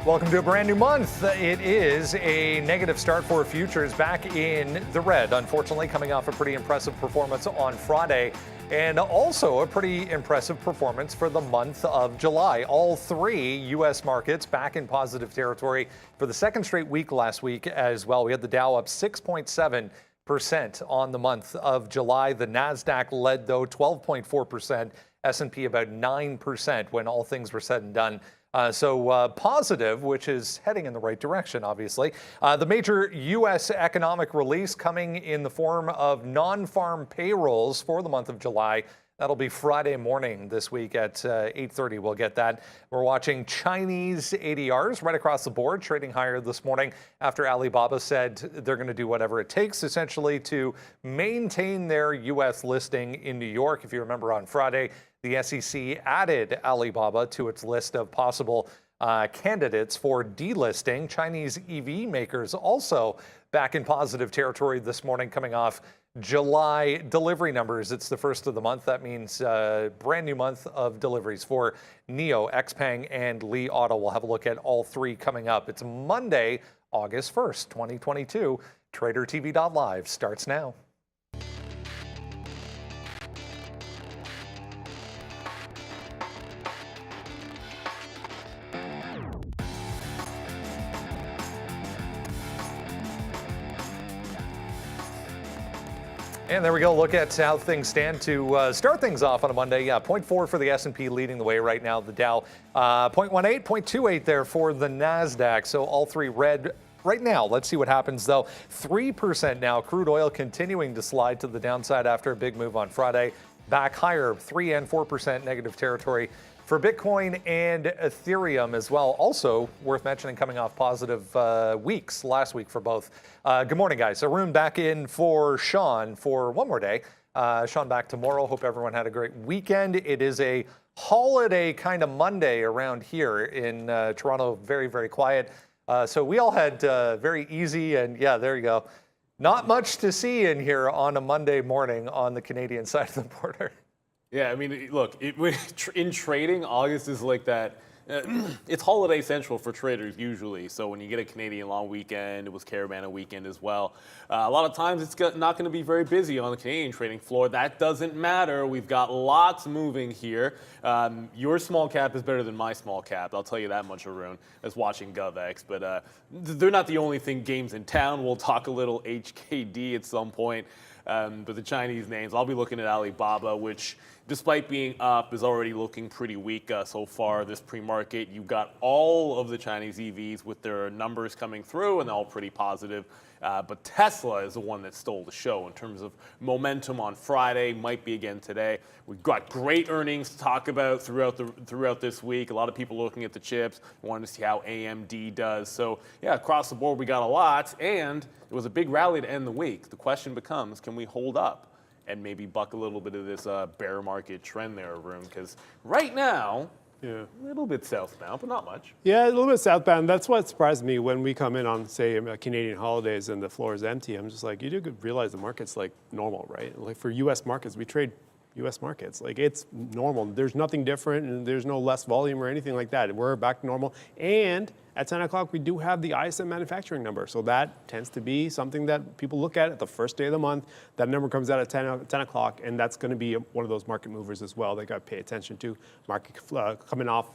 Welcome to a brand new month. It is a negative start for futures, back in the red, unfortunately, coming off a pretty impressive performance on Friday, and also a pretty impressive performance for the month of July. All three U.S. markets back in positive territory for the second straight week last week as well. We had the Dow up 6.7% on the month of July. The NASDAQ led, though, 12.4%. S&P about 9% when all things were said and done. So positive, which is heading in the right direction, obviously. The major U.S. economic release coming in the form of non-farm payrolls for the month of July. That'll be Friday morning this week at 8:30. We'll get that. We're watching Chinese ADRs right across the board, trading higher this morning after Alibaba said they're going to do whatever it takes, essentially, to maintain their U.S. listing in New York. If you remember on Friday, the SEC added Alibaba to its list of possible candidates for delisting. Chinese EV makers also back in positive territory this morning, coming off July delivery numbers. It's the first of the month. That means brand new month of deliveries for NIO, XPeng, and Li Auto. We'll have a look at all three coming up. It's Monday, August 1st, 2022. TraderTV.live starts now. And there we go. Look at how things stand to start things off on a Monday. Yeah, 0.4 for the S&P leading the way right now. The Dow 0.18, 0.28 there for the NASDAQ. So all three red right now. Let's see what happens, though. 3% now. Crude oil continuing to slide to the downside after a big move on Friday. Back higher, 3 and 4% negative territory for Bitcoin and Ethereum as well. Also worth mentioning, coming off positive weeks last week for both. Good morning, guys. Arun back in for Sean for one more day. Sean back tomorrow. Hope everyone had a great weekend. It is a holiday kind of Monday around here in Toronto. Very, very quiet. So we all had very easy, and yeah, there you go. Not much to see in here on a Monday morning on the Canadian side of the border. Yeah, I mean, look, in trading, August is like that. It's holiday central for traders usually. So when you get a Canadian long weekend, it was Caravana weekend as well. A lot of times it's not going to be very busy on the Canadian trading floor. That doesn't matter. We've got lots moving here. Your small cap is better than my small cap. I'll tell you that much, Arun, as watching GovX. But they're not the only games in town. We'll talk a little HKD at some point. But the Chinese names, I'll be looking at Alibaba, which, despite being up, is already looking pretty weak so far this pre-market. You've got all of the Chinese EVs with their numbers coming through, and they're all pretty positive. But Tesla is the one that stole the show in terms of momentum on Friday, might be again today. We've got great earnings to talk about throughout this week. A lot of people looking at the chips, wanting to see how AMD does. So yeah, across the board we got a lot, and it was a big rally to end the week. The question becomes, can we hold up and maybe buck a little bit of this bear market trend there, Arun? Because right now, a little bit southbound, but not much. Yeah, a little bit southbound. That's what surprised me when we come in on, say, Canadian holidays and the floor is empty. I'm just like, you do realize the market's like normal, right? Like for U.S. markets, we trade U.S. markets. Like it's normal. There's nothing different, and there's no less volume or anything like that. We're back to normal. And at 10 o'clock, we do have the ISM manufacturing number. So that tends to be something that people look at the first day of the month. That number comes out at 10 o'clock, and that's going to be one of those market movers as well. They got to pay attention to. Market coming off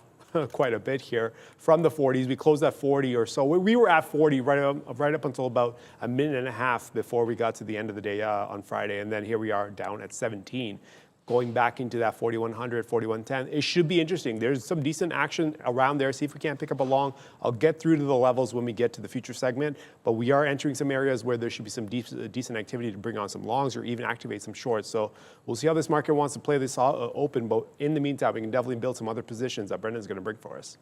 quite a bit here from the 40s. We closed at 40 or so. We were at 40 right up until about a minute and a half before we got to the end of the day on Friday. And then here we are down at 17. Going back into that 4100, 4110. It should be interesting. There's some decent action around there. See if we can't pick up a long. I'll get through to the levels when we get to the future segment, but we are entering some areas where there should be some decent activity to bring on some longs or even activate some shorts. So we'll see how this market wants to play this open, but in the meantime, we can definitely build some other positions that Brendan's going to bring for us.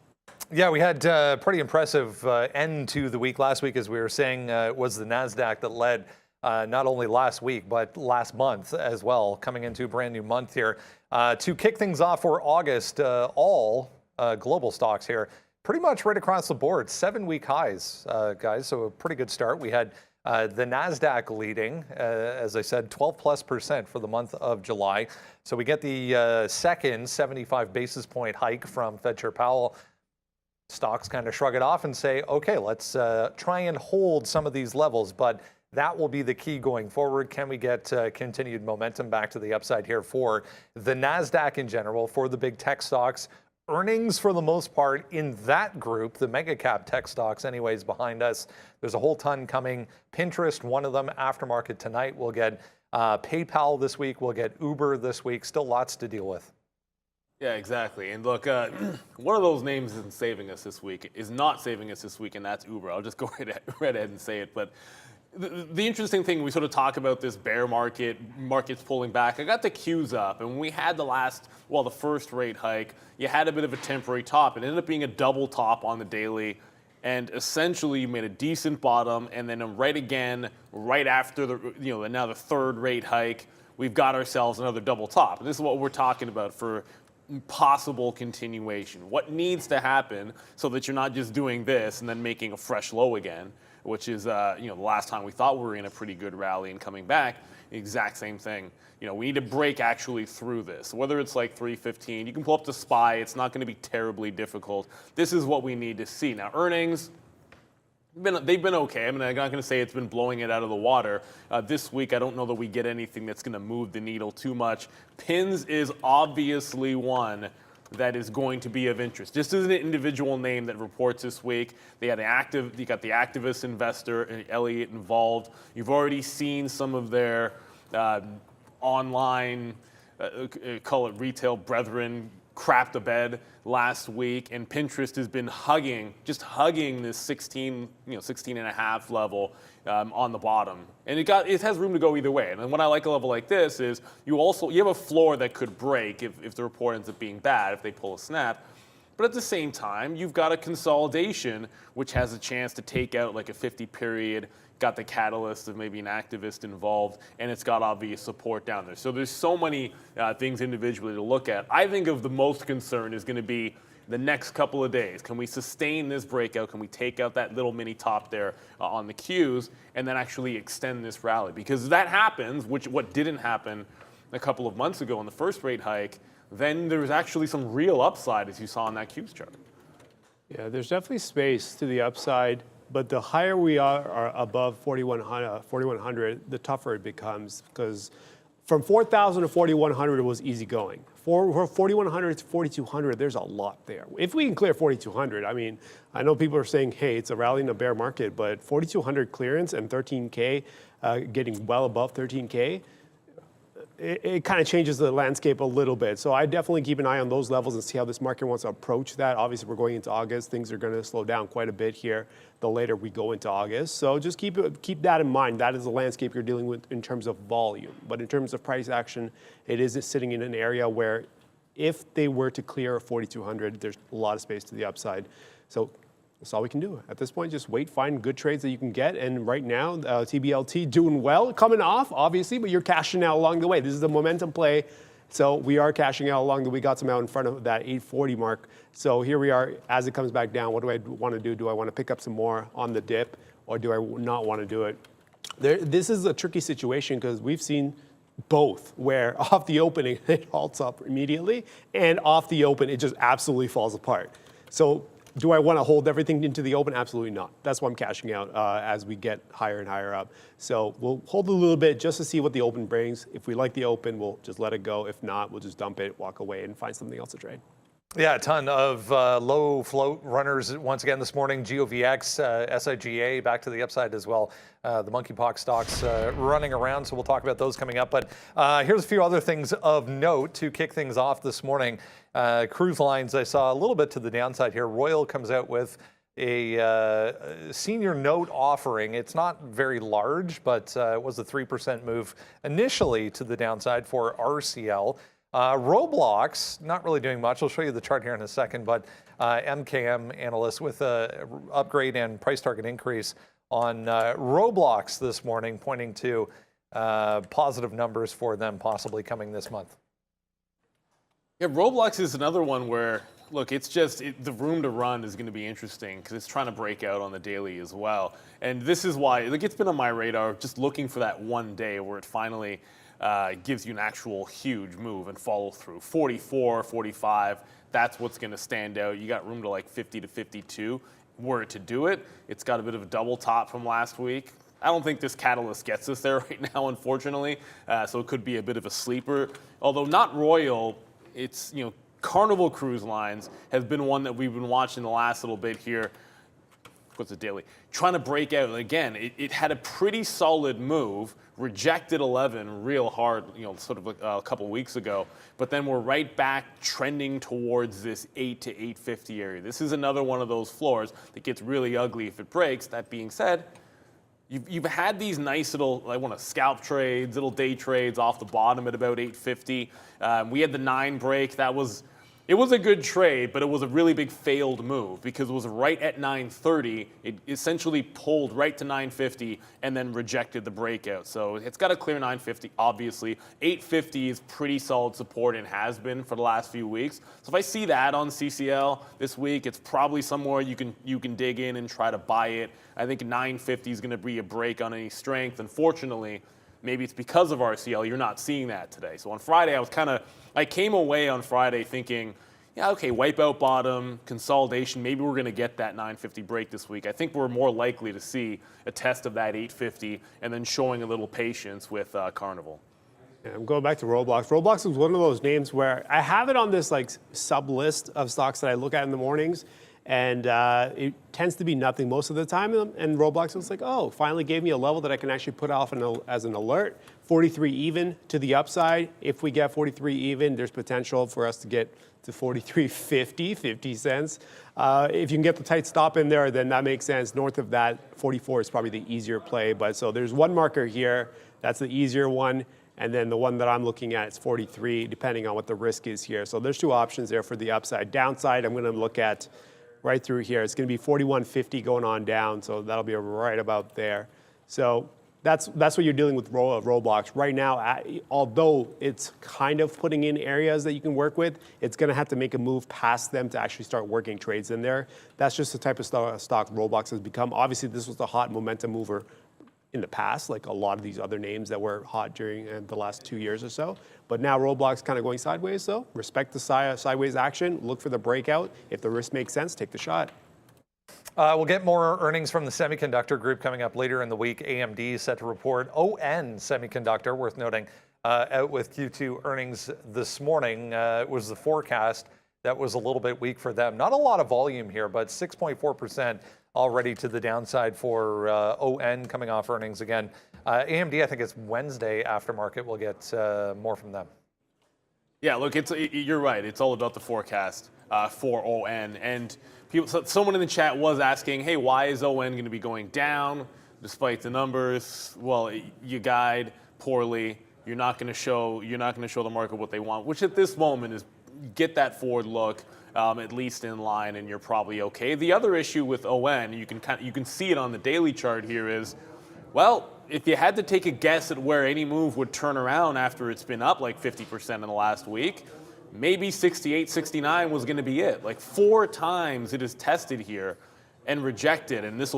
Yeah, we had a pretty impressive end to the week last week, as we were saying. It was the NASDAQ that led not only last week, but last month as well, coming into a brand new month here. To kick things off for August, all global stocks here, pretty much right across the board, 7-week highs, guys, so a pretty good start. We had the NASDAQ leading, as I said, 12+% for the month of July. So we get the second 75 basis point hike from Fed Chair Powell. stocks kind of shrug it off and say, okay, let's try and hold some of these levels. But that will be the key going forward. Can we get continued momentum back to the upside here for the NASDAQ in general, for the big tech stocks? Earnings, for the most part, in that group, the mega cap tech stocks anyways, behind us. There's a whole ton coming. Pinterest, one of them, aftermarket tonight. We'll get PayPal this week. We'll get Uber this week. Still lots to deal with. Yeah, exactly. And look, one of those names isn't saving us this week, is not saving us this week, and that's Uber. I'll just go right ahead and say it. But the interesting thing, we sort of talk about this bear market, markets pulling back. I got the Qs up, and when we had the first rate hike, you had a bit of a temporary top. It ended up being a double top on the daily, and essentially you made a decent bottom, and then right again, right after now the third rate hike, we've got ourselves another double top. And this is what we're talking about for possible continuation. What needs to happen so that you're not just doing this and then making a fresh low again, which is the last time we thought we were in a pretty good rally and coming back, the exact same thing. We need to break actually through this. Whether it's like 315, you can pull up the SPY. It's not going to be terribly difficult. This is what we need to see. Now, earnings, they've been okay. I mean, I'm not going to say it's been blowing it out of the water. This week, I don't know that we get anything that's going to move the needle too much. PINS is obviously one that is going to be of interest. Just as an individual name that reports this week, you got the activist investor, Elliott, involved. You've already seen some of their online, call it retail brethren, crapped the bed last week, and Pinterest has been hugging this 16 and a half level on the bottom, and it has room to go either way. And then what I like a level like this is you have a floor that could break if the report ends up being bad, if they pull a snap. But at the same time, you've got a consolidation which has a chance to take out like a 50 period, got the catalyst of maybe an activist involved, and it's got obvious support down there. So there's so many things individually to look at. I think of the most concern is going to be the next couple of days. Can we sustain this breakout? Can we take out that little mini top there on the Qs and then actually extend this rally? Because if that happens, what didn't happen a couple of months ago in the first rate hike, then there's actually some real upside, as you saw on that Qs chart. Yeah, there's definitely space to the upside, but the higher we are above 4,100, the tougher it becomes, because from 4,000 to 4,100 it was easy going. 4,100 to 4,200, there's a lot there. If we can clear 4,200, I mean, I know people are saying, hey, it's a rally in a bear market, but 4,200 clearance and 13K, getting well above 13K, it kind of changes the landscape a little bit. So I definitely keep an eye on those levels and see how this market wants to approach that. Obviously, we're going into August. Things are going to slow down quite a bit here the later we go into August. So just keep that in mind. That is the landscape you're dealing with in terms of volume. But in terms of price action, it is sitting in an area where if they were to clear 4,200, there's a lot of space to the upside. So that's all we can do. At this point, just wait, find good trades that you can get. And right now, TBLT doing well, coming off, obviously, but you're cashing out along the way. This is the momentum play. So we are cashing out along the way. We got some out in front of that 840 mark. So here we are. As it comes back down, what do I want to do? Do I want to pick up some more on the dip, or do I not want to do it? This is a tricky situation because we've seen both, where off the opening, it halts up immediately, and off the open, it just absolutely falls apart. So do I want to hold everything into the open? Absolutely not. That's why I'm cashing out as we get higher and higher up. So we'll hold a little bit just to see what the open brings. If we like the open, we'll just let it go. If not, we'll just dump it, walk away, and find something else to trade. Yeah, a ton of low float runners once again this morning. GOVX, SIGA back to the upside as well. The monkeypox stocks running around, so we'll talk about those coming up. But here's a few other things of note to kick things off this morning. Cruise lines, I saw a little bit to the downside here. Royal comes out with a senior note offering. It's not very large, but it was a 3% move initially to the downside for RCL. Roblox, not really doing much. I'll show you the chart here in a second, but MKM analyst with a upgrade and price target increase on Roblox this morning, pointing to positive numbers for them possibly coming this month. Yeah, Roblox is another one where, look, it's just the room to run is going to be interesting because it's trying to break out on the daily as well. And this is why, like, it's been on my radar, just looking for that one day where it finally gives you an actual huge move and follow through. 44, 45, that's what's going to stand out. You got room to like 50 to 52. Were it to do it, it's got a bit of a double top from last week. I don't think this catalyst gets us there right now, unfortunately. So it could be a bit of a sleeper. Although not Royal, it's, Carnival Cruise Lines has been one that we've been watching the last little bit here. What's it daily? Trying to break out. Again, it had a pretty solid move, rejected 11 real hard, sort of a couple of weeks ago, but then we're right back trending towards this 8 to 850 area. This is another one of those floors that gets really ugly if it breaks. That being said, you've had these nice little, scalp trades, little day trades off the bottom at about 850. We had the 9 break. It was a good trade, but it was a really big failed move because it was right at 930. It essentially pulled right to 950 and then rejected the breakout. So it's got to clear 950, obviously. 850 is pretty solid support and has been for the last few weeks. So if I see that on CCL this week, it's probably somewhere you can dig in and try to buy it. I think 950 is going to be a break on any strength. Unfortunately, maybe it's because of RCL, you're not seeing that today. So on Friday, I came away on Friday thinking, yeah, okay, wipeout bottom, consolidation, maybe we're going to get that 950 break this week. I think we're more likely to see a test of that 850 and then showing a little patience with Carnival. Yeah, I'm going back to Roblox. Roblox is one of those names where I have it on this sub list of stocks that I look at in the mornings, and it tends to be nothing most of the time. And Roblox was like, oh, finally gave me a level that I can actually put off as an alert. 43 even to the upside. If we get 43 even, there's potential for us to get to 43.50, 50 cents. If you can get the tight stop in there, then that makes sense. North of that, 44 is probably the easier play. But so there's one marker here. That's the easier one. And then the one that I'm looking at is 43, depending on what the risk is here. So there's 2 options there for the upside. Downside, I'm going to look at right through here. It's going to be 41.50 going on down. So that'll be right about there. So that's what you're dealing with Roblox. Right now, although it's kind of putting in areas that you can work with, it's going to have to make a move past them to actually start working trades in there. That's just the type of stock Roblox has become. Obviously, this was the hot momentum mover in the past, like a lot of these other names that were hot during the last 2 years or so. But now Roblox kind of going sideways, so respect the sideways action, look for the breakout. If the risk makes sense, take the shot. We'll get more earnings from the semiconductor group coming up later in the week. AMD is set to report. ON Semiconductor, worth noting, out with Q2 earnings this morning. It was the forecast that was a little bit weak for them. Not a lot of volume here, but 6.4% already to the downside for ON coming off earnings again. AMD, I think it's Wednesday after market. We'll get more from them. Yeah, look, you're right. It's all about the forecast for ON. And someone in the chat was asking, hey, why is ON going to be going down despite the numbers? Well, you guide poorly. You're not going to show the market what they want, which at this moment is get that forward look at least in line, and you're probably okay. The other issue with ON, you can see it on the daily chart here, is, well, if you had to take a guess at where any move would turn around after it's been up like 50% in the last week, maybe 68, 69 was going to be it. Like 4 times it is tested here and rejected, and I guess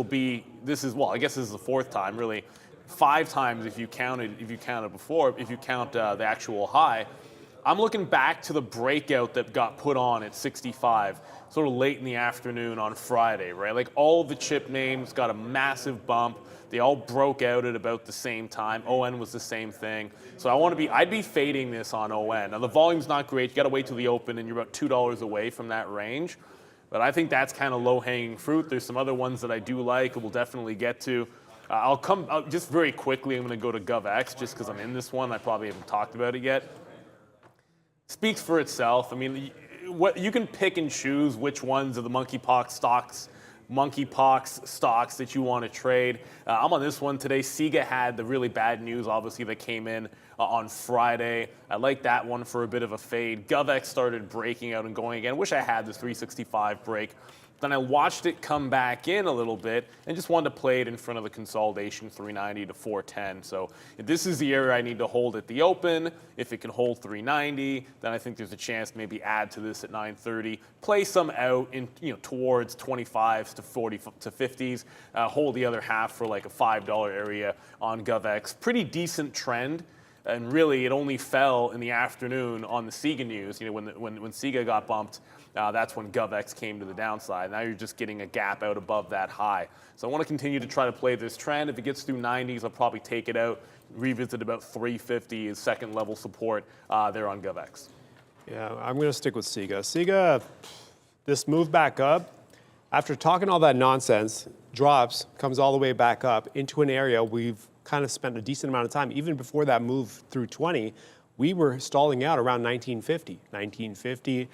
this is the 4th time, really. 5 times if you counted before, if you count the actual high. I'm looking back to the breakout that got put on at 65, sort of late in the afternoon on Friday, right? Like all the chip names got a massive bump. They all broke out at about the same time. ON was the same thing. So I'd be fading this on ON. Now the volume's not great. You got to wait till the open, and you're about $2 away from that range. But I think that's kind of low-hanging fruit. There's some other ones that I do like. We'll definitely get to. Just very quickly. I'm going to go to GovX just because I'm in this one. I probably haven't talked about it yet. Speaks for itself. I mean, you can pick and choose which ones of the monkeypox stocks that you want to trade. I'm on this one today. Sega had the really bad news, obviously, that came in on Friday. I like that one for a bit of a fade. GovX started breaking out and going again. Wish I had this 365 break. Then I watched it come back in a little bit and just wanted to play it in front of the consolidation, 390 to 410. So if this is the area I need to hold at the open. If it can hold 390, then I think there's a chance to maybe add to this at 930. Play some out in towards 25s to 40 to 50s. Hold the other half for like a $5 area on GovX. Pretty decent trend. And really, it only fell in the afternoon on the SIGA news. You know, when SIGA got bumped, that's when GovX came to the downside. Now you're just getting a gap out above that high. So I want to continue to try to play this trend. If it gets through 90s, I'll probably take it out, revisit about 350 as second level support there on GovX. Yeah, I'm going to stick with SIGA. SIGA, this move back up, after talking all that nonsense, drops, comes all the way back up into an area we've kind of spent a decent amount of time. Even before that move through 20, we were stalling out around 1950. 1950,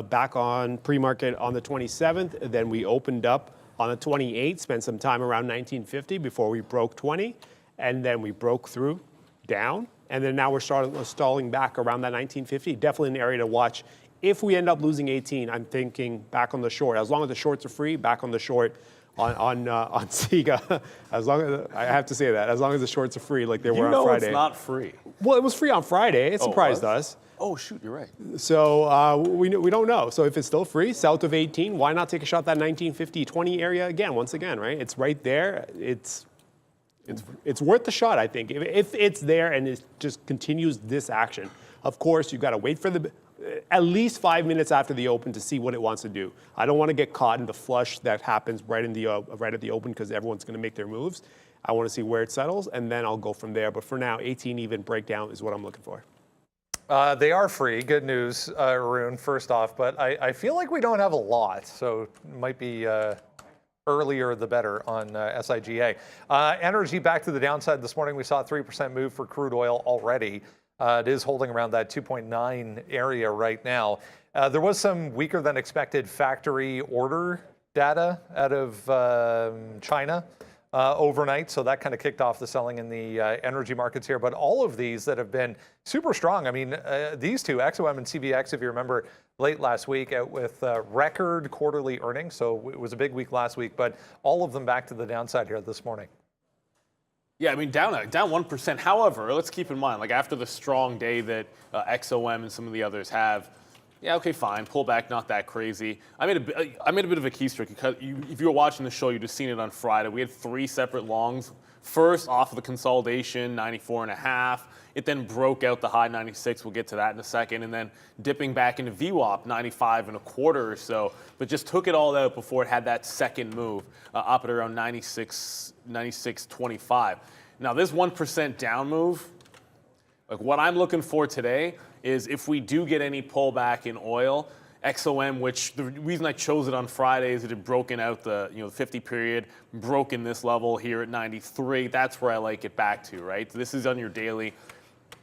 back on pre-market on the 27th. Then we opened up on the 28th, spent some time around 1950 before we broke 20. And then we broke through down. And then now we're stalling back around that 1950. Definitely an area to watch. If we end up losing 18, I'm thinking back on the short. As long as the shorts are free, back on the short on SIGA. As long as, I have to say that, as long as the shorts are free like they were on Friday. It's not free. Well, it was free on Friday. It surprised us. Oh, shoot, you're right. So we don't know. So if it's still free, south of 18, why not take a shot at that 1950-20 area again, once again, right? It's right there. It's worth the shot, I think. If it's there and it just continues this action. Of course, you've got to wait for at least 5 minutes after the open to see what it wants to do. I don't want to get caught in the flush that happens right at the open because everyone's going to make their moves. I want to see where it settles, and then I'll go from there. But for now, 18 even breakdown is what I'm looking for. They are free. Good news, Arun, first off. But I feel like we don't have a lot, so it might be earlier the better on SIGA. Energy back to the downside this morning. We saw a 3% move for crude oil already. It is holding around that 2.9 area right now. There was some weaker than expected factory order data out of China overnight, so that kind of kicked off the selling in the energy markets here. But all of these that have been super strong, I mean, these two, XOM and CVX, if you remember, late last week out with record quarterly earnings. So it was a big week last week, but all of them back to the downside here this morning. Yeah, I mean, down 1%. However, let's keep in mind, like after the strong day that XOM and some of the others have, yeah, okay, fine, pullback, not that crazy. I made a bit of a keystroke because if you were watching the show, you'd have seen it on Friday. We had 3 separate longs. First, off of the consolidation, 94.5. It then broke out the high 96. We'll get to that in a second. And then dipping back into VWAP, 95.25 or so. But just took it all out before it had that second move up at around 96.25. Now, this 1% down move, like what I'm looking for today is if we do get any pullback in oil, XOM, which the reason I chose it on Friday is it had broken out the 50 period, broken this level here at 93. That's where I like it back to, right? This is on your daily,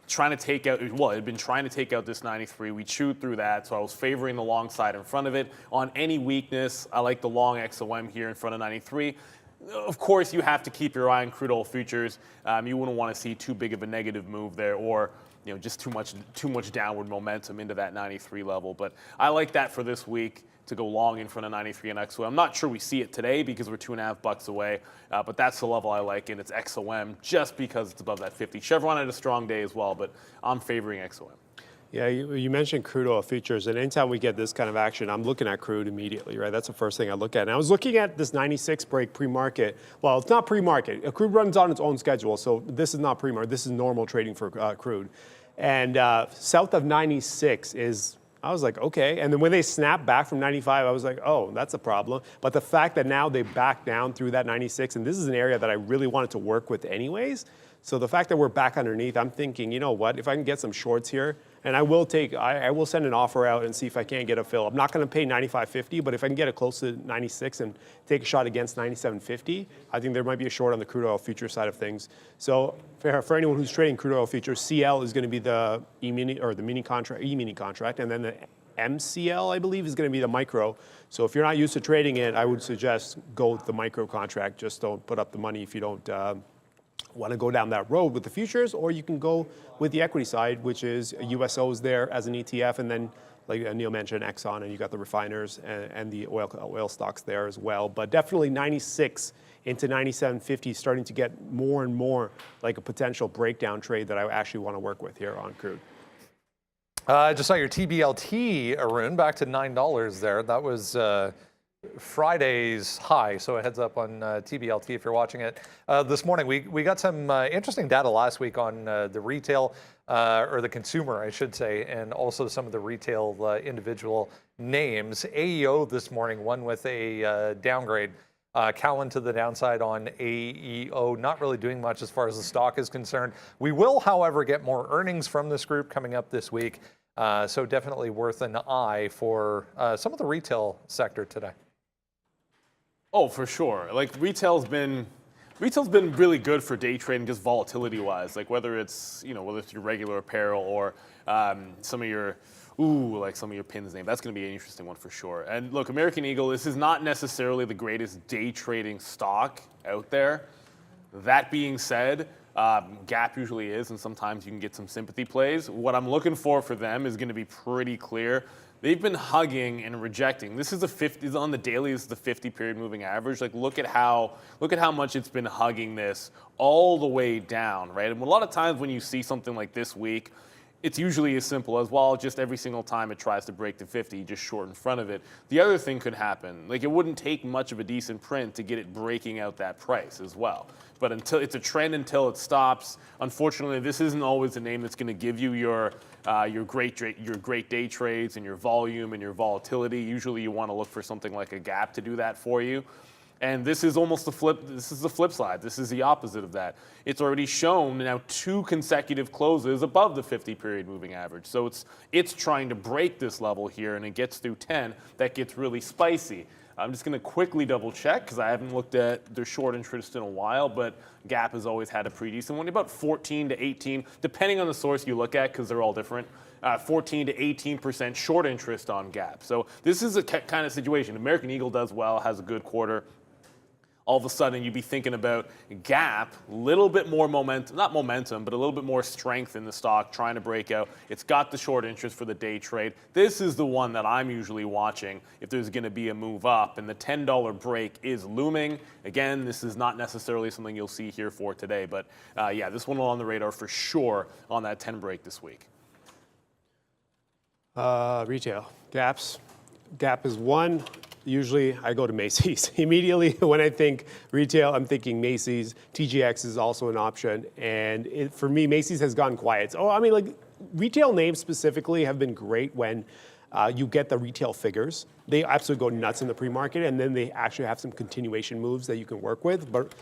trying to take out, well, it had been trying to take out this 93. We chewed through that, so I was favoring the long side in front of it. On any weakness, I like the long XOM here in front of 93. Of course, you have to keep your eye on crude oil futures. You wouldn't want to see too big of a negative move there, or just too much downward momentum into that 93 level. But I like that for this week to go long in front of 93 and XOM. I'm not sure we see it today because we're $2.5 away, but that's the level I like, and it's XOM just because it's above that 50. Chevron had a strong day as well, but I'm favoring XOM. Yeah, you mentioned crude oil futures, and anytime we get this kind of action, I'm looking at crude immediately, right? That's the first thing I look at. And I was looking at this 96 break pre-market. Well, it's not pre-market. Crude runs on its own schedule, so this is not pre-market. This is normal trading for crude. And south of 96 is, I was like, okay. And then when they snapped back from 95, I was like, oh, that's a problem. But the fact that now they back down through that 96, and this is an area that I really wanted to work with anyways. So the fact that we're back underneath, I'm thinking, you know what, if I can get some shorts here, and I will send an offer out and see if I can't get a fill. I'm not going to pay 95.50, but if I can get it close to 96 and take a shot against 97.50, I think there might be a short on the crude oil future side of things. So for anyone who's trading crude oil futures, CL is going to be the E-mini contract, and then the MCL, I believe, is going to be the micro. So if you're not used to trading it, I would suggest go with the micro contract. Just don't put up the money if you don't want to go down that road with the futures, or you can go with the equity side, which is USOs there as an ETF, and then, like Neil mentioned, Exxon, and you got the refiners and the oil stocks there as well. But definitely 96 into 97.50 starting to get more and more like a potential breakdown trade that I actually want to work with here on crude. I just saw your TBLT, Arun, back to $9 there. That was Friday's high, so a heads up on TBLT if you're watching it. This morning, we got some interesting data last week on the retail, or the consumer, I should say, and also some of the retail individual names. AEO this morning, one with a downgrade. Cowan to the downside on AEO, not really doing much as far as the stock is concerned. We will, however, get more earnings from this group coming up this week, so definitely worth an eye for some of the retail sector today. Oh, for sure. Like retail's been really good for day trading, just volatility wise. Like whether it's your regular apparel or some of your pins name. That's going to be an interesting one for sure. And look, American Eagle, this is not necessarily the greatest day trading stock out there. That being said, Gap usually is, and sometimes you can get some sympathy plays. What I'm looking for them is going to be pretty clear. They've been hugging and rejecting. This is on the daily. This is the 50-period moving average. Like look at how much it's been hugging this all the way down, right? And a lot of times when you see something like this week, it's usually as simple as, well, just every single time it tries to break the 50, just short in front of it. The other thing could happen. Like it wouldn't take much of a decent print to get it breaking out that price as well. But until it's a trend until it stops. Unfortunately, this isn't always a name that's going to give you your great day trades and your volume and your volatility. Usually you want to look for something like a Gap to do that for you. And this is almost the flip. This is the flip side. This is the opposite of that. It's already shown now 2 consecutive closes above the 50-period moving average. So it's trying to break this level here, and it gets through 10. That gets really spicy. I'm just going to quickly double check because I haven't looked at their short interest in a while, but Gap has always had a pretty decent one, about 14 to 18, depending on the source you look at because they're all different. 14 to 18% short interest on Gap. So this is a kind of situation. American Eagle does well, has a good quarter. All of a sudden you'd be thinking about Gap, little bit more momentum, not momentum, but a little bit more strength in the stock, trying to break out. It's got the short interest for the day trade. This is the one that I'm usually watching if there's going to be a move up, and the $10 break is looming. Again, this is not necessarily something you'll see here for today, but yeah, this one will on the radar for sure on that 10 break this week. Retail, Gap is one. Usually I go to Macy's. Immediately when I think retail, I'm thinking Macy's. TJX is also an option. And for me, Macy's has gone quiet. So, I mean, like retail names specifically have been great when you get the retail figures. They absolutely go nuts in the pre-market, and then they actually have some continuation moves that you can work with. But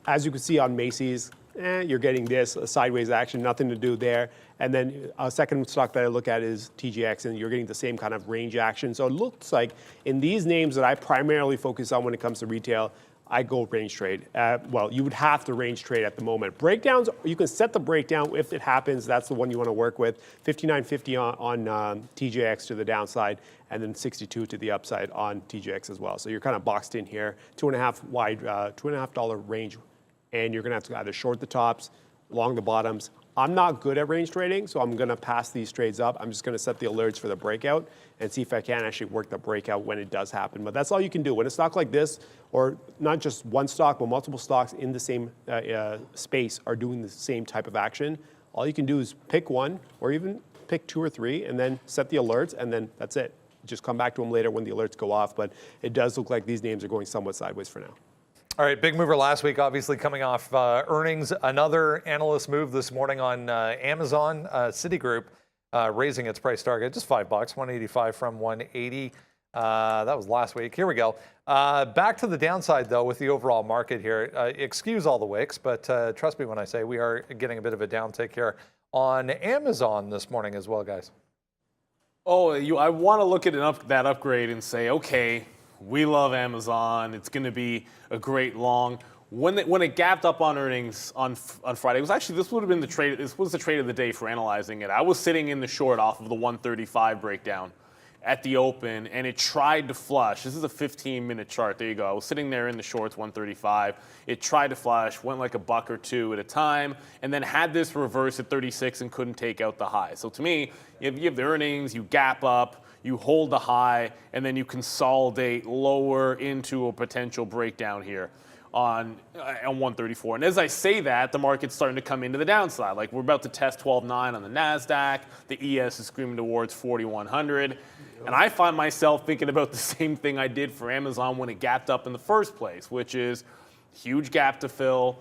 as you can see on Macy's, you're getting this, a sideways action, nothing to do there. And then a second stock that I look at is TGX, and you're getting the same kind of range action. So it looks like in these names that I primarily focus on when it comes to retail, I go range trade. Well, you would have to range trade at the moment. Breakdowns, you can set the breakdown if it happens. That's the one you want to work with. 59.50 on TJX to the downside, and then 62 to the upside on TJX as well. So you're kind of boxed in here, $2.5 range, and you're going to have to either short the tops, long the bottoms. I'm not good at range trading, so I'm going to pass these trades up. I'm just going to set the alerts for the breakout and see if I can actually work the breakout when it does happen. But that's all you can do. When a stock like this, or not just one stock, but multiple stocks in the same space are doing the same type of action, all you can do is pick one or even pick 2 or 3 and then set the alerts, and then that's it. Just come back to them later when the alerts go off. But it does look like these names are going somewhat sideways for now. All right, big mover last week, obviously coming off earnings. Another analyst move this morning on Amazon. Citigroup raising its price target just $5, 185 from 180. That was last week. Here we go. Back to the downside, though, with the overall market here. Excuse all the wicks, but trust me when I say we are getting a bit of a downtick here on Amazon this morning as well, guys. Oh, I want to look at that upgrade and say, okay, we love Amazon. It's going to be a great long. When it gapped up on earnings on Friday, it was actually, this would have been the trade. This was the trade of the day for analyzing it. I was sitting in the short off of the 135 breakdown at the open, and it tried to flush. This is a 15-minute chart. There you go. I was sitting there in the shorts, 135. It tried to flush, went like a buck or two at a time, and then had this reverse at 36 and couldn't take out the high. So to me, you have the earnings, you gap up, you hold the high, and then you consolidate lower into a potential breakdown here. on 134. And as I say that, the market's starting to come into the downside. Like we're about to test 12.9 on the NASDAQ. The ES is screaming towards 4,100. And I find myself thinking about the same thing I did for Amazon when it gapped up in the first place, which is huge gap to fill.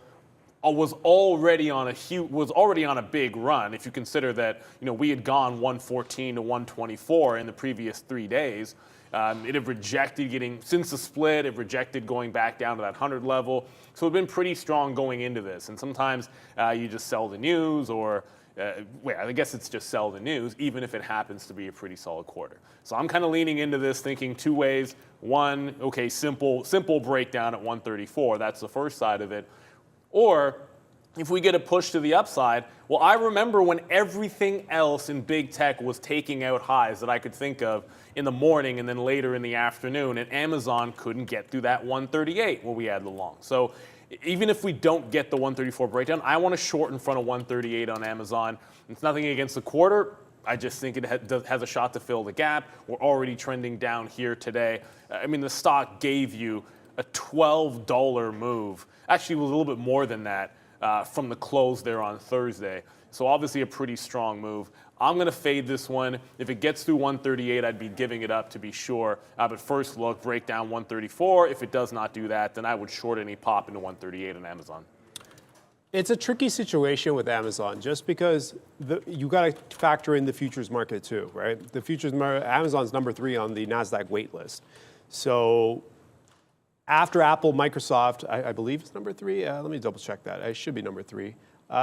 Was already on a big run. If you consider that we had gone 114 to 124 in the previous 3 days. It had rejected since the split, it rejected going back down to that 100 level. So it's been pretty strong going into this. And sometimes you just sell the news or, I guess it's just sell the news, even if it happens to be a pretty solid quarter. So I'm kind of leaning into this thinking two ways. One, okay, simple breakdown at 134. That's the first side of it. Or if we get a push to the upside, well, I remember when everything else in big tech was taking out highs that I could think of in the morning and then later in the afternoon, and Amazon couldn't get through that 138 where we had the long. So even if we don't get the 134 breakdown, I want to short in front of 138 on Amazon. It's nothing against the quarter. I just think it has a shot to fill the gap. We're already trending down here today. I mean, the stock gave you a $12 move. Actually, it was a little bit more than that from the close there on Thursday. So obviously a pretty strong move. I'm going to fade this one. If it gets through 138, I'd be giving it up to be sure. But first look, break down 134. If it does not do that, then I would short any pop into 138 on Amazon. It's a tricky situation with Amazon just because you got to factor in the futures market too, right? The futures market, Amazon's number 3 on the NASDAQ wait list. So after Apple, Microsoft, I believe it's number 3. Let me double check that. It should be number 3.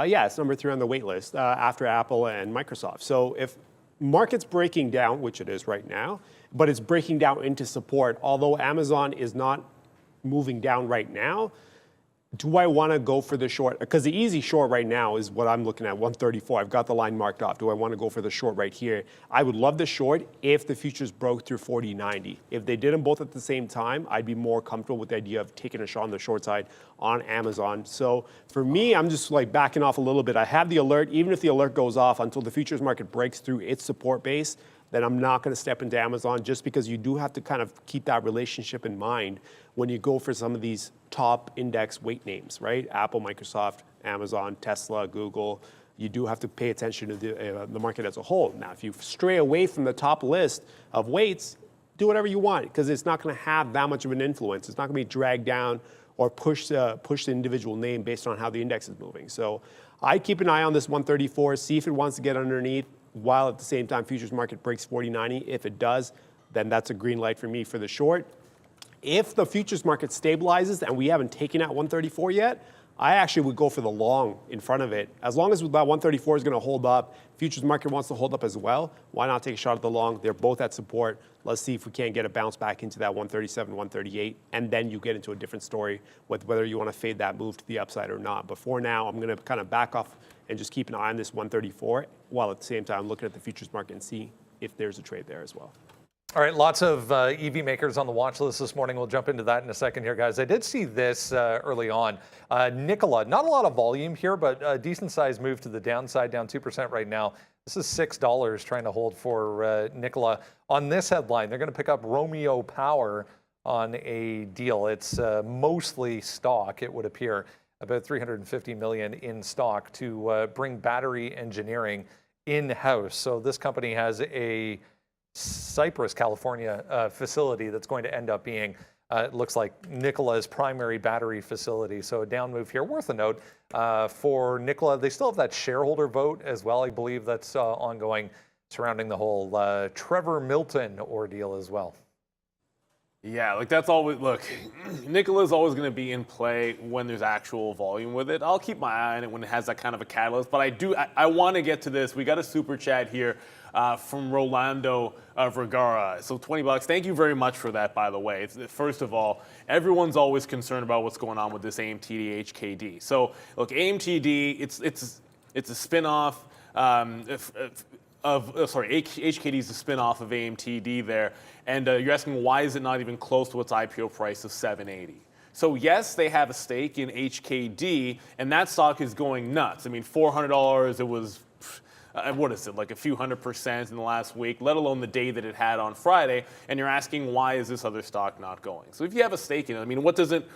Yeah, it's number 3 on the wait list after Apple and Microsoft. So if market's breaking down, which it is right now, but it's breaking down into support, although Amazon is not moving down right now, do I want to go for the short? Because the easy short right now is what I'm looking at, 134. I've got the line marked off. Do I want to go for the short right here? I would love the short if the futures broke through 40.90. If they did them both at the same time, I'd be more comfortable with the idea of taking a shot on the short side on Amazon. So for me, I'm just like backing off a little bit. I have the alert. Even if the alert goes off until the futures market breaks through its support base, then I'm not going to step into Amazon, just because you do have to kind of keep that relationship in mind when you go for some of these top index weight names, right? Apple, Microsoft, Amazon, Tesla, Google. You do have to pay attention to the market as a whole. Now, if you stray away from the top list of weights, do whatever you want, because it's not going to have that much of an influence. It's not going to be dragged down or push the individual name based on how the index is moving. So I keep an eye on this 134, see if it wants to get underneath, while at the same time futures market breaks 40.90. If it does, then that's a green light for me for the short. If the futures market stabilizes and we haven't taken out 134 yet, I actually would go for the long in front of it. As long as that 134 is going to hold up, futures market wants to hold up as well, why not take a shot at the long? They're both at support. Let's see if we can't get a bounce back into that 137, 138, and then you get into a different story with whether you want to fade that move to the upside or not. But for now, I'm going to kind of back off and just keep an eye on this 134, while at the same time looking at the futures market and see if there's a trade there as well. All right, lots of EV makers on the watch list this morning. We'll jump into that in a second here, guys. I did see this early on. Nikola, not a lot of volume here, but a decent-sized move to the downside, down 2% right now. This is $6 trying to hold for Nikola. On this headline, they're going to pick up Romeo Power on a deal. It's mostly stock, it would appear, about $350 million in stock to bring battery engineering in-house. So this company has a Cypress, California facility that's going to end up being, it looks like, Nikola's primary battery facility. So a down move here, worth a note for Nikola. They still have that shareholder vote as well. I believe that's ongoing surrounding the whole Trevor Milton ordeal as well. Yeah, like that's always, look, Nikola's always going to be in play when there's actual volume with it. I'll keep my eye on it when it has that kind of a catalyst, but I want to get to this. We got a super chat here from Rolando Vergara. So $20. Thank you very much for that, by the way. First of all, everyone's always concerned about what's going on with this AMTD HKD. So look, AMTD, it's a spin-off HKD is a spin-off of AMTD there. And you're asking, why is it not even close to its IPO price of $7.80? So yes, they have a stake in HKD, and that stock is going nuts. I mean, $400, it was, what is it, like a few 100% in the last week, let alone the day that it had on Friday. And you're asking, why is this other stock not going? So if you have a stake in it, I mean, what does it,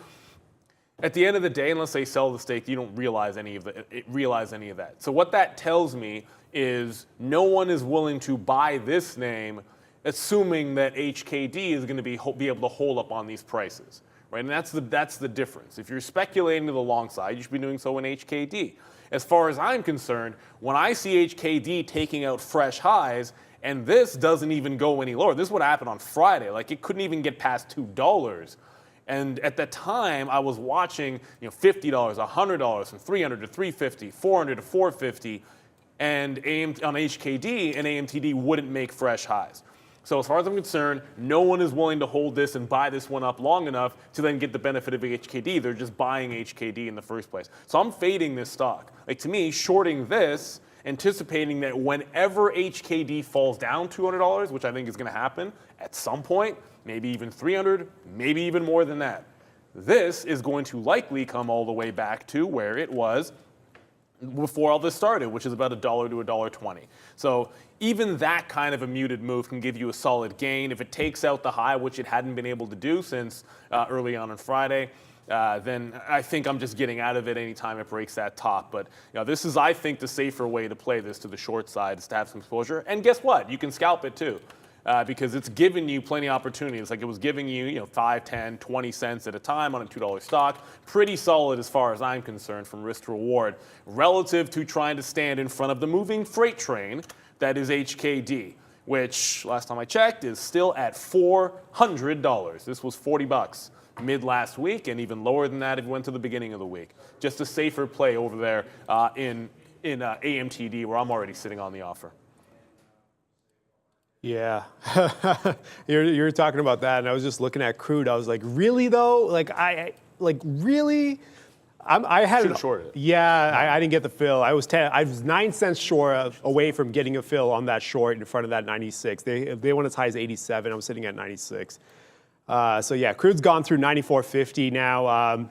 At the end of the day, unless they sell the stake, you don't realize any of that. So what that tells me is no one is willing to buy this name, assuming that HKD is going to be able to hold up on these prices, right? And that's the difference. If you're speculating to the long side, you should be doing so in HKD. As far as I'm concerned, when I see HKD taking out fresh highs, and this doesn't even go any lower, this would happen on Friday. Like, it couldn't even get past $2. And at the time, I was watching, $50, $100, from $300 to $350, $400 to $450, and on HKD and AMTD wouldn't make fresh highs. So as far as I'm concerned, no one is willing to hold this and buy this one up long enough to then get the benefit of HKD. They're just buying HKD in the first place. So I'm fading this stock. Like, to me, shorting this, anticipating that whenever HKD falls down $200, which I think is going to happen at some point, maybe even 300, maybe even more than that, this is going to likely come all the way back to where it was before all this started, which is about $1 to $1.20. So even that kind of a muted move can give you a solid gain. If it takes out the high, which it hadn't been able to do since early on Friday, then I think I'm just getting out of it anytime it breaks that top. But this is, I think, the safer way to play this to the short side, is to have some exposure. And guess what? You can scalp it too. Because it's given you plenty of opportunities. Like, it was giving you, 5, 10, 20 cents at a time on a $2 stock. Pretty solid as far as I'm concerned from risk to reward, relative to trying to stand in front of the moving freight train that is HKD, which last time I checked is still at $400. This was $40 mid last week, and even lower than that if you went to the beginning of the week. Just a safer play over there in AMTD, where I'm already sitting on the offer. Yeah, you're talking about that, and I was just looking at crude. I was like, really though? Like, really? I had Should've shorted it. Yeah, I didn't get the fill. I was 9 cents short away from getting a fill on that short in front of that 96. They went as high as 87. I was sitting at 96. So yeah, crude's gone through 94.50 now.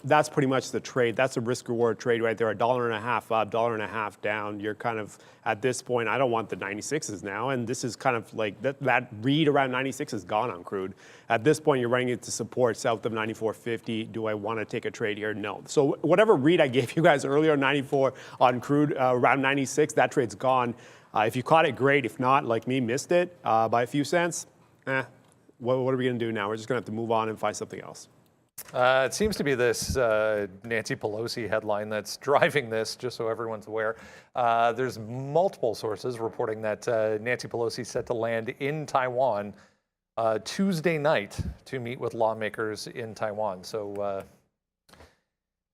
That's pretty much the trade. That's a risk reward trade right there. $1.50 up, $1.50 down. You're kind of at this point. I don't want the 96s now, and this is kind of like that read around 96 is gone on crude. At this point, you're running into support south of 94.50. Do I want to take a trade here? No. So whatever read I gave you guys earlier, 94 on crude, around 96, that trade's gone. If you caught it, great. If not, like me, missed it by a few cents. What are we going to do now? We're just going to have to move on and find something else. It seems to be this Nancy Pelosi headline that's driving this, just so everyone's aware. There's multiple sources reporting that Nancy Pelosi is set to land in Taiwan Tuesday night to meet with lawmakers in Taiwan. So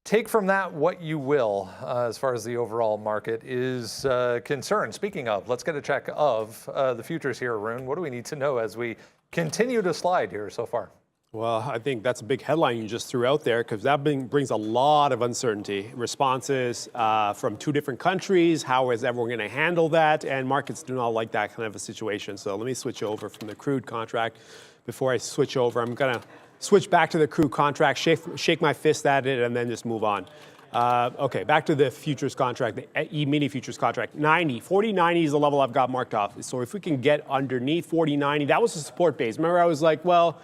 take from that what you will as far as the overall market is concerned. Speaking of, let's get a check of the futures here, Arun. What do we need to know as we continue to slide here so far? Well, I think that's a big headline you just threw out there, because that brings a lot of uncertainty. Responses from 2 different countries. How is everyone going to handle that? And markets do not like that kind of a situation. So let me switch over from the crude contract. Before I switch over, I'm going to switch back to the crude contract, shake my fist at it, and then just move on. Okay, back to the futures contract, the E-mini futures contract. 40.90 is the level I've got marked off. So if we can get underneath 40.90, that was the support base. Remember, I was like, well,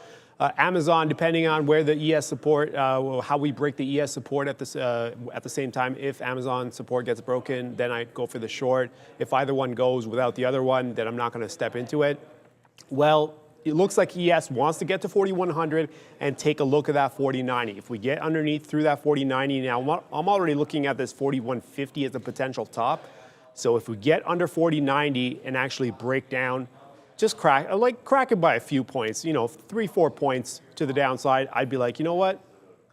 Amazon, depending on where the ES support, how we break the ES support at the same time, if Amazon support gets broken, then I go for the short. If either one goes without the other one, then I'm not going to step into it. Well, it looks like ES wants to get to 4,100 and take a look at that 40.90. If we get underneath through that 40.90, now I'm already looking at this 41.50 as a potential top. So if we get under 40.90 and actually break down, just crack it by a few points, 3-4 points to the downside, I'd be like, you know what?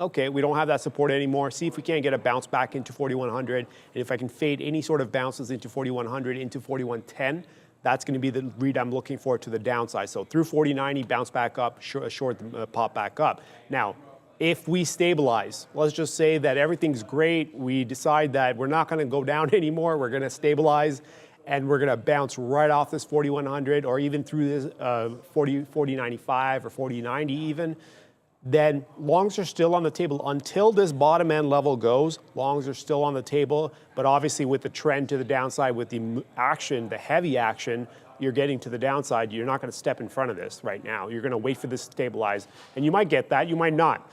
Okay, we don't have that support anymore. See if we can't get a bounce back into 4,100. And if I can fade any sort of bounces into 4,100, into 4,110, that's going to be the read I'm looking for to the downside. So through 40.90, bounce back up, short pop back up. Now, if we stabilize, let's just say that everything's great. We decide that we're not going to go down anymore. We're going to stabilize, and we're going to bounce right off this 4,100 or even through this 40.95 or 40.90 even. Then longs are still on the table until this bottom end level goes. Longs are still on the table, but obviously with the trend to the downside, with the action, the heavy action, you're getting to the downside. You're not going to step in front of this right now. You're going to wait for this to stabilize, and you might get that, you might not.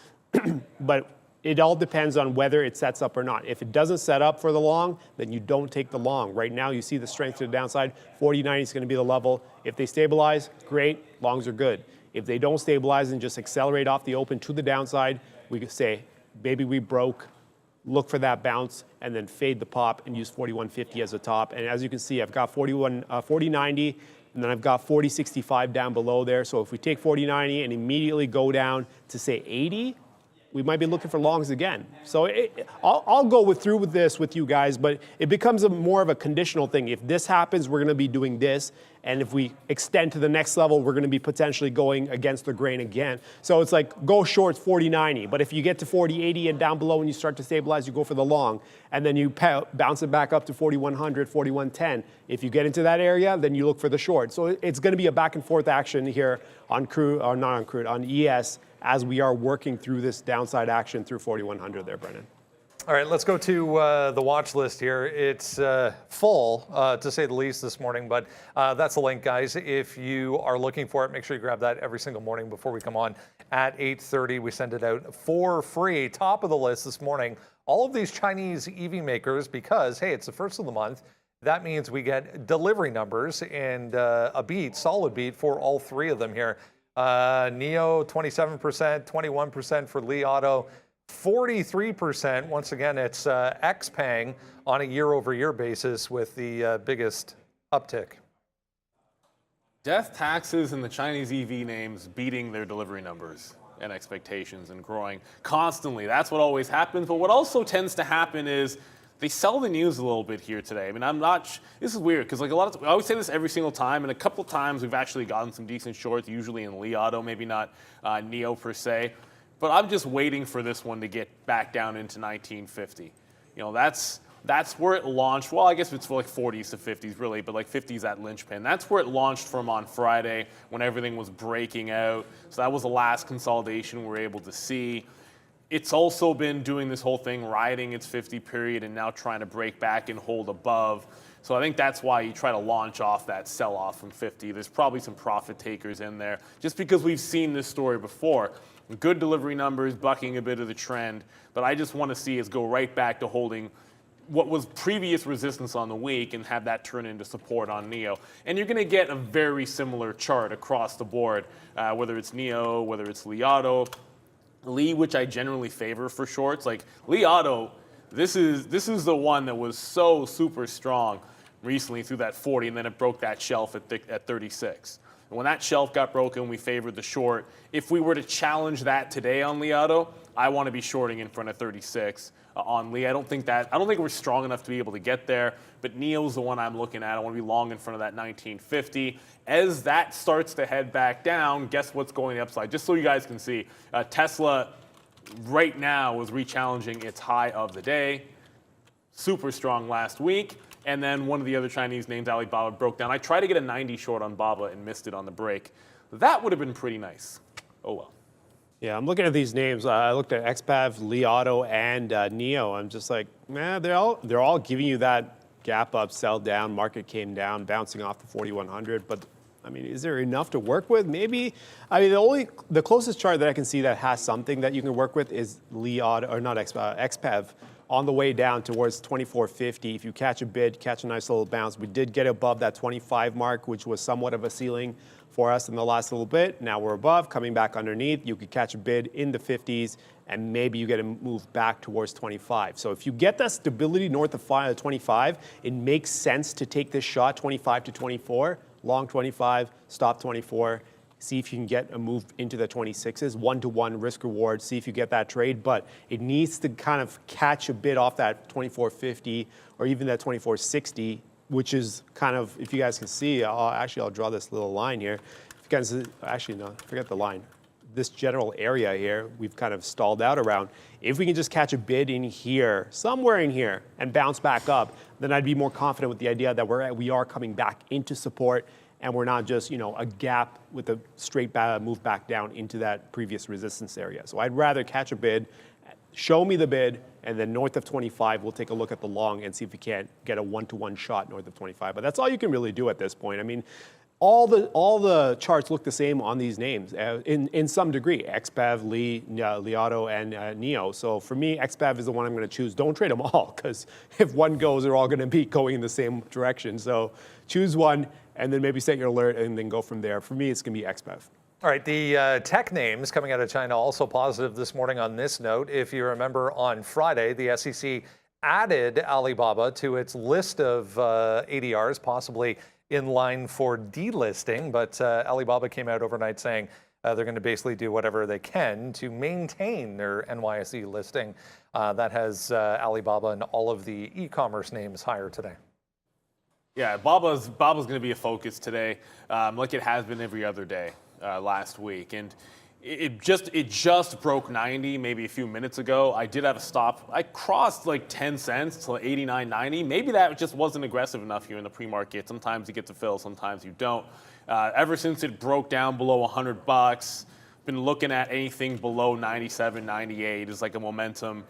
But it all depends on whether it sets up or not. If it doesn't set up for the long, then you don't take the long. Right now, you see the strength to the downside. 40.90 is going to be the level. If they stabilize, great, longs are good. If they don't stabilize and just accelerate off the open to the downside, we could say, maybe we broke, look for that bounce, and then fade the pop and use 41.50 as a top. And as you can see, I've got 40.90, and then I've got 40.65 down below there. So if we take 40.90 and immediately go down to say 80, we might be looking for longs again. So I'll go through with this with you guys, but it becomes more of a conditional thing. If this happens, we're going to be doing this. And if we extend to the next level, we're going to be potentially going against the grain again. So it's like go shorts 40.90. But if you get to 40.80 and down below and you start to stabilize, you go for the long. And then you bounce it back up to 4100, 4110. If you get into that area, then you look for the short. So it's going to be a back and forth action here on crude, or not on crude, on ES, as we are working through this downside action through 4100 there, Brennan. All right, let's go to the watch list here. It's full, to say the least, this morning, but that's the link, guys. If you are looking for it, make sure you grab that every single morning before we come on at 8:30. We send it out for free. Top of the list this morning, all of these Chinese EV makers, because, hey, it's the first of the month. That means we get delivery numbers and a beat, solid beat for all three of them here. NIO, 27%, 21% for Li Auto, 43%. Once again, it's XPeng on a year-over-year basis with the biggest uptick. Death taxes and the Chinese EV names beating their delivery numbers and expectations and growing constantly. That's what always happens. But what also tends to happen is they sell the news a little bit here today. I mean, this is weird because like I always say this every single time, and a couple of times we've actually gotten some decent shorts, usually in Li Auto, maybe not NIO per se. But I'm just waiting for this one to get back down into 1950. You know, that's where it launched. Well, I guess it's for like 40s to 50s really, but like 50s at linchpin. That's where it launched from on Friday when everything was breaking out. So that was the last consolidation we were able to see. It's also been doing this whole thing, riding its 50 period and now trying to break back and hold above. So I think that's why you try to launch off that sell-off from 50. There's probably some profit takers in there just because we've seen this story before. Good delivery numbers, bucking a bit of the trend, but I just want to see us go right back to holding what was previous resistance on the week and have that turn into support on NIO. And you're going to get a very similar chart across the board, whether it's NIO, whether it's Li Auto, Li, which I generally favor for shorts. Like Li Auto, this is the one that was so super strong recently through that 40, and then it broke that shelf at 36. And when that shelf got broken, we favored the short. If we were to challenge that today on Li Auto, I want to be shorting in front of 36 on Li. I don't think we're strong enough to be able to get there, but NIO's the one I'm looking at. I want to be long in front of that 1950. As that starts to head back down, guess what's going the upside? Just so you guys can see, Tesla right now is re-challenging its high of the day. Super strong last week. And then one of the other Chinese names, Alibaba, broke down. I tried to get a 90 short on Baba and missed it on the break. That would have been pretty nice. Oh well. Yeah, I'm looking at these names. I looked at XPav, Li Auto, and NIO. I'm just like, man, they're all giving you that gap up, sell down, market came down, bouncing off the 4100. But I mean, is there enough to work with? Maybe. I mean, the closest chart that I can see that has something that you can work with is Li Auto, or not XPav, on the way down towards 2450. If you catch a bid, catch a nice little bounce. We did get above that 25 mark, which was somewhat of a ceiling for us in the last little bit. Now we're above, coming back underneath. You could catch a bid in the 50s, and maybe you get a move back towards 25. So if you get that stability north of 25, it makes sense to take this shot 25 to 24, long 25, stop 24. See if you can get a move into the 26s, 1-to-1 risk reward, see if you get that trade, but it needs to kind of catch a bit off that 2450 or even that 2460, which is kind of, if you guys can see, I'll draw this little line here. If you guys, actually, no, forget the line. This general area here, we've kind of stalled out around. If we can just catch a bid in here, somewhere in here, and bounce back up, then I'd be more confident with the idea that we are coming back into support, and we're not just, a gap with a straight move back down into that previous resistance area. So I'd rather catch a bid, show me the bid, and then north of 25, we'll take a look at the long and see if we can't get a 1-to-1 shot north of 25. But that's all you can really do at this point. I mean, all the charts look the same on these names in some degree. XBEV, Li Auto, and NEO. So for me, XBEV is the one I'm going to choose. Don't trade them all, because if one goes, they're all going to be going in the same direction. So choose one, and then maybe set your alert, and then go from there. For me, it's going to be XBEV. All right, the tech names coming out of China also positive this morning on this note. If you remember, on Friday, the SEC added Alibaba to its list of ADRs, possibly in line for delisting, but Alibaba came out overnight saying they're going to basically do whatever they can to maintain their NYSE listing. That has Alibaba and all of the e-commerce names higher today. Yeah, Baba's going to be a focus today, like it has been every other day last week, and it just broke 90 maybe a few minutes ago. I did have a stop. I crossed like 10 cents to 89.90. Maybe that just wasn't aggressive enough here in the pre-market. Sometimes you get to fill, sometimes you don't. Ever since it broke down below $100, been looking at anything below 97, 98 is like a momentum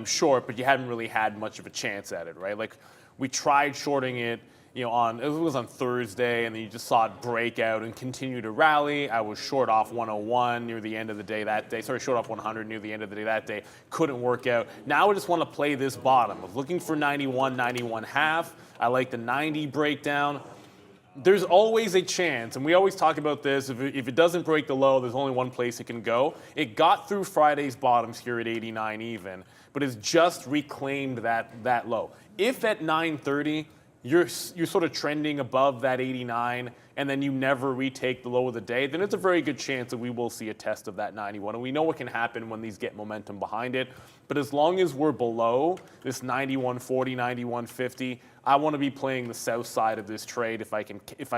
short, but you haven't really had much of a chance at it, right? Like we tried shorting it, it was on Thursday, and then you just saw it break out and continue to rally. I was short off 101 near the end of the day that day. Sorry, short off 100 near the end of the day that day. Couldn't work out. Now I just want to play this bottom. I was looking for 91, 91 half. I like the 90 breakdown. There's always a chance, and we always talk about this, if it doesn't break the low, there's only one place it can go. It got through Friday's bottoms here at 89 even, but it's just reclaimed that low. If at 9:30, you're sort of trending above that 89, and then you never retake the low of the day, then it's a very good chance that we will see a test of that 91. And we know what can happen when these get momentum behind it. But as long as we're below this 91.40, 91.50, I want to be playing the south side of this trade if I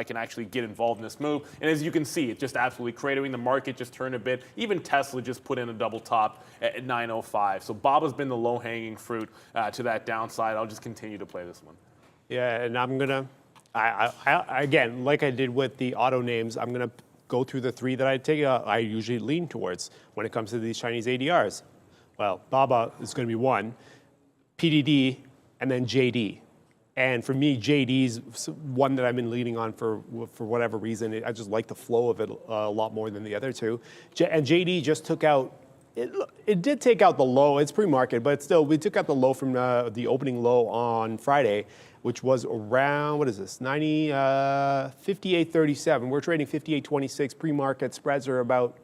can actually get involved in this move. And as you can see, it just absolutely cratering. The market just turned a bit. Even Tesla just put in a double top at 9.05. So Baba's been the low-hanging fruit to that downside. I'll just continue to play this one. Yeah, and I'm gonna, again, like I did with the auto names, I'm gonna go through the three that I usually lean towards when it comes to these Chinese ADRs. Well, Baba is gonna be one, PDD, and then JD. And for me, JD's one that I've been leaning on for whatever reason. I just like the flow of it a lot more than the other two. And JD just took out. It did take out the low. It's pre-market, but still, we took out the low from the opening low on Friday, which was around, what is this, 58.37. We're trading 58.26. Pre-market spreads are about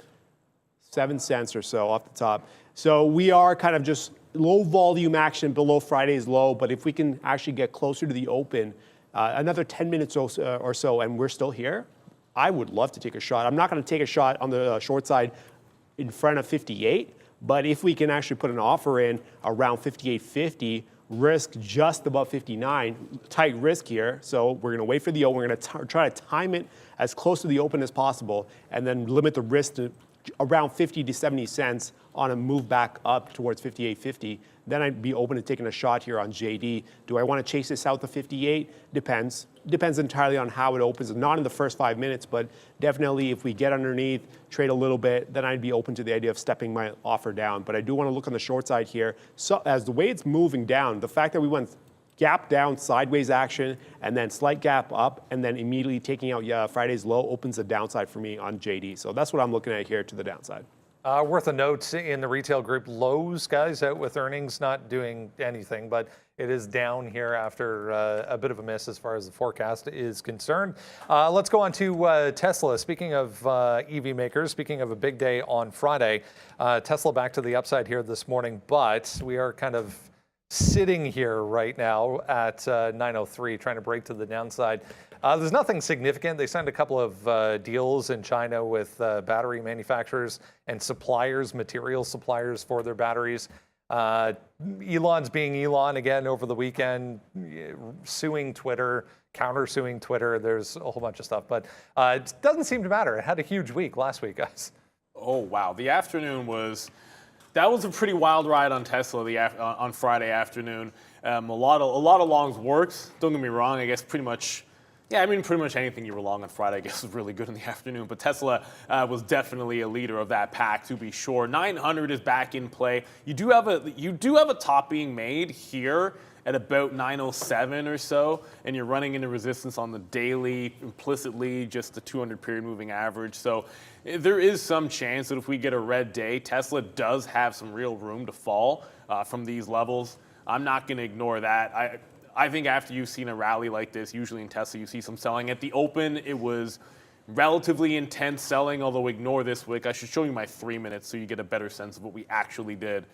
7 cents or so off the top. So we are kind of just low volume action below Friday's low, but if we can actually get closer to the open, another 10 minutes or so, and we're still here, I would love to take a shot. I'm not going to take a shot on the short side in front of 58, but if we can actually put an offer in around 58.50, risk just above 59, tight risk here. So we're going to wait for the open. We're going to try to time it as close to the open as possible, and then limit the risk to around 50 to 70 cents on a move back up towards 58.50. Then I'd be open to taking a shot here on JD. Do I want to chase this out to 58? Depends. Depends entirely on how it opens. Not in the first 5 minutes, but definitely if we get underneath, trade a little bit, then I'd be open to the idea of stepping my offer down. But I do want to look on the short side here. So as the way it's moving down, the fact that we went gap down, sideways action, and then slight gap up, and then immediately taking out Friday's low opens the downside for me on JD. So that's what I'm looking at here to the downside. Worth a note in the retail group, Lowe's, guys, out with earnings, not doing anything, but it is down here after a bit of a miss as far as the forecast is concerned. Let's go on to Tesla. Speaking of EV makers, speaking of a big day on Friday, Tesla back to the upside here this morning, but we are kind of sitting here right now at 9.03, trying to break to the downside. There's nothing significant. They signed a couple of deals in China with battery manufacturers and suppliers, material suppliers for their batteries. Elon's being Elon again over the weekend, suing Twitter, counter-suing Twitter. There's a whole bunch of stuff, but it doesn't seem to matter. It had a huge week last week, guys. Oh, wow. The afternoon that was a pretty wild ride on Tesla on Friday afternoon. A lot of longs worked. Don't get me wrong. I guess pretty much Yeah, I mean, pretty much anything you were long on Friday, I guess, was really good in the afternoon. But Tesla was definitely a leader of that pack, to be sure. 900 is back in play. You do have a top being made here at about 907 or so, and you're running into resistance on the daily, implicitly just the 200 period moving average. So there is some chance that if we get a red day, Tesla does have some real room to fall from these levels. I'm not going to ignore that. I think after you've seen a rally like this, usually in Tesla, you see some selling. At the open, it was relatively intense selling, although ignore this wick. I should show you my 3 minutes so you get a better sense of what we actually did.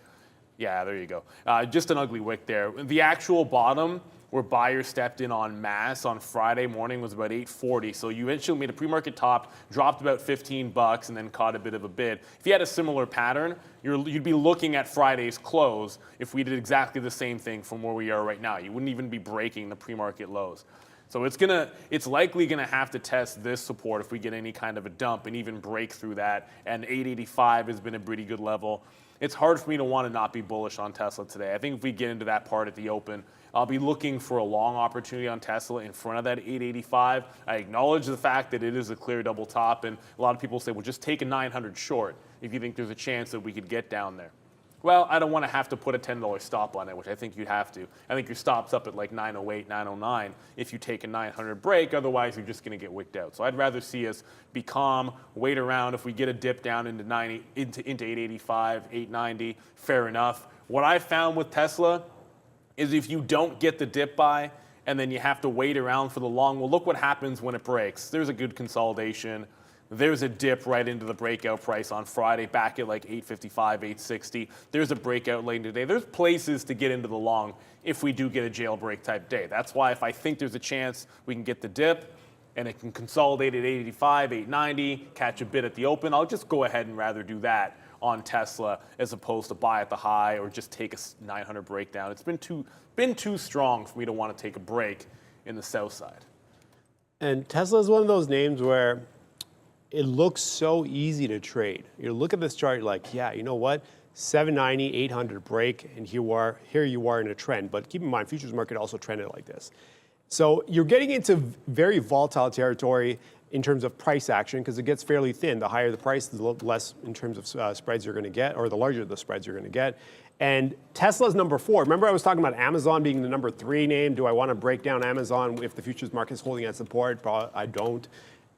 Yeah, there you go. Just an ugly wick there. The actual bottom where buyers stepped in en masse on Friday morning was about 840. So you eventually made a pre-market top, dropped about 15 bucks, and then caught a bit of a bid. If you had a similar pattern, you'd be looking at Friday's close if we did exactly the same thing from where we are right now. You wouldn't even be breaking the pre-market lows. So it's likely gonna have to test this support if we get any kind of a dump and even break through that. And 885 has been a pretty good level. It's hard for me to want to not be bullish on Tesla today. I think if we get into that part at the open, I'll be looking for a long opportunity on Tesla in front of that 885. I acknowledge the fact that it is a clear double top, and a lot of people say, well, just take a 900 short if you think there's a chance that we could get down there. Well, I don't want to have to put a $10 stop on it, which I think you'd have to. I think your stop's up at like 908, 909 if you take a 900 break. Otherwise, you're just going to get wicked out. So I'd rather see us be calm, wait around. If we get a dip down into 885, 890, fair enough. What I found with Tesla is if you don't get the dip buy and then you have to wait around for the long, well, look what happens when it breaks. There's a good consolidation. There's a dip right into the breakout price on Friday, back at like 855, 860. There's a breakout late today. There's places to get into the long if we do get a jailbreak type day. That's why if I think there's a chance we can get the dip and it can consolidate at 885, 890, catch a bid at the open, I'll just go ahead and rather do that on Tesla as opposed to buy at the high or just take a 900 breakdown. It's been too strong for me to want to take a break in the south side. And Tesla is one of those names where it looks so easy to trade. You look at this chart like, yeah, you know what? 790, 800 break, and here you are in a trend. But keep in mind, futures market also trended like this. So you're getting into very volatile territory in terms of price action because it gets fairly thin. The higher the price, the less in terms of spreads you're going to get, or the larger the spreads you're going to get. And Tesla's number 4. Remember I was talking about Amazon being the number 3 name. Do I want to break down Amazon if the futures market is holding at support? I don't.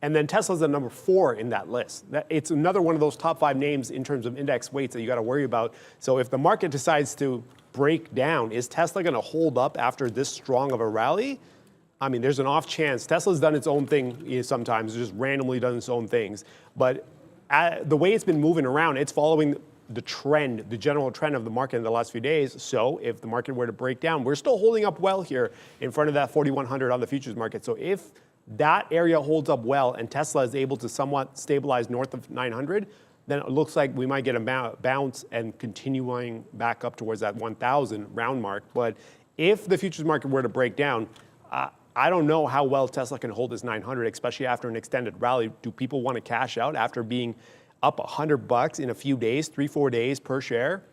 And then Tesla's the number 4 in that list. It's another one of those top 5 names in terms of index weights that you got to worry about. So if the market decides to break down, is Tesla going to hold up after this strong of a rally? I mean, there's an off chance. Tesla's done its own thing sometimes, just randomly done its own things. But the way it's been moving around, it's following the trend, the general trend of the market in the last few days. So if the market were to break down, we're still holding up well here in front of that 4,100 on the futures market. So if that area holds up well and Tesla is able to somewhat stabilize north of 900, then it looks like we might get a bounce and continuing back up towards that 1,000 round mark. But if the futures market were to break down, I don't know how well Tesla can hold this 900, especially after an extended rally. Do people want to cash out after being up $100 in a few days, 3-4 days per share?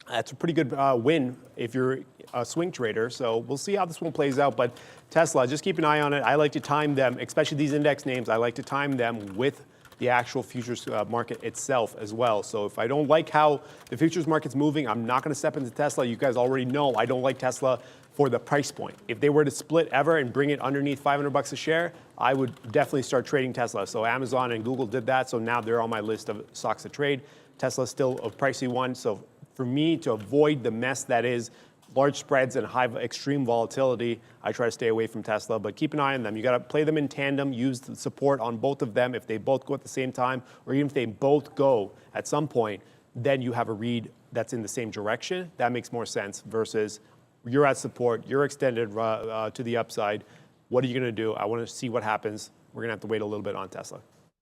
That's a pretty good win if you're a swing trader. So we'll see how this one plays out. But Tesla, just keep an eye on it. I like to time them, especially these index names. I like to time them with the actual futures market itself as well. So if I don't like how the futures market's moving, I'm not going to step into Tesla. You guys already know I don't like Tesla for the price point. If they were to split ever and bring it underneath $500 a share, I would definitely start trading Tesla. So Amazon and Google did that. So now they're on my list of stocks to trade. Tesla's still a pricey one. So for me to avoid the mess that is large spreads and high extreme volatility, I try to stay away from Tesla, but keep an eye on them. You got to play them in tandem, use the support on both of them. If they both go at the same time, or even if they both go at some point, then you have a read that's in the same direction. That makes more sense versus you're at support, you're extended to the upside. What are you going to do? I want to see what happens. We're going to have to wait a little bit on Tesla.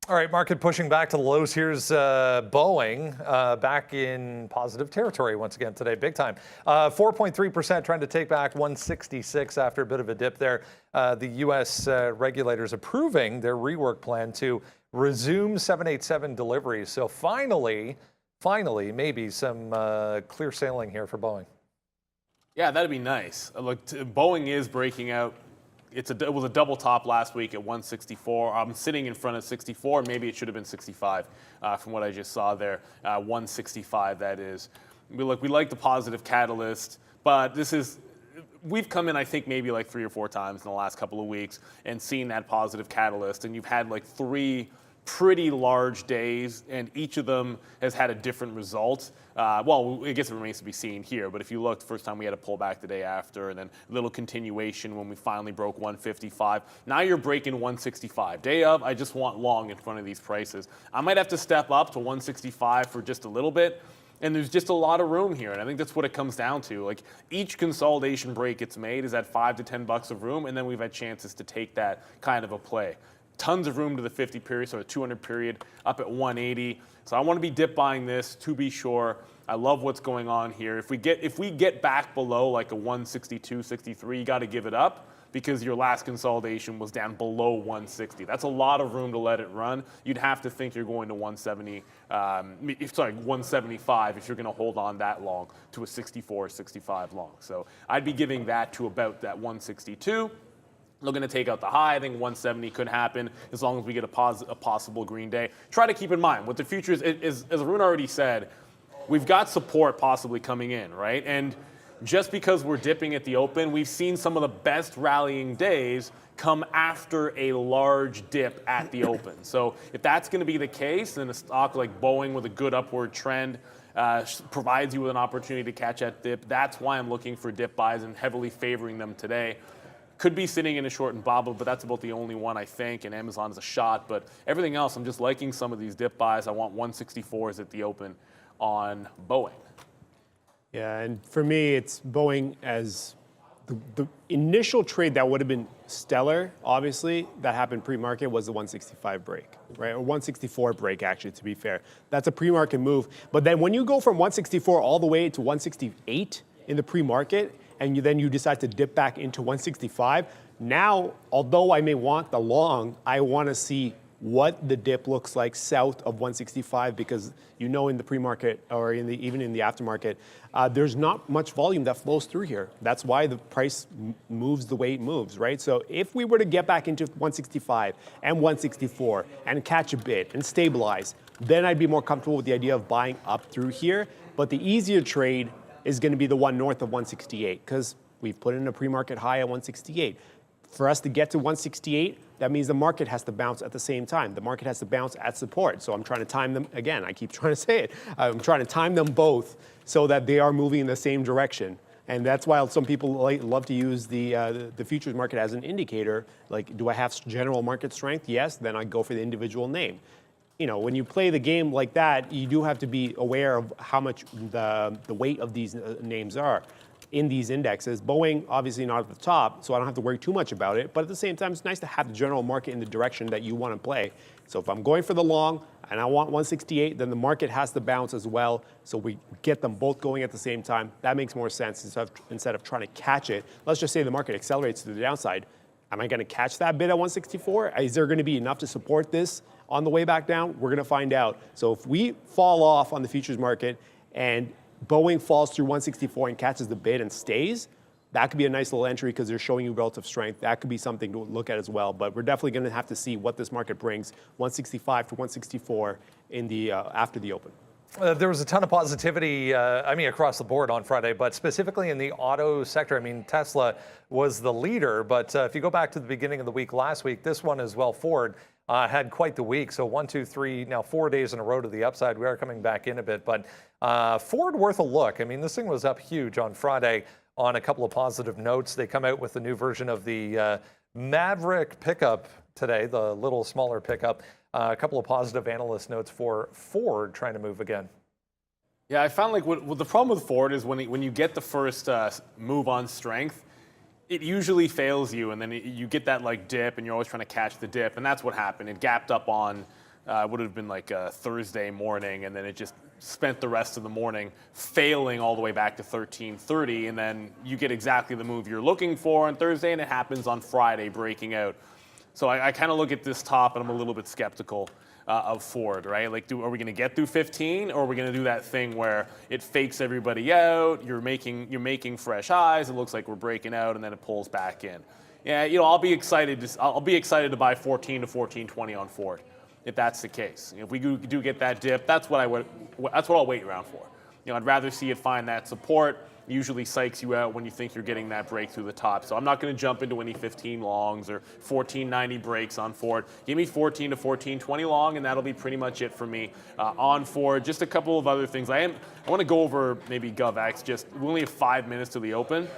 All right, market pushing back to the lows. Here's Boeing back in positive territory once again today, big time. 4.3% trying to take back 166 after a bit of a dip there. The U.S. Regulators approving their rework plan to resume 787 deliveries. So finally, maybe some clear sailing here for Boeing. Yeah, that'd be nice. Look, Boeing is breaking out it was a double top last week at 164. I'm sitting in front of 64. Maybe it should have been 65 from what I just saw there. 165, that is. We like the positive catalyst, but we've come in, I think, maybe like 3 or 4 times in the last couple of weeks and seen that positive catalyst, and you've had like 3 pretty large days, and each of them has had a different result. Well, I guess it remains to be seen here, but if you look, the first time we had a pullback the day after, and then a little continuation when we finally broke 155. Now you're breaking 165. Day of, I just want long in front of these prices. I might have to step up to 165 for just a little bit, and there's just a lot of room here, and I think that's what it comes down to. Like, each consolidation break it's made is at $5 to $10 of room, and then we've had chances to take that kind of a play. Tons of room to the 50 period, so a 200 period up at 180. So I want to be dip buying this to be sure. I love what's going on here. If we get back below like a 162, 63, you got to give it up because your last consolidation was down below 160. That's a lot of room to let it run. You'd have to think you're going to 175 if you're going to hold on that long to a 64 or 65 long. So I'd be giving that to about that 162. Looking to take out the high. I think 170 could happen as long as we get a possible green day. Try to keep in mind what the futures is, as Arun already said, we've got support possibly coming in, right? And just because we're dipping at the open, we've seen some of the best rallying days come after a large dip at the open. So if that's going to be the case, then a stock like Boeing with a good upward trend provides you with an opportunity to catch that dip. That's why I'm looking for dip buys and heavily favoring them today. Could be sitting in a short and bobble, but that's about the only one I think, and Amazon is a shot. But everything else, I'm just liking some of these dip buys. I want 164s at the open on Boeing. Yeah, and for me, it's Boeing as the initial trade that would have been stellar, obviously, that happened pre-market was the 165 break, right? Or 164 break, actually, to be fair. That's a pre-market move. But then when you go from 164 all the way to 168 in the pre-market, and then you decide to dip back into 165, now, although I may want the long, I want to see what the dip looks like south of 165 because in the pre-market or even in the aftermarket, there's not much volume that flows through here. That's why the price moves the way it moves, right? So if we were to get back into 165 and 164 and catch a bid and stabilize, then I'd be more comfortable with the idea of buying up through here. But the easier trade is going to be the one north of 168 because we've put in a pre-market high at 168. For us to get to 168, that means the market has to bounce at the same time. The market has to bounce at support. So I'm trying to time them, again, I keep trying to say it. I'm trying to time them both so that they are moving in the same direction. And that's why some people love to use the futures market as an indicator. Like, do I have general market strength? Yes, then I go for the individual name. When you play the game like that, you do have to be aware of how much the weight of these names are in these indexes. Boeing, obviously not at the top, so I don't have to worry too much about it. But at the same time, it's nice to have the general market in the direction that you want to play. So if I'm going for the long and I want 168, then the market has to bounce as well. So we get them both going at the same time. That makes more sense instead of trying to catch it. Let's just say the market accelerates to the downside. Am I going to catch that bid at 164? Is there going to be enough to support this on the way back down? We're going to find out. So if we fall off on the futures market and Boeing falls through 164 and catches the bid and stays, that could be a nice little entry because they're showing you relative strength. That could be something to look at as well. But we're definitely going to have to see what this market brings, 165 to 164 in the after the open. There was a ton of positivity, across the board on Friday, but specifically in the auto sector. Tesla was the leader, but if you go back to the beginning of the week last week, this one as well, Ford, had quite the week. So 1, 2, 3, now 4 days in a row to the upside. We are coming back in a bit, but Ford worth a look. This thing was up huge on Friday on a couple of positive notes. They come out with the new version of the Maverick pickup today, the little smaller pickup. A couple of positive analyst notes for Ford trying to move again. Yeah, I found what the problem with Ford is when you get the first move on strength, it usually fails you, and then you get that dip, and you're always trying to catch the dip, and that's what happened. It gapped up on would have been Thursday morning, and then it just spent the rest of the morning failing all the way back to 1330, and then you get exactly the move you're looking for on Thursday, and it happens on Friday, breaking out. So I kind of look at this top, and I'm a little bit skeptical of Ford, right? Are we going to get through 15, or are we going to do that thing where it fakes everybody out? You're making fresh highs. It looks like we're breaking out, and then it pulls back in. yeah, I'll be excited to buy 14 to 14.20 on Ford, if that's the case. If we do get that dip, that's what I'll wait around for. I'd rather see it find that support. Usually psychs you out when you think you're getting that break through the top. So I'm not going to jump into any 15 longs or 14.90 breaks on Ford. Give me 14 to 14.20 long, and that'll be pretty much it for me on Ford. Just a couple of other things. I want to go over maybe GovX. We only have 5 minutes to the open.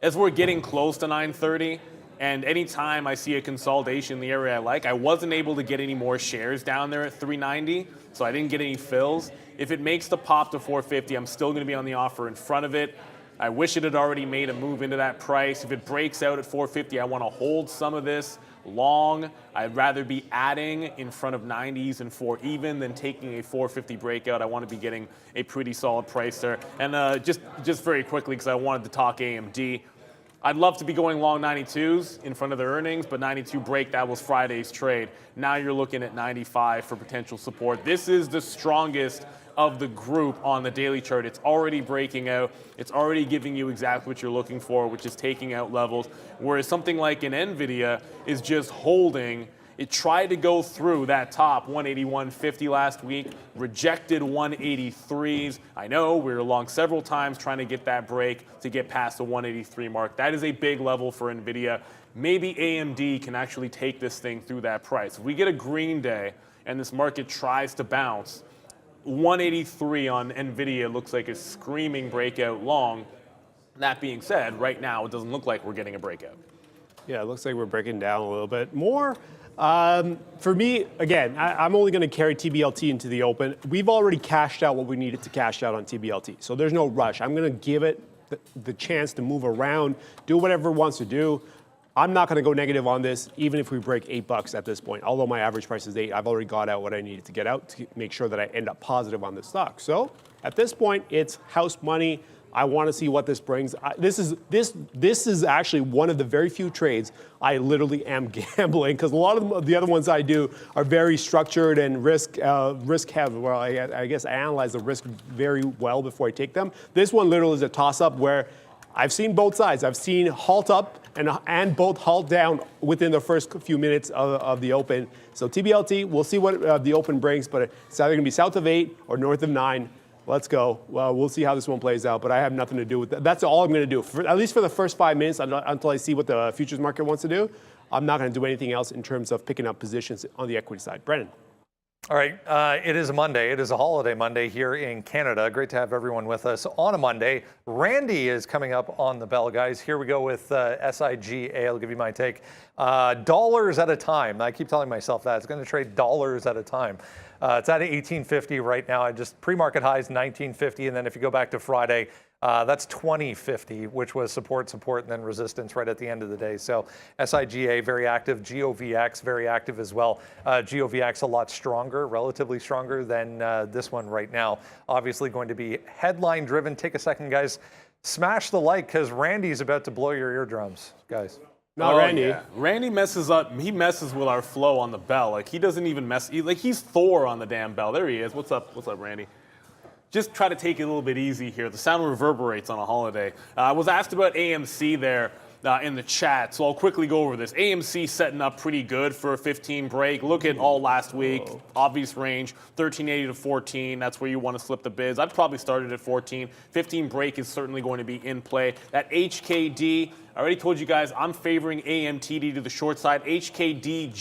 As we're getting close to 9:30, and anytime I see a consolidation in the area I like, I wasn't able to get any more shares down there at 390, so I didn't get any fills. If it makes the pop to 450, I'm still going to be on the offer in front of it. I wish it had already made a move into that price. If it breaks out at 450, I want to hold some of this long. I'd rather be adding in front of 90s and 4 even than taking a 450 breakout. I want to be getting a pretty solid price there. And just very quickly, because I wanted to talk AMD, I'd love to be going long 92s in front of the earnings, but 92 break, that was Friday's trade. Now you're looking at 95 for potential support. This is the strongest of the group on the daily chart. It's already breaking out. It's already giving you exactly what you're looking for, which is taking out levels. Whereas something like an NVIDIA is just holding. It tried to go through that top 181.50 last week, rejected 183s. I know we were long several times trying to get that break to get past the 183 mark. That is a big level for NVIDIA. Maybe AMD can actually take this thing through that price. If we get a green day and this market tries to bounce, 183 on NVIDIA looks like a screaming breakout long. That being said, right now it doesn't look like we're getting a breakout. Yeah, it looks like we're breaking down a little bit more. For me, again, I'm only going to carry TBLT into the open. We've already cashed out what we needed to cash out on TBLT, so there's no rush. I'm going to give it the chance to move around, do whatever it wants to do. I'm not going to go negative on this, even if we break $8 at this point. Although my average price is 8, I've already got out what I needed to get out to make sure that I end up positive on the stock. So at this point, it's house money. I want to see what this brings. This is actually one of the very few trades I literally am gambling, because a lot of the other ones I do are very structured and risk heavy. Well, I guess I analyze the risk very well before I take them. This one literally is a toss-up where I've seen both sides. I've seen halt up and both halt down within the first few minutes of the open. So TBLT, we'll see what the open brings, but it's either going to be south of 8 or north of 9. Let's go. Well, we'll see how this one plays out, but I have nothing to do with that. That's all I'm going to do, at least for the first 5 minutes until I see what the futures market wants to do. I'm not going to do anything else in terms of picking up positions on the equity side. Brennan. All right, it is a Monday. It is a holiday Monday here in Canada. Great to have everyone with us on a Monday. Randy is coming up on the bell, guys. Here we go with SIGA. I'll give you my take. Dollars at a time. I keep telling myself that. It's going to trade dollars at a time. It's at 18.50 right now. I just pre-market highs 19.50, and then if you go back to Friday, that's 20.50, which was support, and then resistance right at the end of the day. So SIGA, very active. GOVX, very active as well. GOVX a lot stronger, relatively stronger than this one right now. Obviously going to be headline driven. Take a second, guys. Smash the like, because Randy's about to blow your eardrums, guys. No, Randy. Yeah. Randy messes up. He messes with our flow on the bell. Like, he doesn't even mess. He's Thor on the damn bell. There he is. What's up? What's up, Randy? Just try to take it a little bit easy here. The sound reverberates on a holiday. I was asked about AMC there in the chat, so I'll quickly go over this. AMC setting up pretty good for a 15 break. Look at all last week. Obvious range, 1380 to 14. That's where you want to slip the bids. I'd probably start it at 14. 15 break is certainly going to be in play. That HKD, I already told you guys, I'm favoring AMTD to the short side. HKD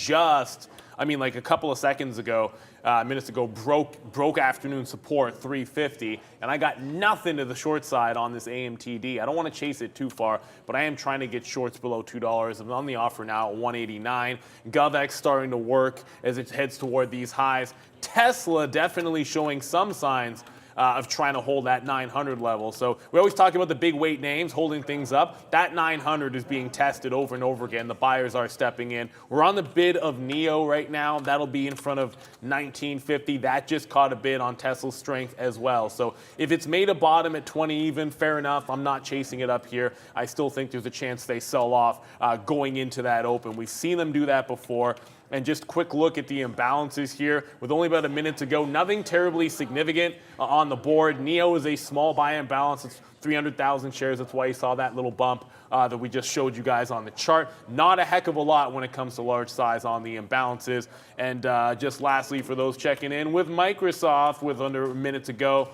like a couple of seconds ago, minutes ago, broke afternoon support 350, and I got nothing to the short side on this AMTD. I don't want to chase it too far, but I am trying to get shorts below $2. I'm on the offer now at 189. GovX starting to work as it heads toward these highs. Tesla definitely showing some signs of trying to hold that 900 level. So we always talk about the big weight names holding things up. That 900 is being tested over and over again. The buyers are stepping in. We're on the bid of NEO right now. That'll be in front of 1950. That just caught a bid on Tesla's strength as well. So if it's made a bottom at 20 even, fair enough. I'm not chasing it up here. I still think there's a chance they sell off going into that open. We've seen them do that before. And just quick look at the imbalances here. With only about a minute to go, nothing terribly significant on the board. NEO is a small buy imbalance. It's 300,000 shares. That's why you saw that little bump that we just showed you guys on the chart. Not a heck of a lot when it comes to large size on the imbalances. And just lastly, for those checking in with Microsoft, with under a minute to go,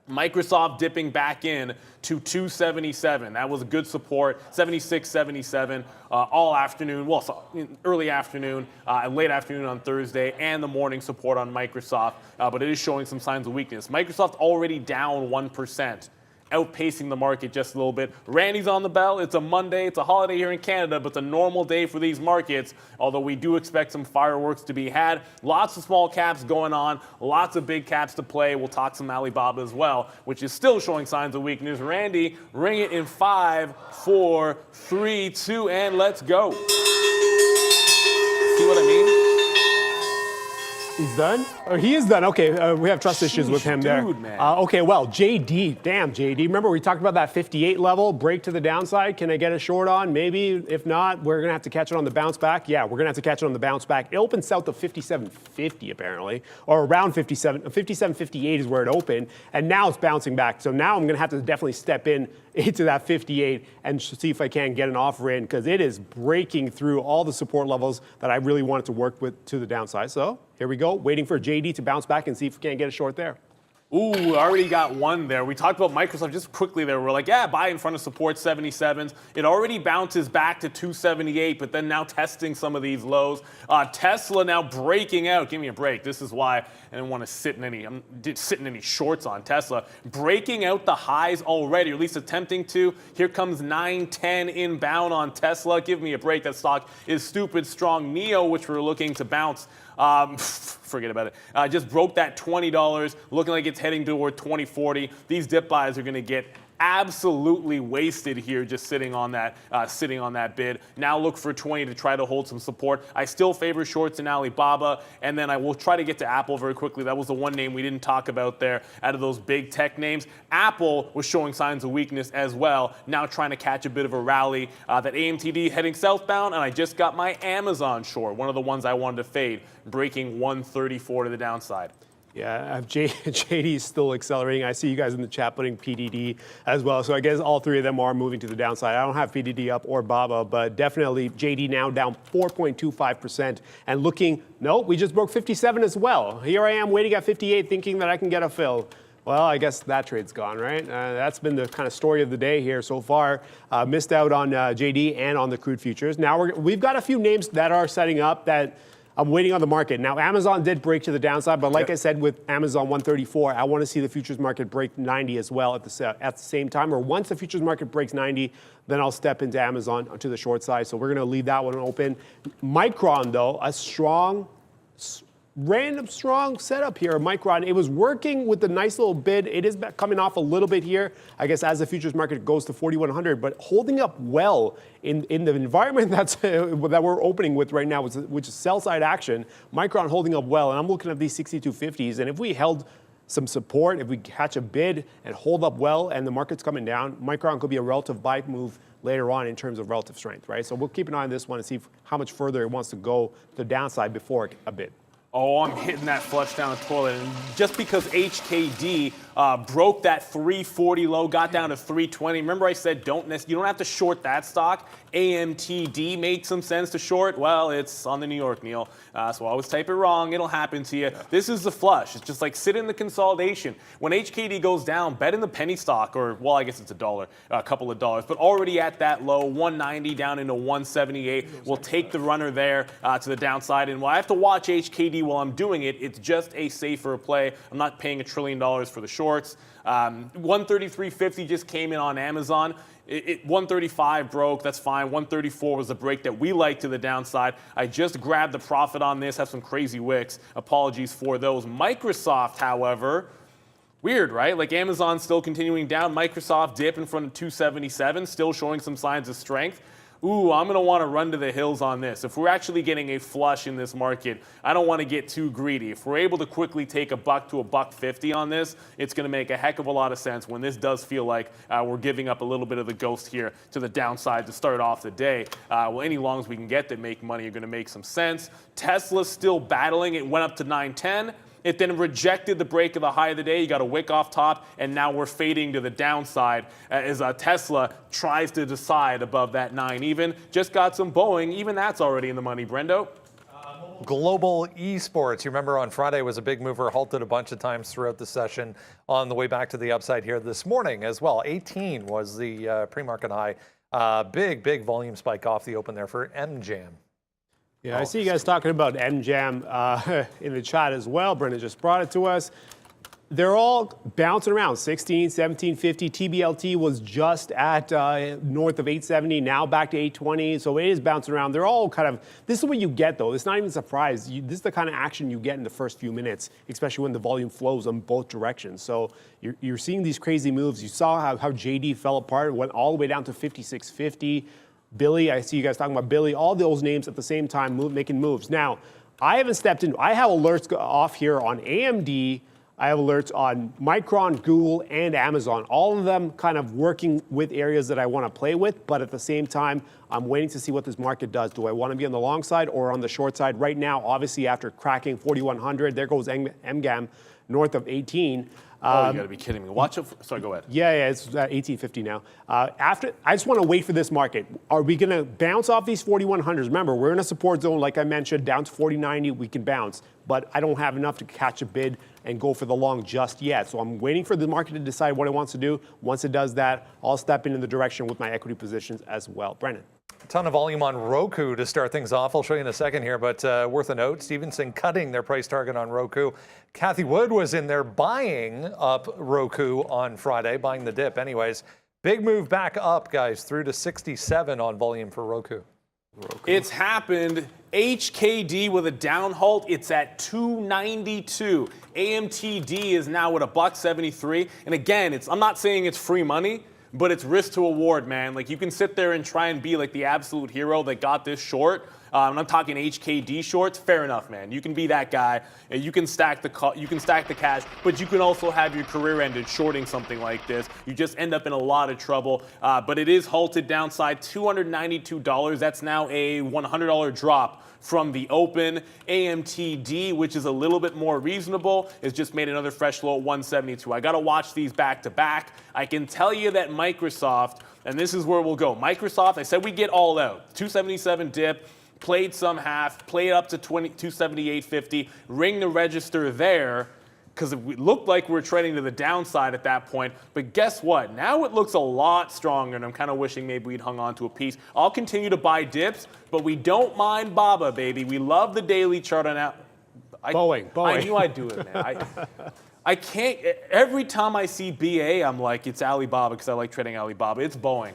Microsoft dipping back in to 277. That was a good support, 76, 77 all afternoon, well, early afternoon and late afternoon on Thursday, and the morning support on Microsoft. But it is showing some signs of weakness. Microsoft already down 1%. Outpacing the market just a little bit. Randy's on the bell. It's a Monday. It's a holiday here in Canada, but it's a normal day for these markets, although we do expect some fireworks to be had. Lots of small caps going on, lots of big caps to play. We'll talk some Alibaba as well, which is still showing signs of weakness. Randy, ring it in 5, 4, 3, 2, and let's go. See what I mean? He's done? Or he is done. Okay, we have trust issues with him there. Dude, man. Okay, well, JD. Damn, JD. Remember we talked about that 58 level, break to the downside. Can I get a short on? Maybe. If not, we're going to have to catch it on the bounce back. Yeah, we're going to have to catch it on the bounce back. It opened south of 57.50 apparently, or around 57. 57.58 is where it opened, and now it's bouncing back. So now I'm going to have to definitely step in into that 58 and see if I can get an offer in, because it is breaking through all the support levels that I really wanted to work with to the downside. So here we go, waiting for JD to bounce back and see if we can't get a short there. Ooh, already got one there. We talked about Microsoft just quickly there. We're like, yeah, buy in front of support 77s. It already bounces back to 278, but then now testing some of these lows. Tesla now breaking out. Give me a break. This is why I didn't want to sit in any shorts on Tesla. Breaking out the highs already, or at least attempting to. Here comes 910 inbound on Tesla. Give me a break. That stock is stupid strong. NEO, which we're looking to bounce. Forget about it. Just broke that $20, looking like it's heading toward 2040. These dip buys are going to get absolutely wasted here, just sitting on that bid. Now look for 20 to try to hold some support. I still favor shorts in Alibaba, and then I will try to get to Apple very quickly. That was the one name we didn't talk about there out of those big tech names. Apple was showing signs of weakness as well, now trying to catch a bit of a rally. That AMTD heading southbound, and I just got my Amazon short, one of the ones I wanted to fade, breaking 134 to the downside. Yeah, JD is still accelerating. I see you guys in the chat putting PDD as well. So I guess all three of them are moving to the downside. I don't have PDD up or BABA, but definitely JD now down 4.25%. And looking, no, we just broke 57 as well. Here I am waiting at 58 thinking that I can get a fill. Well, I guess that trade's gone, right? That's been the kind of story of the day here so far. Missed out on JD and on the crude futures. Now we've got a few names that are setting up that I'm waiting on the market. Now, Amazon did break to the downside, but like I said with Amazon 134, I want to see the futures market break 90 as well at the same time. Or once the futures market breaks 90, then I'll step into Amazon to the short side. So we're going to leave that one open. Micron, though, a random strong setup here. Micron, it was working with the nice little bid. It is coming off a little bit here, I guess, as the futures market goes to 4,100, but holding up well in the environment that we're opening with right now, which is sell side action. Micron holding up well, and I'm looking at these 6250s, and if we held some support, if we catch a bid and hold up well, and the market's coming down, Micron could be a relative buy move later on in terms of relative strength, right? So we'll keep an eye on this one and see how much further it wants to go to the downside before a bid. Oh, I'm hitting that flush down the toilet. And just because HKD broke that 340 low, got down to 320. Remember I said you don't have to short that stock. AMTD made some sense to short. Well, it's on the New York, Neil. So I always type it wrong. It'll happen to you. Yeah. This is the flush. It's just like sit in the consolidation. When HKD goes down, bet in the penny stock, or well, I guess it's a couple of dollars, but already at that low, 190 down into 178. We'll take the runner there to the downside. And while I have to watch HKD while I'm doing it, it's just a safer play. I'm not paying $1 trillion for the shorts. 133.50 just came in on Amazon. 135 broke, that's fine. 134 was the break that we like to the downside. I just grabbed the profit on this, have some crazy wicks. Apologies for those. Microsoft, however, weird, right? Like Amazon still continuing down. Microsoft dip in front of 277, still showing some signs of strength. ooh, I'm going to want to run to the hills on this. If we're actually getting a flush in this market, I don't want to get too greedy. If we're able to quickly take $1 to $1.50 on this, it's going to make a heck of a lot of sense when this does feel like we're giving up a little bit of the ghost here to the downside to start off the day. Well, any longs we can get that make money are going to make some sense. Tesla's still battling. It went up to 910. It then rejected the break of the high of the day. You got a wick off top, and now we're fading to the downside as Tesla tries to decide above that 9 even. Just got some Boeing. Even that's already in the money, Brendo. Global esports. You remember on Friday was a big mover, halted a bunch of times throughout the session on the way back to the upside here this morning as well. 18 was the pre-market high. Big volume spike off the open there for MJAM. Yeah, I see you guys talking about MJAM in the chat as well. Brendan just brought it to us. They're all bouncing around, 16, 1750. TBLT was just at north of 870, now back to 820. So it is bouncing around. They're all kind of, this is what you get though. It's not even a surprise. This is the kind of action you get in the first few minutes, especially when the volume flows on both directions. So you're seeing these crazy moves. You saw how JD fell apart, went all the way down to 5650. Billy, I see you guys talking about Billy, all those names at the same time making moves. Now, I haven't stepped in. I have alerts off here on AMD. I have alerts on Micron, Google, and Amazon. All of them kind of working with areas that I want to play with, but at the same time, I'm waiting to see what this market does. Do I want to be on the long side or on the short side? Right now, obviously, after cracking 4,100, there goes MGAM north of 18. Oh, you got to be kidding me. Watch it. Sorry, go ahead. Yeah, it's at 1850 now. I just want to wait for this market. Are we going to bounce off these 4100s? Remember, we're in a support zone, like I mentioned, down to 4090, we can bounce. But I don't have enough to catch a bid and go for the long just yet. So I'm waiting for the market to decide what it wants to do. Once it does that, I'll step in the direction with my equity positions as well. Brennan. A ton of volume on Roku to start things off. I'll show you in a second here, but worth a note. Stevenson cutting their price target on Roku. Kathy Wood was in there buying up Roku on Friday, buying the dip anyways. Big move back up, guys, through to 67 on volume for Roku. It's happened. HKD with a down halt. It's at 292. AMTD is now at $1.73. And again, I'm not saying it's free money, but it's risk to reward, man. Like, you can sit there and try and be like the absolute hero that got this short. And I'm talking HKD shorts. Fair enough, man. You can be that guy, and you can stack the cash, but you can also have your career ended shorting something like this. You just end up in a lot of trouble. But it is halted downside, $292. That's now a $100 drop from the open. AMTD, which is a little bit more reasonable, has just made another fresh low at 172. I got to watch these back to back. I can tell you that Microsoft, and this is where we'll go. Microsoft, I said we get all out. 277 dip. Played some half, played up to 278.50, ring the register there, because it looked like we were trading to the downside at that point. But guess what? Now it looks a lot stronger, and I'm kind of wishing maybe we'd hung on to a piece. I'll continue to buy dips, but we don't mind BABA, baby. We love the daily chart on out. Boeing. I knew I'd do it, man. I can't. Every time I see BA, I'm like, it's Alibaba, because I like trading Alibaba. It's Boeing.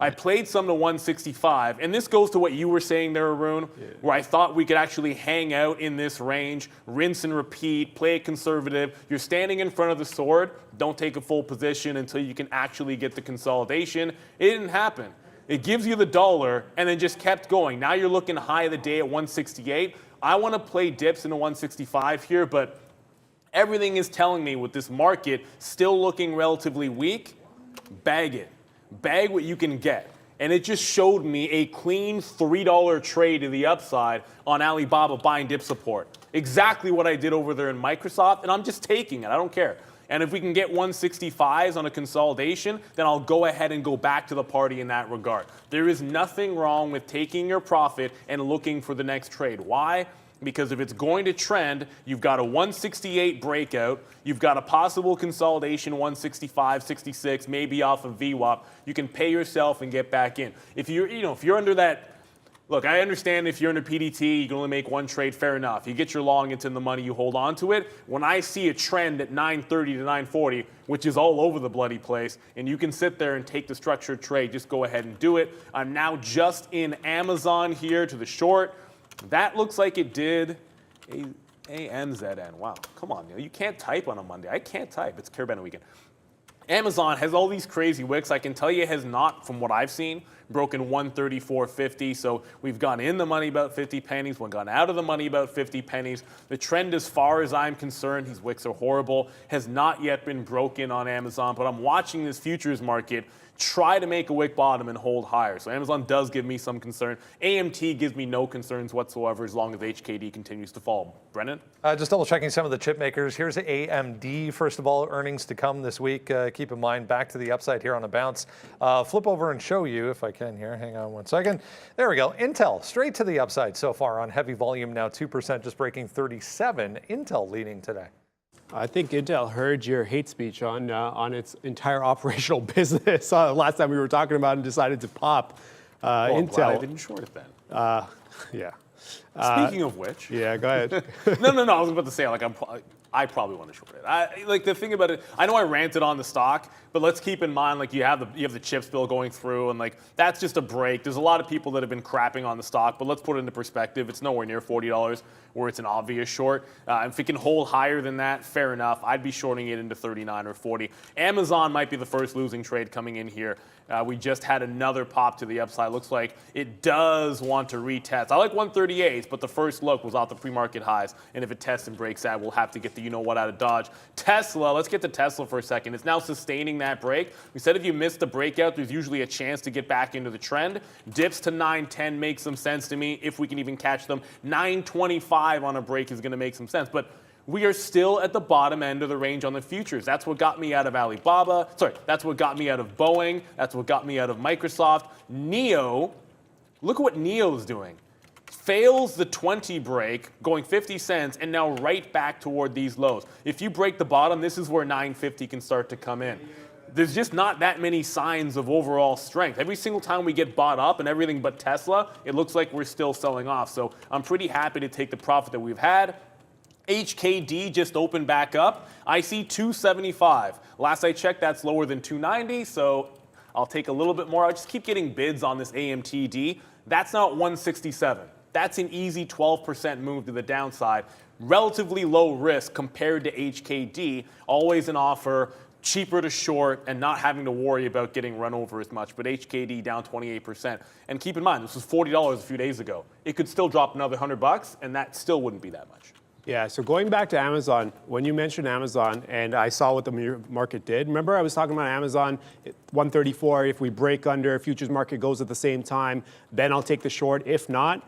I played some to 165, and this goes to what you were saying there, Arun, where I thought we could actually hang out in this range, rinse and repeat, play it conservative. You're standing in front of the sword. Don't take a full position until you can actually get the consolidation. It didn't happen. It gives you the dollar and then just kept going. Now you're looking high of the day at 168. I want to play dips into 165 here, but everything is telling me with this market still looking relatively weak, bag it. Bag what you can get. And it just showed me a clean $3 trade to the upside on Alibaba buying dip support. Exactly what I did over there in Microsoft, and I'm just taking it. I don't care. And if we can get 165s on a consolidation, then I'll go ahead and go back to the party in that regard. There is nothing wrong with taking your profit and looking for the next trade. Why? Because if it's going to trend, you've got a 168 breakout, you've got a possible consolidation 165, 66, maybe off of VWAP. You can pay yourself and get back in. If you're under that, look, I understand if you're under PDT, you can only make one trade, fair enough. You get your long, it's in the money, you hold on to it. When I see a trend at 930 to 940, which is all over the bloody place, and you can sit there and take the structured trade, just go ahead and do it. I'm now just in Amazon here to the short. That looks like it did ANZN. Wow, come on, Neil. You can't type on a Monday. I can't type. It's Carabana weekend. Amazon has all these crazy wicks. I can tell you it has not, from what I've seen, broken 134.50. So we've gone in the money about 50 pennies. We've gone out of the money about 50 pennies. The trend, as far as I'm concerned, these wicks are horrible, has not yet been broken on Amazon. But I'm watching this futures market try to make a wick bottom and hold higher. So Amazon does give me some concern. AMT gives me no concerns whatsoever as long as HKD continues to fall. Brennan? Just double checking some of the chip makers. Here's AMD, first of all, earnings to come this week. Keep in mind, back to the upside here on a bounce. Flip over and show you, if I can here. Hang on one second. There we go. Intel, straight to the upside so far on heavy volume, now 2%, just breaking 37. Intel leading today. I think Intel heard your hate speech on its entire operational business last time we were talking about and decided to pop Intel. I didn't short it then. Yeah. Speaking of which. Yeah, go ahead. No. I was about to say, like, I probably want to short it. Like, the thing about it, I know I ranted on the stock, but let's keep in mind, like, you have the chip spill going through, and like that's just a break. There's a lot of people that have been crapping on the stock, but let's put it into perspective. It's nowhere near $40 where it's an obvious short. If it can hold higher than that, fair enough. I'd be shorting it into 39 or 40. Amazon might be the first losing trade coming in here. We just had another pop to the upside. Looks like it does want to retest. I like 138, but the first look was off the pre-market highs. And if it tests and breaks that, we'll have to get the you-know-what out of Dodge. Tesla, let's get to Tesla for a second. It's now sustaining that break. We said if you miss the breakout, there's usually a chance to get back into the trend. Dips to 910 makes some sense to me, if we can even catch them. 925 on a break is going to make some sense. But we are still at the bottom end of the range on the futures. That's what got me out of Alibaba. Sorry, that's what got me out of Boeing. That's what got me out of Microsoft. NEO, look at what NEO is doing. Fails the 20 break, going 50 cents, and now right back toward these lows. If you break the bottom, this is where 950 can start to come in. There's just not that many signs of overall strength. Every single time we get bought up and everything but Tesla, it looks like we're still selling off. So I'm pretty happy to take the profit that we've had. HKD just opened back up. I see 275. Last I checked, that's lower than 290, so I'll take a little bit more. I'll just keep getting bids on this AMTD. That's now at 167. That's an easy 12% move to the downside. Relatively low risk compared to HKD. Always an offer, cheaper to short, and not having to worry about getting run over as much. But HKD down 28%. And keep in mind, this was $40 a few days ago. It could still drop another $100, and that still wouldn't be that much. Yeah, so going back to Amazon, when you mentioned Amazon and I saw what the market did, remember I was talking about Amazon, 134, if we break under, futures market goes at the same time, then I'll take the short. If not,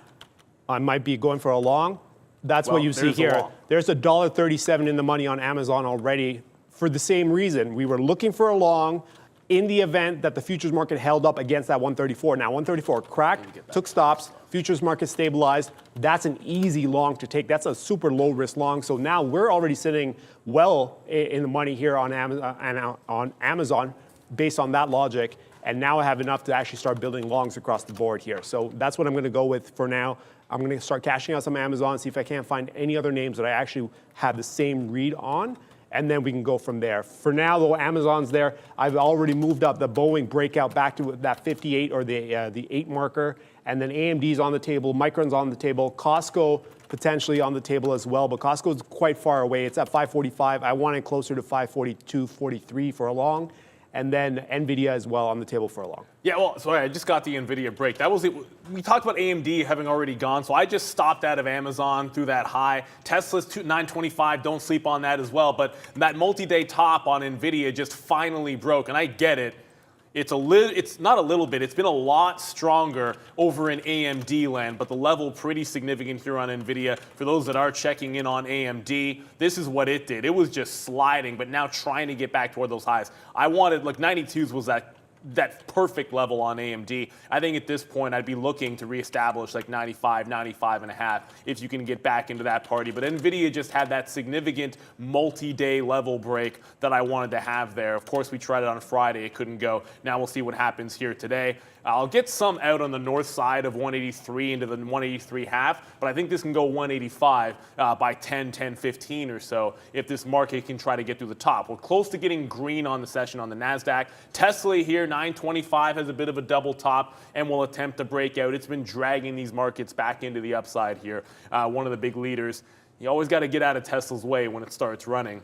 I might be going for a long. That's what you see here. There's $1.37 in the money on Amazon already for the same reason. We were looking for a long in the event that the futures market held up against that 134. Now 134 cracked, took stops, futures market stabilized. That's an easy long to take. That's a super low risk long. So now we're already sitting well in the money here on Amazon based on that logic. And now I have enough to actually start building longs across the board here. So that's what I'm going to go with for now. I'm going to start cashing out some Amazon, see if I can't find any other names that I actually have the same read on. And then we can go from there. For now, though, Amazon's there. I've already moved up the Boeing breakout back to that 58 or the 8 marker. And then AMD's on the table, Micron's on the table, Costco potentially on the table as well. But Costco's quite far away. It's at 545. I want it closer to 542, 43 for a long. And then NVIDIA as well on the table for a long. Yeah, well, sorry, I just got the NVIDIA break. That was it. We talked about AMD having already gone, so I just stopped out of Amazon through that high. Tesla's 925, don't sleep on that as well. But that multi-day top on NVIDIA just finally broke, and I get it. It's not a little bit. It's been a lot stronger over in AMD land, but the level pretty significant here on NVIDIA. For those that are checking in on AMD, this is what it did. It was just sliding, but now trying to get back toward those highs. I wanted, like 92s was that perfect level on AMD. I think at this point I'd be looking to reestablish like 95, 95 and a half if you can get back into that party. But NVIDIA just had that significant multi-day level break that I wanted to have there. Of course, we tried it on Friday. It couldn't go. Now we'll see what happens here today. I'll get some out on the north side of 183 into the 183 half, but I think this can go 185 by 10, 15 or so if this market can try to get through the top. We're close to getting green on the session on the NASDAQ. Tesla here, 925, has a bit of a double top and will attempt to break out. It's been dragging these markets back into the upside here. One of the big leaders. You always got to get out of Tesla's way when it starts running.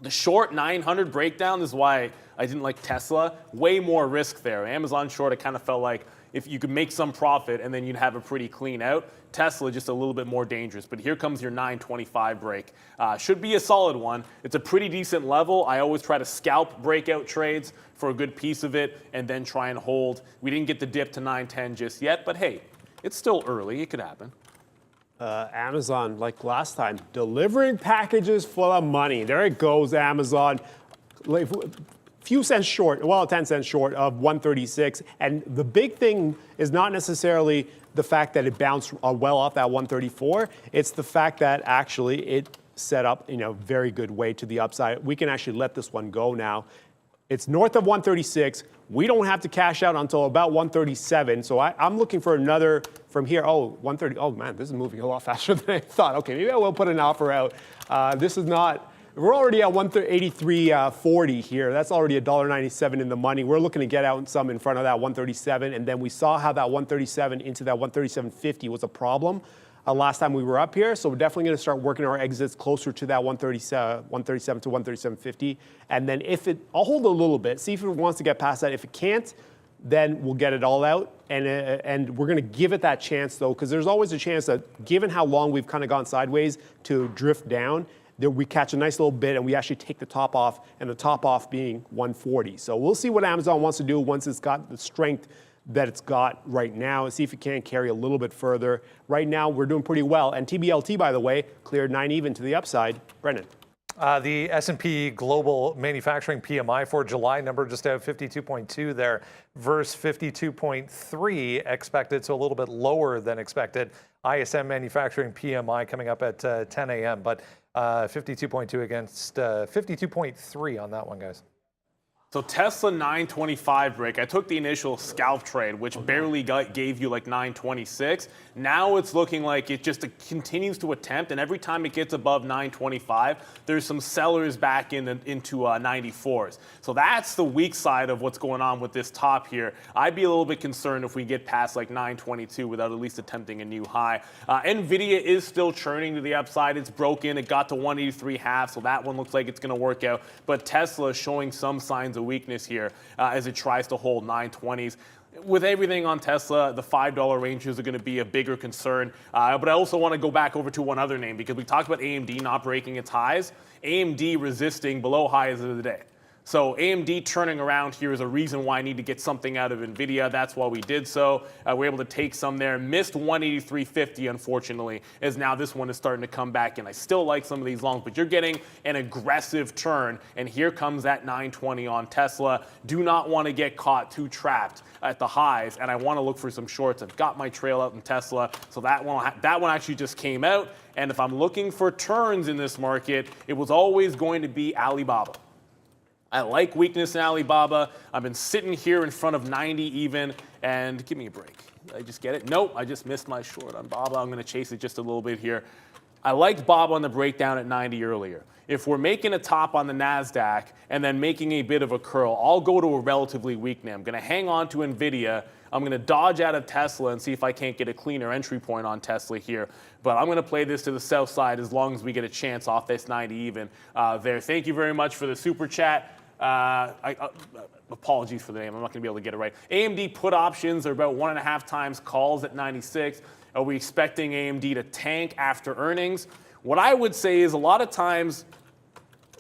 The short 900 breakdown is why I didn't like Tesla. Way more risk there. Amazon short, I kind of felt like if you could make some profit and then you'd have a pretty clean out. Tesla just a little bit more dangerous. But here comes your 925 break. Should be a solid one. It's a pretty decent level. I always try to scalp breakout trades for a good piece of it and then try and hold. We didn't get the dip to 910 just yet, but hey, it's still early. It could happen. Amazon, like last time, delivering packages full of money. There it goes, Amazon. Like, few cents short, well, 10 cents short of 136. And the big thing is not necessarily the fact that it bounced well off that 134. It's the fact that actually it set up in a very good way to the upside. We can actually let this one go now. It's north of 136. We don't have to cash out until about 137. So I'm looking for another from here. Oh, 130. Oh, man, this is moving a lot faster than I thought. Okay, maybe I will put an offer out. This is not. We're already at 183.40 here. That's already $1.97 in the money. We're looking to get out some in front of that 137. And then we saw how that 137 into that 137.50 was a problem last time we were up here. So we're definitely going to start working our exits closer to that 137 to 137.50. And then I'll hold a little bit, see if it wants to get past that. If it can't, then we'll get it all out. And we're going to give it that chance, though, because there's always a chance that given how long we've kind of gone sideways to drift down, that we catch a nice little bit and we actually take the top off, and the top off being 140. So we'll see what Amazon wants to do once it's got the strength that it's got right now, and see if it can carry a little bit further. Right now, we're doing pretty well. And TBLT, by the way, cleared 9 even to the upside. Brendan. The S&P Global Manufacturing PMI for July number just out 52.2 there versus 52.3 expected, so a little bit lower than expected. ISM Manufacturing PMI coming up at 10 a.m., but 52.2 against 52.3 on that one, guys. So Tesla 925 break. I took the initial scalp trade, which barely gave you like 926. Now it's looking like it just continues to attempt, and every time it gets above 925, there's some sellers back into 94s. So that's the weak side of what's going on with this top here. I'd be a little bit concerned if we get past like 922 without at least attempting a new high. NVIDIA is still churning to the upside. It's broken. It got to 183.5, so that one looks like it's going to work out. But Tesla is showing some signs of weakness here as it tries to hold 920s. With everything on Tesla, the $5 ranges are going to be a bigger concern. But I also want to go back over to one other name, because we talked about AMD not breaking its highs. AMD resisting below highs of the day. So AMD turning around here is a reason why I need to get something out of NVIDIA. That's why we did so. We're able to take some there. Missed 183.50, unfortunately, as now this one is starting to come back in. I still like some of these longs, but you're getting an aggressive turn. And here comes that 920 on Tesla. Do not want to get caught too trapped at the highs, and I want to look for some shorts. I've got my trail out in Tesla, so that one actually just came out. And if I'm looking for turns in this market, it was always going to be Alibaba. I like weakness in Alibaba. I've been sitting here in front of 90 even, and give me a break. Did I just get it? Nope, I just missed my short on Baba. I'm going to chase it just a little bit here. I liked Baba on the breakdown at 90 earlier. If we're making a top on the NASDAQ and then making a bit of a curl, I'll go to a relatively weak name. I'm going to hang on to NVIDIA. I'm going to dodge out of Tesla and see if I can't get a cleaner entry point on Tesla here. But I'm going to play this to the south side as long as we get a chance off this 90 even there. Thank you very much for the super chat. Apologies for the name. I'm not going to be able to get it right. AMD put options are about 1.5 times calls at 96. Are we expecting AMD to tank after earnings? What I would say is a lot of times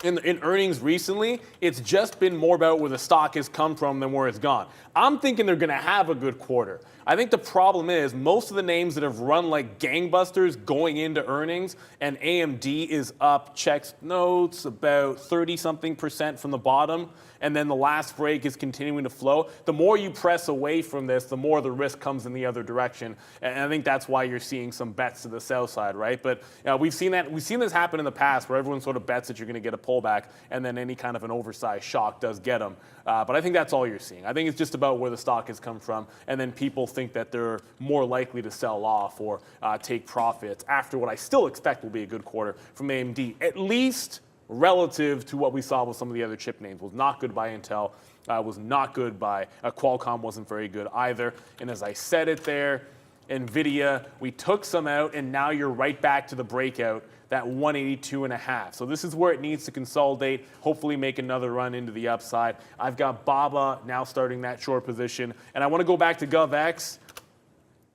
in earnings recently, it's just been more about where the stock has come from than where it's gone. I'm thinking they're going to have a good quarter. I think the problem is most of the names that have run like gangbusters going into earnings, and AMD is up, checks notes, about 30-something% from the bottom, and then the last break is continuing to flow. The more you press away from this, the more the risk comes in the other direction. And I think that's why you're seeing some bets to the sell side, right? But we've seen this happen in the past where everyone sort of bets that you're going to get a pullback, and then any kind of an oversized shock does get them. But I think that's all you're seeing. I think it's just about where the stock has come from, and then people think that they're more likely to sell off or take profits after what I still expect will be a good quarter from AMD, at least relative to what we saw with some of the other chip names. Was not good by Intel, was not good by Qualcomm, wasn't very good either. And as I said it there, NVIDIA, we took some out, and now you're right back to the breakout, that 182.5. So this is where it needs to consolidate, hopefully make another run into the upside. I've got BABA now starting that short position. And I want to go back to GovX.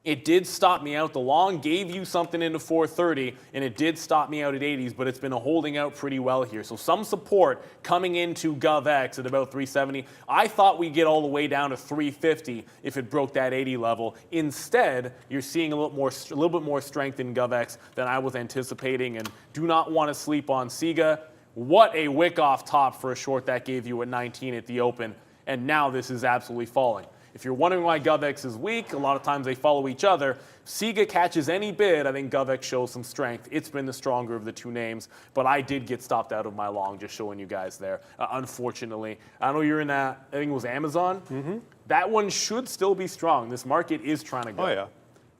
It did stop me out. The long gave you something into 430, and it did stop me out at 80s, but it's been holding out pretty well here. So some support coming into GovX at about 370. I thought we'd get all the way down to 350 if it broke that 80 level. Instead, you're seeing a little bit more strength in GovX than I was anticipating, and do not want to sleep on SIGA. What a wick off top for a short that gave you at 19 at the open, and now this is absolutely falling. If you're wondering why GovX is weak, a lot of times they follow each other. SIGA catches any bid. I think GovX shows some strength. It's been the stronger of the two names, but I did get stopped out of my long, just showing you guys there, unfortunately. I know you're in that, I think it was Amazon. Mm-hmm. That one should still be strong. This market is trying to go. Oh, yeah.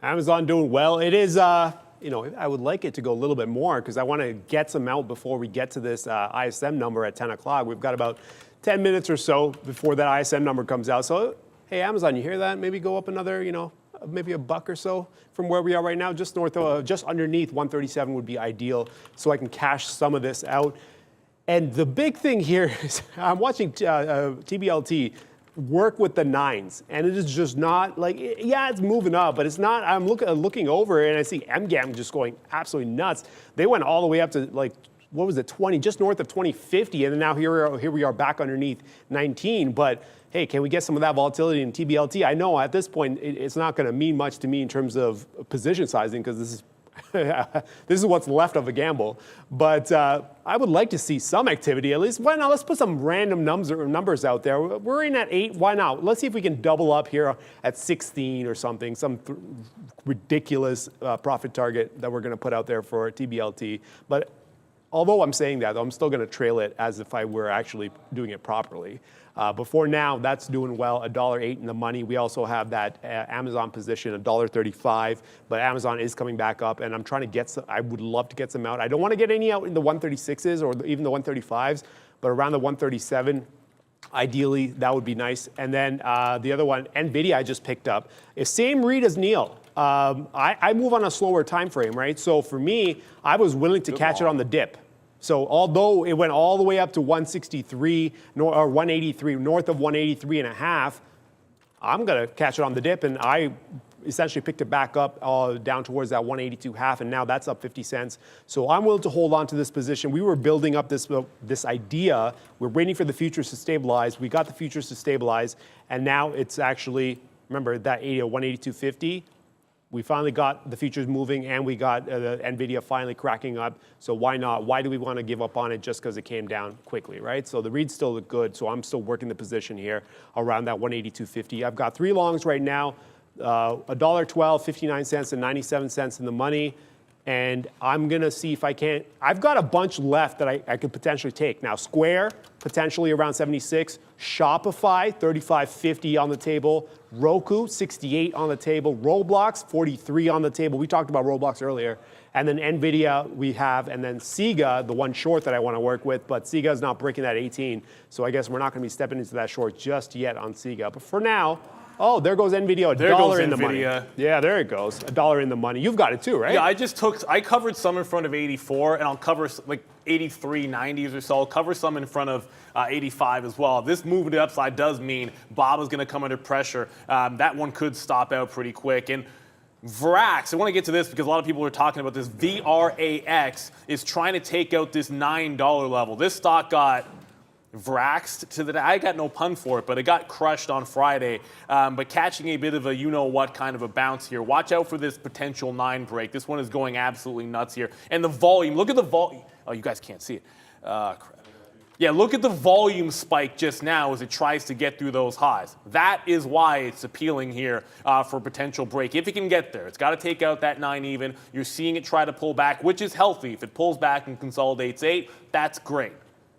Amazon doing well. It is, you know, I would like it to go a little bit more because I want to get some out before we get to this ISM number at 10 o'clock. We've got about 10 minutes or so before that ISM number comes out. So, hey, Amazon, you hear that? Maybe go up another, you know, maybe $1 or so from where we are right now. Just north of, just underneath 137 would be ideal, so I can cash some of this out. And the big thing here is I'm watching TBLT work with the nines, and it is just not like, yeah, it's moving up, but it's not. I'm looking over, and I see MGAM just going absolutely nuts. They went all the way up to like, what was it, 20, just north of 2050, and then now here we are back underneath 19. But hey, can we get some of that volatility in TBLT? I know at this point it's not going to mean much to me in terms of position sizing because this is this is what's left of a gamble. But I would like to see some activity at least. Why not? Let's put some random numbers out there. We're in at 8. Why not? Let's see if we can double up here at 16 or something. Some ridiculous profit target that we're going to put out there for TBLT. But although I'm saying that, I'm still going to trail it as if I were actually doing it properly. But for now, that's doing well, $1.08 in the money. We also have that Amazon position, $1.35. But Amazon is coming back up, and I'm trying to get some. I would love to get some out. I don't want to get any out in the 136s or even the 135s, but around the 137. Ideally, that would be nice. And then the other one, NVIDIA, I just picked up. It's same read as Neil. I move on a slower time frame, right? So for me, I was willing to catch it on the dip. So although it went all the way up to 163 or 183, north of 183 and a half, I'm going to catch it on the dip, and I essentially picked it back up down towards that 182.5, and now that's up 50 cents. So I'm willing to hold on to this position. We were building up this idea. We're waiting for the futures to stabilize. We got the futures to stabilize, and now it's actually, remember that 182.50. We finally got the futures moving, and we got NVIDIA finally cracking up. So why not? Why do we want to give up on it just because it came down quickly, right? So the reads still look good. So I'm still working the position here around that 182.50. I've got 3 longs right now, $1.12, 59 cents, and 97 cents in the money. And I'm going to see if I can't. I've got a bunch left that I could potentially take. Now, Square, potentially around 76. Shopify, 35.50 on the table. Roku, 68 on the table. Roblox, 43 on the table. We talked about Roblox earlier. And then NVIDIA we have. And then SIGA, the one short that I want to work with. But SIGA is not breaking that 18. So I guess we're not going to be stepping into that short just yet on SIGA. But for now, oh, there goes NVIDIA, $1 in the money. Yeah, there it goes, $1 in the money. You've got it too, right? Yeah, I covered some in front of 84, and I'll cover like 83, 90s or so. I'll cover some in front of 85 as well. This move to the upside does mean Bob is going to come under pressure. That one could stop out pretty quick. And VRAX, I want to get to this because a lot of people are talking about this. VRAX is trying to take out this $9 level. This stock got Vraxed to the, I got no pun for it, but it got crushed on Friday. But catching a bit of a you-know-what kind of a bounce here. Watch out for this potential 9 break. This one is going absolutely nuts here. And the volume, look at the volume. Oh, you guys can't see it. Crap. Yeah, look at the volume spike just now as it tries to get through those highs. That is why it's appealing here for potential break. If it can get there, it's got to take out that 9 even. You're seeing it try to pull back, which is healthy. If it pulls back and consolidates 8, that's great.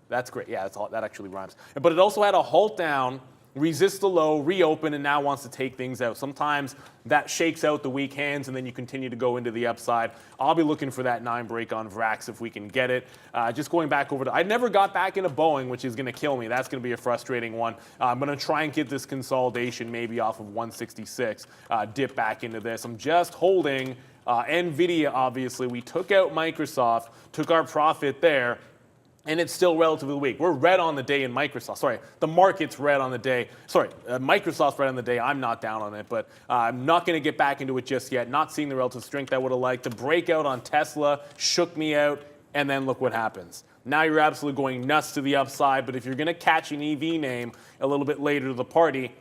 That's great. Yeah, that actually rhymes. But it also had a halt down resists the low, reopen, and now wants to take things out. Sometimes that shakes out the weak hands, and then you continue to go into the upside. I'll be looking for that 9 break on VRAX if we can get it. Just going back over to, I never got back into Boeing, which is going to kill me. That's going to be a frustrating one. I'm going to try and get this consolidation maybe off of 166, dip back into this. I'm just holding NVIDIA, obviously. We took out Microsoft, took our profit there, and it's still relatively weak. We're red on the day in Microsoft. Sorry, the market's red on the day. Sorry, Microsoft's red on the day. I'm not down on it, but I'm not going to get back into it just yet. Not seeing the relative strength I would have liked. The breakout on Tesla shook me out, and then look what happens. Now you're absolutely going nuts to the upside, but if you're going to catch an EV name a little bit later to the party,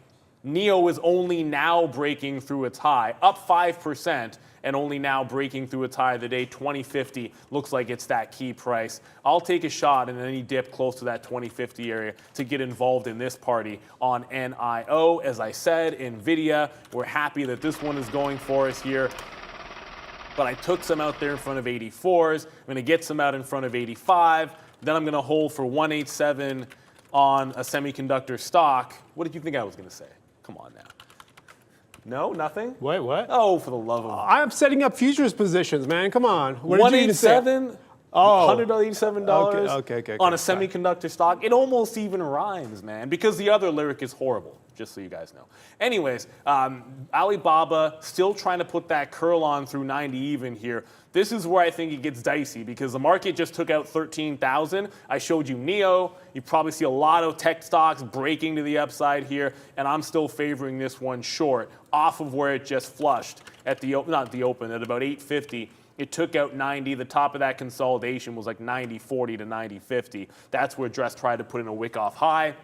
NIO is only now breaking through its high, up 5%, and only now breaking through its high of the day. 2050 looks like it's that key price. I'll take a shot in any dip close to that 2050 area to get involved in this party on NIO. As I said, NVIDIA, we're happy that this one is going for us here. But I took some out there in front of 84s. I'm going to get some out in front of 85. Then I'm going to hold for 187 on a semiconductor stock. What did you think I was going to say? Come on now. No, nothing? Wait, what? Oh, for the love of... I'm setting up futures positions, man. Come on. What did you even say? 187? Oh. $187 Okay, on a semiconductor stock. It almost even rhymes, man, because the other lyric is horrible, just so you guys know. Anyways, Alibaba still trying to put that curl on through 90 even here. This is where I think it gets dicey because the market just took out 13,000. I showed you NIO. You probably see a lot of tech stocks breaking to the upside here, and I'm still favoring this one short off of where it just flushed at the not the open at about 850. It took out 90. The top of that consolidation was like 90.40 to 90.50. That's where Dress tried to put in a wick off high,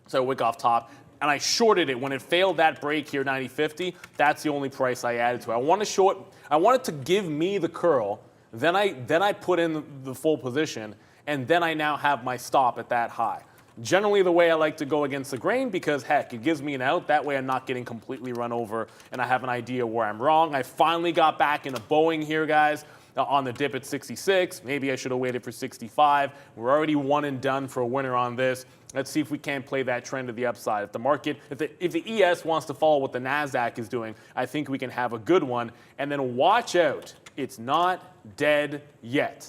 so wick off top. And I shorted it when it failed that break here, 90.50. That's the only price I added to it. I want to short. I want it to give me the curl. Then I put in the full position, and then I now have my stop at that high. Generally, the way I like to go against the grain because heck, it gives me an out. That way, I'm not getting completely run over, and I have an idea where I'm wrong. I finally got back into Boeing here, guys. On the dip at 66. Maybe I should have waited for 65. We're already one and done for a winner on this. Let's see if we can't play that trend to the upside. If the market, if the ES wants to follow what the NASDAQ is doing, I think we can have a good one. And then watch out. It's not dead yet.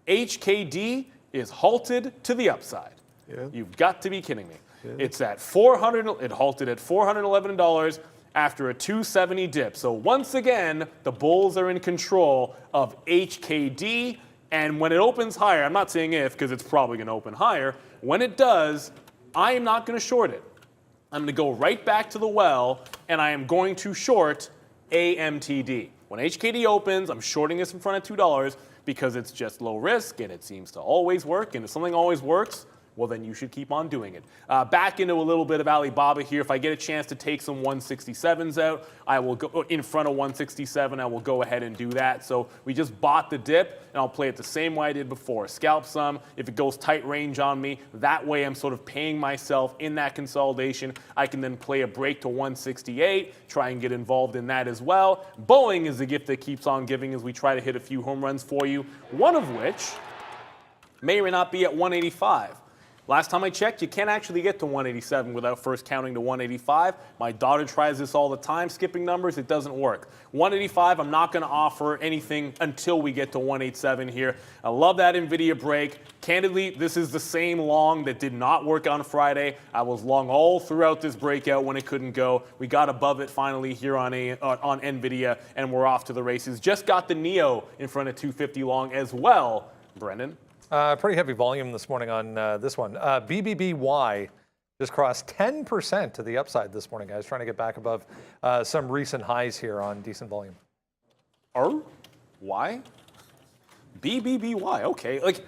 HKD is halted to the upside. Yeah. You've got to be kidding me. Yeah. It's at $400. It halted at $411. After a 270 dip. So once again, the bulls are in control of HKD. And when it opens higher, I'm not saying if, because it's probably going to open higher. When it does, I am not going to short it. I'm going to go right back to the well, and I am going to short AMTD. When HKD opens, I'm shorting this in front of $2 because it's just low risk, and it seems to always work. And if something always works, well, then you should keep on doing it. Back into a little bit of Alibaba here. If I get a chance to take some 167s out, I will go in front of 167. I will go ahead and do that. So we just bought the dip, and I'll play it the same way I did before. Scalp some. If it goes tight range on me, that way I'm sort of paying myself in that consolidation. I can then play a break to 168, try and get involved in that as well. Boeing is the gift that keeps on giving as we try to hit a few home runs for you, one of which may or may not be at 185. Last time I checked, you can't actually get to 187 without first counting to 185. My daughter tries this all the time, skipping numbers. It doesn't work. 185, I'm not going to offer anything until we get to 187 here. I love that NVIDIA break. Candidly, this is the same long that did not work on Friday. I was long all throughout this breakout when it couldn't go. We got above it finally here on NVIDIA, and we're off to the races. Just got the NIO in front of 250 long as well, Brendan. Pretty heavy volume this morning on this one. BBBY just crossed 10% to the upside this morning, guys. Trying to get back above some recent highs here on decent volume. Why? BBBY, okay. Like,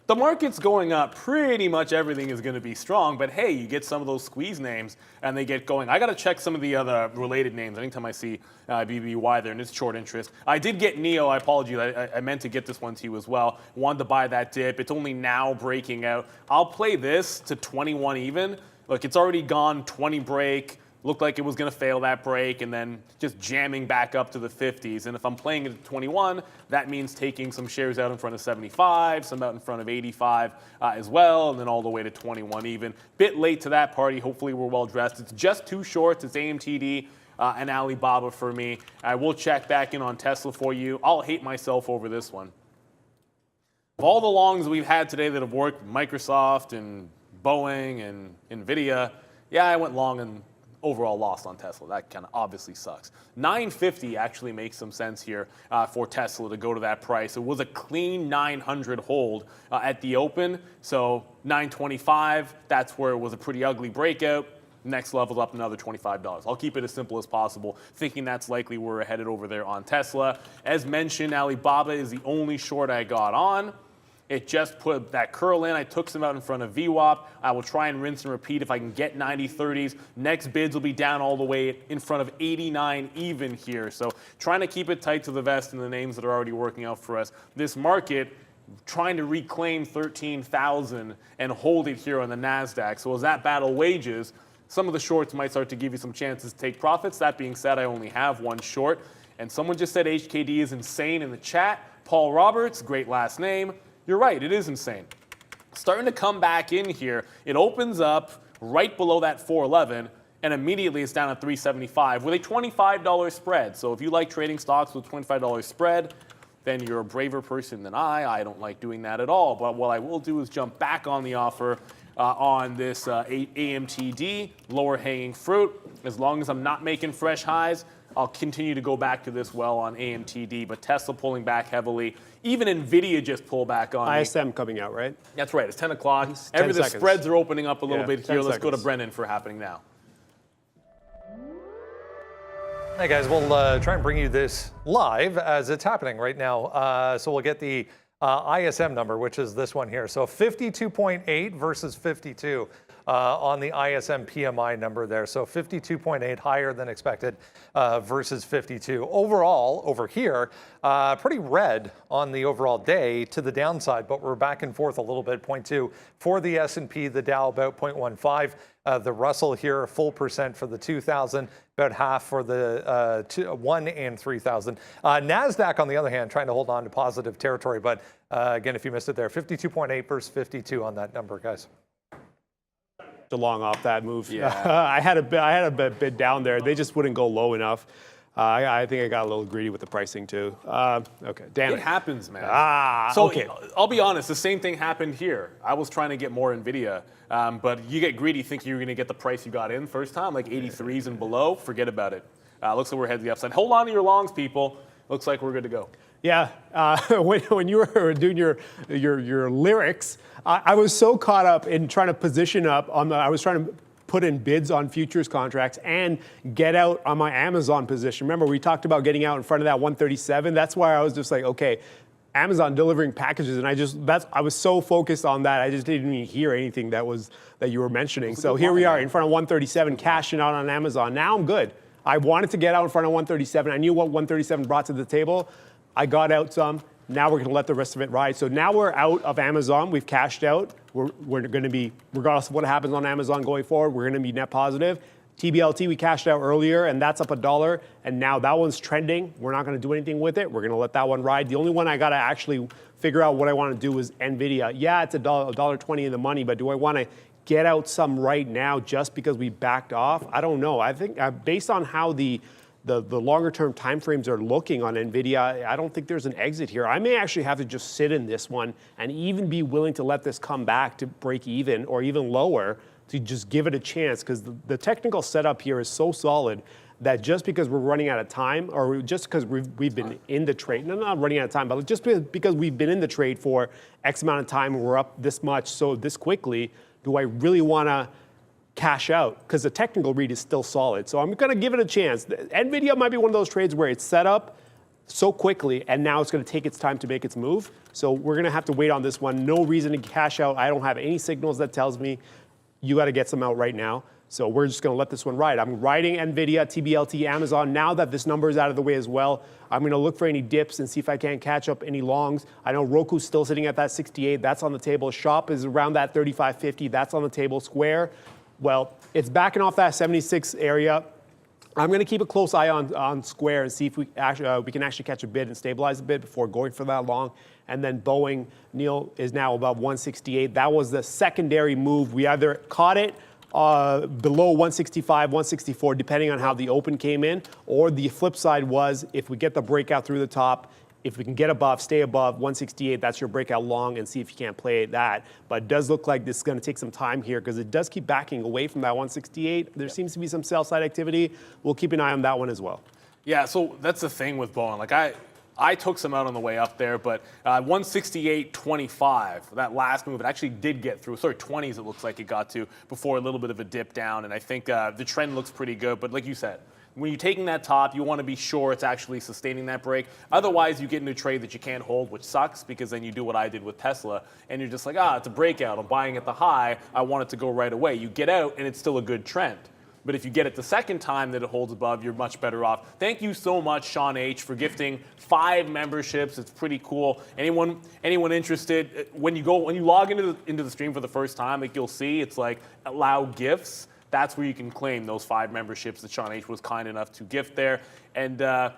the market's going up. Pretty much everything is going to be strong. But hey, you get some of those squeeze names and they get going. I got to check some of the other related names. Anytime I see BBY there and it's short interest. I did get NIO. I apologize. I meant to get this one to you as well. Wanted to buy that dip. It's only now breaking out. I'll play this to 21 even. Look, it's already gone 20 break. looked like it was going to fail that break and then just jamming back up to the 50s. And if I'm playing it at 21, that means taking some shares out in front of 75, some out in front of 85 as well, and then all the way to 21 even. Bit late to that party. Hopefully we're well dressed. It's just two shorts. It's AMTD and Alibaba for me. I will check back in on Tesla for you. I'll hate myself over this one. Of all the longs we've had today that have worked, Microsoft and Boeing and Nvidia, yeah, I went long and overall lost on Tesla. That kind of obviously sucks. 950 actually makes some sense here for Tesla to go to that price. It was a clean 900 hold at the open. So 925, that's where it was a pretty ugly breakout. Next level up another $25. I'll keep it as simple as possible, thinking that's likely where we're headed over there on Tesla. As mentioned, Alibaba is the only short I got on. It just put that curl in. I took some out in front of VWAP. I will try and rinse and repeat if I can get 90-30s. Next bids will be down all the way in front of 89 even here. So trying to keep it tight to the vest in the names that are already working out for us. This market trying to reclaim 13,000 and hold it here on the NASDAQ. So as that battle wages, some of the shorts might start to give you some chances to take profits. That being said, I only have one short. And someone just said HKD is insane in the chat. Paul Roberts, great last name. You're right, it is insane. Starting to come back in here. It opens up right below that 411, and immediately it's down at 375 with a $25 spread. So if you like trading stocks with $25 spread, then you're a braver person than I. I don't like doing that at all. But what I will do is jump back on the offer on this AMTD, lower hanging fruit. As long as I'm not making fresh highs, I'll continue to go back to this well on AMTD, but Tesla pulling back heavily. Even Nvidia just pulled back on ISM coming out, right? That's right. It's 10 o'clock. The spreads are opening up a little bit here. Let's go to seconds. Brennan for happening now. Hey guys, we'll try and bring you this live as it's happening right now. So we'll get the ISM number, which is this one here. So 52.8 versus 52 on the ISM PMI number there. So 52.8 higher than expected versus 52. Overall, over here, pretty red on the overall day to the downside, but we're back and forth a little bit. 0.2 for the S&P, the Dow about 0.15. The Russell here, a full percent for the 2,000, about half for the 1 and 3,000. NASDAQ, on the other hand, trying to hold on to positive territory. But again, if you missed it there, 52.8 versus 52 on that number, guys. Long off that move. Yeah. I had a bid down there. They just wouldn't go low enough. I think I got a little greedy with the pricing too. Okay, damn it. It happens, man. Okay. I'll be honest, the same thing happened here. I was trying to get more NVIDIA, but you get greedy thinking you're going to get the price you got in first time, like 83s and below. Forget about it. Looks like we're heading to the upside. Hold on to your longs, people. Looks like we're good to go. Yeah, when you were doing your lyrics, I was so caught up in trying to position up on I was trying to put in bids on futures contracts and get out on my Amazon position. Remember, we talked about getting out in front of that 137. That's why I was just like, okay, Amazon delivering packages, and I was so focused on that, I just didn't even hear anything that you were mentioning. So here we are in front of 137, cashing out on Amazon. Now I'm good. I wanted to get out in front of 137. I knew what 137 brought to the table. I got out some. Now we're going to let the rest of it ride. So now we're out of Amazon. We've cashed out. We're going to be, regardless of what happens on Amazon going forward, we're going to be net positive. TBLT, we cashed out earlier, and that's up $1. And now that one's trending. We're not going to do anything with it. We're going to let that one ride. The only one I got to actually figure out what I want to do is NVIDIA. Yeah, it's $1.20 in the money, but do I want to get out some right now just because we backed off? I don't know. I think based on how the longer term timeframes are looking on NVIDIA, I don't think there's an exit here. I may actually have to just sit in this one and even be willing to let this come back to break even or even lower to just give it a chance, because the technical setup here is so solid that just because we're running out of time, or just because we've been in the trade, no, not running out of time, but just because we've been in the trade for X amount of time and we're up this much so this quickly, do I really want to cash out? Because the technical read is still solid. So I'm going to give it a chance. NVIDIA might be one of those trades where it's set up so quickly and now it's going to take its time to make its move. So we're going to have to wait on this one. No reason to cash out. I don't have any signals that tells me you got to get some out right now. So we're just going to let this one ride. I'm riding NVIDIA, TBLT, Amazon. Now that this number is out of the way as well, I'm going to look for any dips and see if I can catch up any longs. I know Roku's still sitting at that 68. That's on the table. Shop is around that 35.50. That's on the table. Square, Well, it's backing off that 76 area. I'm going to keep a close eye on Square and see if we can actually catch a bid and stabilize a bit before going for that long. And then Boeing, Neil, is now above 168. That was the secondary move. We either caught it below 165, 164, depending on how the open came in, or the flip side was if we get the breakout through the top, if we can get above, stay above 168, that's your breakout long, and see if you can't play that. But it does look like this is going to take some time here because it does keep backing away from that 168. There seems to be some sell side activity. We'll keep an eye on that one as well. Yeah, so that's the thing with Boeing. Like I took some out on the way up there, but 168.25, that last move, it actually did get through. Sorry, 20s it looks like it got to before a little bit of a dip down, and I think the trend looks pretty good. But like you said, when you're taking that top, you want to be sure it's actually sustaining that break. Otherwise, you get into a trade that you can't hold, which sucks because then you do what I did with Tesla, and you're just like, it's a breakout. I'm buying at the high. I want it to go right away. You get out, and it's still a good trend. But if you get it the second time that it holds above, you're much better off. Thank you so much, Sean H., for gifting 5 memberships. It's pretty cool. Anyone interested? When you log into the stream for the first time, like you'll see, it's like allow gifts. That's where you can claim those 5 memberships that Sean H. was kind enough to gift there. And I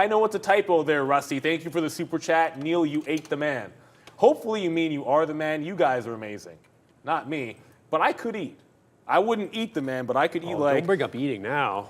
know it's a typo there, Rusty. Thank you for the super chat. Neil, you ate the man. Hopefully you mean you are the man. You guys are amazing. Not me, but I could eat. I wouldn't eat the man, but I could eat Don't bring up eating now.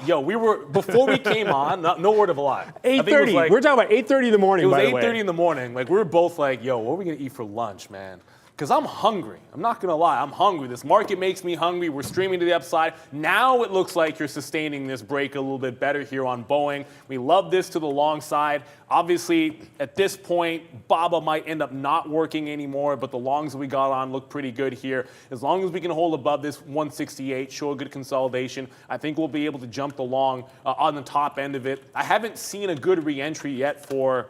Yo, we were, before we came on, no word of a lie. 8:30. We're talking about 8:30 in the morning, by the way. It was 8:30 in the morning. Like, we were both like, yo, what are we going to eat for lunch, man? Because I'm hungry. I'm not going to lie. I'm hungry. This market makes me hungry. We're streaming to the upside. Now it looks like you're sustaining this break a little bit better here on Boeing. We love this to the long side. Obviously, at this point, BABA might end up not working anymore, but the longs that we got on look pretty good here. As long as we can hold above this 168, show a good consolidation, I think we'll be able to jump the long on the top end of it. I haven't seen a good re-entry yet for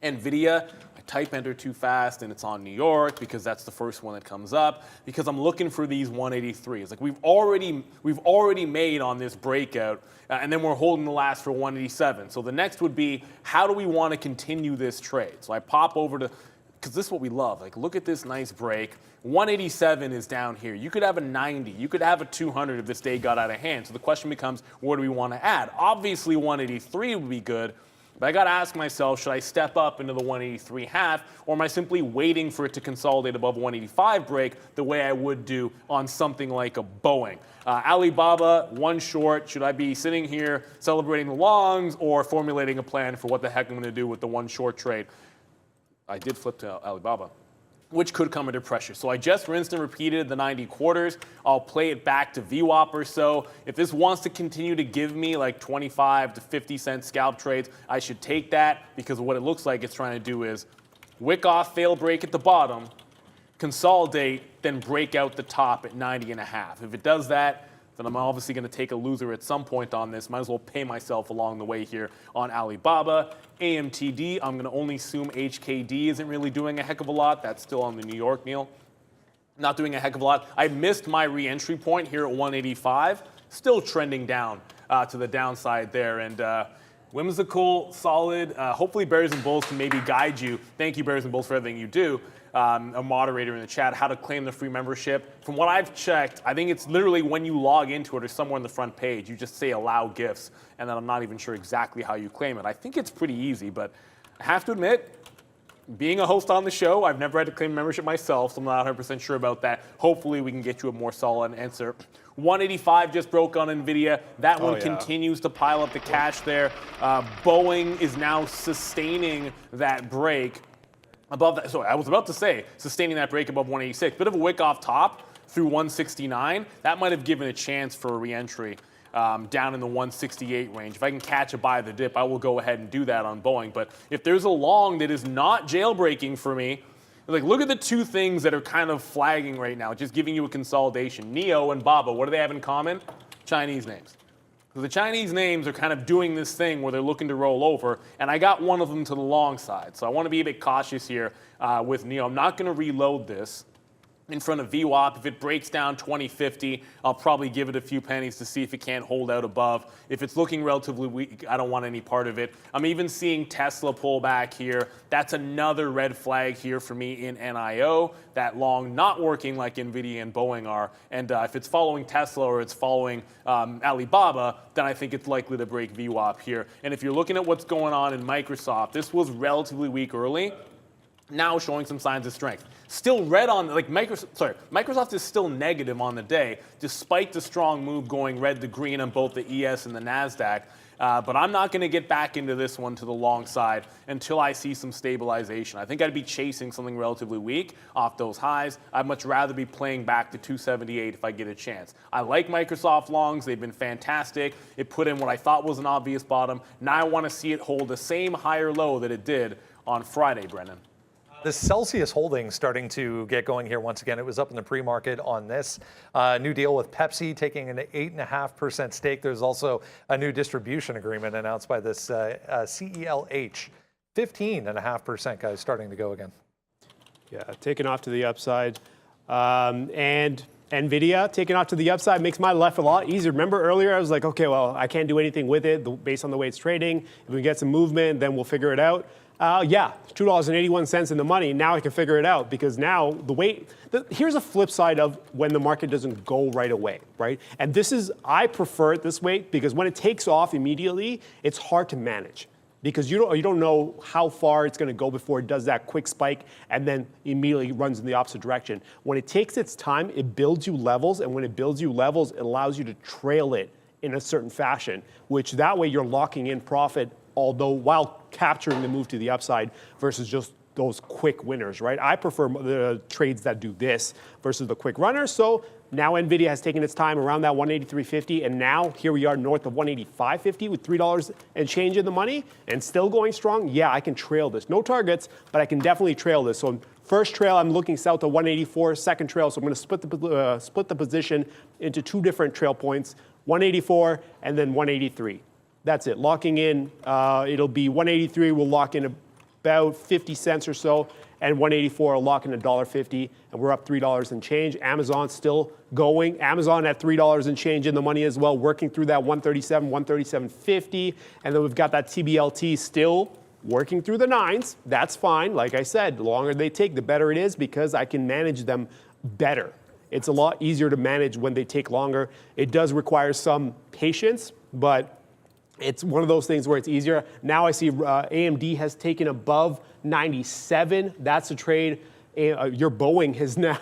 NVIDIA. Type enter too fast and it's on New York because that's the first one that comes up because I'm looking for these 183s. Like we've already made on this breakout and then we're holding the last for 187. So the next would be, how do we want to continue this trade? So I pop over to, because this is what we love. Like, look at this nice break. 187 is down here. You could have a 90. You could have a 200 if this day got out of hand. So the question becomes, where do we want to add? Obviously 183 would be good. But I got to ask myself, should I step up into the 183 half, or am I simply waiting for it to consolidate above 185 break the way I would do on something like a Boeing? Alibaba, one short. Should I be sitting here celebrating the longs or formulating a plan for what the heck I'm going to do with the one short trade? I did flip to Alibaba, which could come under pressure. So I just rinsed and repeated the 90 quarters. I'll play it back to VWAP or so. If this wants to continue to give me like 25 to 50 cent scalp trades, I should take that because what it looks like it's trying to do is wick off, fail break at the bottom, consolidate, then break out the top at 90.5. If it does that, then I'm obviously going to take a loser at some point on this. Might as well pay myself along the way here on Alibaba. AMTD, I'm going to only assume HKD isn't really doing a heck of a lot. That's still on the New York, Neil. Not doing a heck of a lot. I missed my re-entry point here at 185. Still trending down to the downside there. And whimsical, solid. Hopefully Bears and Bulls can maybe guide you. Thank you, Bears and Bulls, for everything you do. A moderator in the chat, how to claim the free membership. From what I've checked, I think it's literally when you log into it or somewhere on the front page, you just say allow gifts, and then I'm not even sure exactly how you claim it. I think it's pretty easy, but I have to admit, being a host on the show, I've never had to claim membership myself, so I'm not 100% sure about that. Hopefully we can get you a more solid answer. 185 just broke on NVIDIA. That one continues to pile up the cash there. Boeing is now sustaining that break. Above that, so I was about to say, sustaining that break above 186. Bit of a wick off top through 169. That might have given a chance for a re-entry down in the 168 range. If I can catch a buy the dip, I will go ahead and do that on Boeing. But if there's a long that is not jailbreaking for me, like look at the two things that are kind of flagging right now, just giving you a consolidation. NIO and BABA, what do they have in common? Chinese names. So the Chinese names are kind of doing this thing where they're looking to roll over, and I got one of them to the long side. So I want to be a bit cautious here with NIO. I'm not going to reload this. in front of VWAP. If it breaks down 2050, I'll probably give it a few pennies to see if it can't hold out above. If it's looking relatively weak, I don't want any part of it. I'm even seeing Tesla pull back here. That's another red flag here for me in NIO. That long not working like NVIDIA and Boeing are. And if it's following Tesla or it's following Alibaba, then I think it's likely to break VWAP here. And if you're looking at what's going on in Microsoft, this was relatively weak early. Now showing some signs of strength. Still red on, like Microsoft is still negative on the day, despite the strong move going red to green on both the ES and the NASDAQ. But I'm not going to get back into this one to the long side until I see some stabilization. I think I'd be chasing something relatively weak off those highs. I'd much rather be playing back to 278 if I get a chance. I like Microsoft longs. They've been fantastic. It put in what I thought was an obvious bottom. Now I want to see it hold the same higher low that it did on Friday, Brennan. The Celsius Holdings starting to get going here once again. It was up in the pre-market on this. New deal with Pepsi taking an 8.5% stake. There's also a new distribution agreement announced by this CELH. 15.5%, guys, starting to go again. Yeah, taking off to the upside. And NVIDIA taking off to the upside makes my life a lot easier. Remember earlier I was like, okay, well, I can't do anything with it based on the way it's trading. If we get some movement, then we'll figure it out. Yeah, $2.81 in the money. Now I can figure it out because now here's a flip side of when the market doesn't go right away, right? And I prefer it this way because when it takes off immediately, it's hard to manage because you don't know how far it's going to go before it does that quick spike and then immediately runs in the opposite direction. When it takes its time, it builds you levels, and when it builds you levels, it allows you to trail it in a certain fashion, which that way you're locking in profit, although while capturing the move to the upside versus just those quick winners, right? I prefer the trades that do this versus the quick runners. So now NVIDIA has taken its time around that 183.50, and now here we are north of 185.50 with $3 and change in the money and still going strong. Yeah, I can trail this. No targets, but I can definitely trail this. So first trail, I'm looking south of 184. Second trail, so I'm going to split the position into two different trail points, 184 and then 183. That's it. Locking in, it'll be 183. We'll lock in about 50 cents or so, and 184 will lock in $1.50, and we're up $3 and change. Amazon still going. Amazon at $3 and change in the money as well, working through that 137, 137.50, and then we've got that TBLT still working through the nines. That's fine. Like I said, the longer they take, the better it is because I can manage them better. It's a lot easier to manage when they take longer. It does require some patience, but it's one of those things where it's easier. Now I see AMD has taken above 97. That's a trade. Your Boeing is now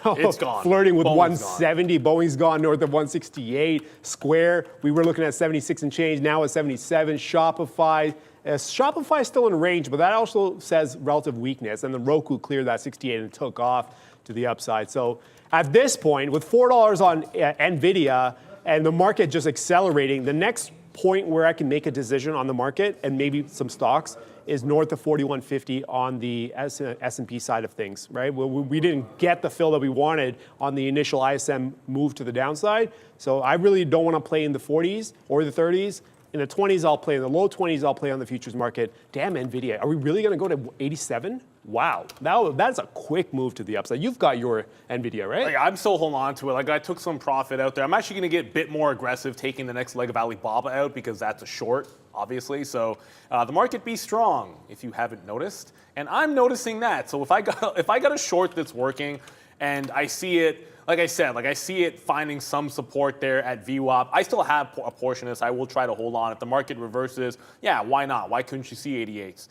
flirting with 170. Boeing's gone north of 168. Square, we were looking at 76 and change. Now at 77. Shopify. Shopify is still in range, but that also says relative weakness. And then Roku cleared that 68 and took off to the upside. So at this point, with $4 on NVIDIA and the market just accelerating, the next point where I can make a decision on the market and maybe some stocks is north of 41.50 on the S&P side of things, right? We didn't get the fill that we wanted on the initial ISM move to the downside. So I really don't want to play in the 40s or the 30s. In the 20s, I'll play. In the low 20s, I'll play on the futures market. Damn, NVIDIA. Are we really going to go to 87? Wow. That's a quick move to the upside. You've got your NVIDIA, right? Like, I'm still holding on to it. Like, I took some profit out there. I'm actually going to get a bit more aggressive taking the next leg of Alibaba out because that's a short, obviously. So the market be strong, if you haven't noticed. And I'm noticing that. So if I got a short that's working and I see it, like I said, I see it finding some support there at VWAP. I still have a portion of this. I will try to hold on. If the market reverses, yeah, why not? Why couldn't you see 88s?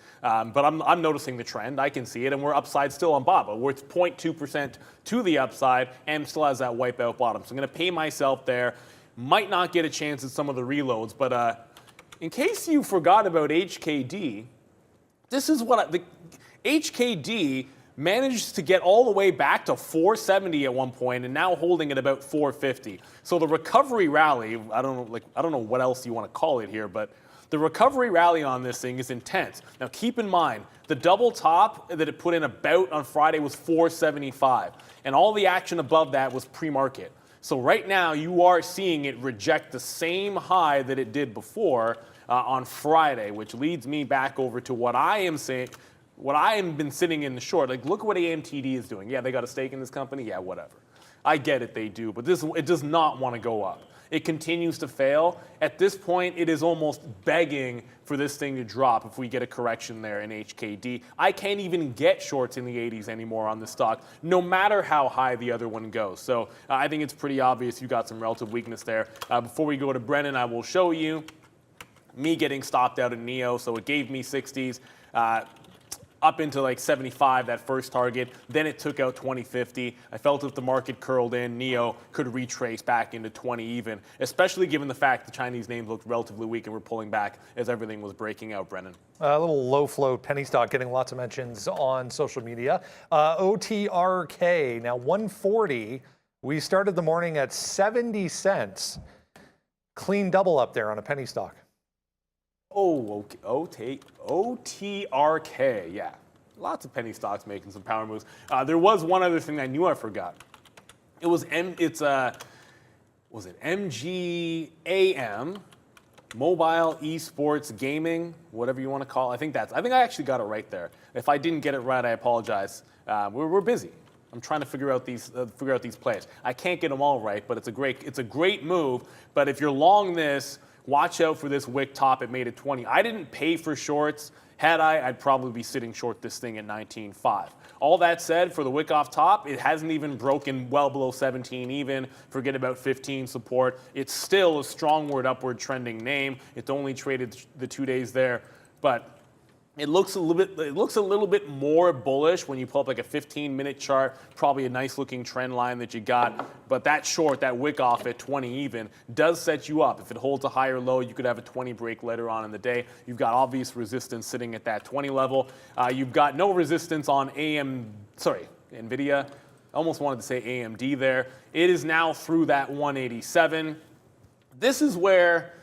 But I'm noticing the trend. I can see it, and we're upside still on BABA. We're 0.2% to the upside and still has that wipeout bottom. So I'm going to pay myself there. Might not get a chance at some of the reloads, but in case you forgot about HKD, this is what the HKD managed to get all the way back to 470 at one point and now holding at about 450. So the recovery rally, I don't know what else you want to call it here, but the recovery rally on this thing is intense. Now keep in mind, the double top that it put in about on Friday was 475, and all the action above that was pre-market. So right now you are seeing it reject the same high that it did before on Friday, which leads me back over to what I am saying. what I have been sitting in the short, like look what AMTD is doing. Yeah, they got a stake in this company. Yeah, whatever. I get it, they do, but it does not want to go up. It continues to fail. At this point, it is almost begging for this thing to drop if we get a correction there in HKD. I can't even get shorts in the 80s anymore on the stock, no matter how high the other one goes. So I think it's pretty obvious you got some relative weakness there. Before we go to Brennan, I will show you me getting stopped out in NEO. So it gave me 60s. Up into like 75, that first target. Then it took out 2050. I felt if the market curled in, NEO could retrace back into 20 even, especially given the fact the Chinese names looked relatively weak and were pulling back as everything was breaking out, Brennan. A little low float penny stock getting lots of mentions on social media. OTRK, now 140. We started the morning at 70 cents. Clean double up there on a penny stock. Oh, okay. OTRK, yeah. Lots of penny stocks making some power moves. There was one other thing I knew I forgot. It was was it MGAM, Mobile Esports Gaming, whatever you want to call it. I think I actually got it right there. If I didn't get it right, I apologize. We're busy. I'm trying to figure out these plays. I can't get them all right, but it's a great move. But if you're long this, watch out for this wick top. It made it 20. I didn't pay for shorts. Had I'd probably be sitting short this thing at 19.5. All that said, for the wick off top, it hasn't even broken well below 17 even. Forget about 15 support. It's still a strongward upward trending name. It's only traded the 2 days there, but it looks a little bit more bullish when you pull up like a 15-minute chart, probably a nice looking trend line that you got. But that short, that wick off at 20 even, does set you up. If it holds a higher low, you could have a 20 break later on in the day. You've got obvious resistance sitting at that 20 level. You've got no resistance on NVIDIA. I almost wanted to say AMD there. It is now through that 187. This is where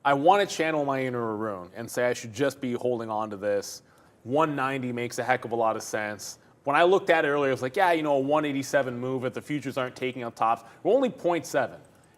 I want to channel my inner Arun and say I should just be holding on to this. 190 makes a heck of a lot of sense. When I looked at it earlier, I was like, yeah, a 187 move if the futures aren't taking out tops. We're only 0.7.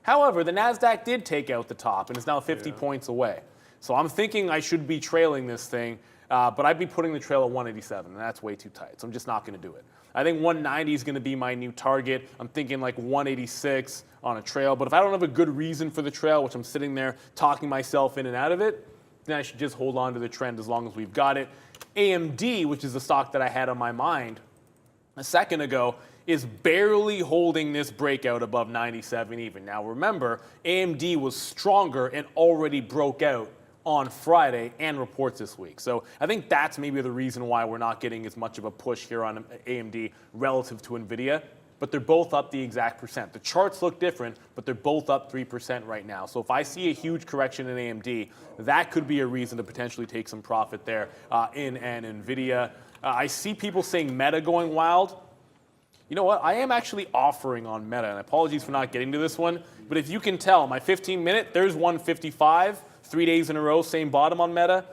However, the NASDAQ did take out the top and is now 50 points away. So I'm thinking I should be trailing this thing, but I'd be putting the trail at 187, and that's way too tight. So I'm just not going to do it. I think 190 is going to be my new target. I'm thinking like 186 on a trail. But if I don't have a good reason for the trail, which I'm sitting there talking myself in and out of it, then I should just hold on to the trend as long as we've got it. AMD, which is the stock that I had on my mind a second ago, is barely holding this breakout above 97 even. Now remember, AMD was stronger and already broke out on Friday and reports this week. So I think that's maybe the reason why we're not getting as much of a push here on AMD relative to NVIDIA, but they're both up the exact percent. The charts look different, but they're both up 3% right now. So if I see a huge correction in AMD, that could be a reason to potentially take some profit there in an NVIDIA. I see people saying Meta going wild. You know what? I am actually offering on Meta, and apologies for not getting to this one, but if you can tell, my 15-minute, there's 155. 3 days in a row, same bottom on Meta.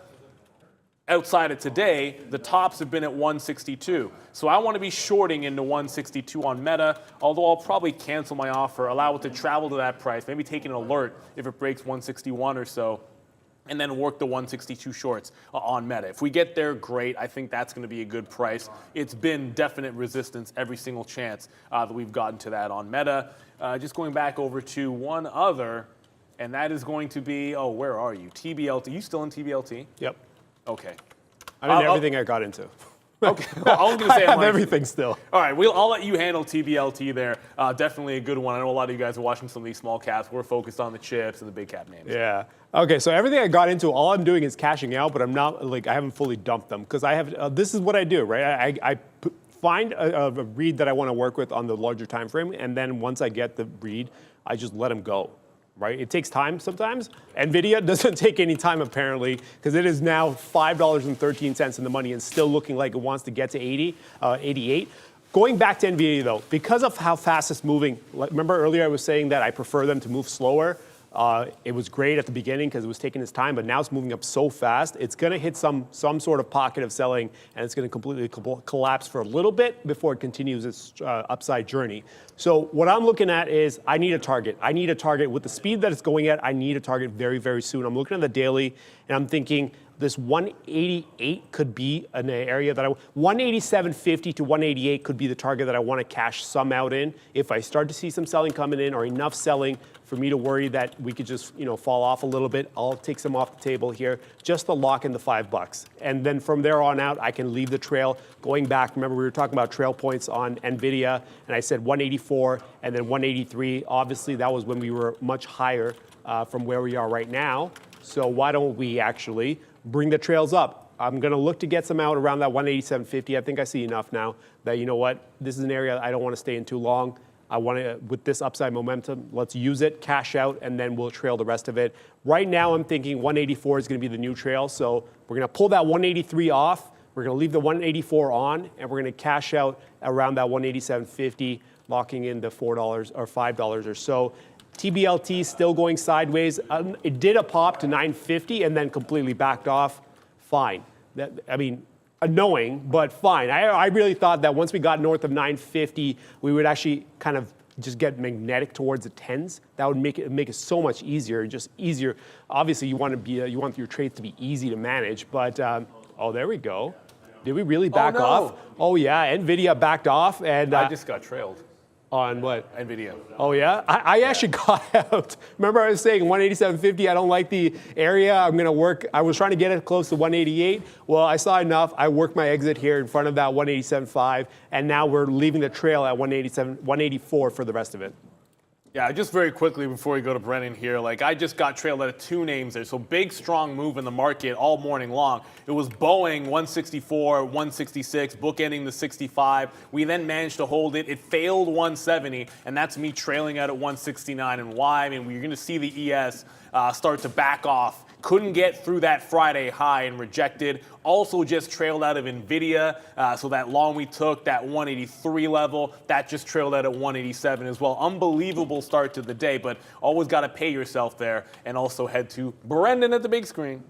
Outside of today, the tops have been at 162. So I want to be shorting into 162 on Meta, although I'll probably cancel my offer, allow it to travel to that price, maybe take an alert if it breaks 161 or so, and then work the 162 shorts on Meta. If we get there, great. I think that's going to be a good price. It's been definite resistance every single chance that we've gotten to that on Meta. Just going back over to one other, and that is going to be, where are you? TBLT. You still in TBLT? Yep. Okay. I mean, everything I got into. Okay. Well, I was going to say I have everything still. All right. I'll let you handle TBLT there. Definitely a good one. I know a lot of you guys are watching some of these small caps. We're focused on the chips and the big cap names. Yeah. Okay. So everything I got into, all I'm doing is cashing out, but I'm not I haven't fully dumped them because I have. This is what I do, right? I find a read that I want to work with on the larger time frame, and then once I get the read, I just let them go. Right? It takes time sometimes. NVIDIA doesn't take any time apparently because it is now $5.13 in the money and still looking like it wants to get to 88. Going back to NVIDIA though, because of how fast it's moving, remember earlier I was saying that I prefer them to move slower. It was great at the beginning because it was taking its time, but now it's moving up so fast. It's going to hit some sort of pocket of selling, and it's going to completely collapse for a little bit before it continues its upside journey. So what I'm looking at is I need a target. I need a target with the speed that it's going at. I need a target very, very soon. I'm looking at the daily, and I'm thinking this 188 could be an area that 187.50 to 188 could be the target that I want to cash some out in. If I start to see some selling coming in or enough selling for me to worry that we could just, fall off a little bit, I'll take some off the table here just to lock in the $5. And then from there on out, I can leave the trail going back. Remember, we were talking about trail points on NVIDIA, and I said 184 and then 183. Obviously, that was when we were much higher from where we are right now. So why don't we actually bring the trails up? I'm going to look to get some out around that 187.50. I think I see enough now that, you know what, this is an area I don't want to stay in too long. I want to, with this upside momentum, let's use it, cash out, and then we'll trail the rest of it. Right now, I'm thinking 184 is going to be the new trail. So we're going to pull that 183 off. We're going to leave the 184 on, and we're going to cash out around that 187.50, locking in the $4 or $5 or so. TBLT still going sideways. It did a pop to 950 and then completely backed off. Fine. Annoying, but fine. I really thought that once we got north of 950, we would actually kind of just get magnetic towards the 10s. That would make it so much easier, just easier. Obviously, you want your trades to be easy to manage, but oh, there we go. Did we really back off? Oh yeah, NVIDIA backed off, and I just got trailed. On what? NVIDIA. Oh, yeah? I actually got out. Remember I was saying 187.50, I don't like the area. I'm going to work. I was trying to get it close to 188. Well, I saw enough. I worked my exit here in front of that 187.5, and now we're leaving the trail at 184 for the rest of it. Yeah, just very quickly before we go to Brennan here, I just got trailed at two names there. So big, strong move in the market all morning long. It was Boeing 164, 166, bookending the 65. We then managed to hold it. It failed 170, and that's me trailing out at 169. And why? We're going to see the ES start to back off. Couldn't get through that Friday high and rejected. Also just trailed out of NVIDIA. So that long we took, that 183 level, that just trailed out at 187 as well. Unbelievable start to the day, but always got to pay yourself there. And also head to Brendan at the big screen.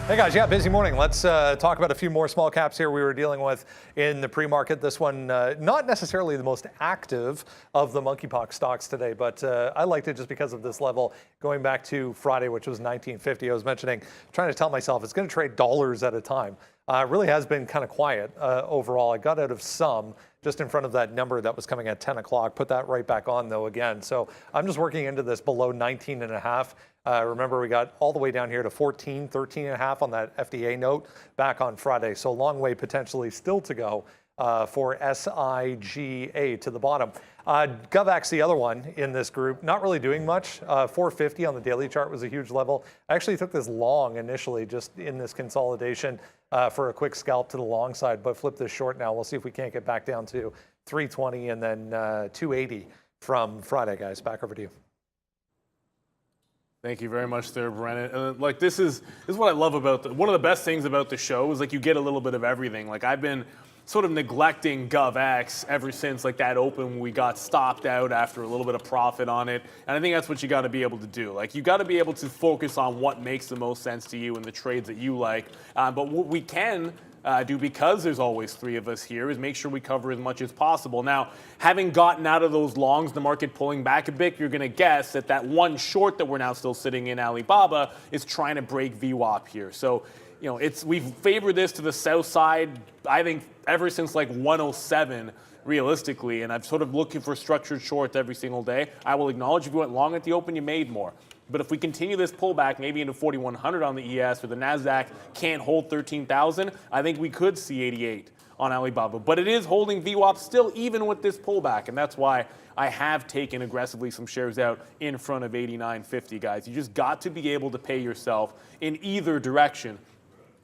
Hey guys, yeah, busy morning. Let's talk about a few more small caps here we were dealing with in the pre-market. This one, not necessarily the most active of the monkeypox stocks today, but I liked it just because of this level going back to Friday, which was 1950. I was trying to tell myself it's going to trade dollars at a time. It really has been kind of quiet overall. I got out of some just in front of that number that was coming at 10 o'clock. Put that right back on though again. So I'm just working into this below 19 and a half. Remember, we got all the way down here to 14, 13 and a half on that FDA note back on Friday. So long way potentially still to go for SIGA to the bottom. GovX, the other one in this group, not really doing much. 450 on the daily chart was a huge level. I actually took this long initially just in this consolidation for a quick scalp to the long side, but flip this short now. We'll see if we can't get back down to 320 and then 280 from Friday, guys. Back over to you. Thank you very much there, Brennan. This is what I love about one of the best things about the show is you get a little bit of everything. I've been sort of neglecting GovX ever since that open we got stopped out after a little bit of profit on it. And I think that's what you got to be able to do. You got to be able to focus on what makes the most sense to you and the trades that you like. But what we can do, because there's always three of us here, is make sure we cover as much as possible. Now, having gotten out of those longs, the market pulling back a bit, you're going to guess that one short that we're now still sitting in Alibaba is trying to break VWAP here. So, we've favored this to the south side, I think, ever since 107, realistically, and I'm sort of looking for structured shorts every single day. I will acknowledge if you went long at the open, you made more. But if we continue this pullback, maybe into 4,100 on the ES, or the NASDAQ can't hold 13,000, I think we could see 88 on Alibaba. But it is holding VWAP still, even with this pullback, and that's why I have taken aggressively some shares out in front of 89.50, guys. You just got to be able to pay yourself in either direction.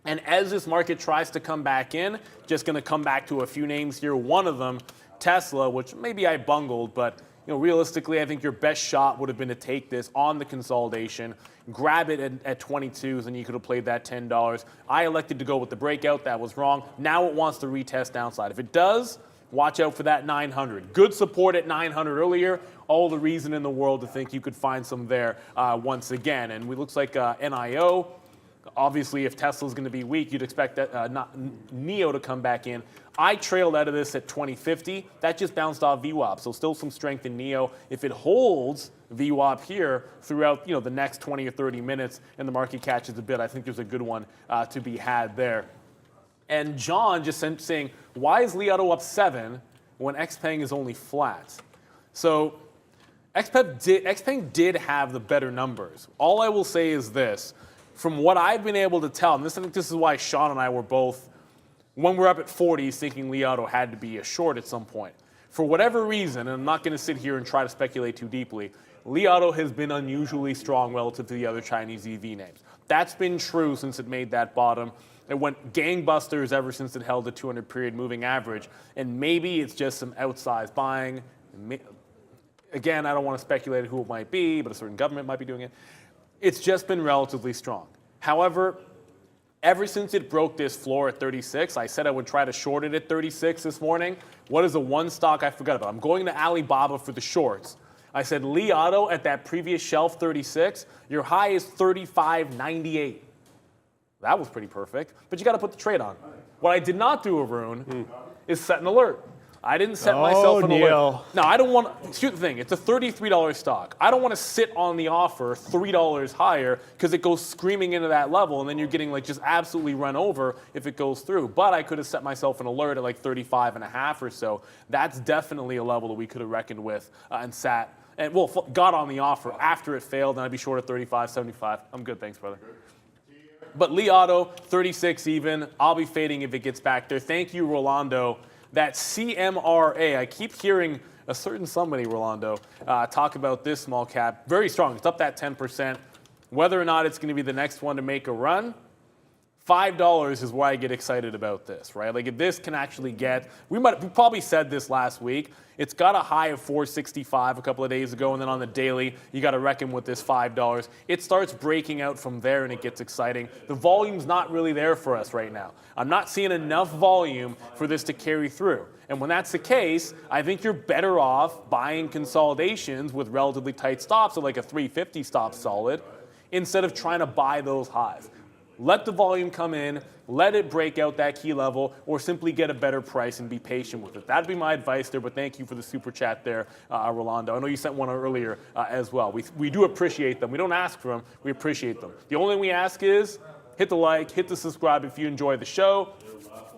And as this market tries to come back in, just going to come back to a few names here. One of them, Tesla, which maybe I bungled, but realistically, I think your best shot would have been to take this on the consolidation, grab it at 22s, and you could have played that $10. I elected to go with the breakout. That was wrong. Now it wants to retest downside. If it does, watch out for that 900. Good support at 900 earlier. All the reason in the world to think you could find some there once again. And it looks like NIO. Obviously, if Tesla's going to be weak, you'd expect that NIO to come back in. I trailed out of this at 2050. That just bounced off VWAP, so still some strength in NIO. If it holds VWAP here throughout the next 20 or 30 minutes and the market catches a bit, I think there's a good one to be had there. And John just saying, why is Li Auto up 7 when XPeng is only flat? So XPeng did have the better numbers. All I will say is this. From what I've been able to tell, and I think this is why Sean and I were both, when we're up at 40s, thinking Li Auto had to be a short at some point. For whatever reason, and I'm not going to sit here and try to speculate too deeply, Li Auto has been unusually strong relative to the other Chinese EV names. That's been true since it made that bottom. It went gangbusters ever since it held the 200-period moving average. And maybe it's just some outsized buying. Again, I don't want to speculate who it might be, but a certain government might be doing it. It's just been relatively strong. However, ever since it broke this floor at 36, I said I would try to short it at 36 this morning. What is the one stock I forgot about? I'm going to Alibaba for the shorts. I said, Li Auto at that previous shelf 36, your high is 35.98. That was pretty perfect, but you got to put the trade on. What I did not do, Arun, is set an alert. I didn't set myself an alert. No, I don't want to. Here's the thing. It's a $33 stock. I don't want to sit on the offer $3 higher because it goes screaming into that level, and then you're getting just absolutely run over if it goes through. But I could have set myself an alert at 35.5 or so. That's definitely a level that we could have reckoned with and sat and got on the offer after it failed, and I'd be short at 35.75. I'm good, thanks, brother. But Li Auto, 36 even. I'll be fading if it gets back there. Thank you, Rolando. That CMRA, I keep hearing a certain somebody, Rolando, talk about this small cap. Very strong. It's up that 10%. Whether or not it's going to be the next one to make a run, $5 is why I get excited about this, right? If this can actually get, we probably said this last week, it's got a high of 465 a couple of days ago, and then on the daily, you got to reckon with this $5. It starts breaking out from there, and it gets exciting. The volume's not really there for us right now. I'm not seeing enough volume for this to carry through. And when that's the case, I think you're better off buying consolidations with relatively tight stops, so like a 350 stop solid, instead of trying to buy those highs. Let the volume come in, let it break out that key level, or simply get a better price and be patient with it. That'd be my advice there, but thank you for the super chat there, Rolando. I know you sent one earlier as well. We do appreciate them. We don't ask for them, we appreciate them. The only thing we ask is hit the like, hit the subscribe if you enjoy the show.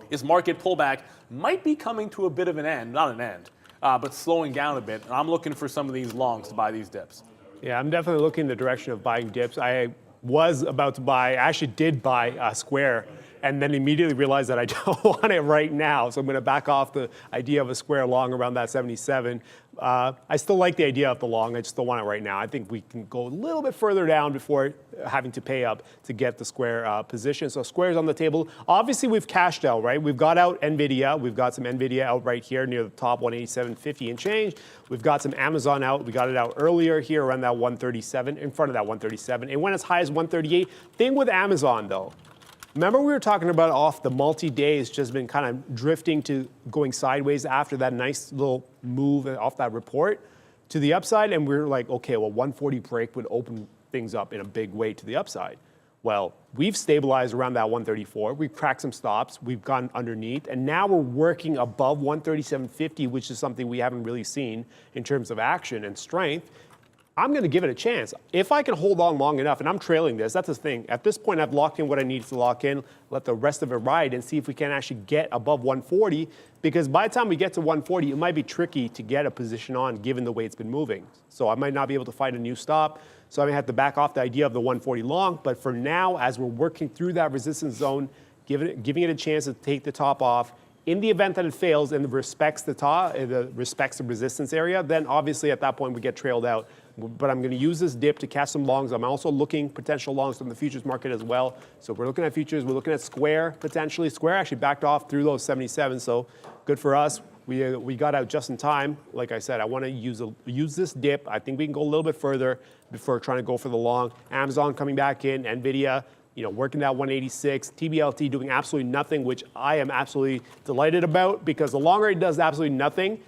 This market pullback might be coming to a bit of an end, not an end, but slowing down a bit. And I'm looking for some of these longs to buy these dips. Yeah, I'm definitely looking in the direction of buying dips. I was about to buy, I actually did buy Square, and then immediately realized that I don't want it right now. So I'm going to back off the idea of a Square long around that 77. I still like the idea of the long. I just don't want it right now. I think we can go a little bit further down before having to pay up to get the Square position. So Square's on the table. Obviously, we've cashed out, right? We've got out NVIDIA. We've got some NVIDIA out right here near the top 187.50 and change. We've got some Amazon out. We got it out earlier here around that 137, in front of that 137. It went as high as 138. Thing with Amazon, though. Remember we were talking about off the multi-days just been kind of drifting to going sideways after that nice little move off that report to the upside, and we were like, okay, well, 140 break would open things up in a big way to the upside. Well, we've stabilized around that 134. We've cracked some stops. We've gone underneath, and now we're working above 137.50, which is something we haven't really seen in terms of action and strength. I'm going to give it a chance. If I can hold on long enough, and I'm trailing this, that's the thing. At this point, I've locked in what I need to lock in, let the rest of it ride, and see if we can actually get above 140, because by the time we get to 140, it might be tricky to get a position on given the way it's been moving. So I might not be able to find a new stop, so I may have to back off the idea of the 140 long, but for now, as we're working through that resistance zone, giving it a chance to take the top off, in the event that it fails and respects the resistance area, then obviously at that point we get trailed out. But I'm going to use this dip to catch some longs. I'm also looking potential longs from the futures market as well. So we're looking at futures. We're looking at Square potentially. Square actually backed off through those 77, so good for us. We got out just in time. Like I said, I want to use this dip. I think we can go a little bit further before trying to go for the long. Amazon coming back in, NVIDIA. working that 186, TBLT doing absolutely nothing, which I am absolutely delighted about, because the longer it does absolutely nothing,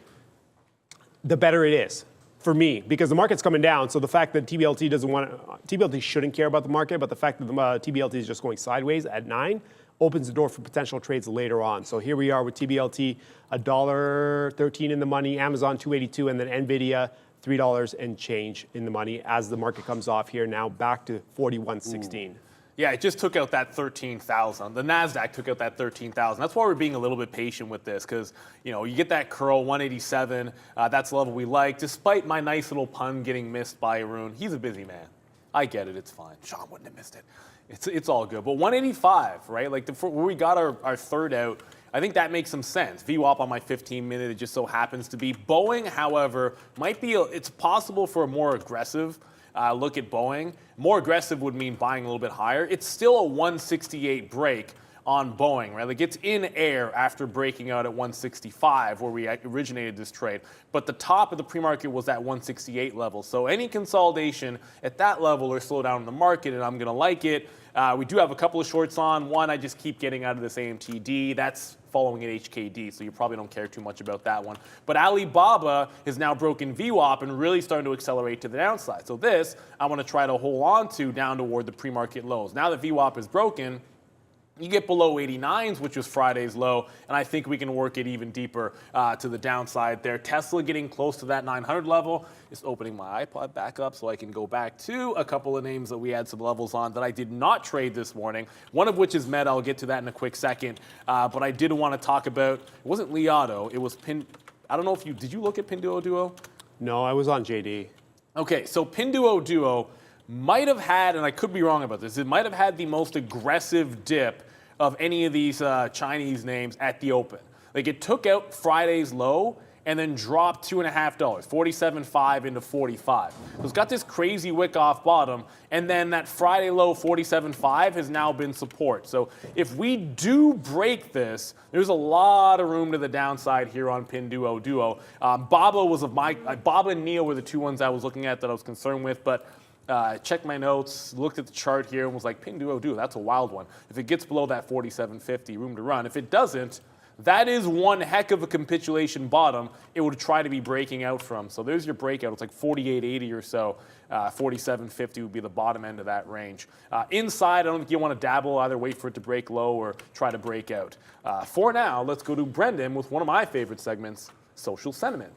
the better it is for me, because the market's coming down. So the fact that TBLT shouldn't care about the market, but the fact that the TBLT is just going sideways at 9 opens the door for potential trades later on. So here we are with TBLT, $1.13 in the money, Amazon 282, and then NVIDIA $3 and change in the money as the market comes off here now back to 41.16. Yeah, it just took out that 13,000. The NASDAQ took out that 13,000. That's why we're being a little bit patient with this, because you get that curl, 187. That's the level we like, despite my nice little pun getting missed by Arun. He's a busy man. I get it. It's fine. Sean wouldn't have missed it. It's all good. But 185, right? Like where we got our third out, I think that makes some sense. VWAP on my 15-minute, it just so happens to be. Boeing, however, it's possible for a more aggressive look at Boeing. More aggressive would mean buying a little bit higher. It's still a 168 break on Boeing, right? Like it's in air after breaking out at 165 where we originated this trade. But the top of the pre-market was at 168 level. So any consolidation at that level or slowdown in the market, and I'm going to like it. We do have a couple of shorts on. One, I just keep getting out of this AMTD. That's following an HKD, so you probably don't care too much about that one. But Alibaba has now broken VWAP and really starting to accelerate to the downside. So this, I want to try to hold on to down toward the pre-market lows. Now that VWAP is broken, you get below 89s, which was Friday's low, and I think we can work it even deeper to the downside there. Tesla getting close to that 900 level. Just opening my iPod back up so I can go back to a couple of names that we had some levels on that I did not trade this morning, one of which is Meta. I'll get to that in a quick second. But I did want to talk about, it wasn't Li Auto, it was I don't know if did you look at Pinduoduo? No, I was on JD. Okay, so Pinduoduo might have had, and I could be wrong about this, it might have had the most aggressive dip of any of these Chinese names at the open. Like it took out Friday's low and then dropped $2.50, 47.5 into 45. So it's got this crazy wick off bottom, and then that Friday low 47.5 has now been support. So if we do break this, there's a lot of room to the downside here on Pinduoduo. Baba and Neo were the two ones I was looking at that I was concerned with, but checked my notes, looked at the chart here, and was like, Pinduoduo, that's a wild one. If it gets below that 47.50, room to run. If it doesn't, that is one heck of a capitulation bottom it would try to be breaking out from. So there's your breakout. It's like 48.80 or so. 47.50 would be the bottom end of that range. Inside, I don't think you want to dabble, either wait for it to break low or try to break out. For now, let's go to Brendan with one of my favorite segments, social sentiment.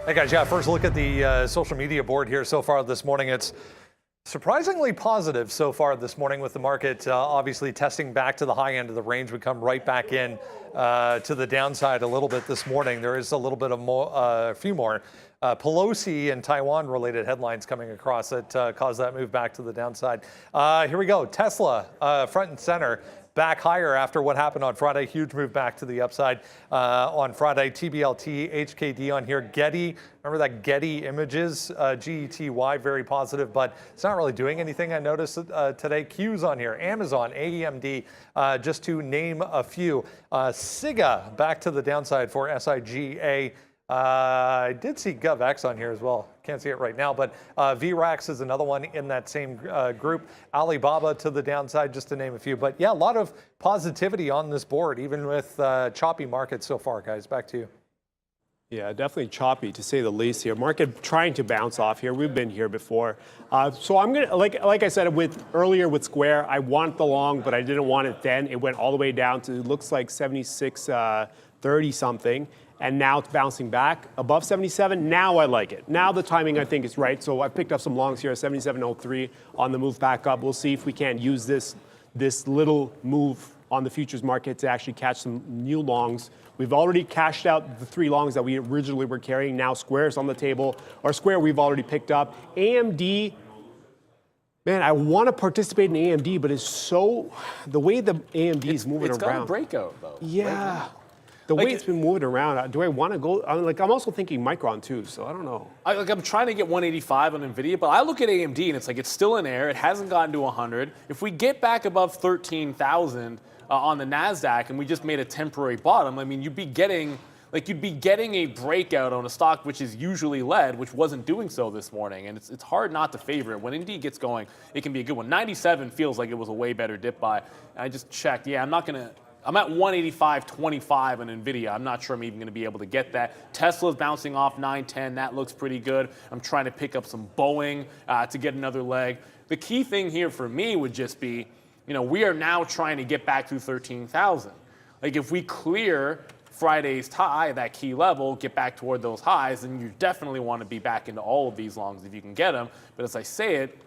Hey guys, yeah, first look at the social media board here so far this morning. It's surprisingly positive so far this morning with the market obviously testing back to the high end of the range. We come right back in to the downside a little bit this morning. There is a little bit of a few more Pelosi and Taiwan related headlines coming across that caused that move back to the downside. Here we go. Tesla front and center. Back higher after what happened on Friday. Huge move back to the upside on Friday. TBLT, HKD on here. Getty, remember that Getty Images, GETY, very positive, but it's not really doing anything. I noticed today. Q's on here. Amazon, AMD, just to name a few. SIGA back to the downside for SIGA. I did see GovX on here as well. Can't see it right now, but VRAX is another one in that same group. Alibaba to the downside, just to name a few. But yeah, a lot of positivity on this board, even with choppy markets so far, guys. Back to you. Yeah, definitely choppy to say the least here. Market trying to bounce off here. We've been here before. So I'm gonna, like I said earlier with Square, I want the long, but I didn't want it then. It went all the way down to, looks like 76.30 something. And now it's bouncing back above 77. Now I like it. Now the timing, I think, is right. So I picked up some longs here, 77.03 on the move back up. We'll see if we can't use this little move on the futures market to actually catch some new longs. We've already cashed out the 3 longs that we originally were carrying. Now Square's on the table. Our Square we've already picked up. AMD, man, I want to participate in AMD, but it's so, the way the AMD is moving around. It's got a breakout, though. Yeah. Right, the way it's been moving around, do I want to go? I'm also thinking Micron too, so I don't know. I'm trying to get 185 on NVIDIA, but I look at AMD and it's like it's still in air. It hasn't gotten to 100. If we get back above 13,000 on the NASDAQ and we just made a temporary bottom, I mean, you'd be getting Like you'd be getting a breakout on a stock which is usually led, which wasn't doing so this morning. And it's hard not to favor it. When Indy gets going, it can be a good one. 97 feels like it was a way better dip buy. And I just checked. Yeah, I'm at 185.25 on NVIDIA. I'm not sure I'm even going to be able to get that. Tesla's bouncing off 910. That looks pretty good. I'm trying to pick up some Boeing to get another leg. The key thing here for me would just be, we are now trying to get back to 13,000. Like if we clear Friday's high, that key level, get back toward those highs, then you definitely want to be back into all of these longs if you can get them. But as I say it,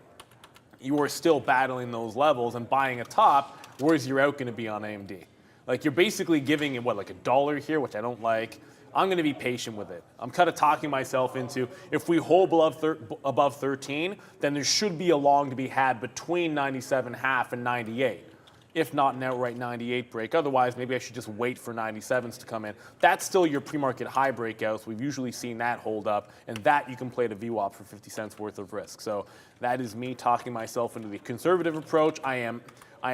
you are still battling those levels and buying a top, where's your out going to be on AMD? Like you're basically giving it, like $1 here, which I don't like. I'm going to be patient with it. I'm kind of talking myself into, if we hold above 13, then there should be a long to be had between 97.5 and 98. If not an outright 98 break. Otherwise, maybe I should just wait for 97s to come in. That's still your pre-market high breakouts. We've usually seen that hold up, and that you can play the VWAP for 50 cents worth of risk. So that is me talking myself into the conservative approach. I am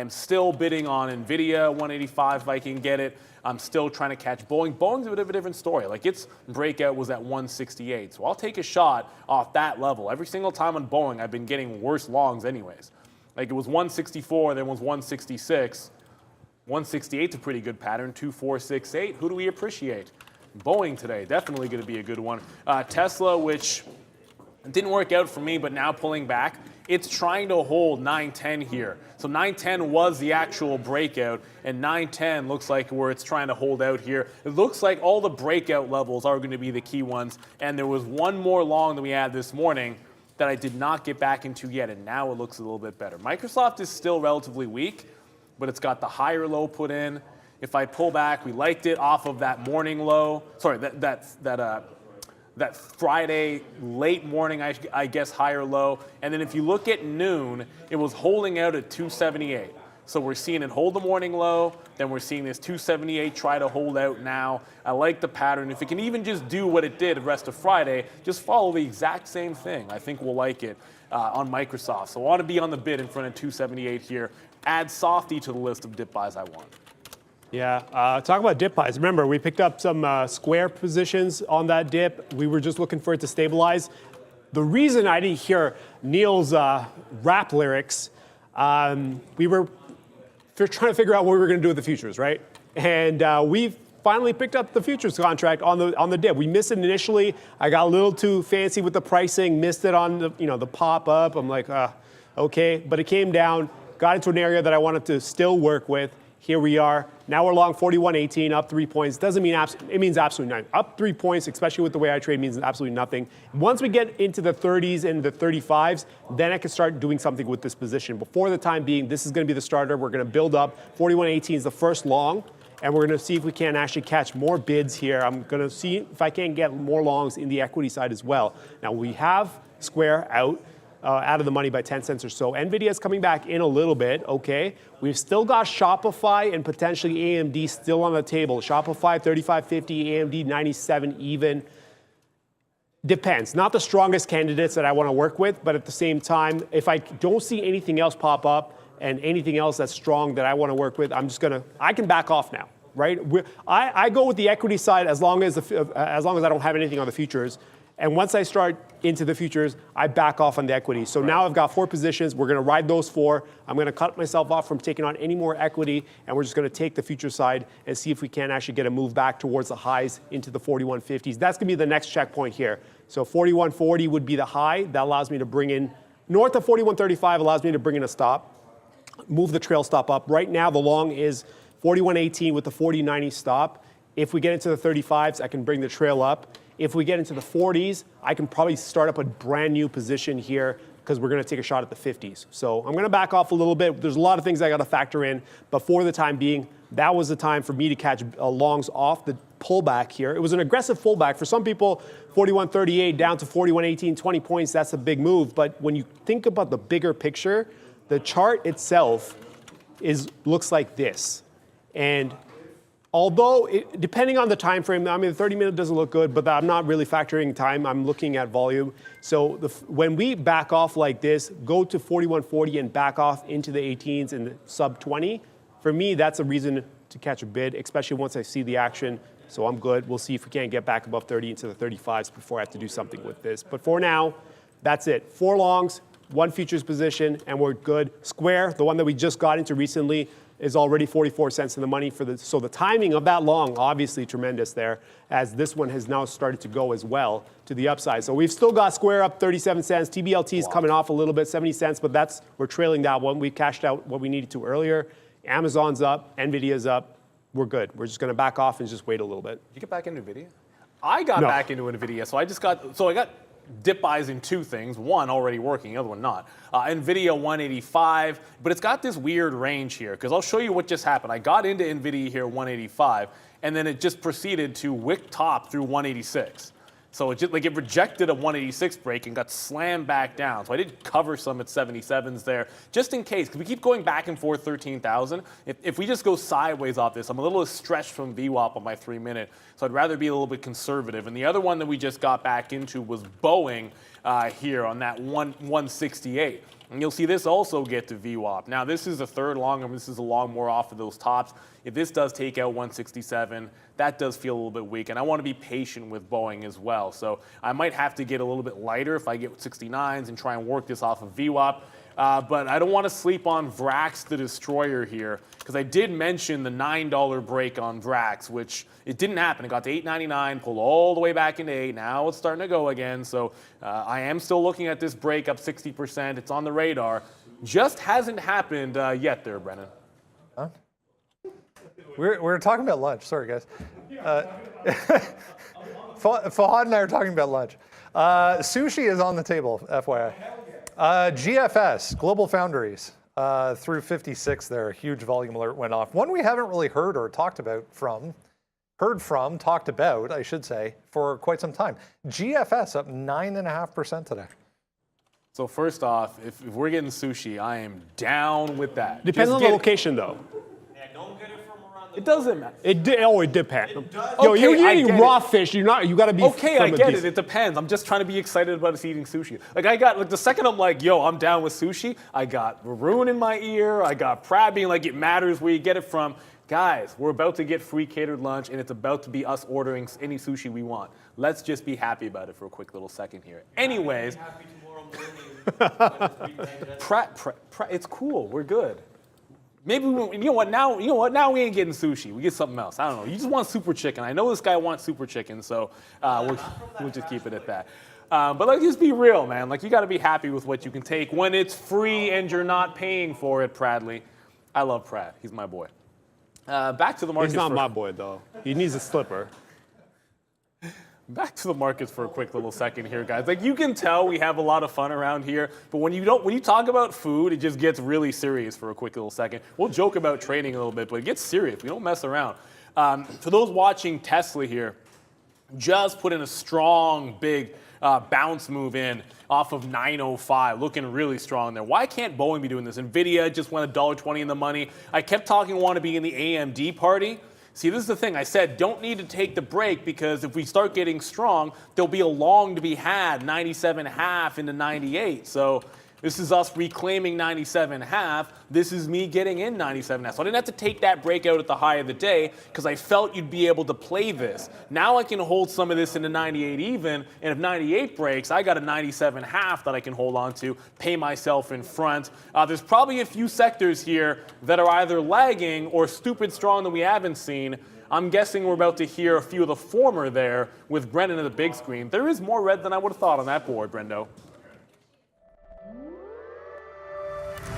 still bidding on NVIDIA 185 if I can get it. I'm still trying to catch Boeing. Boeing's a bit of a different story. Like its breakout was at 168. So I'll take a shot off that level. Every single time on Boeing, I've been getting worse longs anyways. Like it was 164, then it was 166. 168's a pretty good pattern. 2468. Who do we appreciate? Boeing today, definitely going to be a good one. Tesla, which didn't work out for me, but now pulling back. It's trying to hold 910 here. So 910 was the actual breakout, and 910 looks like where it's trying to hold out here. It looks like all the breakout levels are going to be the key ones, and there was one more long that we had this morning that I did not get back into yet, and now it looks a little bit better. Microsoft is still relatively weak, but it's got the higher low put in. If I pull back, we liked it off of that morning low. Sorry, that Friday late morning, I guess, higher low. And then if you look at noon, it was holding out at 278. So we're seeing it hold the morning low, then we're seeing this 278 try to hold out now. I like the pattern. If it can even just do what it did the rest of Friday, just follow the exact same thing. I think we'll like it on Microsoft. So I want to be on the bid in front of 278 here. Add Softy to the list of dip buys I want. Yeah, talk about dip buys. Remember, we picked up some square positions on that dip. We were just looking for it to stabilize. The reason I didn't hear Neil's rap lyrics, we were trying to figure out what we were going to do with the futures, right? And we finally picked up the futures contract on the dip. We missed it initially. I got a little too fancy with the pricing, missed it on the pop up. I'm like, okay, but it came down, got into an area that I wanted to still work with. Here we are. Now we're long 41.18, up 3 points. Doesn't mean it means absolutely nothing. Up 3 points, especially with the way I trade, means absolutely nothing. Once we get into the 30s and the 35s, then I can start doing something with this position. But for the time being, this is going to be the starter. We're going to build up. 41.18 is the first long, and we're going to see if we can actually catch more bids here. I'm going to see if I can get more longs in the equity side as well. Now we have Square out of the money by 10 cents or so. NVIDIA is coming back in a little bit, okay? We've still got Shopify and potentially AMD still on the table. Shopify 35.50, AMD 97 even. Depends. Not the strongest candidates that I want to work with, but at the same time, if I don't see anything else pop up and anything else that's strong that I want to work with, I can back off now, right? I go with the equity side as long as I don't have anything on the futures. And once I start into the futures, I back off on the equity. So now I've got 4 positions. We're going to ride those 4. I'm going to cut myself off from taking on any more equity, and we're just going to take the future side and see if we can actually get a move back towards the highs into the 41.50s. That's going to be the next checkpoint here. So 41.40 would be the high. That allows me to bring in, north of 41.35 allows me to bring in a stop, move the trail stop up. Right now, the long is 41.18 with the 40.90 stop. If we get into the 35s, I can bring the trail up. If we get into the 40s, I can probably start up a brand new position here because we're going to take a shot at the 50s. So I'm going to back off a little bit. There's a lot of things I got to factor in, but for the time being, that was the time for me to catch longs off the pullback here. It was an aggressive pullback. For some people, 41.38 down to 41.18, 20 points, that's a big move. But when you think about the bigger picture, the chart itself looks like this. And although, depending on the time frame, I mean, the 30-minute doesn't look good, but I'm not really factoring time. I'm looking at volume. So when we back off like this, go to 41.40 and back off into the 18s and the sub 20, for me, that's a reason to catch a bid, especially once I see the action So I'm good. We'll see if we can't get back above 30 into the 35s before I have to do something with this. But for now, that's it. 4 longs, 1 futures position, and we're good. Square, the one that we just got into recently, is already 44 cents in the money for so the timing of that long, obviously tremendous there, as this one has now started to go as well to the upside. So we've still got Square up 37 cents. TBLT is coming off a little bit, 70 cents, but we're trailing that one. We cashed out what we needed to earlier. Amazon's up, Nvidia's up. We're good. We're just going to back off and just wait a little bit. Did you get back into Nvidia? I got back into Nvidia, so I got dip buys in 2 things. One already working, the other one not. Nvidia 185, but it's got this weird range here because I'll show you what just happened. I got into Nvidia here 185, and then it just proceeded to wick top through 186. So it rejected a 186 break and got slammed back down. So I did cover some at 77s there, just in case, because we keep going back and forth 13,000. If we just go sideways off this, I'm a little stretched from VWAP on my 3-minute, so I'd rather be a little bit conservative. And the other one that we just got back into was Boeing here on that 168. And you'll see this also get to VWAP. Now, this is a third long, and this is a long more off of those tops. If this does take out 167, that does feel a little bit weak. And I want to be patient with Boeing as well. So I might have to get a little bit lighter if I get 69s and try and work this off of VWAP. But I don't want to sleep on Vrax the Destroyer here, because I did mention the $9 break on Vrax, which it didn't happen. It got to $8.99, pulled all the way back into 8. Now it's starting to go again. So I am still looking at this break up 60%. It's on the radar. Just hasn't happened yet there, Brennan. Huh? We're talking about lunch. Sorry, guys. Fahad and I are talking about lunch. Sushi is on the table, FYI. GFS, Global Foundries, through 56 there. A huge volume alert went off. One we haven't really heard or talked about talked about, I should say, for quite some time. GFS up 9.5% today. So first off, if we're getting sushi, I am down with that. Depends on the location, though. It doesn't matter. It depends. Yo, you're eating raw fish. You got to be. Okay, I get it. It depends. I'm just trying to be excited about us eating sushi. The second I'm like, yo, I'm down with sushi. I got Varun in my ear. I got Pratt being like, it matters where you get it from. Guys, we're about to get free catered lunch, and it's about to be us ordering any sushi we want. Let's just be happy about it for a quick little second here. Anyways, Pratt, it's cool. We're good. Maybe you know what? Now we ain't getting sushi. We get something else. I don't know. You just want super chicken. I know this guy wants super chicken, so we'll just keep it at that. But let's just be real, man. You got to be happy with what you can take when it's free and you're not paying for it, Pradley. I love Pratt. He's my boy. Back to the market. He's not my boy, though. He needs a slipper. Back to the markets for a quick little second here, guys. You can tell we have a lot of fun around here, but when you talk about food, it just gets really serious for a quick little second. We'll joke about trading a little bit, but it gets serious. We don't mess around. For those watching Tesla here, just put in a strong, big bounce move in off of 905, looking really strong there. Why can't Boeing be doing this? Nvidia just went $1.20 in the money. I kept talking want to be in the AMD party. See, this is the thing. I said don't need to take the break because if we start getting strong, there'll be a long to be had, 97.5 into 98. So this is us reclaiming 97.5. This is me getting in 97.5. So I didn't have to take that breakout at the high of the day because I felt you'd be able to play this. Now I can hold some of this into 98 even, and if 98 breaks, I got a 97.5 that I can hold on to, pay myself in front. There's probably a few sectors here that are either lagging or stupid strong that we haven't seen. I'm guessing we're about to hear a few of the former there with Brendan at the big screen. There is more red than I would have thought on that board, Brendo.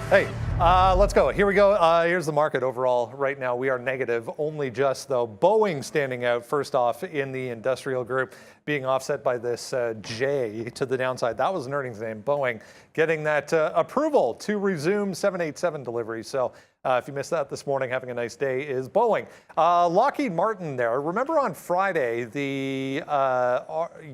Hey, let's go. Here we go. Here's the market overall. Right now, we are negative, only just though. Boeing standing out first off in the industrial group, being offset by this J to the downside. That was an earnings name. Boeing getting that approval to resume 787 deliveries. So if you missed that this morning, having a nice day is Boeing. Lockheed Martin there. Remember on Friday, the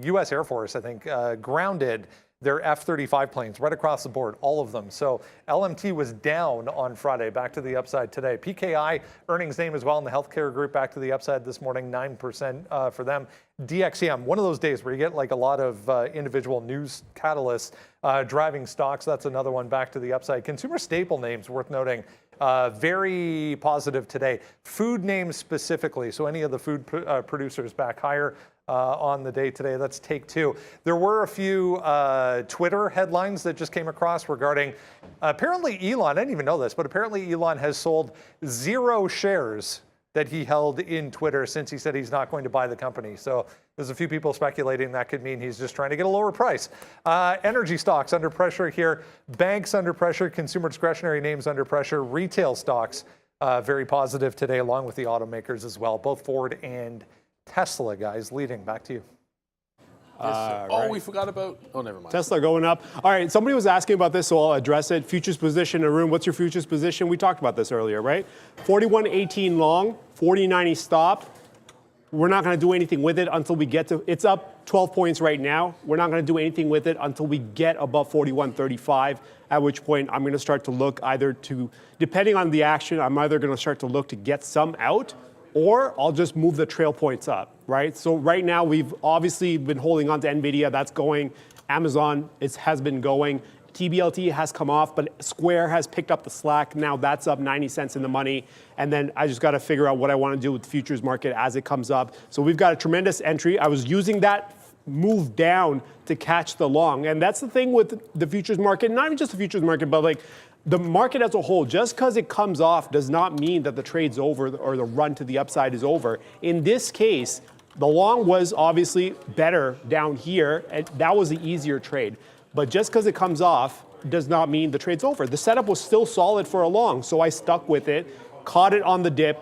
U.S. Air Force, I think, grounded their F-35 planes right across the board, all of them. So LMT was down on Friday, back to the upside today. PKI earnings name as well in the healthcare group, back to the upside this morning, 9% for them. DXCM, one of those days where you get a lot of individual news catalysts driving stocks. That's another one back to the upside. Consumer staple names worth noting. very positive today. Food names specifically, so any of the food producers back higher on the day today. That's take two. There were a few Twitter headlines that just came across regarding apparently Elon, I didn't even know this, but apparently Elon has sold 0 shares that he held in Twitter since he said he's not going to buy the company. So there's a few people speculating that could mean he's just trying to get a lower price. Energy stocks under pressure here. Banks under pressure. Consumer discretionary names under pressure. Retail stocks very positive today, along with the automakers as well. Both Ford and Tesla, guys, leading. Back to you. Right. We forgot about, never mind. Tesla going up. All right, somebody was asking about this, so I'll address it. Futures position in a room. What's your futures position? We talked about this earlier, right? 41.18 long, 40.90 stop. We're not going to do anything with it until we get to, it's up 12 points right now. We're not going to do anything with it until we get above 41.35, at which point I'm going to start to look either to, depending on the action, I'm either going to start to look to get some out, or I'll just move the trail points up, right? So right now we've obviously been holding on to NVIDIA. That's going. Amazon has been going. TBLT has come off, but Square has picked up the slack. Now that's up 90 cents in the money. And then I just got to figure out what I want to do with the futures market as it comes up. So we've got a tremendous entry. I was using that move down to catch the long. And that's the thing with the futures market, not even just the futures market, but like the market as a whole. Just because it comes off does not mean that the trade's over or the run to the upside is over. In this case, the long was obviously better down here, and that was the easier trade. But just because it comes off does not mean the trade's over. The setup was still solid for a long, so I stuck with it, caught it on the dip,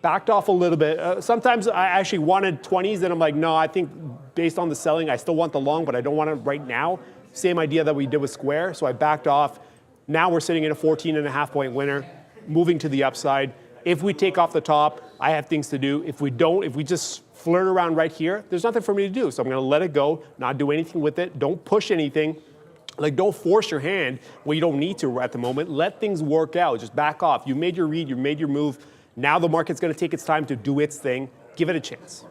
backed off a little bit. Sometimes I actually wanted 20s, and I'm like, no, I think based on the selling, I still want the long, but I don't want it right now. Same idea that we did with Square, so I backed off. Now we're sitting in a 14.5-point winner, moving to the upside. If we take off the top, I have things to do. If we don't, if we just flirt around right here, there's nothing for me to do. So I'm going to let it go, not do anything with it. Don't push anything. Like, don't force your hand when you don't need to at the moment. Let things work out. Just back off. You made your read. You made your move. Now the market's going to take its time to do its thing. Give it a chance.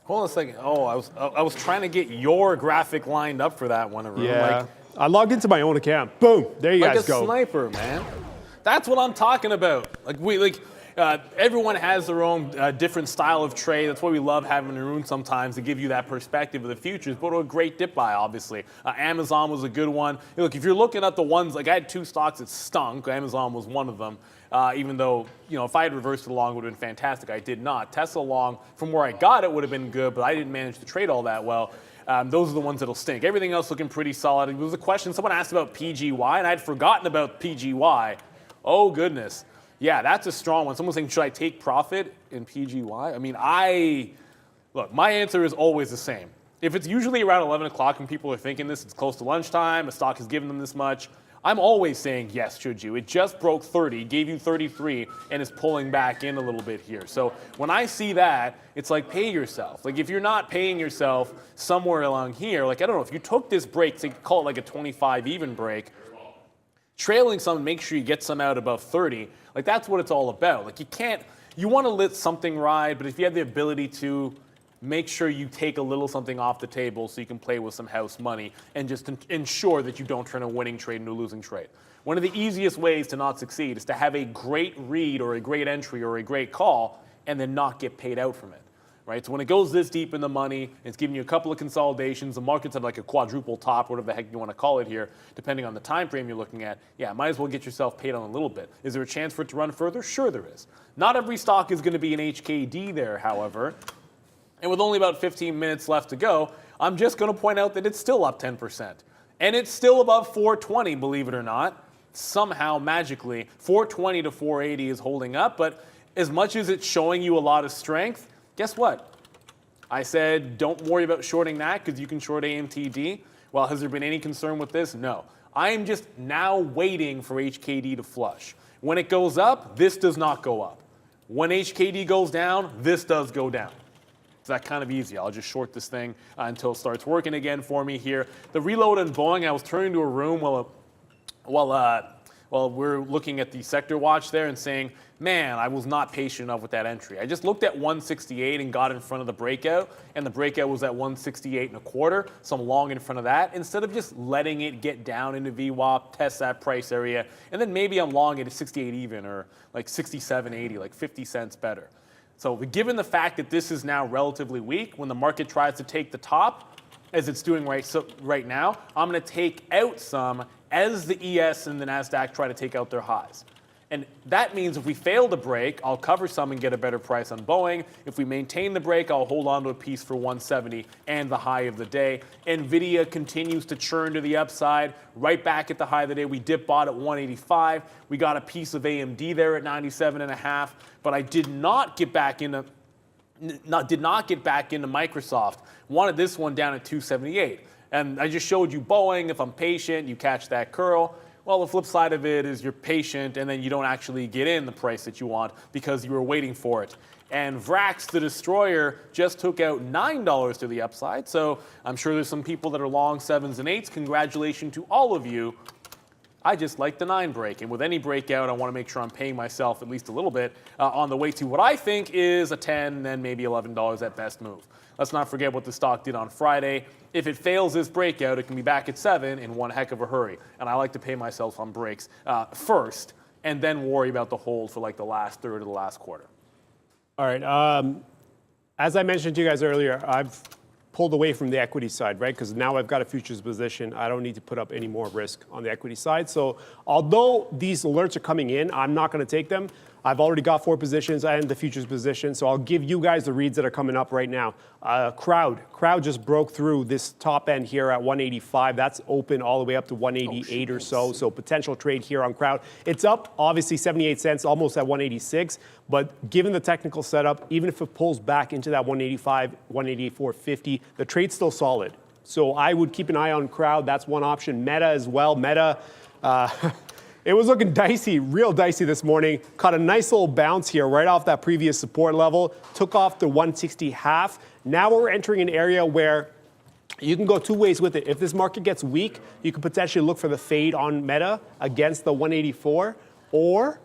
Hold on a second. I was trying to get your graphic lined up for that one. Yeah. I logged into my own account. Boom. There you guys go. Like a sniper, man. That's what I'm talking about. Everyone has their own different style of trade. That's why we love having a room sometimes to give you that perspective of the futures. But a great dip buy, obviously. Amazon was a good one. Look, if you're looking at the ones, like I had 2 stocks that stunk. Amazon was one of them. Even though, if I had reversed it long, it would have been fantastic. I did not. Tesla long, from where I got it, would have been good, but I didn't manage to trade all that well. Those are the ones that'll stink. Everything else looking pretty solid. It was a question someone asked about PGY, and I had forgotten about PGY. Oh, goodness. Yeah, that's a strong one. Someone's saying, should I take profit in PGY? I mean, look, my answer is always the same. If it's usually around 11 o'clock and people are thinking this, it's close to lunchtime, a stock has given them this much, I'm always saying, yes, should you. It just broke 30, gave you 33, and is pulling back in a little bit here. So when I see that, it's like, pay yourself. Like, if you're not paying yourself somewhere along here, like, I don't know, if you took this break, say, call it like a 25 even break, trailing some, make sure you get some out above 30. Like, that's what it's all about. Like, you want to let something ride, but if you have the ability to, make sure you take a little something off the table so you can play with some house money and just ensure that you don't turn a winning trade into a losing trade. One of the easiest ways to not succeed is to have a great read or a great entry or a great call and then not get paid out from it. Right? So when it goes this deep in the money, it's giving you a couple of consolidations, the market's at like a quadruple top, whatever the heck you want to call it here, depending on the time frame you're looking at, yeah, might as well get yourself paid on a little bit. Is there a chance for it to run further? Sure there is. Not every stock is going to be an HKD there, however. And with only about 15 minutes left to go, I'm just going to point out that it's still up 10%. And it's still above 420, believe it or not. Somehow, magically, 420 to 480 is holding up. But as much as it's showing you a lot of strength, guess what? I said don't worry about shorting that because you can short AMTD. Well, has there been any concern with this? No. I am just now waiting for HKD to flush. When it goes up, this does not go up. When HKD goes down, this does go down. It's that kind of easy. I'll just short this thing until it starts working again for me here. The reload on Boeing, I was turning to a room while Well, we're looking at the sector watch there and saying, man, I was not patient enough with that entry. I just looked at 168 and got in front of the breakout, and the breakout was at 168 and a quarter, so I'm long in front of that, instead of just letting it get down into VWAP, test that price area, and then maybe I'm long at 68 even, or like 67.80, like 50 cents better. So given the fact that this is now relatively weak, when the market tries to take the top, as it's doing right now, I'm going to take out some as the ES and the NASDAQ try to take out their highs. And that means if we fail to break, I'll cover some and get a better price on Boeing. If we maintain the break, I'll hold on to a piece for 170 and the high of the day. NVIDIA continues to churn to the upside, right back at the high of the day. We dip bought at 185. We got a piece of AMD there at 97.5, but I did not get back into Microsoft. Wanted this one down at 278. And I just showed you Boeing. If I'm patient, you catch that curl. Well, the flip side of it is you're patient and then you don't actually get in the price that you want because you were waiting for it. And Vrax, the destroyer, just took out $9 to the upside. So I'm sure there's some people that are long 7s and 8s. Congratulations to all of you. I just like the 9 break. And with any breakout, I want to make sure I'm paying myself at least a little bit on the way to what I think is a 10 and maybe $11 at best move. Let's not forget what the stock did on Friday. If it fails this breakout, it can be back at 7 in one heck of a hurry. And I like to pay myself on breaks first and then worry about the hold for like the last third of the last quarter. All right. As I mentioned to you guys earlier, I've pulled away from the equity side, right? Because now I've got a futures position. I don't need to put up any more risk on the equity side. So although these alerts are coming in, I'm not going to take them. I've already got 4 positions and the futures position. So I'll give you guys the reads that are coming up right now. Crowd just broke through this top end here at 185. That's open all the way up to 188 or so. So potential trade here on Crowd. It's up obviously 78 cents, almost at 186. But given the technical setup, even if it pulls back into that 185, 184.50, the trade's still solid. So I would keep an eye on Crowd. That's one option. Meta as well. Meta, it was looking dicey, real dicey this morning. Caught a nice little bounce here right off that previous support level. Took off the 160 half. Now we're entering an area where you can go 2 ways with it. If this market gets weak, you can potentially look for the fade on Meta against the 184, or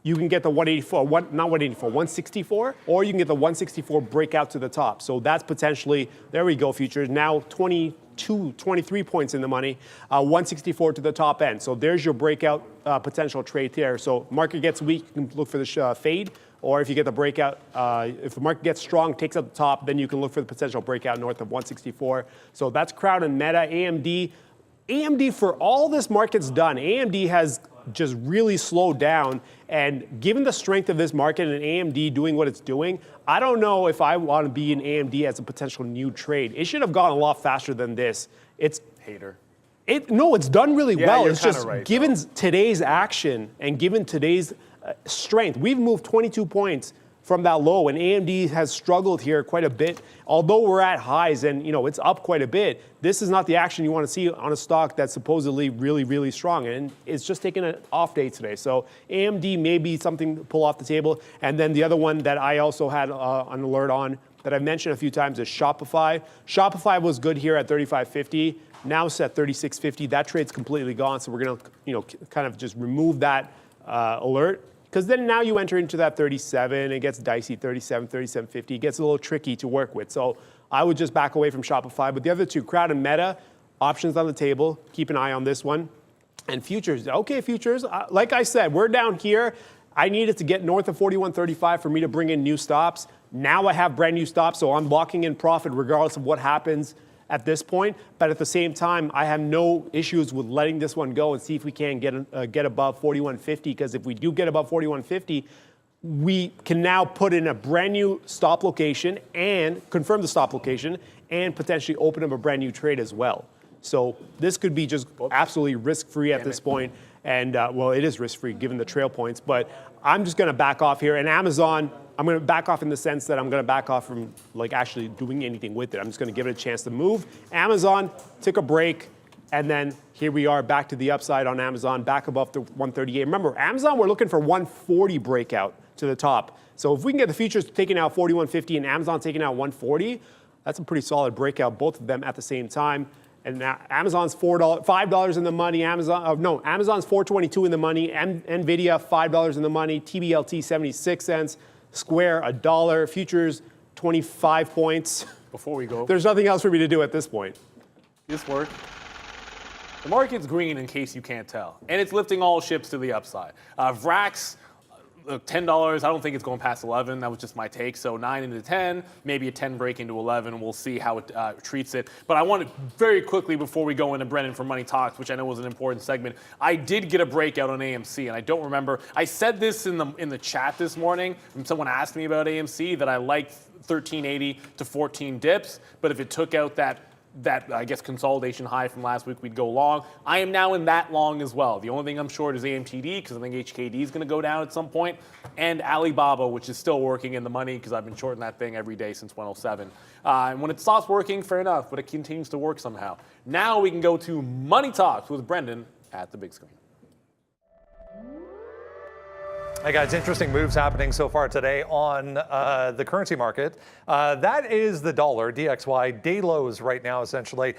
you can get the 164, or you can get the 164 breakout to the top. So that's potentially, there we go, futures. Now 23 points in the money, 164 to the top end. So there's your breakout potential trade there. So market gets weak, you can look for the fade, or if you get the breakout, if the market gets strong, takes out the top, then you can look for the potential breakout north of 164. So that's Crowd and Meta. AMD, for all this market's done, AMD has just really slowed down. And given the strength of this market and AMD doing what it's doing, I don't know if I want to be in AMD as a potential new trade. It should have gone a lot faster than this. It's hater. No, it's done really well. It's just right, given today's action and given today's strength, we've moved 22 points from that low, and AMD has struggled here quite a bit. Although we're at highs and it's up quite a bit, this is not the action you want to see on a stock that's supposedly really, really strong, and it's just taking an off day today. So AMD may be something to pull off the table. And then the other one that I also had an alert on that I've mentioned a few times is Shopify. Shopify was good here at 35.50. Now it's at 36.50. That trade's completely gone, so we're going to kind of just remove that alert. Because then now you enter into that 37, it gets dicey, 37, 37.50, it gets a little tricky to work with. So I would just back away from Shopify. But the other two, Crowd and Meta, options on the table. Keep an eye on this one. And futures, okay, futures, like I said, we're down here. I needed to get north of 41.35 for me to bring in new stops. Now I have brand new stops, so I'm locking in profit regardless of what happens at this point. But at the same time, I have no issues with letting this one go and see if we can get above 41.50, because if we do get above 41.50, we can now put in a brand new stop location and confirm the stop location and potentially open up a brand new trade as well. So this could be just absolutely risk-free at this point. And well, it is risk-free given the trail points, but I'm just going to back off here. And Amazon, I'm going to back off in the sense that I'm going to back off from like actually doing anything with it. I'm just going to give it a chance to move. Amazon took a break, and then here we are back to the upside on Amazon, back above the 138. Remember, Amazon, we're looking for 140 breakout to the top. So if we can get the futures taking out 41.50 and Amazon taking out 140, that's a pretty solid breakout, both of them at the same time. And now Amazon's $5 in the money. Amazon's $4.22 in the money. Nvidia $5 in the money. TBLT 76 cents. Square $1. Futures 25 points. Before we go, There's nothing else for me to do at this point. this work. The market's green in case you can't tell, and it's lifting all ships to the upside. VRAX, $10. I don't think it's going past 11. That was just my take. So 9 into 10, maybe a 10 break into 11. We'll see how it treats it. But I want to very quickly before we go into Brendan for Money Talks, which I know was an important segment. I did get a breakout on AMC, and I don't remember. I said this in the chat this morning. And someone asked me about AMC that I liked 1380 to 14 dips, but if it took out that I guess consolidation high from last week, we'd go long. I am now in that long as well. The only thing I'm short is AMTD because I think HKD is going to go down at some point, and Alibaba, which is still working in the money because I've been shorting that thing every day since 107. And when it stops working, fair enough, but it continues to work somehow. Now we can go to Money Talks with Brendan at the big screen. Hey guys, interesting moves happening so far today on the currency market. That is the dollar, DXY, day lows right now essentially.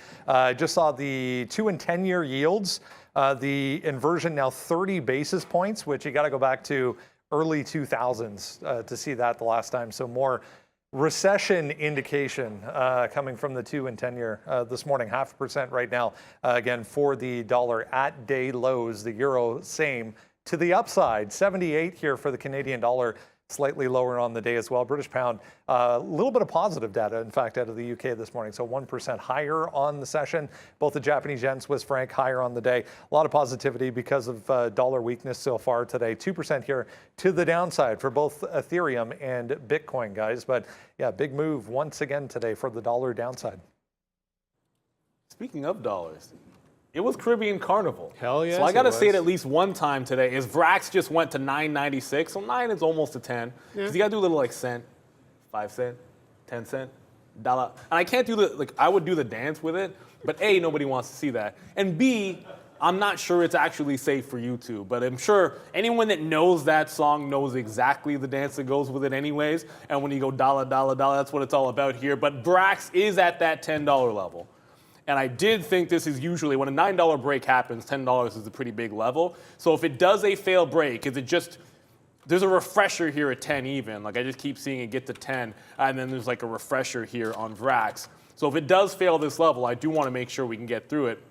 Just saw the 2 and 10-year yields. The inversion now 30 basis points, which you got to go back to early 2000s to see that the last time. So more recession indication coming from the 2 and 10-year this morning, 0.5% right now. Again, for the dollar at day lows, the euro same. To the upside, 78 here for the Canadian dollar, slightly lower on the day as well. British pound, a little bit of positive data, in fact, out of the UK this morning. So 1% higher on the session. Both the Japanese yen, Swiss franc higher on the day. A lot of positivity because of dollar weakness so far today. 2% here to the downside for both Ethereum and Bitcoin, guys. But yeah, big move once again today for the dollar downside. Speaking of dollars, it was Caribbean Carnival. Hell yes, So I got to it say it was. at least one time today. Is VRAX just went to 9.96. So 9 is almost a 10. Because you got to do a little like cent, 5 cent, 10 cent, dollar. And I can't do I would do the dance with it. But A, nobody wants to see that. And B, I'm not sure it's actually safe for YouTube. But I'm sure anyone that knows that song knows exactly the dance that goes with it anyways. And when you go dollar, dollar, dollar, that's what it's all about here. But VRAX is at that $10 level. And I did think this is usually, when a $9 break happens, $10 is a pretty big level. So if it does a fail break, is it just, there's a refresher here at 10 even. Like I just keep seeing it get to 10, and then there's like a refresher here on VRAX. So if it does fail this level, I do want to make sure we can get through it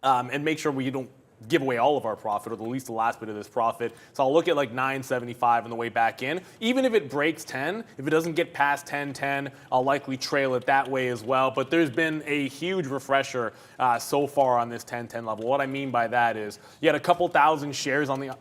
and make sure we don't give away all of our profit, or at least the last bit of this profit. So I'll look at like 9.75 on the way back in. Even if it breaks 10, if it doesn't get past 10.10, I'll likely trail it that way as well. But there's been a huge refresher so far on this 10.10 level. What I mean by that is you had a couple thousand shares on the...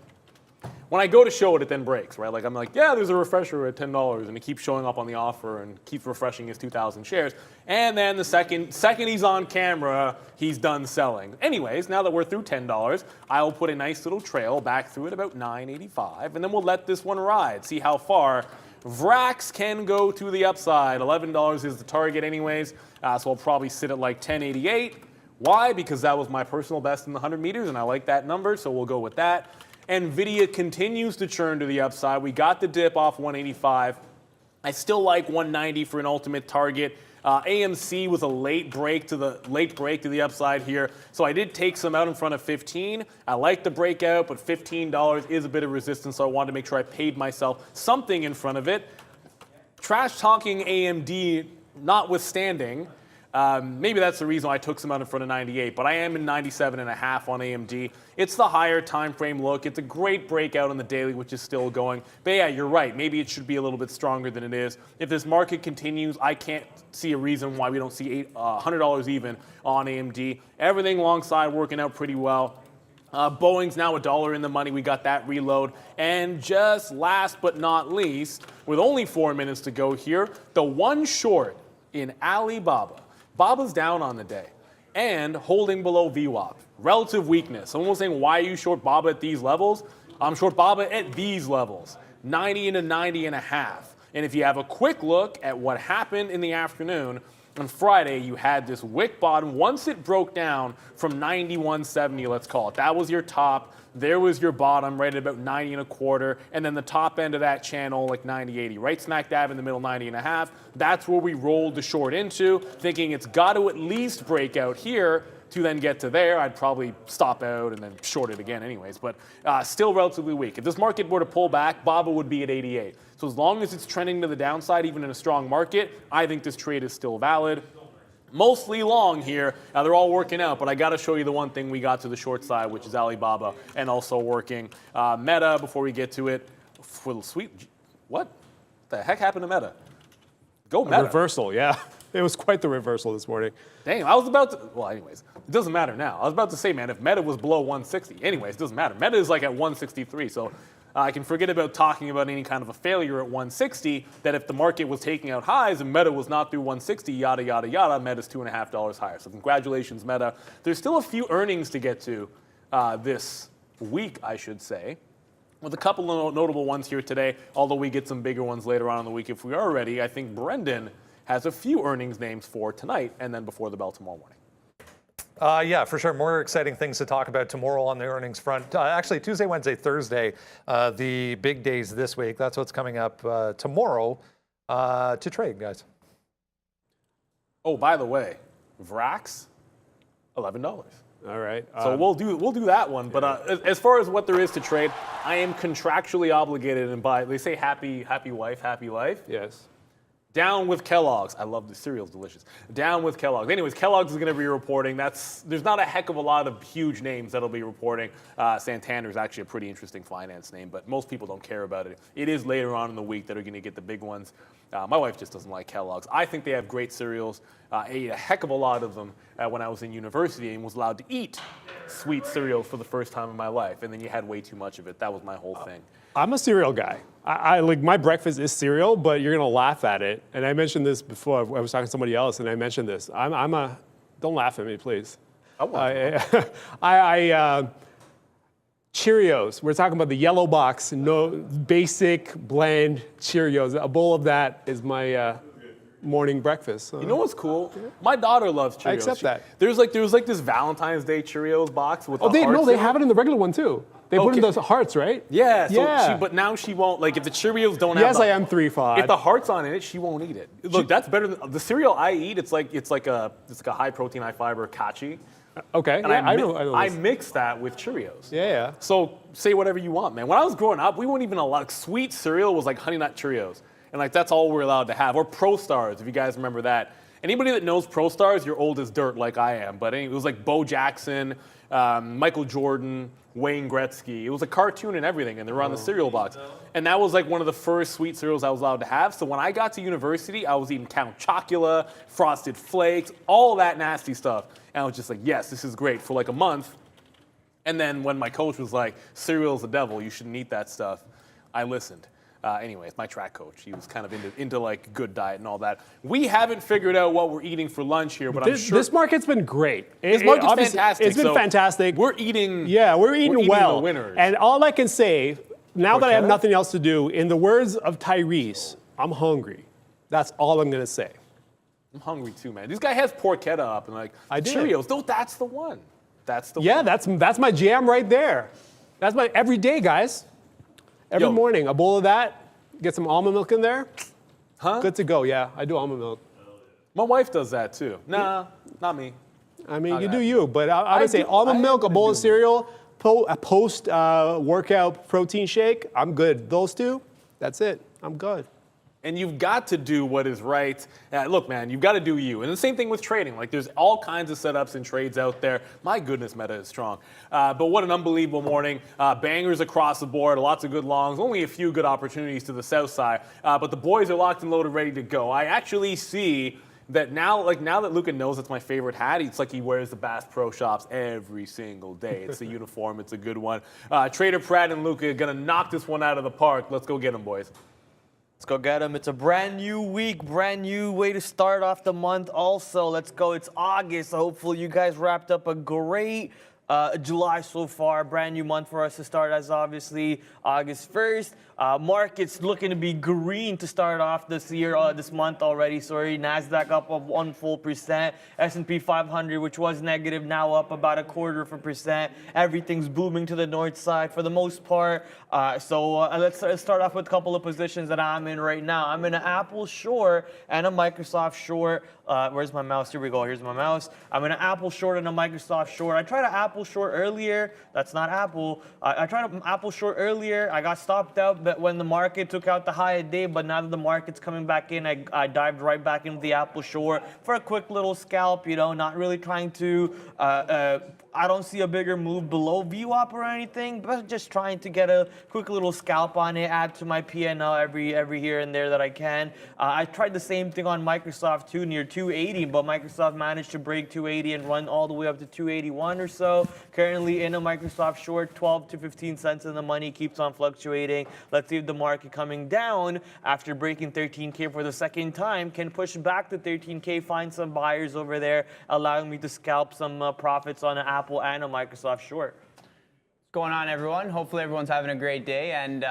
When I go to show it, it then breaks, right? Like I'm like, yeah, there's a refresher at $10, and it keeps showing up on the offer and keeps refreshing his 2,000 shares. And then the second he's on camera, he's done selling. Anyways, now that we're through $10, I'll put a nice little trail back through at about 9.85, and then we'll let this one ride, see how far VRAX can go to the upside. $11 is the target anyways, so I'll probably sit at like 10.88. Why? Because that was my personal best in the 100 meters, and I like that number, so we'll go with that. Nvidia continues to churn to the upside. We got the dip off 185. I still like 190 for an ultimate target. AMC was a late break to the upside here. So I did take some out in front of 15. I like the breakout, but $15 is a bit of resistance, so I wanted to make sure I paid myself something in front of it. Trash talking AMD notwithstanding, maybe that's the reason I took some out in front of 98, but I am in 97.5 on AMD. It's the higher time frame look. It's a great breakout on the daily, which is still going. But yeah, you're right. Maybe it should be a little bit stronger than it is. If this market continues, I can't see a reason why we don't see $100 even on AMD. Everything alongside working out pretty well. Boeing's now $1 in the money. We got that reload. And just last but not least, with only 4 minutes to go here, the one short in Alibaba. Baba's down on the day and holding below VWAP. Relative weakness. Someone was saying, why are you short Baba at these levels? I'm short Baba at these levels, 90 into 90.5. And if you have a quick look at what happened in the afternoon, on Friday, you had this wick bottom. Once it broke down from 91.70, let's call it, that was your top. There was your bottom right at about 90 and a quarter, and then the top end of that channel, like 90.80, right smack dab in the middle, 90 and a half. That's where we rolled the short into, thinking it's got to at least break out here to then get to there. I'd probably stop out and then short it again anyways, but still relatively weak. If this market were to pull back, BOVA would be at 88. So as long as it's trending to the downside, even in a strong market, I think this trade is still valid. Mostly long here. They're all working out, but I got to show you the one thing we got to the short side, which is Alibaba, and also working. Meta, before we get to it, for the sweet, what the heck happened to Meta? Go Meta. A reversal, yeah. It was quite the reversal this morning. Dang, I was about to, well, anyways, it doesn't matter now. I was about to say, man, if Meta was below 160, anyways, it doesn't matter. Meta is like at 163, so I can forget about talking about any kind of a failure at 160, that if the market was taking out highs and Meta was not through 160, yada, yada, yada, Meta's $2.50 higher. So congratulations, Meta. There's still a few earnings to get to this week, I should say, with a couple of notable ones here today, although we get some bigger ones later on in the week if we are ready. I think Brendan has a few earnings names for tonight and then before the bell tomorrow morning. Yeah, for sure. More exciting things to talk about tomorrow on the earnings front. Actually, Tuesday, Wednesday, Thursday, the big days this week. That's what's coming up tomorrow to trade, guys. Oh, by the way, Vrax, $11. All right. So we'll do that one. But as far as what there is to trade, I am contractually obligated and by, they say happy wife, happy life. Yes. Down with Kellogg's. I love the cereal's delicious. Down with Kellogg's. Anyways, Kellogg's is going to be reporting. There's not a heck of a lot of huge names that'll be reporting. Santander's actually a pretty interesting finance name, but most people don't care about it. It is later on in the week that are going to get the big ones. My wife just doesn't like Kellogg's. I think they have great cereals. I ate a heck of a lot of them when I was in university and was allowed to eat sweet cereal for the first time in my life. And then you had way too much of it. That was my whole thing. I'm a cereal guy. I like my breakfast is cereal, but you're gonna laugh at it. And I mentioned this before. I was talking to somebody else, and I mentioned this. Don't laugh at me, please. Cheerios. We're talking about the yellow box, no basic blend Cheerios. A bowl of that is my morning breakfast. You know what's cool? My daughter loves Cheerios. I accept that. There was like this Valentine's Day Cheerios box with the hearts they in have it in the regular one too. They put in those hearts, right? Yeah. So yeah. But now she won't. Like if the Cheerios don't have. Yes, I am 3-5. If the heart's on it, she won't eat it. Look, that's better than the cereal I eat. It's like a high protein, high fiber kachi. Okay. And yeah, I mix that with Cheerios. Yeah. So say whatever you want, man. When I was growing up, we weren't even allowed. Sweet cereal was like Honey Nut Cheerios, and like that's all we're allowed to have. Or Pro Stars, if you guys remember that. Anybody that knows Pro Stars, you're old as dirt, like I am. But it was like Bo Jackson, Michael Jordan, Wayne Gretzky. It was a cartoon and everything, and they were on the cereal box. And that was like one of the first sweet cereals I was allowed to have. So when I got to university, I was eating Count Chocula, Frosted Flakes, all that nasty stuff. And I was just like, yes, this is great for like a month. And then when my coach was like, cereal's the devil, you shouldn't eat that stuff, I listened. Anyways, my track coach, he was kind of into like good diet and all that. We haven't figured out what we're eating for lunch here, but I'm sure this market's been great. This market's fantastic. It's been fantastic. We're eating. Yeah, we're eating well. The winners. And all I can say, now that I have nothing else to do, in the words of Tyrese, I'm hungry. That's all I'm gonna say. I'm hungry too, man. This guy has porchetta up and like Cheerios. No, that's the one. That's the one. Yeah, that's my jam right there. That's my everyday, guys. Every morning, a bowl of that, get some almond milk in there. Huh? Good to go, yeah. I do almond milk. My wife does that too. Nah, not me. I mean, you do you, but I would say almond milk, a bowl of cereal, a post-workout protein shake, I'm good. Those two, that's it. I'm good. And you've got to do what is right. Look, man, you've got to do you. And the same thing with trading. Like, there's all kinds of setups and trades out there. My goodness, Meta is strong. But what an unbelievable morning. Bangers across the board, lots of good longs, only a few good opportunities to the south side. But the boys are locked and loaded, ready to go. I actually see that now that Luca knows it's my favorite hat, it's like he wears the Bass Pro Shops every single day. It's the uniform. It's a good one. Trader Pratt and Luca are going to knock this one out of the park. Let's go get them, boys. Let's go get them. It's a brand new week, brand new way to start off the month also. Let's go. It's August. Hopefully you guys wrapped up a great July so far, brand new month for us to start as obviously August 1st. Markets looking to be green to start off this year, this month already. Sorry, NASDAQ up of 1%. S&P 500, which was negative, now up about 0.25%. Everything's booming to the north side for the most part. So let's start off with a couple of positions that I'm in right now. I'm in an Apple short and a Microsoft short. Where's my mouse? Here we go. Here's my mouse. I'm in an Apple short and a Microsoft short. I tried an Apple short earlier. That's not Apple. I tried an Apple short earlier. I got stopped out but when the market took out the high of day. But now that the market's coming back in, I dived right back into the Apple short for a quick little scalp. You know, not really trying to. I don't see a bigger move below VWAP or anything, but just trying to get a quick little scalp on it, add to my P&L every here and there that I can. I tried the same thing on Microsoft too, near 280, but Microsoft managed to break 280 and run all the way up to 281 or so. Currently in a Microsoft short, 12 to 15 cents in the money, keeps on fluctuating. Let's see if the market coming down after breaking 13K for the second time can push back to 13K, find some buyers over there, allowing me to scalp some profits on an Apple and a Microsoft short. What's going on, everyone? Hopefully everyone's having a great day. And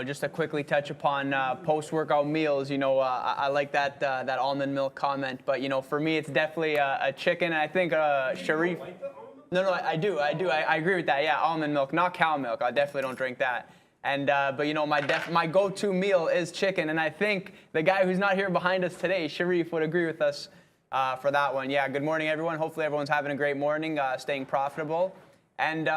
just to quickly touch upon post-workout meals, I like that almond milk comment. But for me, it's definitely a chicken. I think Sharif. No, I do. I agree with that. Yeah, almond milk, not cow milk. I definitely don't drink that. And but my go-to meal is chicken. And I think the guy who's not here behind us today, Sharif, would agree with us for that one. Yeah. Good morning, everyone. Hopefully everyone's having a great morning, staying profitable. And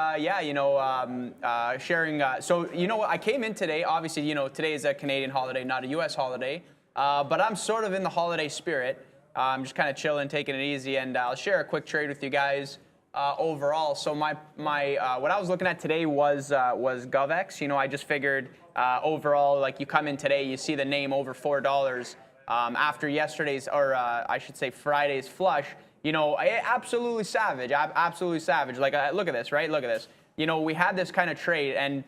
sharing. So what? I came in today. Obviously, today is a Canadian holiday, not a U.S. holiday. But I'm sort of in the holiday spirit. I'm just kind of chilling, taking it easy, and I'll share a quick trade with you guys overall. So my what I was looking at today was GovEx. I just figured overall, like you come in today, you see the name over $4 after yesterday's, or I should say Friday's flush. Absolutely savage. Absolutely savage. Like, look at this, right? Look at this. We had this kind of trade, and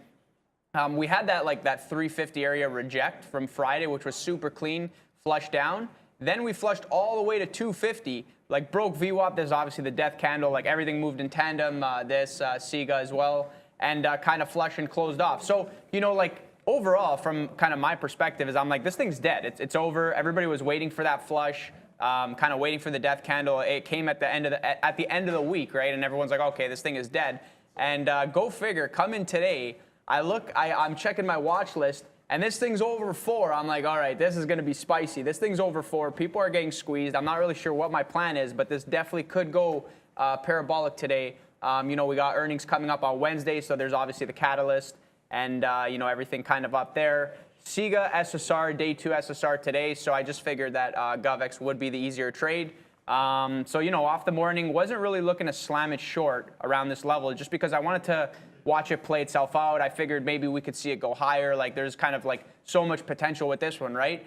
we had that 350 area reject from Friday, which was super clean, flushed down. Then we flushed all the way to 250, broke VWAP. There's obviously the death candle, everything moved in tandem. SIGA as well, and kind of flushed and closed off. So, overall, from kind of my perspective, is I'm like, this thing's dead. It's over. Everybody was waiting for that flush. Kind of waiting for the death candle. It came at the end of the week, right? And everyone's like, okay, this thing is dead. And go figure, come in today. I'm checking my watch list, and this thing's over 4. I'm like, all right, this is going to be spicy. This thing's over 4. People are getting squeezed. I'm not really sure what my plan is, but this definitely could go parabolic today. We got earnings coming up on Wednesday, so there's obviously the catalyst, and everything kind of up there. SIGA SSR, day 2 SSR today, so I just figured that GovEx would be the easier trade. Off the morning, wasn't really looking to slam it short around this level just because I wanted to watch it play itself out. I figured maybe we could see it go higher. There's kind of so much potential with this one, right?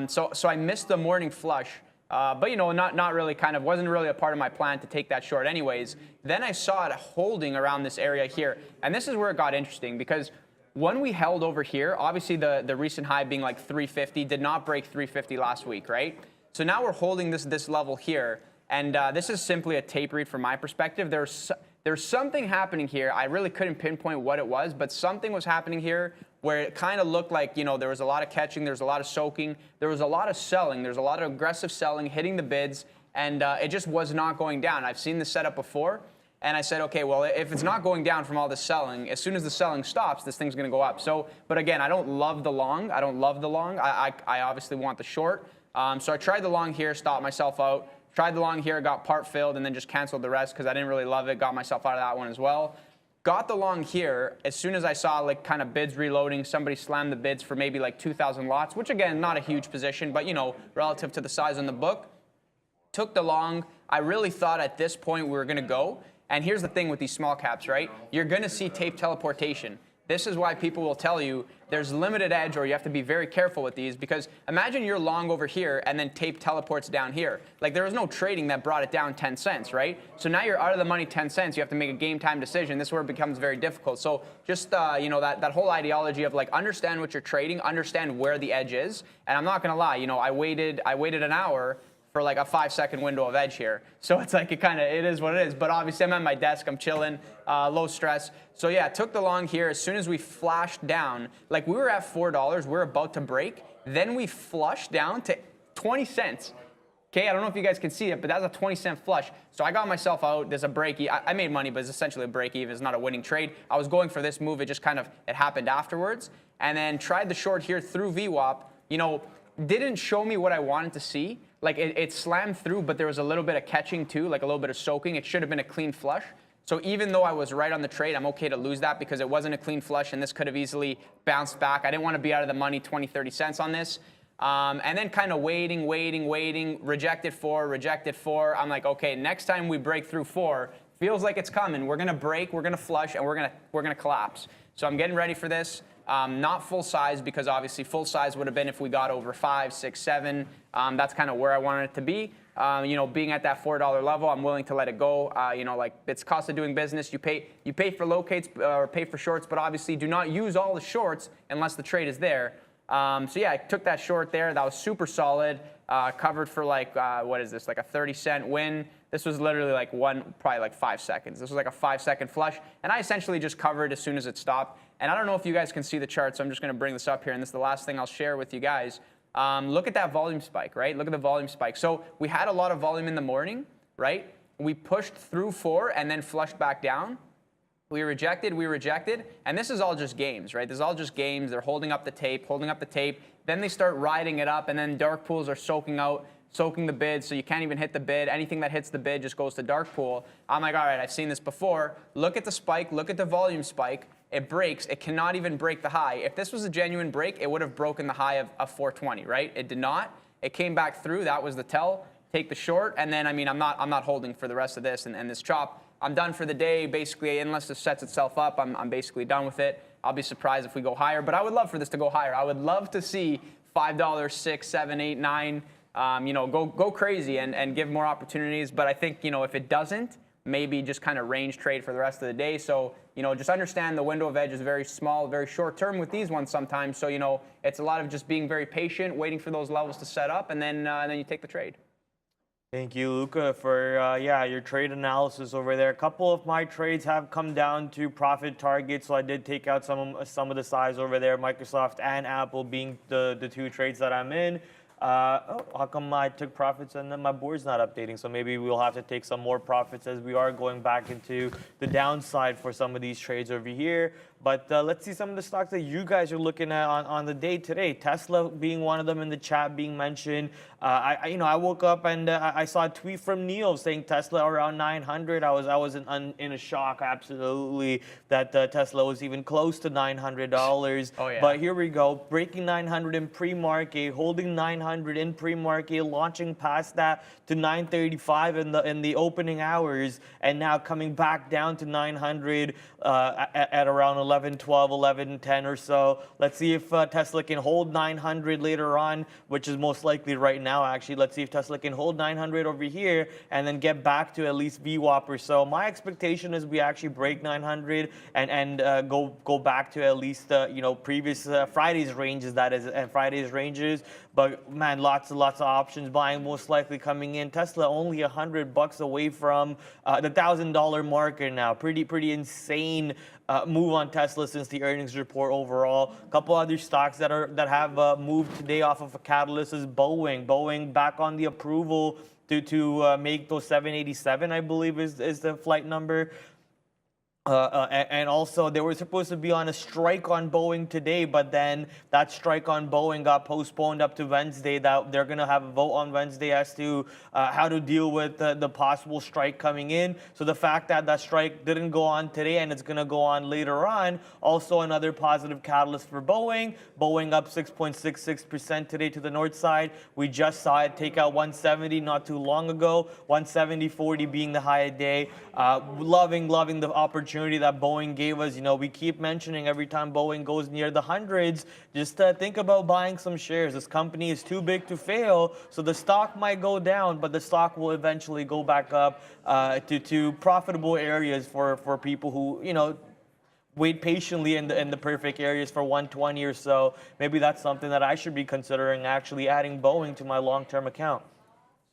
So I missed the morning flush, but not really wasn't really a part of my plan to take that short anyways. Then I saw it holding around this area here, and this is where it got interesting because when we held over here, obviously the recent high being 350 did not break 350 last week, right? So now we're holding this level here, and this is simply a tape read from my perspective. There's something happening here. I really couldn't pinpoint what it was, but something was happening here where it kind of looked like, there was a lot of catching, there was a lot of soaking, there was a lot of selling, there's a lot of aggressive selling, hitting the bids, and it just was not going down. I've seen this setup before. And I said, okay, well, if it's not going down from all this selling, as soon as the selling stops, this thing's going to go up. So, but again, I don't love the long. I obviously want the short. So I tried the long here, stopped myself out. Tried the long here, got part filled, and then just canceled the rest because I didn't really love it. Got myself out of that one as well. Got the long here. As soon as I saw kind of bids reloading, somebody slammed the bids for maybe 2,000 lots, which again, not a huge position, but relative to the size on the book. Took the long. I really thought at this point we were going to go. And here's the thing with these small caps, right? You're going to see tape teleportation. This is why people will tell you there's limited edge, or you have to be very careful with these, because imagine you're long over here and then tape teleports down here. There was no trading that brought it down 10 cents, right? So now you're out of the money 10 cents. You have to make a game time decision. This is where it becomes very difficult. So just, that whole ideology of understand what you're trading, understand where the edge is. And I'm not going to lie, I waited an hour for like a 5-second window of edge here. So it's like it is what it is. But obviously I'm at my desk, I'm chilling, low stress. So yeah, took the long here. As soon as we flashed down, like we were at $4, we're about to break. Then we flushed down to 20 cents. Okay, I don't know if you guys can see it, but that's a 20-cent flush. So I got myself out. There's a break. I made money, but it's essentially a break even. It's not a winning trade. I was going for this move. It just it happened afterwards. And then tried the short here through VWAP. You know, didn't show me what I wanted to see. Like it slammed through, but there was a little bit of catching too, like a little bit of soaking. It should have been a clean flush. So even though I was right on the trade, I'm okay to lose that because it wasn't a clean flush and this could have easily bounced back. I didn't want to be out of the money 20, 30 cents on this. And then kind of waiting, rejected 4. I'm like, okay, next time we break through 4, feels like it's coming. We're gonna break, we're gonna flush, and we're gonna collapse. So I'm getting ready for this. Not full size because obviously full size would have been if we got over 5, 6, 7. That's kind of where I wanted it to be. You know, being at that $4 level, I'm willing to let it go. You know, like it's cost of doing business. You pay for locates or pay for shorts, but obviously do not use all the shorts unless the trade is there. So yeah, I took that short there. That was super solid. Covered for like, what is this, like a 30-cent win. This was literally like probably like 5 seconds. This was like a 5-second flush. And I essentially just covered as soon as it stopped. And I don't know if you guys can see the chart, so I'm just going to bring this up here. And this is the last thing I'll share with you guys. Look at that volume spike, right? Look at the volume spike. So we had a lot of volume in the morning, right? We pushed through 4 and then flushed back down. We rejected, and this is all just games, right? This is all just games. They're holding up the tape. Then they start riding it up, and then dark pools are soaking the bid, so you can't even hit the bid. Anything that hits the bid just goes to dark pool. I'm like, all right, I've seen this before. Look at the spike. Look at the volume spike. It breaks. It cannot even break the high. If this was a genuine break, it would have broken the high of 420, right? It did not. It came back through. That was the tell. Take the short, and then, I mean, I'm not holding for the rest of this and this chop. I'm done for the day, basically, unless this sets itself up. I'm basically done with it. I'll be surprised if we go higher, but I would love for this to go higher. I would love to see $5, $6, $7, $8, $9, you know, go crazy and give more opportunities. But I think, you know, if it doesn't, maybe just kind of range trade for the rest of the day. So, you know, just understand the window of edge is very small, very short term with these ones sometimes. So, you know, it's a lot of just being very patient, waiting for those levels to set up, and then you take the trade. Thank you, Luca, for your trade analysis over there. A couple of my trades have come down to profit targets, so I did take out some of the size over there. Microsoft and Apple being the two trades that I'm in. How come I took profits and then my board's not updating? So maybe we'll have to take some more profits as we are going back into the downside for some of these trades over here. But let's see some of the stocks that you guys are looking at on the day today. Tesla being one of them in the chat being mentioned. I woke up and I saw a tweet from Neil saying Tesla around 900. I was in a shock, absolutely, that Tesla was even close to $900. Oh, yeah. But here we go, breaking 900 in pre-market, holding 900 in pre-market, launching past that to 935 in the opening hours, and now coming back down to 900 at around 11:12, 11:10 or so. Let's see if Tesla can hold 900 later on, which is most likely right now, actually. Let's see if Tesla can hold 900 over here and then get back to at least VWAP or so. My expectation is we actually break 900 and go back to at least previous Friday's ranges, that is, and Friday's ranges. But man, lots of options buying most likely coming in. Tesla only $100 away from the $1,000 marker now. Pretty insane move on Tesla since the earnings report overall. A couple other stocks that have moved today off of a catalyst is Boeing. Boeing back on the approval to make those 787, I believe is the flight number. And also, they were supposed to be on a strike on Boeing today, but then that strike on Boeing got postponed up to Wednesday. That they're going to have a vote on Wednesday as to how to deal with the possible strike coming in. So the fact that strike didn't go on today and it's going to go on later on, also another positive catalyst for Boeing. Boeing up 6.66% today to the north side. We just saw it take out 170 not too long ago. 170.40 being the high of day. Loving the opportunity that Boeing gave us. You know, we keep mentioning every time Boeing goes near the hundreds, just think about buying some shares. This company is too big to fail, so the stock might go down, but the stock will eventually go back up to profitable areas for people who, you know, wait patiently in the perfect areas for 120 or so. Maybe that's something that I should be considering, actually adding Boeing to my long-term account.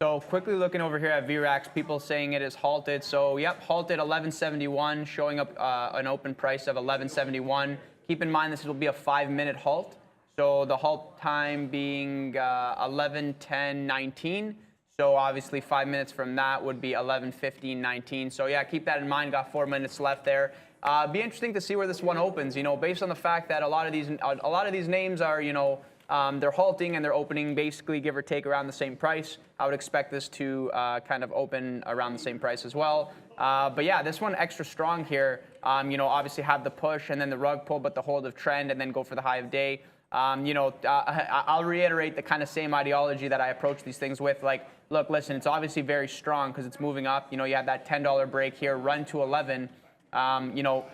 So quickly looking over here at VRAX, people saying it is halted. So yep, halted 1171, showing up an open price of 1171. Keep in mind this will be a 5-minute halt. So the halt time being 11:10:19. So obviously 5 minutes from that would be 11:15:19. So yeah, keep that in mind. Got 4 minutes left there. Be interesting to see where this one opens. You know, based on the fact that a lot of these names are, you know, they're halting and they're opening basically give or take around the same price. I would expect this to kind of open around the same price as well. But yeah, this one extra strong here. You know, obviously have the push and then the rug pull, but the hold of trend and then go for the high of day. You know, I'll reiterate the kind of same ideology that I approach these things with. Like, look, listen, it's obviously very strong because it's moving up. You know, you have that $10 break here, run to 11. You know,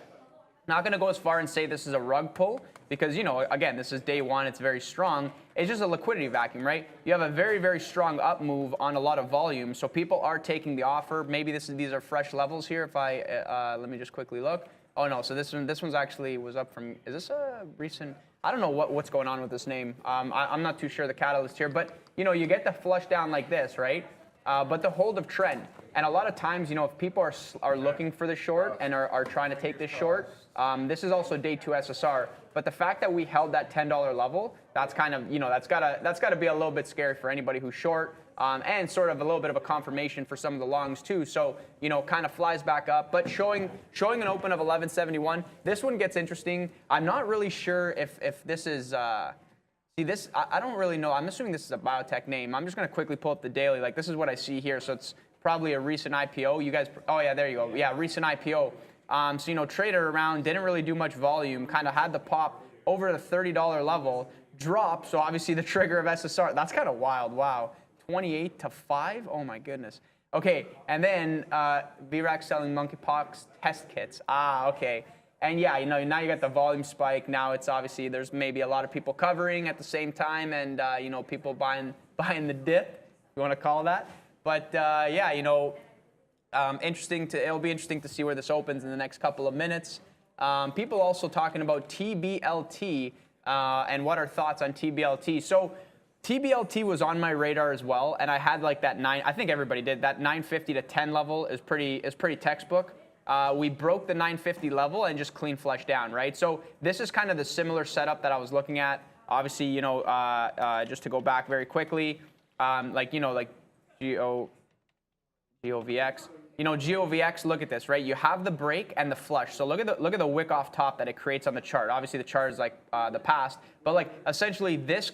not going to go as far and say this is a rug pull because, you know, again, this is day one. It's very strong. It's just a liquidity vacuum, right? You have a very, very strong up move on a lot of volume. So people are taking the offer. Maybe these are fresh levels here. If I let me just quickly look. Oh, no. So this one's actually was up from. Is this a recent? I don't know what's going on with this name. I'm not too sure the catalyst here. But, you know, you get the flush down like this, right? But the hold of trend. And a lot of times, you know, if people are looking for the short and are trying to take this short, this is also day 2 SSR. But the fact that we held that $10 level, that's kind of, you know, that's gotta be a little bit scary for anybody who's short, and sort of a little bit of a confirmation for some of the longs too. So, you know, kind of flies back up, but showing an open of 1171. This one gets interesting. I'm not really sure if this is. See this, I don't really know. I'm assuming this is a biotech name. I'm just going to quickly pull up the daily. Like, this is what I see here. So it's probably a recent IPO. You guys, oh yeah, there you go. Yeah, recent IPO. So, you know, traded around, didn't really do much volume, kind of had the pop over the $30 level, drop. So obviously the trigger of SSR, that's kind of wild. Wow. 28 to 5. Oh my goodness. Okay. And then VRAX selling monkeypox test kits. Ah, okay. And yeah, you know, now you got the volume spike. Now it's obviously there's maybe a lot of people covering at the same time, and you know, people buying the dip, if you want to call that. But yeah, you know, it'll be interesting to see where this opens in the next couple of minutes. People also talking about TBLT and what are thoughts on TBLT. So TBLT was on my radar as well, and I had like that I think everybody did that 950 to 10 level is pretty textbook. We broke the 950 level and just clean flush down, right? So this is kind of the similar setup that I was looking at. Obviously, you know, just to go back very quickly, like, you know, like GOVX. You know, GOVX, look at this, right? You have the break and the flush. So look at the wick off top that it creates on the chart. Obviously, the chart is like the past, but like essentially this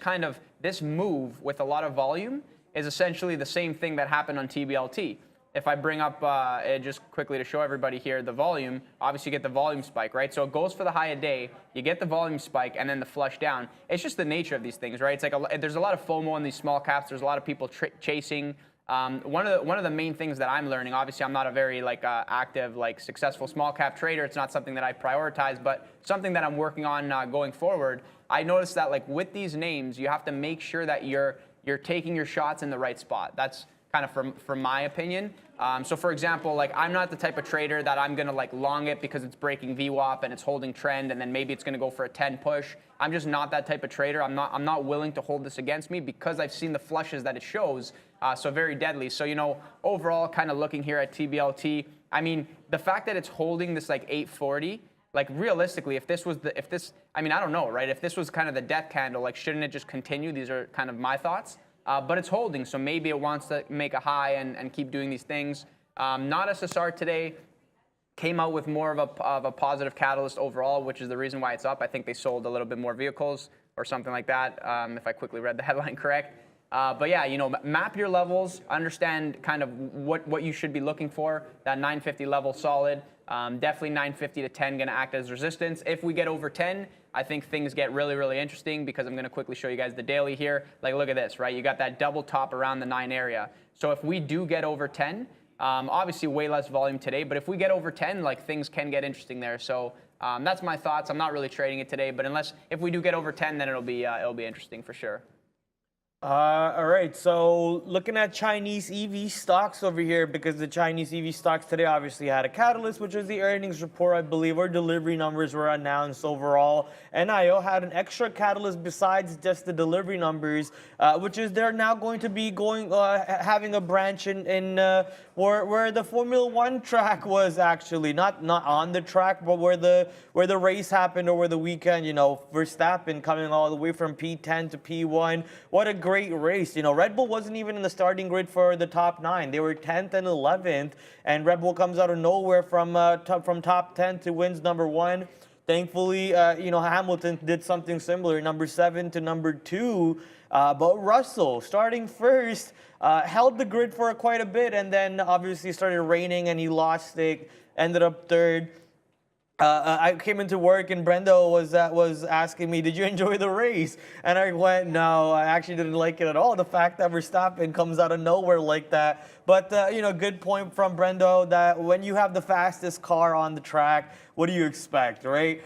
move with a lot of volume is essentially the same thing that happened on TBLT. If I bring up just quickly to show everybody here the volume, obviously you get the volume spike, right? So it goes for the high a day, you get the volume spike, and then the flush down. It's just the nature of these things, right? It's like there's a lot of FOMO in these small caps. There's a lot of people chasing. One of the main things that I'm learning, obviously I'm not a very active, successful small cap trader. It's not something that I prioritize, but something that I'm working on going forward. I noticed that with these names, you have to make sure that you're taking your shots in the right spot. That's kind of from my opinion. So for example, I'm not the type of trader that I'm gonna long it because it's breaking VWAP and it's holding trend and then maybe it's gonna go for a 10 push. I'm just not that type of trader. I'm not willing to hold this against me because I've seen the flushes that it shows. So very deadly. So overall, kind of looking here at TBLT, I mean the fact that it's holding this 840. Realistically, if this, I mean, I don't know, right? If this was kind of the death candle, shouldn't it just continue? These are kind of my thoughts. But it's holding, so maybe it wants to make a high and keep doing these things. Not SSR today. Came out with more of a positive catalyst overall, which is the reason why it's up. I think they sold a little bit more vehicles or something like that, if I quickly read the headline correct. But yeah, map your levels, understand kind of what you should be looking for. That 950 level solid. Definitely 950 to 10 going to act as resistance. If we get over 10, I think things get really, really interesting because I'm going to quickly show you guys the daily here. Look at this, right? You got that double top around the 9 area. So if we do get over 10, obviously way less volume today, but if we get over 10, things can get interesting there. So that's my thoughts. I'm not really trading it today, but if we do get over 10, then it'll be interesting for sure. All right, so looking at Chinese EV stocks over here, because the Chinese EV stocks today obviously had a catalyst, which was the earnings report, I believe, or delivery numbers were announced overall. NIO had an extra catalyst besides just the delivery numbers, which is they're now going to be having a branch in where the Formula One track was actually not on the track, but where the race happened over the weekend. You know, Verstappen coming all the way from P10 to P1. What a great race. You know, Red Bull wasn't even in the starting grid for the top 9. They were 10th and 11th, and Red Bull comes out of nowhere from top 10 to wins number 1. Thankfully, Hamilton did something similar, number 7 to number 2. But Russell, starting first, held the grid for quite a bit, and then obviously started raining, and he lost it, ended up 3rd. I came into work and Brenda was asking me, "Did you enjoy the race?" And I went, "No, I actually didn't like it at all." The fact that Verstappen comes out of nowhere like that. But good point from Brenda that when you have the fastest car on the track, what do you expect, right?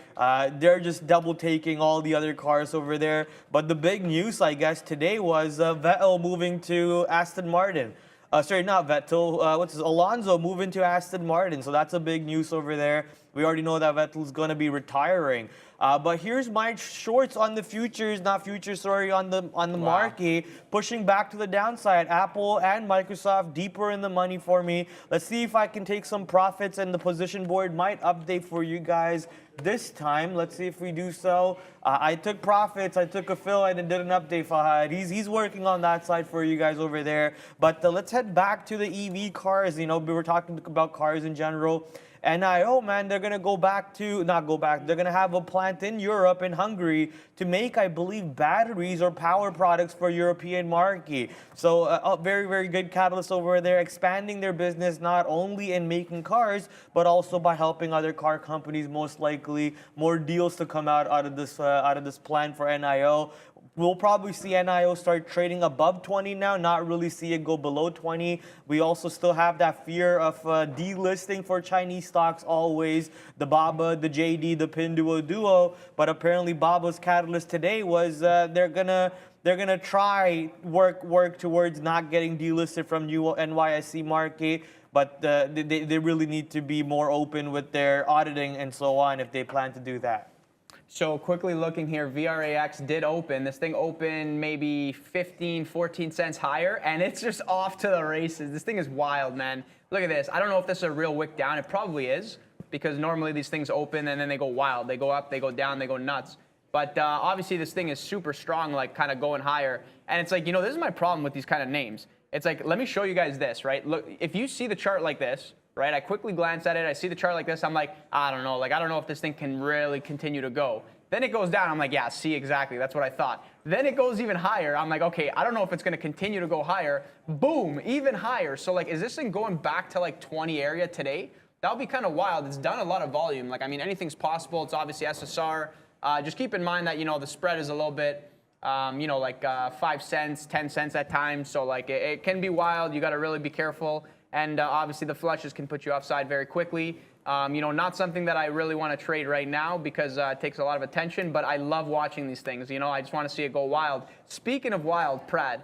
They're just double taking all the other cars over there. But the big news, I guess, today was Vettel moving to Aston Martin. Sorry, not Vettel. Alonso moving to Aston Martin. So that's a big news over there. We already know that Vettel's going to be retiring. But here's my shorts on the futures, on the market, pushing back to the downside. Apple and Microsoft deeper in the money for me. Let's see if I can take some profits, and the position board might update for you guys this time. Let's see if we do so. I took profits. I took a fill and it did an update, Fahad. He's working on that side for you guys over there. But let's head back to the EV cars. You know, we were talking about cars in general. NIO, man, they're going to they're going to have a plant in Europe, in Hungary, to make, I believe, batteries or power products for European market. So a very, very good catalyst over there, expanding their business not only in making cars, but also by helping other car companies, most likely more deals to come out of this plan for NIO. We'll probably see NIO start trading above 20 now, not really see it go below 20. We also still have that fear of delisting for Chinese stocks always. The BABA, the JD, the Pinduoduo. But apparently BABA's catalyst today was they're gonna try work towards not getting delisted from NYSE market. But they really need to be more open with their auditing and so on if they plan to do that. So quickly looking here, VRAX did open. This thing opened maybe 15, 14 cents higher, and it's just off to the races. This thing is wild, man. Look at this. I don't know if this is a real wick down. It probably is, because normally these things open and then they go wild. They go up, they go down, they go nuts. But obviously this thing is super strong, like kind of going higher. And it's like, this is my problem with these kind of names. It's like, let me show you guys this, right? Look, if you see the chart like this, right? I quickly glance at it. I see the chart like this. I'm like, I don't know. Like, I don't know if this thing can really continue to go. Then it goes down. I'm like, yeah, see, exactly. That's what I thought. Then it goes even higher. I'm like, okay, I don't know if it's going to continue to go higher. Boom, even higher. So, like, is this thing going back to, like, 20 area today? That would be kind of wild. It's done a lot of volume. Like, I mean, anything's possible. It's obviously SSR. Just keep in mind that, the spread is a little bit, 5 cents, 10 cents at times. So, like, it can be wild. You got to really be careful. And obviously the flushes can put you offside very quickly. Not something that I really want to trade right now because it takes a lot of attention, but I love watching these things. I just want to see it go wild. Speaking of wild, Prad,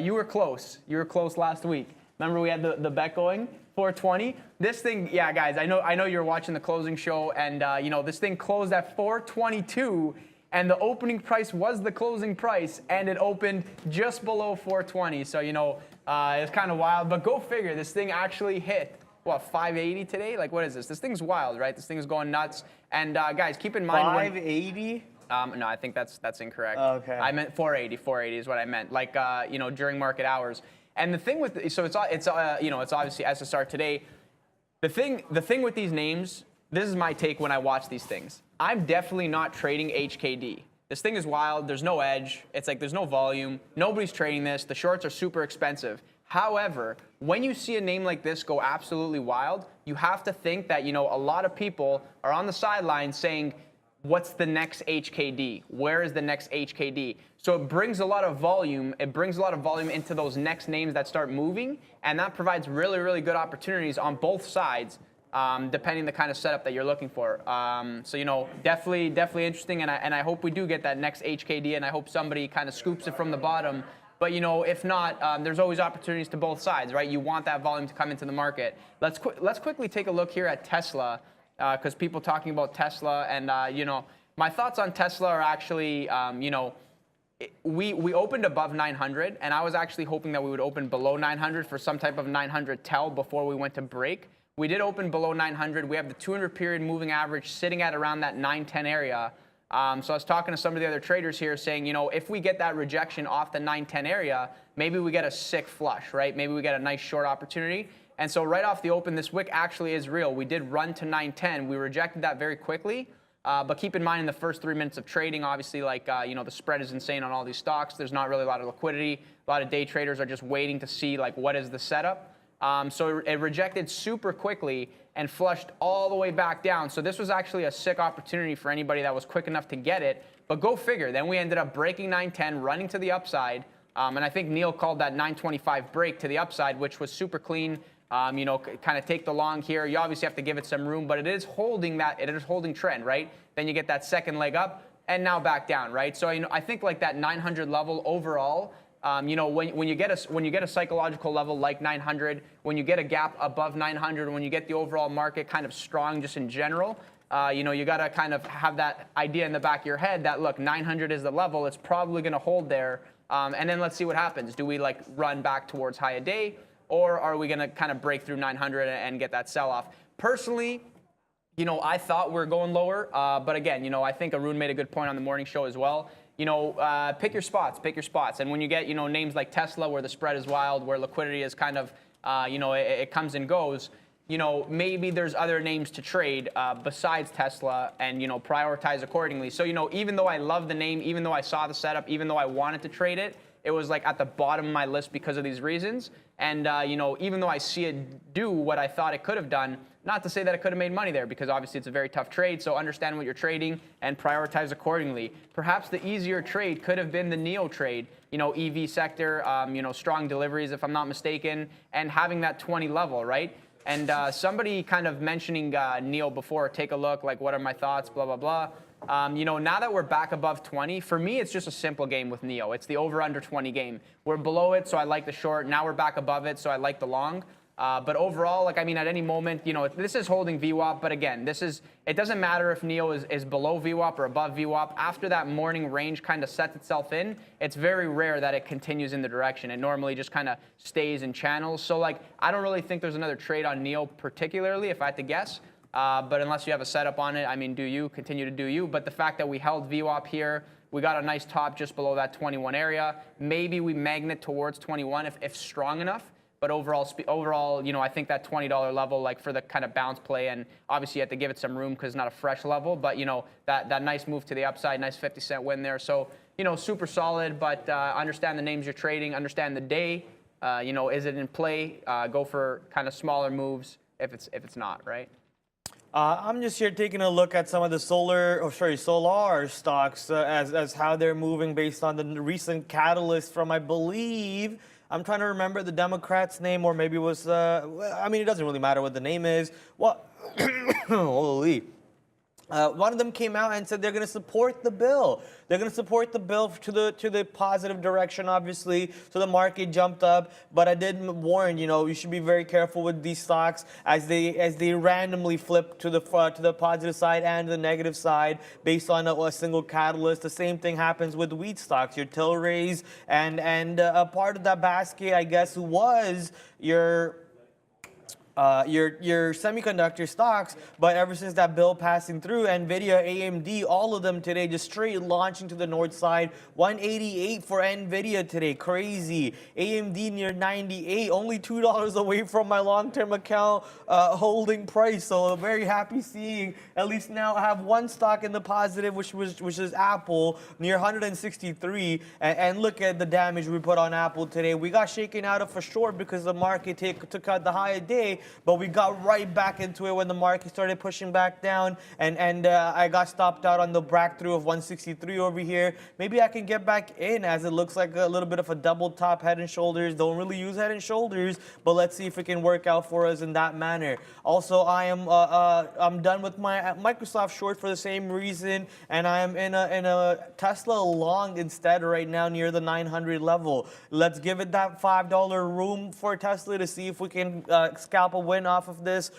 you were close. You were close last week. Remember we had the bet going, 420? This thing, yeah, guys, I know you're watching the closing show, and, this thing closed at 422, and the opening price was the closing price, and it opened just below 420. So, it's kind of wild, but go figure. This thing actually hit, 580 today? Like, what is this? This thing's wild, right? This thing is going nuts. And guys, keep in mind 580? No, I think that's incorrect. Okay. I meant 480. 480 is what I meant. Like, during market hours. And the thing with it's obviously SSR today. The thing with these names, this is my take when I watch these things. I'm definitely not trading HKD. This thing is wild. There's no edge. It's like there's no volume. Nobody's trading this. The shorts are super expensive. However, when you see a name like this go absolutely wild, you have to think that, a lot of people are on the sidelines saying, what's the next HKD? Where is the next HKD? So it brings a lot of volume. It brings a lot of volume into those next names that start moving, and that provides really, really good opportunities on both sides, depending the kind of setup that you're looking for. So, definitely interesting, and I hope we do get that next HKD, and I hope somebody kind of scoops it from the bottom. But if not, there's always opportunities to both sides, right? You want that volume to come into the market. Let's quickly take a look here at Tesla, because people talking about Tesla, and my thoughts on Tesla are actually, we opened above 900, and I was actually hoping that we would open below 900 for some type of 900 tell before we went to break. We did open below 900. We have the 200 period moving average sitting at around that 910 area. So I was talking to some of the other traders here saying, if we get that rejection off the 910 area, maybe we get a sick flush, right? Maybe we get a nice short opportunity. And so right off the open, this wick actually is real. We did run to 910. We rejected that very quickly. But keep in mind, in the first 3 minutes of trading, obviously, the spread is insane on all these stocks. There's not really a lot of liquidity. A lot of day traders are just waiting to see, what is the setup. So it rejected super quickly and flushed all the way back down. So this was actually a sick opportunity for anybody that was quick enough to get it. But go figure. Then we ended up breaking 910, running to the upside. And I think Neil called that 925 break to the upside, which was super clean. Kind of take the long here. You obviously have to give it some room, but it is holding trend, right? Then you get that second leg up and now back down, right? So I think that 900 level overall, when you get a psychological level like 900, when you get a gap above 900, when you get the overall market kind of strong just in general, you got to kind of have that idea in the back of your head that, look, 900 is the level. It's probably going to hold there. And then let's see what happens. Do we run back towards high a day, or are we going to kind of break through 900 and get that sell-off? Personally, I thought we were going lower. But again, I think Arun made a good point on the morning show as well. Pick your spots. And when you get, names like Tesla, where the spread is wild, where liquidity is kind of, it comes and goes, maybe there's other names to trade besides Tesla and, prioritize accordingly. So, even though I love the name, even though I saw the setup, even though I wanted to trade it, it was at the bottom of my list because of these reasons. And, even though I see it do what I thought it could have done, not to say that it could have made money there, because obviously it's a very tough trade. So understand what you're trading and prioritize accordingly. Perhaps the easier trade could have been the NEO trade, EV sector, strong deliveries, if I'm not mistaken, and having that 20 level, right? And somebody kind of mentioning NEO before, take a look, what are my thoughts, blah, blah, blah. Now that we're back above 20, for me, it's just a simple game with NEO. It's the over-under 20 game. We're below it, so I like the short. Now we're back above it, so I like the long. But overall, at any moment, this is holding VWAP. But again, it doesn't matter if NEO is below VWAP or above VWAP. After that morning range kind of sets itself in, it's very rare that it continues in the direction. It normally just kind of stays in channels. So I don't really think there's another trade on NEO particularly, if I had to guess. But unless you have a setup on it, do you, continue to do you. But the fact that we held VWAP here, we got a nice top just below that 21 area. Maybe we magnet towards 21 if strong enough. But overall, I think that $20 level, for the kind of bounce play, and obviously you have to give it some room because it's not a fresh level. But that nice move to the upside, nice 50-cent win there. So super solid. But understand the names you're trading, understand the day. Is it in play? Go for kind of smaller moves if it's not, right? I'm just here taking a look at some of the solar stocks as how they're moving based on the recent catalyst from, I believe, I'm trying to remember the Democrat's name, or maybe it was, it doesn't really matter what the name is. Well, holy. One of them came out and said they're going to support the bill. They're going to support the bill to the positive direction, obviously. So the market jumped up. But I did warn, you should be very careful with these stocks as they randomly flip to the positive side and the negative side based on a single catalyst. The same thing happens with wheat stocks, your Tilrays, and a part of that basket, I guess, was your semiconductor stocks, but ever since that bill passing through, NVIDIA, AMD, all of them today just straight launching to the north side. 188 for NVIDIA today, crazy. AMD near 98, only $2 away from my long-term account holding price. So very happy seeing at least now have one stock in the positive, which is Apple, near 163. And look at the damage we put on Apple today. We got shaken out of for short because the market took out the high day. but we got right back into it when the market started pushing back down, and I got stopped out on the breakthrough of 163 over here. Maybe I can get back in, as it looks like a little bit of a double top head and shoulders. Don't really use head and shoulders, but let's see if it can work out for us in that manner. Also, I'm done with my Microsoft short for the same reason, and I am in a Tesla long instead right now near the 900 level. Let's give it that $5 room for Tesla to see if we can scalp a win off of this.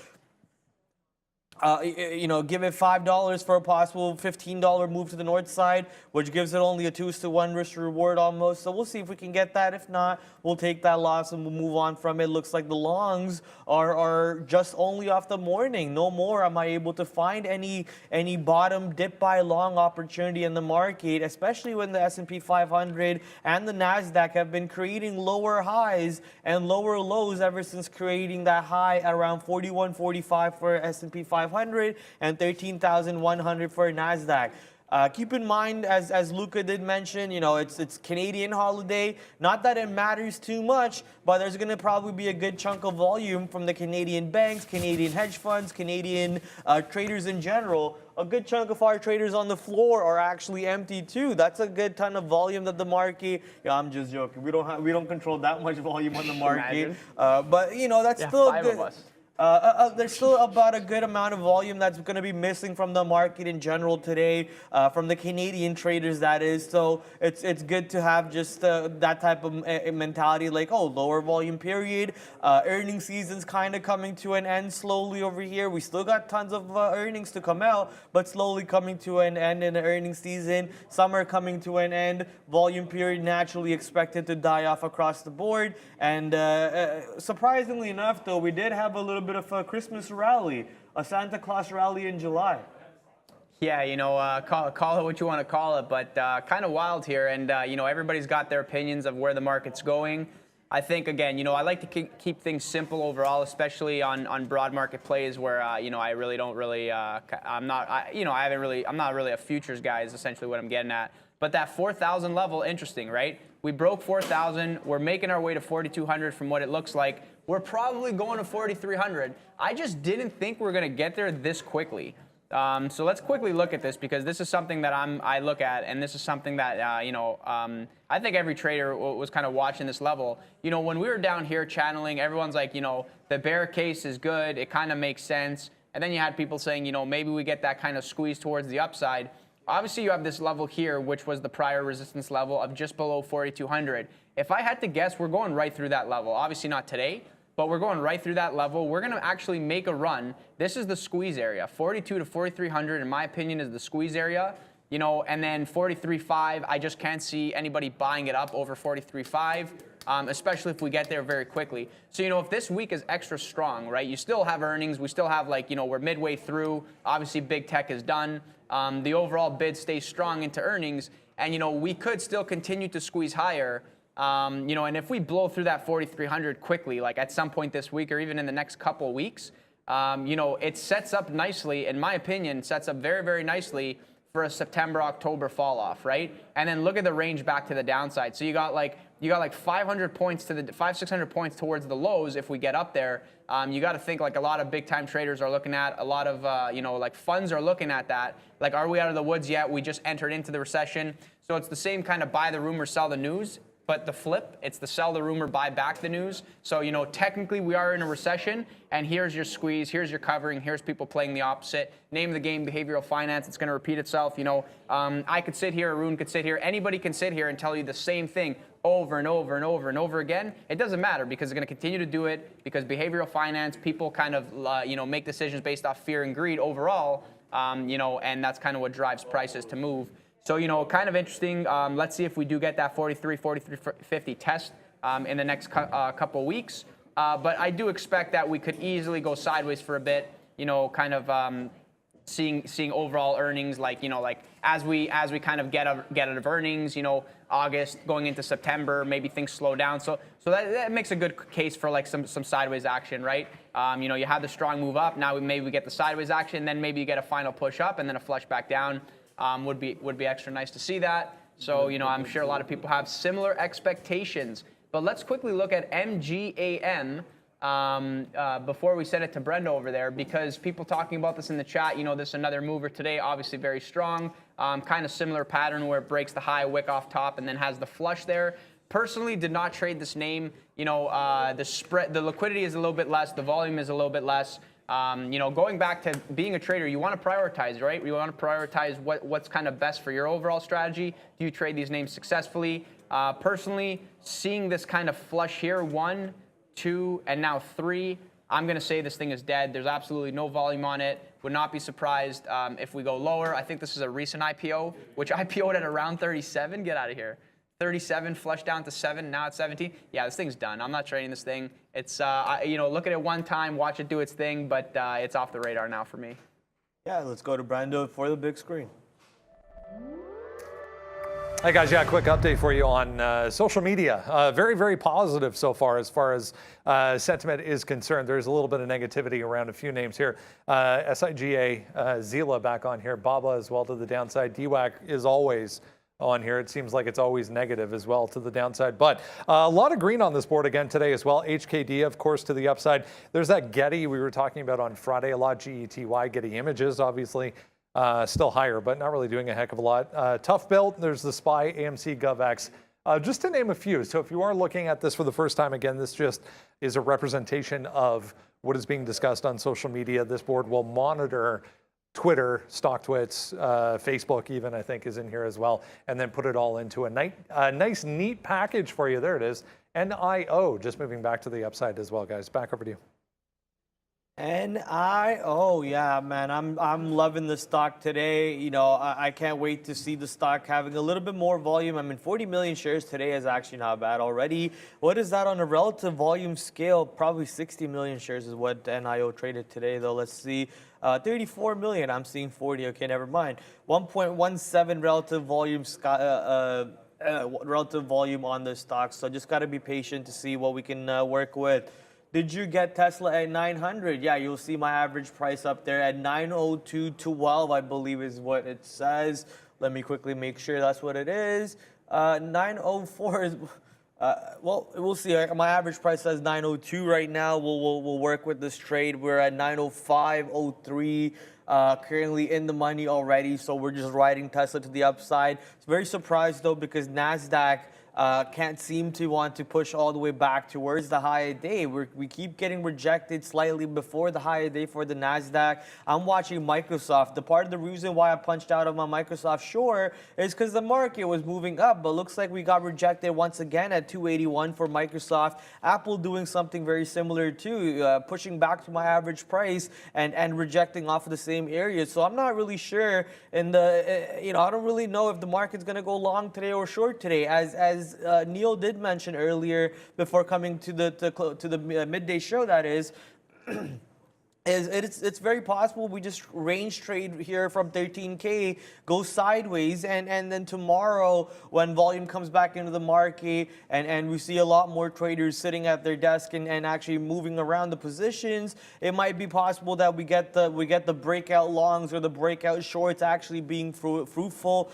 Give it $5 for a possible $15 move to the north side, which gives it only a 2-to-1 risk reward almost. So we'll see if we can get that. If not, we'll take that loss and we'll move on from it. Looks like the longs are just only off the morning. No more am I able to find any bottom dip buy long opportunity in the market, especially when the S&P 500 and the NASDAQ have been creating lower highs and lower lows ever since creating that high at around 41.45 for S&P 500 and 13,100 for NASDAQ. Keep in mind, as Luca did mention, it's Canadian holiday. Not that it matters too much, but there's going to probably be a good chunk of volume from the Canadian banks, Canadian hedge funds, Canadian traders in general. A good chunk of our traders on the floor are actually empty too. That's a good ton of volume that the market. Yeah, I'm just joking. We don't control that much volume on the market. But that's still five good. of us. There's still about a good amount of volume that's going to be missing from the market in general today, from the Canadian traders, that is. So it's good to have just that type of mentality, like, lower volume period. Earnings season's kind of coming to an end slowly over here. We still got tons of earnings to come out, but slowly coming to an end in the earnings season. Summer coming to an end. Volume period naturally expected to die off across the board. And surprisingly enough, though, we did have a little bit of a Christmas rally, a Santa Claus rally in July. Yeah, call it what you want to call it, but kind of wild here. And, everybody's got their opinions of where the market's going. I think, again, I like to keep things simple overall, especially on broad market plays where, I really don't really, I'm not really a futures guy is essentially what I'm getting at. But that 4,000 level, interesting, right? We broke 4,000. We're making our way to 4,200 from what it looks like. We're probably going to 4,300. I just didn't think we were going to get there this quickly. So let's quickly look at this, because this is something that I look at, and this is something that, I think every trader was kind of watching this level. When we were down here channeling, everyone's like, the bear case is good. It kind of makes sense. And then you had people saying, maybe we get that kind of squeeze towards the upside. Obviously, you have this level here, which was the prior resistance level of just below 4,200. If I had to guess, we're going right through that level. Obviously not today, but we're going right through that level. We're going to actually make a run. This is the squeeze area. 42 to 4,300, in my opinion, is the squeeze area. And then 43.5, I just can't see anybody buying it up over 43.5, especially if we get there very quickly. So, if this week is extra strong, right, you still have earnings. We still have, we're midway through. Obviously, big tech is done. The overall bid stays strong into earnings. And, we could still continue to squeeze higher. And if we blow through that 4,300 quickly, like at some point this week or even in the next couple of weeks, it sets up nicely, in my opinion, sets up very, very nicely for a September, October fall off, right? And then look at the range back to the downside. So you got like 500 points to the 600 points towards the lows if we get up there. You got to think like a lot of big time traders are looking at, a lot of funds are looking at that. Like, are we out of the woods yet? We just entered into the recession. So it's the same kind of buy the rumor, sell the news. But the flip, it's the sell the rumor, buy back the news. So, technically we are in a recession, and here's your squeeze, here's your covering, here's people playing the opposite. Name of the game, behavioral finance. It's going to repeat itself. I could sit here, Arun could sit here, anybody can sit here and tell you the same thing over and over and over and over again. It doesn't matter, because they're going to continue to do it, because behavioral finance, people kind of, make decisions based off fear and greed overall, and that's kind of what drives prices to move. So, kind of interesting. Let's see if we do get that 43.50 test in the next couple weeks. But I do expect that we could easily go sideways for a bit, kind of seeing overall earnings, like as we kind of get out of earnings, August going into September, maybe things slow down. So that makes a good case for like some sideways action, right? You have the strong move up. Now maybe we get the sideways action, then maybe you get a final push up and then a flush back down. Would be extra nice to see that. So, I'm sure a lot of people have similar expectations. But let's quickly look at MGAM. before we send it to Brenda over there, because people talking about this in the chat, this is another mover today, obviously very strong, kind of similar pattern where it breaks the high wick off top and then has the flush there. Personally, did not trade this name. The spread, the liquidity is a little bit less, the volume is a little bit less. Going back to being a trader, you want to prioritize, right? You want to prioritize what's kind of best for your overall strategy. Do you trade these names successfully? Personally, seeing this kind of flush here, 1, 2, and now 3, I'm going to say this thing is dead. There's absolutely no volume on it. Would not be surprised if we go lower. I think this is a recent IPO, which IPO'd at around 37. Get out of here. 37, flushed down to 7, now it's 17. Yeah, this thing's done. I'm not trading this thing. It's, look at it one time, watch it do its thing, but it's off the radar now for me. Yeah, let's go to Brando for the big screen. Hey guys, yeah, quick update for you on social media. Very, very positive so far as sentiment is concerned. There's a little bit of negativity around a few names here. SIGA, Zila back on here, Baba as well to the downside. DWAC is always on here. It seems like it's always negative as well to the downside, but a lot of green on this board again today as well. HKD, of course, to the upside. There's that Getty we were talking about on Friday, a lot. GETY, Getty Images, obviously. Still higher, but not really doing a heck of a lot. Tough built, there's the SPY, AMC, GovX, just to name a few. So if you are looking at this for the first time, again, this just is a representation of what is being discussed on social media. This board will monitor Twitter, StockTwits, Facebook even, I think, is in here as well, and then put it all into a nice, neat package for you. There it is. NIO, just moving back to the upside as well, guys. Back over to you. NIO, yeah, man, I'm loving the stock today. I can't wait to see the stock having a little bit more volume. I mean, 40 million shares today is actually not bad already. What is that on a relative volume scale? Probably 60 million shares is what NIO traded today, though. Let's see. 34 million. I'm seeing 40. Okay, never mind. 1.17 relative volume. Relative volume on the stock. So just got to be patient to see what we can work with. Did you get Tesla at 900? Yeah, you'll see my average price up there at 902.12, I believe is what it says. Let me quickly make sure that's what it is. 904 is, well, we'll see. My average price says 902 right now. We'll work with this trade. We're at 905.03. Currently in the money already, so we're just riding Tesla to the upside. It's very surprised though because NASDAQ can't seem to want to push all the way back towards the high of day. We keep getting rejected slightly before the high of day for the NASDAQ. I'm watching Microsoft. The part of the reason why I punched out of my Microsoft short is because the market was moving up, but looks like we got rejected once again at 281 for Microsoft. Apple doing something very similar too, pushing back to my average price and rejecting off of the same area. So I'm not really sure I don't really know if the market's going to go long today or short today. As Neil did mention earlier before coming to the midday show, that is, it's very possible we just range trade here from 13K, go sideways, and then tomorrow when volume comes back into the market and we see a lot more traders sitting at their desk and actually moving around the positions, it might be possible that we get the breakout longs or the breakout shorts actually being fruitful.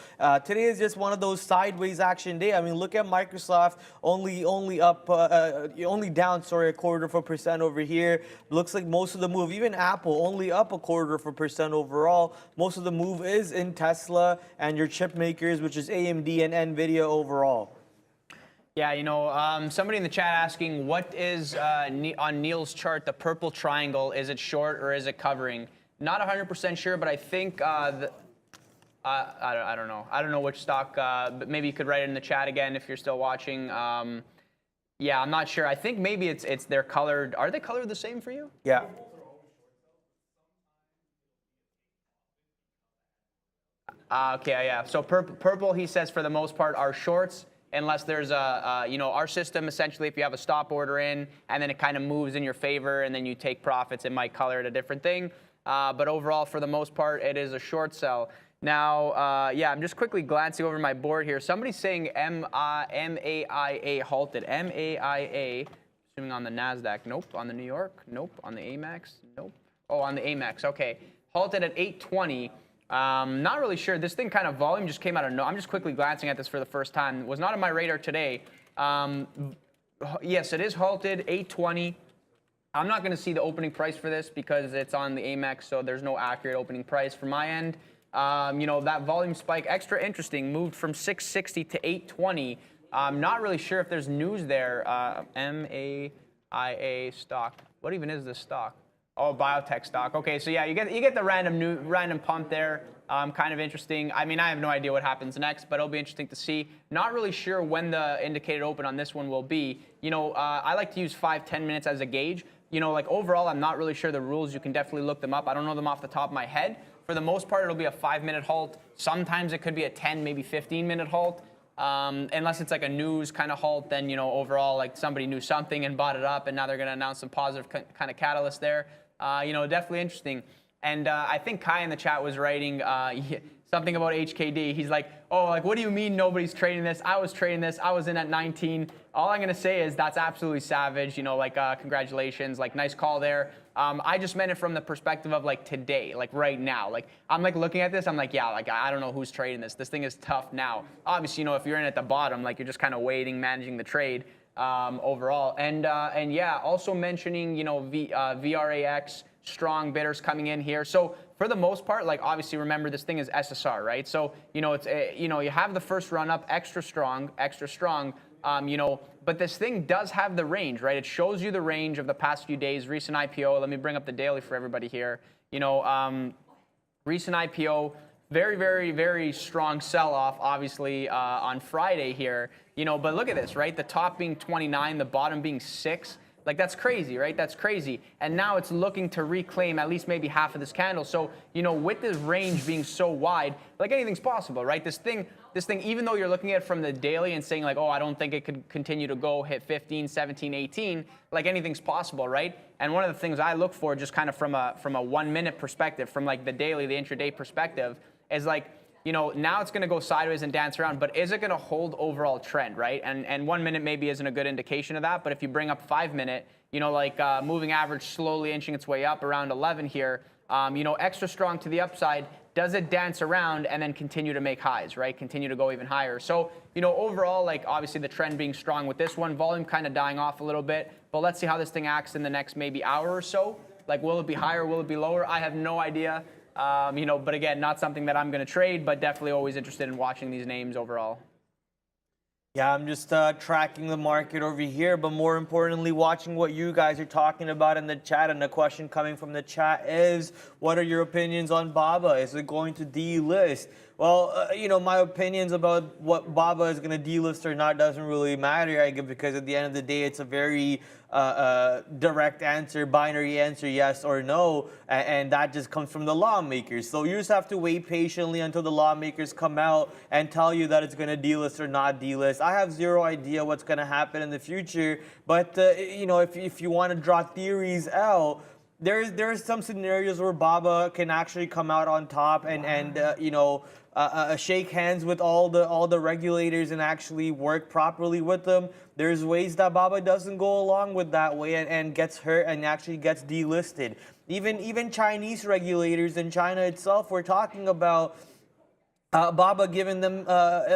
Today is just one of those sideways action day. I mean, look at Microsoft, only down, a 0.25% over here. Looks like most of the move, even Apple, only up 0.25% overall. Most of the move is in Tesla and your chip makers, which is AMD and NVIDIA overall. Yeah, somebody in the chat asking, what is on Neil's chart, the purple triangle? Is it short or is it covering? Not 100% sure, but I think I don't know. I don't know which stock, but maybe you could write it in the chat again if you're still watching. Yeah, I'm not sure. I think maybe it's they're colored. Are they colored the same for you? Yeah. Okay, yeah. So purple, he says, for the most part, are shorts, unless there's our system, essentially, if you have a stop order in, and then it kind of moves in your favor, and then you take profits, it might color it a different thing. But overall, for the most part, it is a short sell. Now, yeah, I'm just quickly glancing over my board here. Somebody's saying MAIA halted. MAIA, assuming on the NASDAQ. Nope. On the New York? Nope. On the AMEX? Nope. Oh, on the AMEX. Okay. Halted at 820. Not really sure. This thing kind of volume just came out of I'm just quickly glancing at this for the first time. It was not on my radar today. Yes, it is halted, 820. I'm not going to see the opening price for this because it's on the Amex, so there's no accurate opening price from my end. You know, that volume spike, extra interesting, moved from 660 to 820. I'm not really sure if there's news there. MAIA stock. What even is this stock? Oh, biotech stock. Okay, so yeah, you get the random pump there. Kind of interesting. I mean, I have no idea what happens next, but it'll be interesting to see. Not really sure when the indicated open on this one will be. You know, I like to use 5-10 minutes as a gauge. You know, like overall, I'm not really sure the rules. You can definitely look them up. I don't know them off the top of my head. For the most part, it'll be a 5-minute halt. Sometimes it could be a 10, maybe 15-minute halt. Unless it's like a news kind of halt, then, you know, overall, like somebody knew something and bought it up, and now they're going to announce some positive kind of catalyst there. You know, definitely interesting. And I think Kai in the chat was writing something about HKD. He's like, oh, like, what do you mean nobody's trading this? I was trading this. I was in at 19. All I'm going to say is that's absolutely savage. You know, like, congratulations. Like, nice call there. I just meant it from the perspective of, like, today, like, right now. Like, I'm, like, looking at this. I'm like, yeah, like, I don't know who's trading this. This thing is tough now. Obviously, you know, if you're in at the bottom, like, you're just kind of waiting, managing the trade overall. And yeah, also mentioning, you know, VRAX, strong bidders coming in here. So for the most part, like, obviously remember this thing is SSR, right? So, you know, it's, you know, you have the first run up extra strong, you know, but this thing does have the range, right? It shows you the range of the past few days, recent IPO. Let me bring up the daily for everybody here. You know, recent IPO, very, very, very strong sell-off, obviously, on Friday here. You know, but look at this, right? The top being 29, the bottom being 6. Like, that's crazy, right? That's crazy. And now it's looking to reclaim at least maybe half of this candle. So, you know, with this range being so wide, like, anything's possible, right? This thing, even though you're looking at it from the daily and saying, like, oh, I don't think it could continue to go hit 15, 17, 18, like, anything's possible, right? And one of the things I look for, just kind of from a 1 minute perspective, from like the daily, the intraday perspective, is like, you know, now it's going to go sideways and dance around, but is it going to hold overall trend, right? And 1 minute maybe isn't a good indication of that, but if you bring up 5 minute, you know, like moving average slowly inching its way up around 11 here, you know, extra strong to the upside. Does it dance around and then continue to make highs, right? Continue to go even higher. So, you know, overall, like, obviously the trend being strong with this one, volume kind of dying off a little bit, but let's see how this thing acts in the next maybe hour or so. Like, will it be higher? Will it be lower? I have no idea. You know, but again, not something that I'm going to trade, but definitely always interested in watching these names overall. Yeah, I'm just tracking the market over here, but more importantly, watching what you guys are talking about in the chat. And the question coming from the chat is, what are your opinions on BOVA? Is it going to delist? Well, you know, my opinions about what BOVA is going to delist or not doesn't really matter, I guess, because at the end of the day, it's a very direct answer, binary answer, yes or no, and that just comes from the lawmakers. So you just have to wait patiently until the lawmakers come out and tell you that it's going to delist or not delist. I have zero idea what's going to happen in the future, but you know, if you want to draw theories out, there's some scenarios where BOVA can actually come out on top and you know, shake hands with all the regulators and actually work properly with them. There's ways that BOVA doesn't go along with that way and gets hurt and actually gets delisted. Even Chinese regulators in China itself were talking about BOVA giving them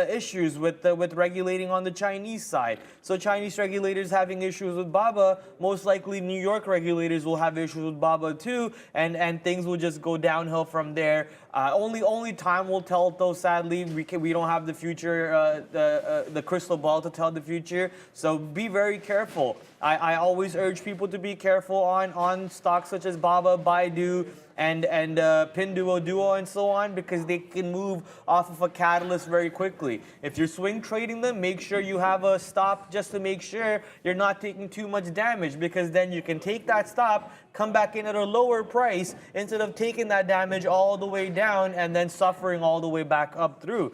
issues with regulating on the Chinese side. So Chinese regulators having issues with BOVA, most likely New York regulators will have issues with BOVA too, and things will just go downhill from there. Only time will tell, though. Sadly, we don't have the future, the crystal ball to tell the future. So be very careful. I always urge people to be careful on stocks such as BOVA, Baidu, and Pinduoduo and so on, because they can move off of a catalyst very quickly. If you're swing trading them, make sure you have a stop just to make sure you're not taking too much damage, because then you can take that stop, come back in at a lower price instead of taking that damage all the way down and then suffering all the way back up through.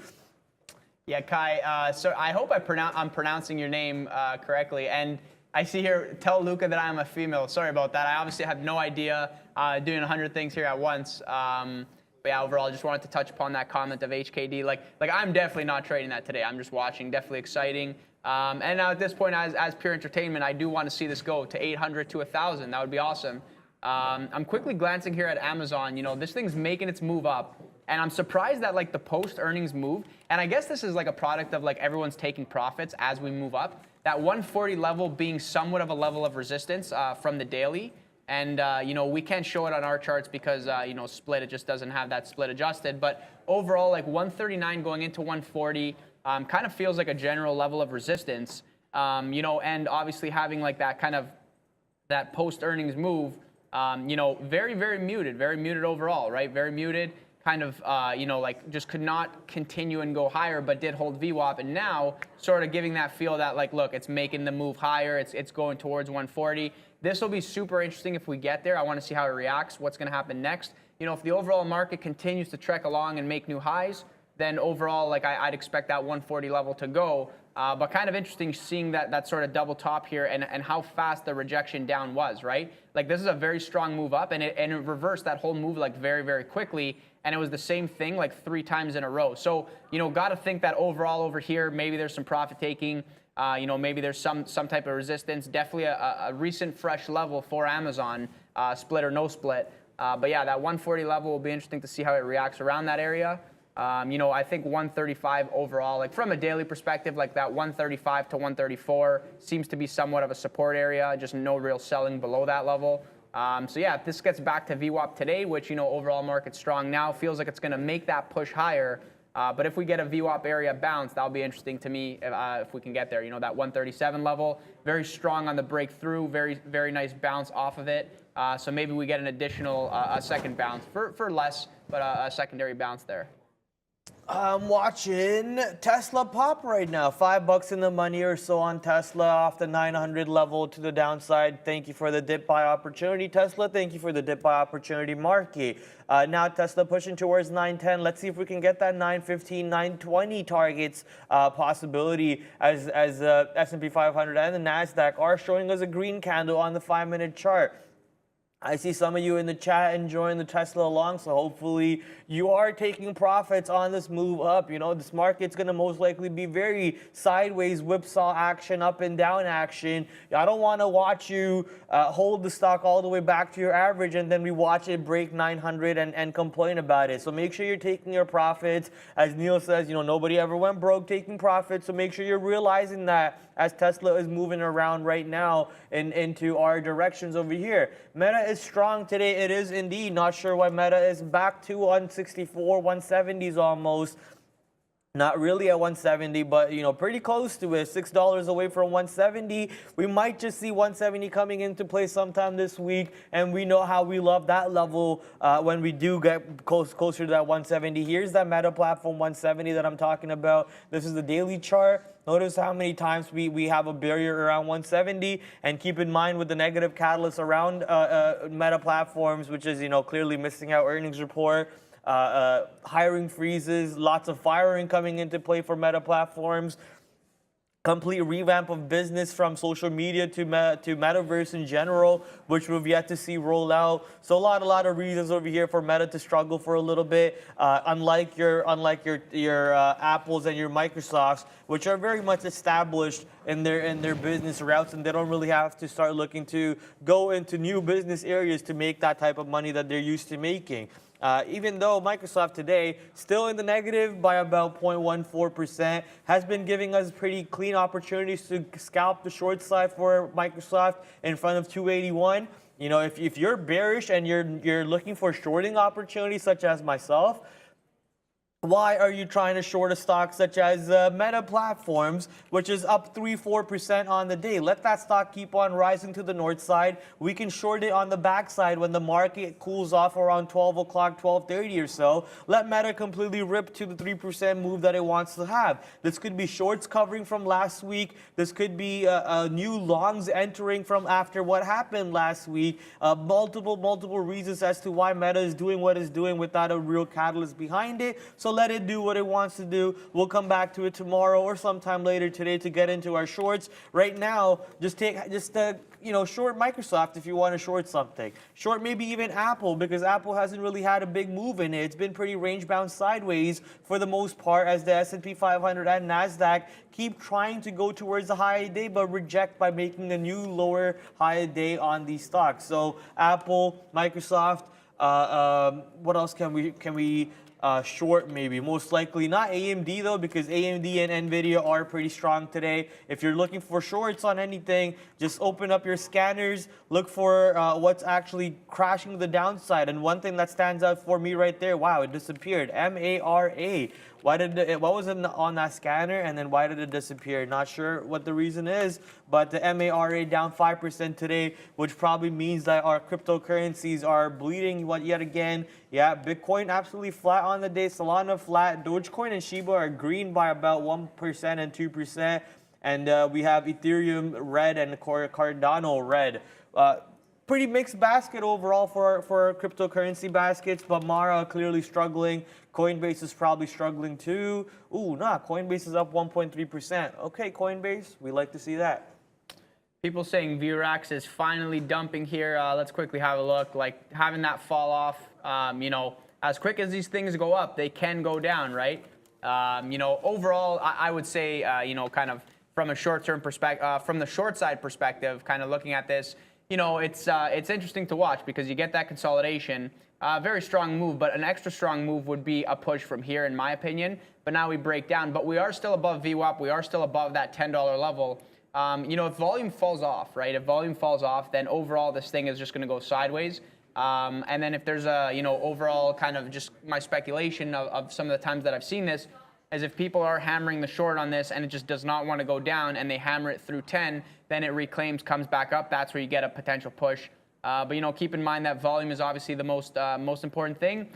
Yeah, Kai, so I hope I'm pronouncing your name correctly. And I see here, tell Luca that I'm a female. Sorry about that. I obviously have no idea, doing 100 things here at once. But yeah, overall, I just wanted to touch upon that comment of HKD. Like I'm definitely not trading that today. I'm just watching. Definitely exciting. And now at this point, as pure entertainment, I do want to see this go to 800 to 1,000. That would be awesome. I'm quickly glancing here at Amazon. You know, this thing's making its move up. And I'm surprised that like the post earnings move. And I guess this is like a product of like everyone's taking profits as we move up. that 140 level being somewhat of a level of resistance from the daily. And, we can't show it on our charts because, split, it just doesn't have that split adjusted. But overall, like 139 going into 140 kind of feels like a general level of resistance, and obviously having like that kind of that post-earnings move, very, very muted overall, right? Very muted, kind of, like just could not continue and go higher, but did hold VWAP. And now sort of giving that feel that, like, look, it's making the move higher. It's going towards 140. This will be super interesting if we get there. I want to see how it reacts, what's going to happen next. If the overall market continues to trek along and make new highs, then overall, like, I'd expect that 140 level to go. But kind of interesting seeing that sort of double top here and how fast the rejection down was, right? Like, this is a very strong move up, and it reversed that whole move like very, very quickly. And it was the same thing like 3 times in a row. So, got to think that overall over here, maybe there's some profit taking. Maybe there's some type of resistance. Definitely a recent fresh level for Amazon, split or no split. But yeah, that 140 level will be interesting to see how it reacts around that area. I think 135 overall, like from a daily perspective, like that 135 to 134 seems to be somewhat of a support area, just no real selling below that level. So yeah, if this gets back to VWAP today, which, overall market's strong now, feels like it's going to make that push higher. But if we get a VWAP area bounce, that'll be interesting to me if we can get there. That 137 level, very strong on the breakthrough, very, very nice bounce off of it. So maybe we get an additional, a second bounce for less, but a secondary bounce there. I'm watching Tesla pop right now. $5 in the money or so on Tesla off the 900 level to the downside. Thank you for the dip buy opportunity, Tesla. Thank you for the dip buy opportunity, market. Now Tesla pushing towards 910. Let's see if we can get that 915, 920 targets possibility as S&P 500 and the NASDAQ are showing us a green candle on the 5-minute chart. I see some of you in the chat enjoying the Tesla along, so hopefully you are taking profits on this move up. This market's going to most likely be very sideways whipsaw action, up and down action. I don't want to watch you hold the stock all the way back to your average and then we watch it break 900 and complain about it. So make sure you're taking your profits. As Neil says, nobody ever went broke taking profits, so make sure you're realizing that as Tesla is moving around right now into our directions over here. Meta is strong today. It is indeed. Not sure why Meta is back to 164, 170s almost. Not really at 170, but pretty close to it. $6 away from 170. We might just see 170 coming into play sometime this week, and we know how we love that level when we do get closer to that 170. Here's that Meta platform 170 that I'm talking about. This is the daily chart. Notice how many times we have a barrier around 170, and keep in mind with the negative catalyst around Meta platforms, which is clearly missing out earnings report. Hiring freezes, lots of firing coming into play for Meta platforms, complete revamp of business from social media to metaverse in general, which we've yet to see roll out. So a lot of reasons over here for Meta to struggle for a little bit. Unlike your Apples and your Microsofts, which are very much established in their business routes, and they don't really have to start looking to go into new business areas to make that type of money that they're used to making. Even though Microsoft today still in the negative by about 0.14%, has been giving us pretty clean opportunities to scalp the short side for Microsoft in front of 281. If you're bearish and you're looking for shorting opportunities such as myself, why are you trying to short a stock such as Meta Platforms, which is up 3-4% on the day? Let that stock keep on rising to the north side. We can short it on the backside when the market cools off around 12 o'clock, 12:30 or so. Let Meta completely rip to the 3% move that it wants to have. This could be shorts covering from last week. This could be new longs entering from after what happened last week. Multiple reasons as to why Meta is doing what it's doing without a real catalyst behind it. So let it do what it wants to do. We'll come back to it tomorrow or sometime later today to get into our shorts. Right now, just short Microsoft if you want to short something. Short maybe even Apple, because Apple hasn't really had a big move in it. It's been pretty range bound sideways for the most part, as the S&P 500 and NASDAQ keep trying to go towards the high day but reject by making a new lower high day on these stocks. So Apple, Microsoft, What else can we short maybe? Most likely not AMD though, because AMD and Nvidia are pretty strong today. If you're looking for shorts on anything, just open up your scanners, look for what's actually crashing the downside. And one thing that stands out for me right there, wow, it disappeared. MARA. What was it on that scanner, and then why did it disappear? Not sure what the reason is, but the MARA down 5% today, which probably means that our cryptocurrencies are bleeding yet again. Yeah, Bitcoin absolutely flat on the day, Solana flat, Dogecoin and Shiba are green by about 1% and 2%, and we have Ethereum red and Cardano red. Pretty mixed basket overall for our cryptocurrency baskets, but Mara clearly struggling. Coinbase is probably struggling too. Ooh, nah, Coinbase is up 1.3%. Okay, Coinbase, we like to see that. People saying VRAX is finally dumping here. Let's quickly have a look. Like having that fall off, you know, as quick as these things go up, they can go down, right? You know, overall, I would say, you know, kind of from a short-term perspective, from the short side perspective, kind of looking at this, you know, it's interesting to watch because you get that consolidation. Very strong move, but an extra strong move would be a push from here, in my opinion. But now we break down. But we are still above VWAP. We are still above that $10 level. You know, if volume falls off, right? If volume falls off, then overall this thing is just going to go sideways. And then if there's a, you know, overall kind of just my speculation of some of the times that I've seen this, is if people are hammering the short on this and it just does not want to go down and they hammer it through 10, then it reclaims, comes back up. That's where you get a potential push. But, you know, keep in mind that volume is obviously the most important thing.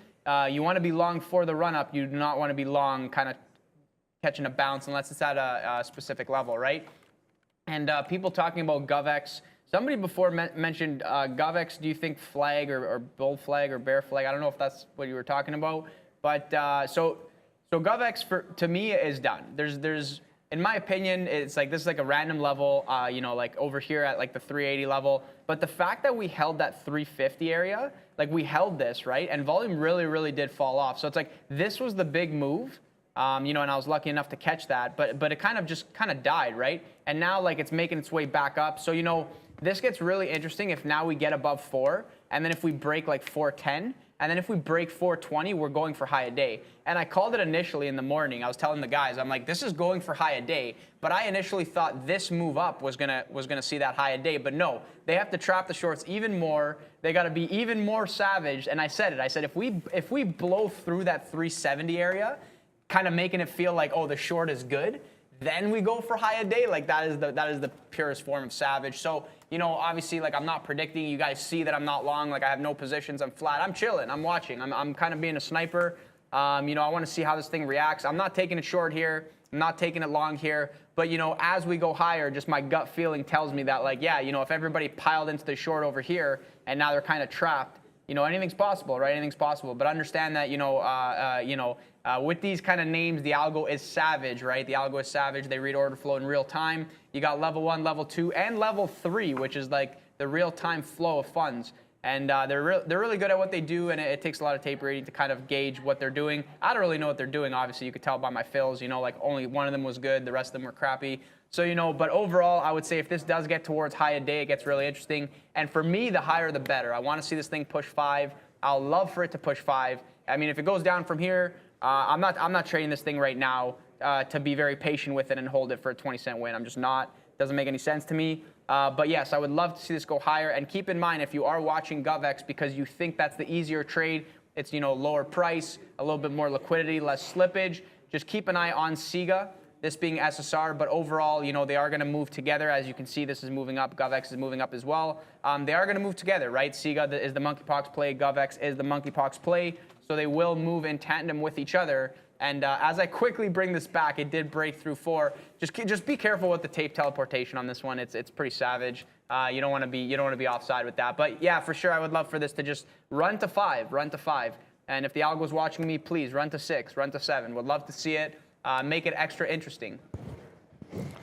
You want to be long for the run-up. You do not want to be long kind of catching a bounce unless it's at a specific level, right? And people talking about GovX. Somebody before mentioned GovX. Do you think flag or bull flag or bear flag? I don't know if that's what you were talking about. But so GovX to me is done. There's in my opinion, it's like this is like a random level, you know, like over here at like the 380 level. But the fact that we held that 350 area, like we held this, right? And volume really, really did fall off. So it's like this was the big move, you know, and I was lucky enough to catch that. But it kind of died, right? And now like it's making its way back up. So, you know, this gets really interesting if now we get above 4, and then if we break like 410. And then if we break 420, we're going for high a day. And I called it initially in the morning. I was telling the guys, I'm like, this is going for high a day. But I initially thought this move up was gonna see that high a day. But no, they have to trap the shorts even more. They got to be even more savage. And I said it. I said if we blow through that 370 area, kind of making it feel like, oh, the short is good, then we go for high a day. Like that is the purest form of savage. So, you know, obviously, like I'm not predicting. You guys see that I'm not long. Like I have no positions. I'm flat. I'm chilling. I'm watching. I'm kind of being a sniper. You know, I want to see how this thing reacts. I'm not taking it short here. I'm not taking it long here. But, you know, as we go higher, just my gut feeling tells me that, like, yeah, you know, if everybody piled into the short over here and now they're kind of trapped, you know, anything's possible, right? Anything's possible. But understand that, you know, with these kind of names, the algo is savage, right? The algo is savage. They read order flow in real time. You got level 1, level 2, and level 3, which is like the real-time flow of funds. And they're really good at what they do, and it takes a lot of tape reading to kind of gauge what they're doing. I don't really know what they're doing, obviously. You could tell by my fills, you know, like only one of them was good. The rest of them were crappy. So, you know, but overall, I would say if this does get towards high a day, it gets really interesting. And for me, the higher the better. I want to see this thing push 5. I'll love for it to push 5. I mean, if it goes down from here, I'm not trading this thing right now to be very patient with it and hold it for a 20-cent win. I'm just not. Doesn't make any sense to me. But yes, I would love to see this go higher. And keep in mind, if you are watching GovX because you think that's the easier trade, it's, you know, lower price, a little bit more liquidity, less slippage, just keep an eye on SIGA, this being SSR. But overall, you know, they are going to move together. As you can see, this is moving up. GovX is moving up as well. They are going to move together, right? SIGA is the monkeypox play. GovX is the monkeypox play. So they will move in tandem with each other. And as I quickly bring this back, it did break through 4. Just be careful with the tape teleportation on this one. It's pretty savage. You don't want to be offside with that. But yeah, for sure, I would love for this to just run to 5, run to 5. And if the algo is watching me, please run to 6, run to 7. Would love to see it. Make it extra interesting.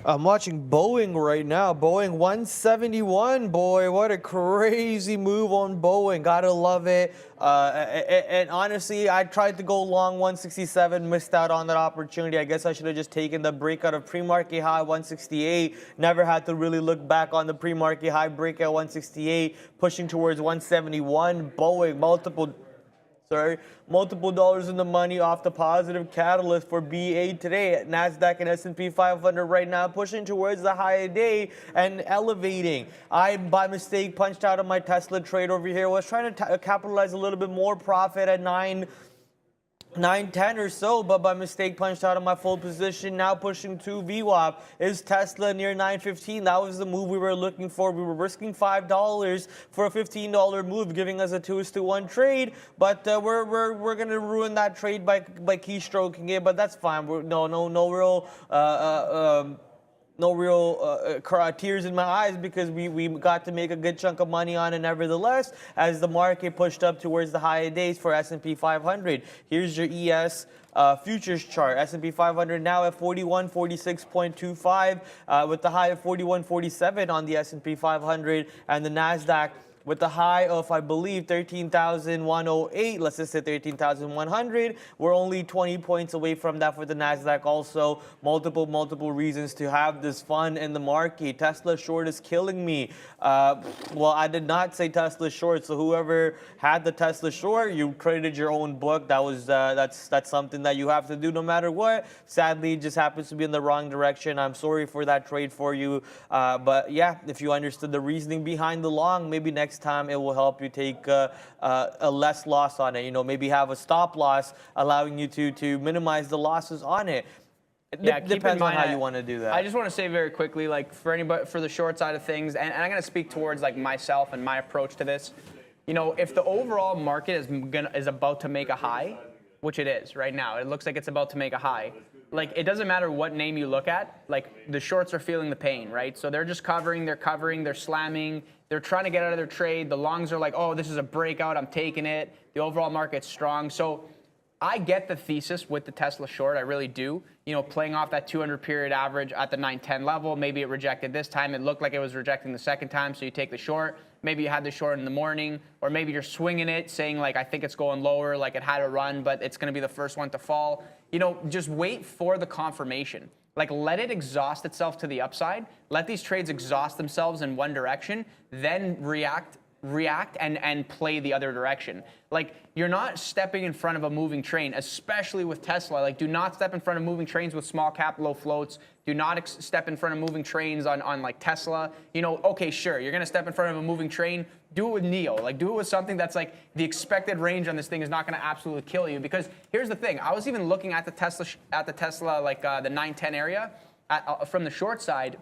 I'm watching Boeing right now. Boeing 171, boy, what a crazy move on Boeing. Gotta love it. And honestly, I tried to go long 167, missed out on that opportunity. I guess I should have just taken the breakout of pre-market high 168. Never had to really look back on the pre-market high breakout 168, pushing towards 171. Boeing, multiple dollars in the money off the positive catalyst for BA today. NASDAQ and S&P 500 right now pushing towards the high of day and elevating. I, by mistake, punched out of my Tesla trade over here. Was trying to capitalize a little bit more profit at 910 or so, but by mistake punched out of my full position. Now pushing to VWAP. Is Tesla near 915? That was the move we were looking for. We were risking $5 for a $15 move, giving us a 2-1 trade. But we're gonna ruin that trade by keystroking it. But that's fine. No real tears in my eyes, because we got to make a good chunk of money on it nevertheless, as the market pushed up towards the higher days for S&P 500. Here's your ES futures chart. S&P 500 now at 4146.25 with the high of 4147 on the S&P 500, and the NASDAQ with the high of, I believe, 13,108. Let's just say 13,100. We're only 20 points away from that for the NASDAQ also. Multiple reasons to have this fun in the market. Tesla short is killing me. Well, I did not say Tesla short, so whoever had the Tesla short, you created your own book. That was that's something that you have to do no matter what. Sadly, it just happens to be in the wrong direction. I'm sorry for that trade for you. But yeah, if you understood the reasoning behind the long, maybe next time it will help you take a less loss on it. You know, maybe have a stop loss, allowing you to minimize the losses on it. It depends on how you want to do that. I just want to say very quickly, like for anybody, for the short side of things, and I'm going to speak towards like myself and my approach to this. You know, if the overall market is about to make a high, which it is right now, it looks like it's about to make a high. Like, it doesn't matter what name you look at, like the shorts are feeling the pain, right? So they're just covering, they're slamming, they're trying to get out of their trade. The longs are like, oh, this is a breakout, I'm taking it. The overall market's strong. So I get the thesis with the Tesla short, I really do. You know, playing off that 200 period average at the 910 level, maybe it rejected this time. It looked like it was rejecting the second time, so you take the short. Maybe you had the short in the morning, or maybe you're swinging it, saying like, I think it's going lower, like it had a run, but it's going to be the first one to fall. You know, just wait for the confirmation. Like, let it exhaust itself to the upside. Let these trades exhaust themselves in one direction, then react and play the other direction. Like, you're not stepping in front of a moving train, especially with Tesla. Like, do not step in front of moving trains with small cap, low floats. Do not step in front of moving trains on like Tesla. You know, okay, sure, you're gonna step in front of a moving train. Do it with NEO. Like, do it with something that's like the expected range on this thing is not gonna absolutely kill you. Because here's the thing, I was even looking at the Tesla like the 910 area from the short side.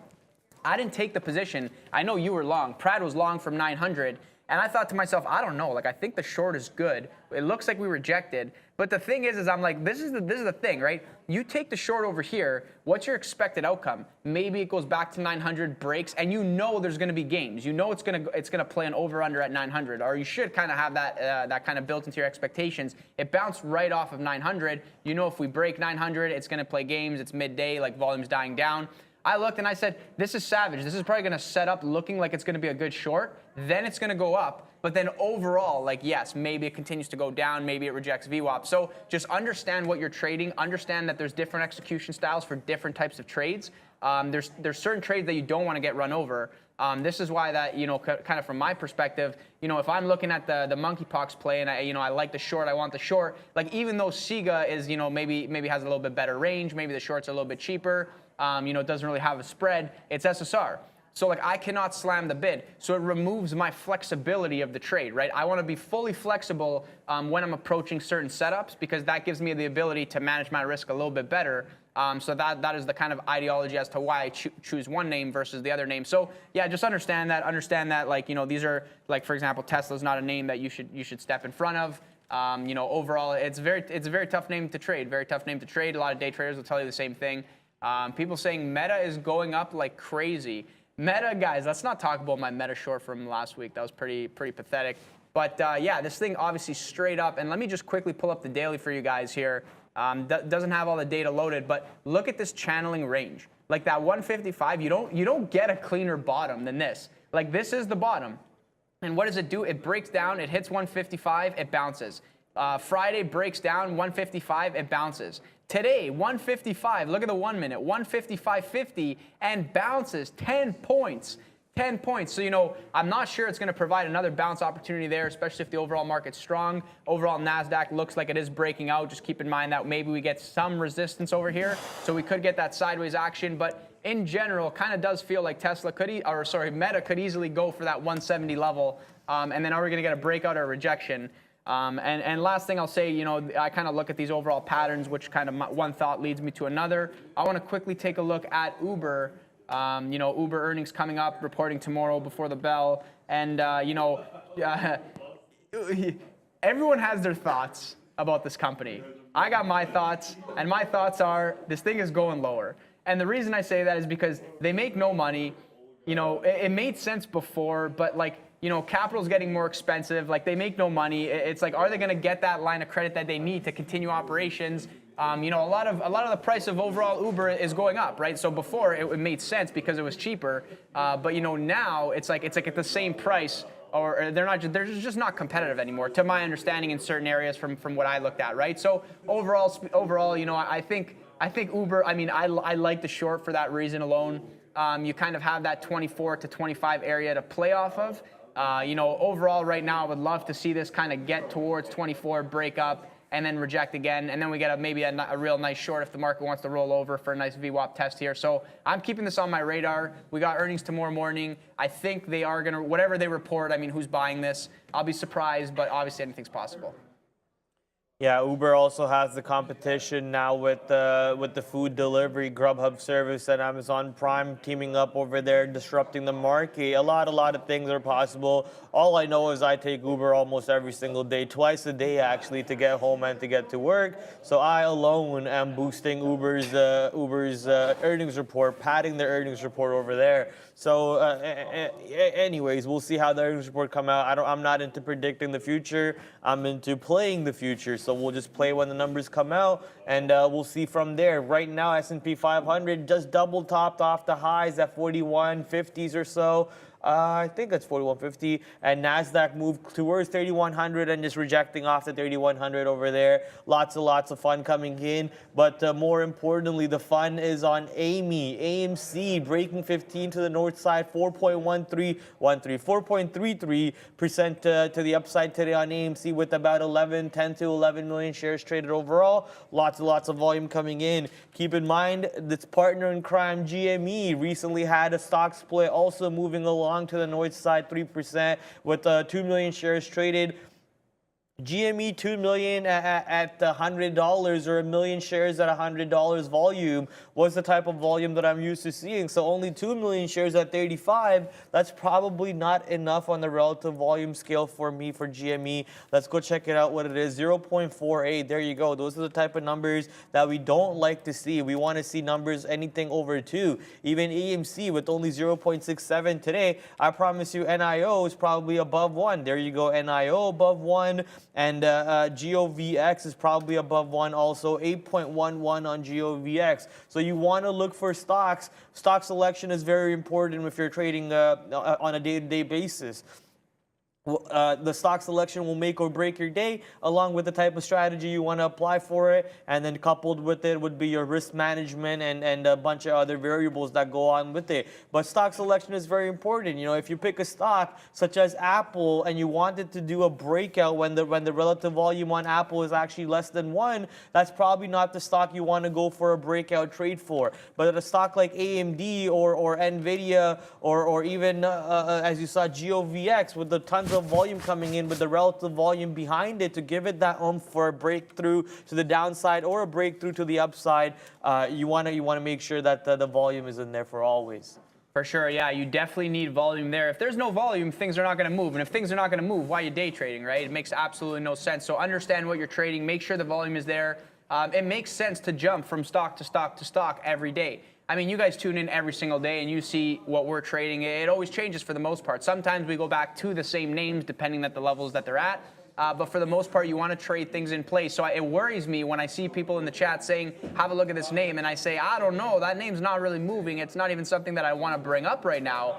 I didn't take the position. I know you were long. Prad was long from 900. And I thought to myself, I don't know. Like, I think the short is good. It looks like we rejected. But the thing is I'm like, this is the thing, right? You take the short over here. What's your expected outcome? Maybe it goes back to 900, breaks, and you know there's going to be games. You know it's gonna play an over/under at 900, or you should kind of have that kind of built into your expectations. It bounced right off of 900. You know, if we break 900, it's going to play games. It's midday, like volume's dying down. I looked and I said, this is savage. This is probably going to set up looking like it's going to be a good short. Then it's going to go up. But then overall, like, yes, maybe it continues to go down. Maybe it rejects VWAP. So just understand what you're trading. Understand that there's different execution styles for different types of trades. There's certain trades that you don't want to get run over. This is why that, you know, kind of from my perspective, you know, if I'm looking at the monkeypox play and I like the short, I want the short. Like, even though SIGA is, you know, maybe has a little bit better range, maybe the short's a little bit cheaper. You know, it doesn't really have a spread. It's SSR. So, like, I cannot slam the bid. So it removes my flexibility of the trade, right? I want to be fully flexible when I'm approaching certain setups, because that gives me the ability to manage my risk a little bit better. So that is the kind of ideology as to why I choose one name versus the other name. So yeah, just understand that, like, you know, these are, like, for example, Tesla's not a name that you should step in front of. You know, overall, it's a very tough name to trade. Very tough name to trade. A lot of day traders will tell you the same thing. People saying Meta is going up like crazy. Meta, guys, let's not talk about my Meta short from last week. That was pretty pathetic. But yeah, this thing obviously straight up. And let me just quickly pull up the daily for you guys here. Doesn't have all the data loaded, but look at this channeling range. Like that 155, you don't get a cleaner bottom than this. Like this is the bottom. And what does it do? It breaks down, it hits 155, it bounces. Friday breaks down, 155, it bounces. Today, 155, look at the 1 minute, 155.50, and bounces 10 points. 10 points. So, you know, I'm not sure it's going to provide another bounce opportunity there, especially if the overall market's strong. Overall, NASDAQ looks like it is breaking out. Just keep in mind that maybe we get some resistance over here. So we could get that sideways action. But in general, kind of does feel like Meta could easily go for that 170 level. And then are we going to get a breakout or a rejection? And last thing I'll say, you know, I kind of look at these overall patterns, which kind of one thought leads me to another. I want to quickly take a look at Uber. You know, Uber earnings coming up, reporting tomorrow before the bell. And, you know, everyone has their thoughts about this company. I got my thoughts, and my thoughts are this thing is going lower. And the reason I say that is because they make no money. You know, it made sense before, but like, you know, capital's getting more expensive. Like they make no money. It's like, are they going to get that line of credit that they need to continue operations? You know, a lot of the price of overall Uber is going up, right? So before it made sense because it was cheaper, but you know now it's like at the same price, or they're just not competitive anymore, to my understanding in certain areas from what I looked at, right? So overall, you know, I think Uber. I mean, I like the short for that reason alone. You kind of have that 24 to 25 area to play off of. You know, overall right now, I would love to see this kind of get towards 24, break up, and then reject again, and then we get maybe a real nice short if the market wants to roll over for a nice VWAP test here. So I'm keeping this on my radar. We got earnings tomorrow morning. I think they are going to, whatever they report, I mean, who's buying this? I'll be surprised, but obviously anything's possible. Yeah, Uber also has the competition now with the food delivery, Grubhub service, and Amazon Prime teaming up over there, disrupting the market. A lot of things are possible. All I know is I take Uber almost every single day, twice a day actually, to get home and to get to work. So I alone am boosting Uber's earnings report, padding their earnings report over there. So anyways, we'll see how the earnings report come out. I'm not into predicting the future. I'm into playing the future. So we'll just play when the numbers come out, and we'll see from there. Right now, S&P 500 just double topped off the highs at 4150s or so. I think that's 4150, and NASDAQ moved towards 3100 and just rejecting off the 3100 over there. Lots of fun coming in, but more importantly, the fun is on AMC breaking 15 to the north side, 4.33% to the upside today on AMC, with about 10 to 11 million shares traded overall. Lots of volume coming in. Keep in mind, this partner in crime, GME, recently had a stock split, also moving along to the north side, 3%, with 2 million shares traded. GME 2 million at $100, or 1 million shares at $100 volume was the type of volume that I'm used to seeing. So only 2 million shares at 35, that's probably not enough on the relative volume scale for me for GME. Let's go check it out what it is. 0.48. There you go. Those are the type of numbers that we don't like to see. We want to see numbers anything over 2. Even AMC with only 0.67 today, I promise you NIO is probably above 1. There you go. NIO above 1. And GOVX is probably above 1 also, 8.11 on GOVX. So you want to look for stocks. Stock selection is very important if you're trading on a day-to-day basis. The stock selection will make or break your day, along with the type of strategy you want to apply for it, and then coupled with it would be your risk management and a bunch of other variables that go on with it. But stock selection is very important. You know, if you pick a stock such as Apple and you want it to do a breakout when the relative volume on Apple is actually less than 1, that's probably not the stock you want to go for a breakout trade for. But a stock like AMD or Nvidia or even as you saw GOVX, with the tons of volume coming in, with the relative volume behind it to give it that oomph for a breakthrough to the downside or a breakthrough to the upside, you want to make sure that the volume is in there for always. For sure, yeah, you definitely need volume there. If there's no volume, things are not going to move. And if things are not going to move, why are you day trading, right? It makes absolutely no sense. So understand what you're trading. Make sure the volume is there. it makes sense to jump from stock to stock to stock every day. I mean, you guys tune in every single day and you see what we're trading. It always changes for the most part. Sometimes we go back to the same names depending on the levels that they're at. But for the most part, you want to trade things in place. So it worries me when I see people in the chat saying, have a look at this name. And I say, I don't know, that name's not really moving. It's not even something that I want to bring up right now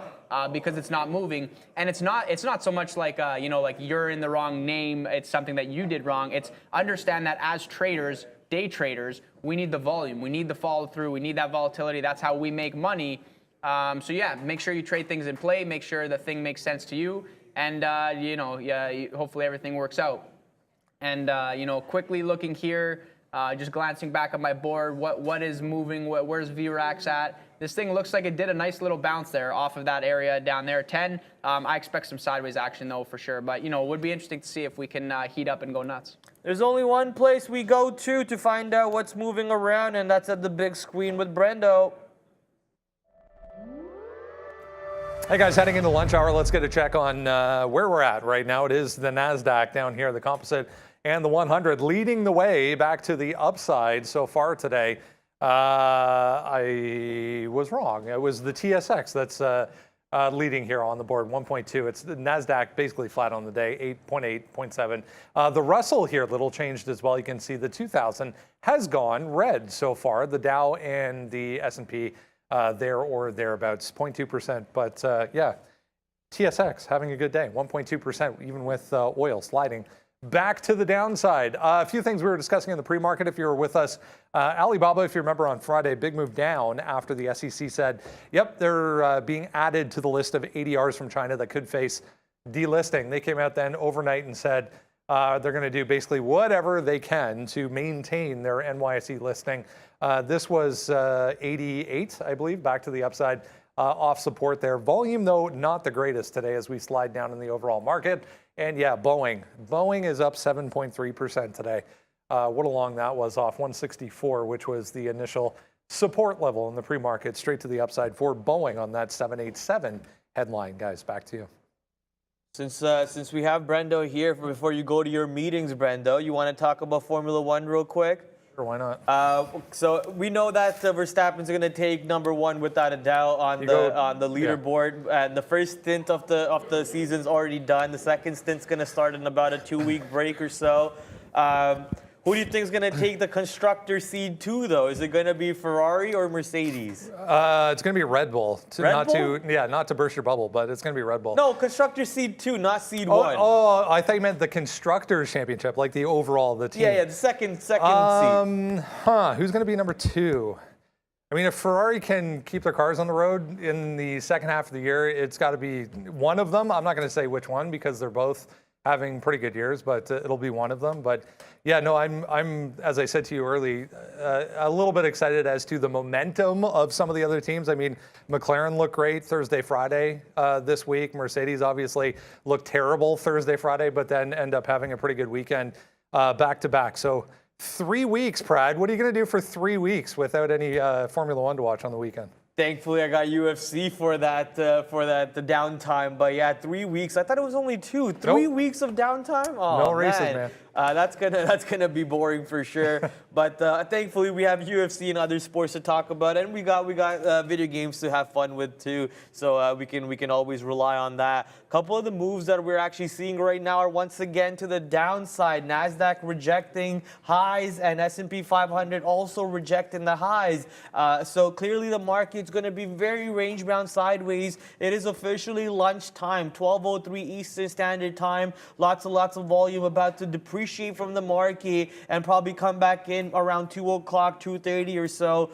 because it's not moving. And it's not so much like, like you're in the wrong name. It's something that you did wrong. It's understand that as traders, day traders, we need the volume. We need the follow through. We need that volatility. That's how we make money. So yeah, make sure you trade things in play. Make sure the thing makes sense to you. And, hopefully everything works out. And, quickly looking here, just glancing back at my board, what is moving? Where's VRAX at? This thing looks like it did a nice little bounce there off of that area down there, 10. I expect some sideways action, though, for sure. But, it would be interesting to see if we can heat up and go nuts. There's only one place we go to find out what's moving around, and that's at the big screen with Brendo. Hey guys, heading into lunch hour, let's get a check on where we're at right now. It is the NASDAQ down here, the composite and the 100 leading the way back to the upside so far today. I was wrong. It was the TSX that's leading here on the board, 1.2. It's the NASDAQ basically flat on the day, 8.8, 0.7. The Russell here, little changed as well. You can see the 2000 has gone red so far. The Dow and the S&P there or thereabouts, 0.2%. But yeah, TSX having a good day, 1.2%, even with oil sliding back to the downside. A few things we were discussing in the pre-market. If you were with us, Alibaba, if you remember on Friday, big move down after the SEC said, yep, they're being added to the list of ADRs from China that could face delisting. They came out then overnight and said they're going to do basically whatever they can to maintain their NYSE listing. This was 88, I believe, back to the upside off support there. Volume, though, not the greatest today as we slide down in the overall market. And yeah, Boeing. Boeing is up 7.3% today. What a long that was off 164, which was the initial support level in the pre-market, straight to the upside for Boeing on that 787 headline. Guys, back to you. Since we have Brendo here, before you go to your meetings, Brendo, you want to talk about Formula One real quick? Sure, why not? So we know that Verstappen's going to take #1 without a doubt on the leaderboard. Yeah. And the first stint of the season's already done. The second stint's going to start in about a 2-week break or so. Who do you think is going to take the constructor seed 2, though? Is it going to be Ferrari or Mercedes? It's going to be Red Bull. Red Bull? Not to burst your bubble, but it's going to be Red Bull. No, constructor seed 2, not seed 1. Oh, I thought you meant the constructors championship, like the overall, the team. Yeah, the second seed. Who's going to be number 2? I mean, if Ferrari can keep their cars on the road in the second half of the year, it's got to be one of them. I'm not going to say which one because they're both having pretty good years, but it'll be one of them. But yeah, no, I'm as I said to you early, a little bit excited as to the momentum of some of the other teams. I mean, McLaren looked great Thursday, Friday this week. Mercedes obviously looked terrible Thursday, Friday, but then end up having a pretty good weekend back to back. So 3 weeks, Prad. What are you going to do for 3 weeks without any Formula One to watch on the weekend? Thankfully, I got UFC for that the downtime. But yeah, 3 weeks. I thought it was only 2. 3 weeks of downtime. Oh, no races, man. That's gonna be boring for sure. But thankfully, we have UFC and other sports to talk about, and we got video games to have fun with too. So we can always rely on that. A couple of the moves that we're actually seeing right now are once again to the downside. NASDAQ rejecting highs, and S&P 500 also rejecting the highs. So clearly, the market's going to be very range bound sideways. It is officially lunchtime, 12:03 Eastern Standard Time. Lots of volume about to depreciate from the market and probably come back in around 2 o'clock, 2:30 or so.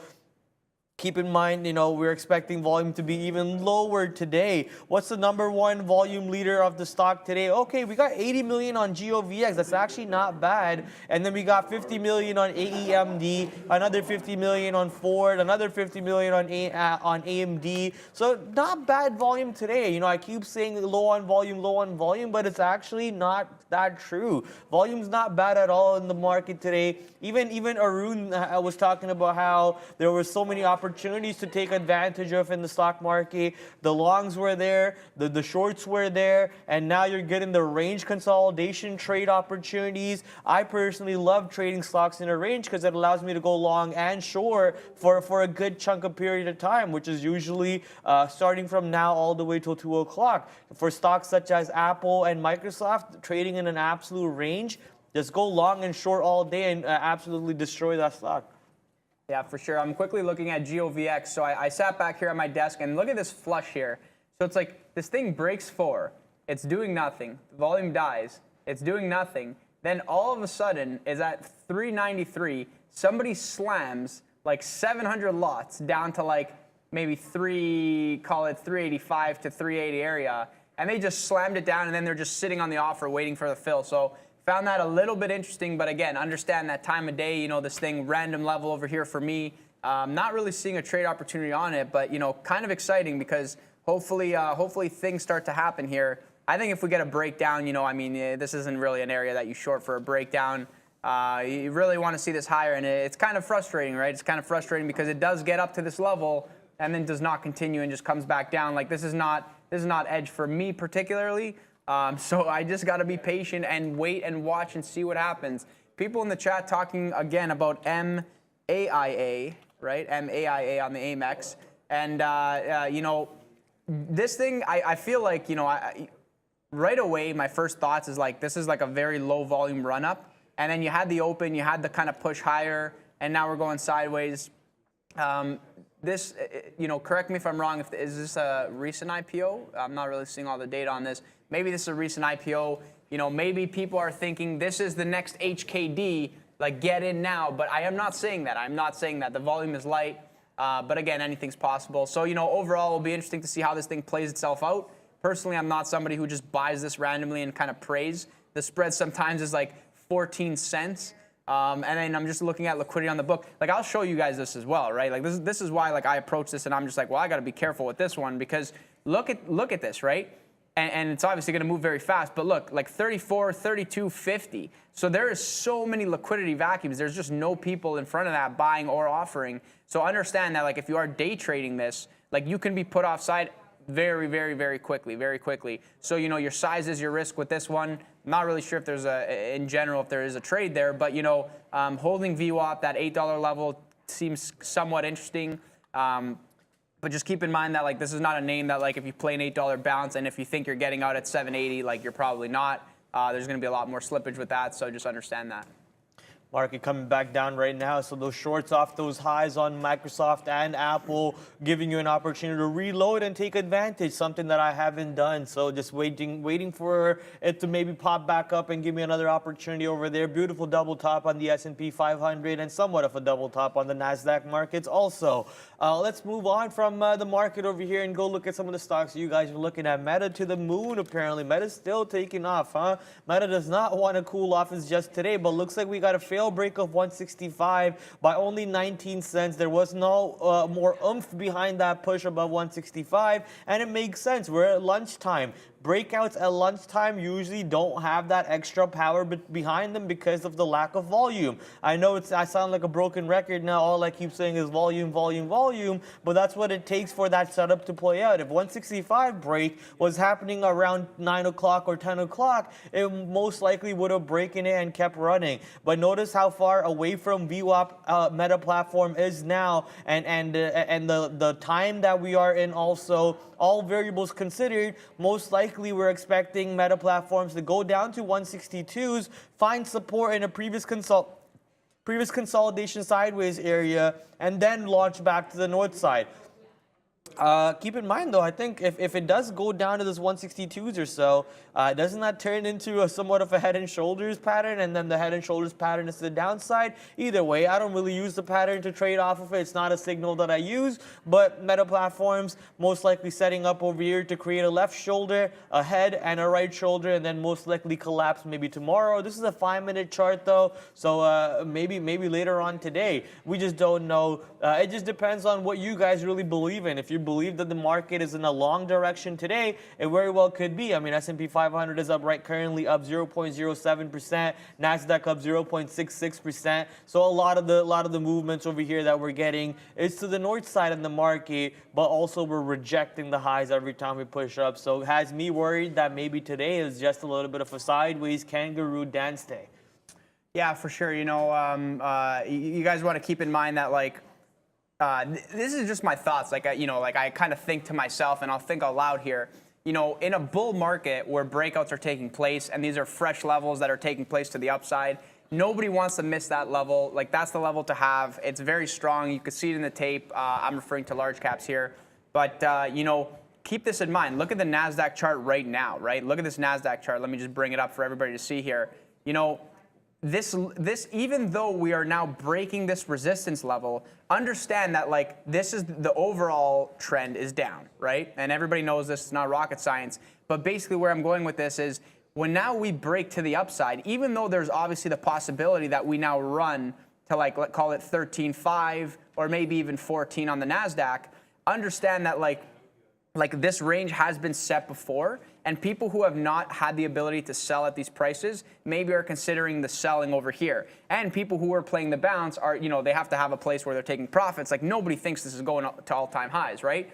Keep in mind, we're expecting volume to be even lower today. What's the #1 volume leader of the stock today? Okay, we got 80 million on GOVX. That's actually not bad. And then we got 50 million on AEMD, another 50 million on Ford, another 50 million on AMD. So not bad volume today. I keep saying low on volume, but it's actually not that true. Volume's not bad at all in the market today. Even Arun was talking about how there were so many opportunities opportunities to take advantage of in the stock market. The longs were there, the shorts were there, and now you're getting the range consolidation trade opportunities. I personally love trading stocks in a range because it allows me to go long and short for a good chunk of period of time, which is usually starting from now all the way till 2 o'clock. For stocks such as Apple and Microsoft, trading in an absolute range, just go long and short all day and absolutely destroy that stock. Yeah, for sure. I'm quickly looking at GOVX. So I sat back here at my desk and look at this flush here. So it's like this thing breaks 4. It's doing nothing. The volume dies. It's doing nothing. Then all of a sudden is at 393. Somebody slams like 700 lots down to like maybe call it 385 to 380 area. And they just slammed it down and then they're just sitting on the offer waiting for the fill. So found that a little bit interesting, but again, understand that time of day, this thing random level over here for me. Not really seeing a trade opportunity on it, but kind of exciting because hopefully things start to happen here. I think if we get a breakdown, this isn't really an area that you short for a breakdown. You really want to see this higher, and it's kind of frustrating, right? It's kind of frustrating because it does get up to this level and then does not continue and just comes back down. Like this is not edge for me particularly. So I just got to be patient and wait and watch and see what happens. People in the chat talking again about MAIA, right? MAIA on the Amex. And, this thing, I feel like, right away, my first thoughts is like, this is like a very low volume run up. And then you had the open, you had the kind of push higher, and now we're going sideways. This, correct me if I'm wrong, is this a recent IPO? I'm not really seeing all the data on this. Maybe this is a recent IPO. Maybe people are thinking this is the next HKD, like get in now. But I am not saying that. I'm not saying that. The volume is light. But again, anything's possible. So, overall, it'll be interesting to see how this thing plays itself out. Personally, I'm not somebody who just buys this randomly and kind of prays. The spread sometimes is like 14 cents. And then I'm just looking at liquidity on the book. Like, I'll show you guys this as well, right? Like, this is why, like, I approach this and I'm just like, well, I got to be careful with this one because look at this, right? And it's obviously going to move very fast. But look, like 34, 32, 50. So there is so many liquidity vacuums. There's just no people in front of that buying or offering. So understand that, like, if you are day trading this, like, you can be put offside very, very, very quickly. So, your size is your risk with this one. I'm not really sure if there's in general, if there is a trade there. But, holding VWAP, that $8 level seems somewhat interesting. But just keep in mind that, like, this is not a name that, like, if you play an $8 bounce and if you think you're getting out at 780, like, you're probably not. There's going to be a lot more slippage with that, so just understand that. Market coming back down right now, so those shorts off those highs on Microsoft and Apple, giving you an opportunity to reload and take advantage, something that I haven't done. So just waiting for it to maybe pop back up and give me another opportunity over there. Beautiful double top on the S&P 500 and somewhat of a double top on the NASDAQ markets also. Let's move on from the market over here and go look at some of the stocks you guys are looking at. Meta to the moon, apparently. Meta's still taking off, huh? Meta does not want to cool off as just today, but looks like we got a fail break of 165 by only 19 cents. There was no more oomph behind that push above 165, and it makes sense. We're at lunchtime. Breakouts at lunchtime usually don't have that extra power behind them because of the lack of volume. I know I sound like a broken record now. All I keep saying is volume, but that's what it takes for that setup to play out. If 165 break was happening around 9 o'clock or 10 o'clock, it most likely would have broken it and kept running. But notice how far away from VWAP Meta platform is now, and the time that we are in also. All variables considered, most likely we're expecting Meta platforms to go down to 162s, find support in a previous consolidation sideways area, and then launch back to the north side. Keep in mind, though, I think if it does go down to this 162s or so, doesn't that turn into a somewhat of a head and shoulders pattern, and then the head and shoulders pattern is to the downside? Either way, I don't really use the pattern to trade off of it. It's not a signal that I use, but Meta platforms most likely setting up over here to create a left shoulder, a head, and a right shoulder, and then most likely collapse maybe tomorrow. This is a 5-minute chart, though, so maybe later on today. We just don't know. It just depends on what you guys really believe in. If you believe that the market is in a long direction today, it very well could be. I mean, S&P 500 is up currently up 0.07%, NASDAQ up 0.66%. So a lot of the movements over here that we're getting is to the north side of the market, but also we're rejecting the highs every time we push up. So it has me worried that maybe today is just a little bit of a sideways kangaroo dance day. Yeah, for sure. You guys want to keep in mind that, like, this is just my thoughts. Like, I kind of think to myself, and I'll think out loud here. In a bull market where breakouts are taking place, and these are fresh levels that are taking place to the upside, nobody wants to miss that level. Like, that's the level to have. It's very strong. You can see it in the tape. I'm referring to large caps here. But, keep this in mind. Look at the NASDAQ chart right now, right? Look at this NASDAQ chart. Let me just bring it up for everybody to see here. This even though we are now breaking this resistance level, understand that, like, this is the overall trend is down, right? And everybody knows this, it's not rocket science. But basically where I'm going with this is when now we break to the upside, even though there's obviously the possibility that we now run to, like, let's call it 13.5 or maybe even 14 on the NASDAQ, understand that like this range has been set before, and people who have not had the ability to sell at these prices maybe are considering the selling over here. And people who are playing the bounce are, they have to have a place where they're taking profits. Like, nobody thinks this is going up to all-time highs, right?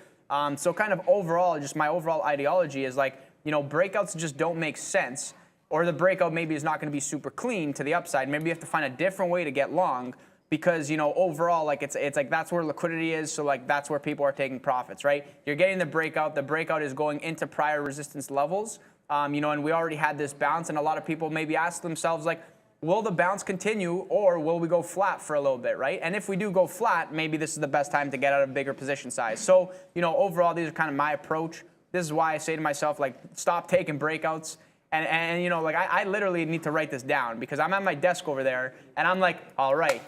So kind of overall, just my overall ideology is like, breakouts just don't make sense, or the breakout maybe is not going to be super clean to the upside. Maybe you have to find a different way to get long. Because, overall, like, it's like that's where liquidity is, so, like, that's where people are taking profits, right? You're getting the breakout is going into prior resistance levels, and we already had this bounce, and a lot of people maybe ask themselves, like, will the bounce continue, or will we go flat for a little bit, right? And if we do go flat, maybe this is the best time to get out of bigger position size. So, overall, these are kind of my approach. This is why I say to myself, like, stop taking breakouts. And I literally need to write this down, because I'm at my desk over there, and I'm like, all right,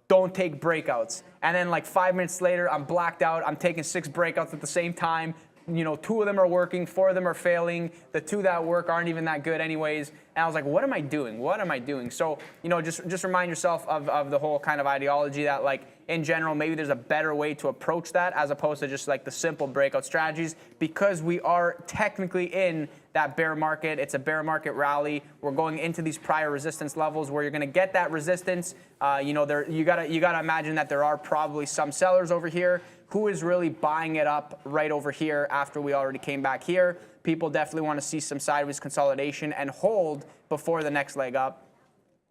don't take breakouts. And then, like, 5 minutes later, I'm blacked out. I'm taking 6 breakouts at the same time. 2 of them are working, 4 of them are failing. The 2 that work aren't even that good anyways. And I was like, what am I doing? What am I doing? So, just remind yourself of the whole kind of ideology that, like, in general, maybe there's a better way to approach that as opposed to just, like, the simple breakout strategies, because we are technically in that bear market. It's a bear market rally. We're going into these prior resistance levels where you're going to get that resistance. You gotta imagine that there are probably some sellers over here. Who is really buying it up right over here after we already came back here? People definitely want to see some sideways consolidation and hold before the next leg up.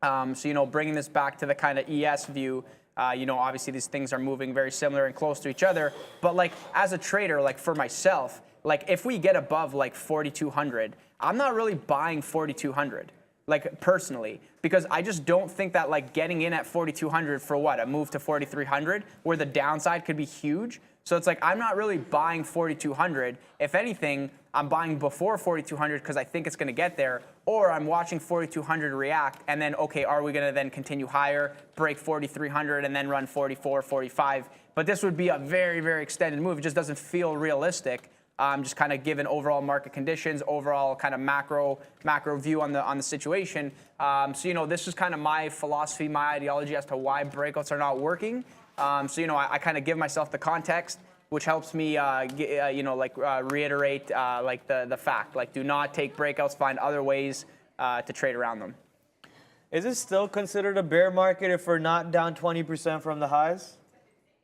So, bringing this back to the kind of ES view, obviously these things are moving very similar and close to each other. But, like, as a trader, like, for myself, like, if we get above, like, 4,200, I'm not really buying 4,200. Like, personally, because I just don't think that, like, getting in at 4,200 for what, a move to 4,300 where the downside could be huge. So it's like, I'm not really buying 4,200. If anything, I'm buying before 4,200 because I think it's going to get there, or I'm watching 4,200 react, and then, okay, are we going to then continue higher, break 4,300, and then run 44, 45? But this would be a very, very extended move. It just doesn't feel realistic. Just kind of given overall market conditions, overall kind of macro view on the situation. So, this is kind of my philosophy, my ideology as to why breakouts are not working. So, I kind of give myself the context, which helps me, reiterate like the fact. Like, do not take breakouts. Find other ways to trade around them. Is it still considered a bear market if we're not down 20% from the highs?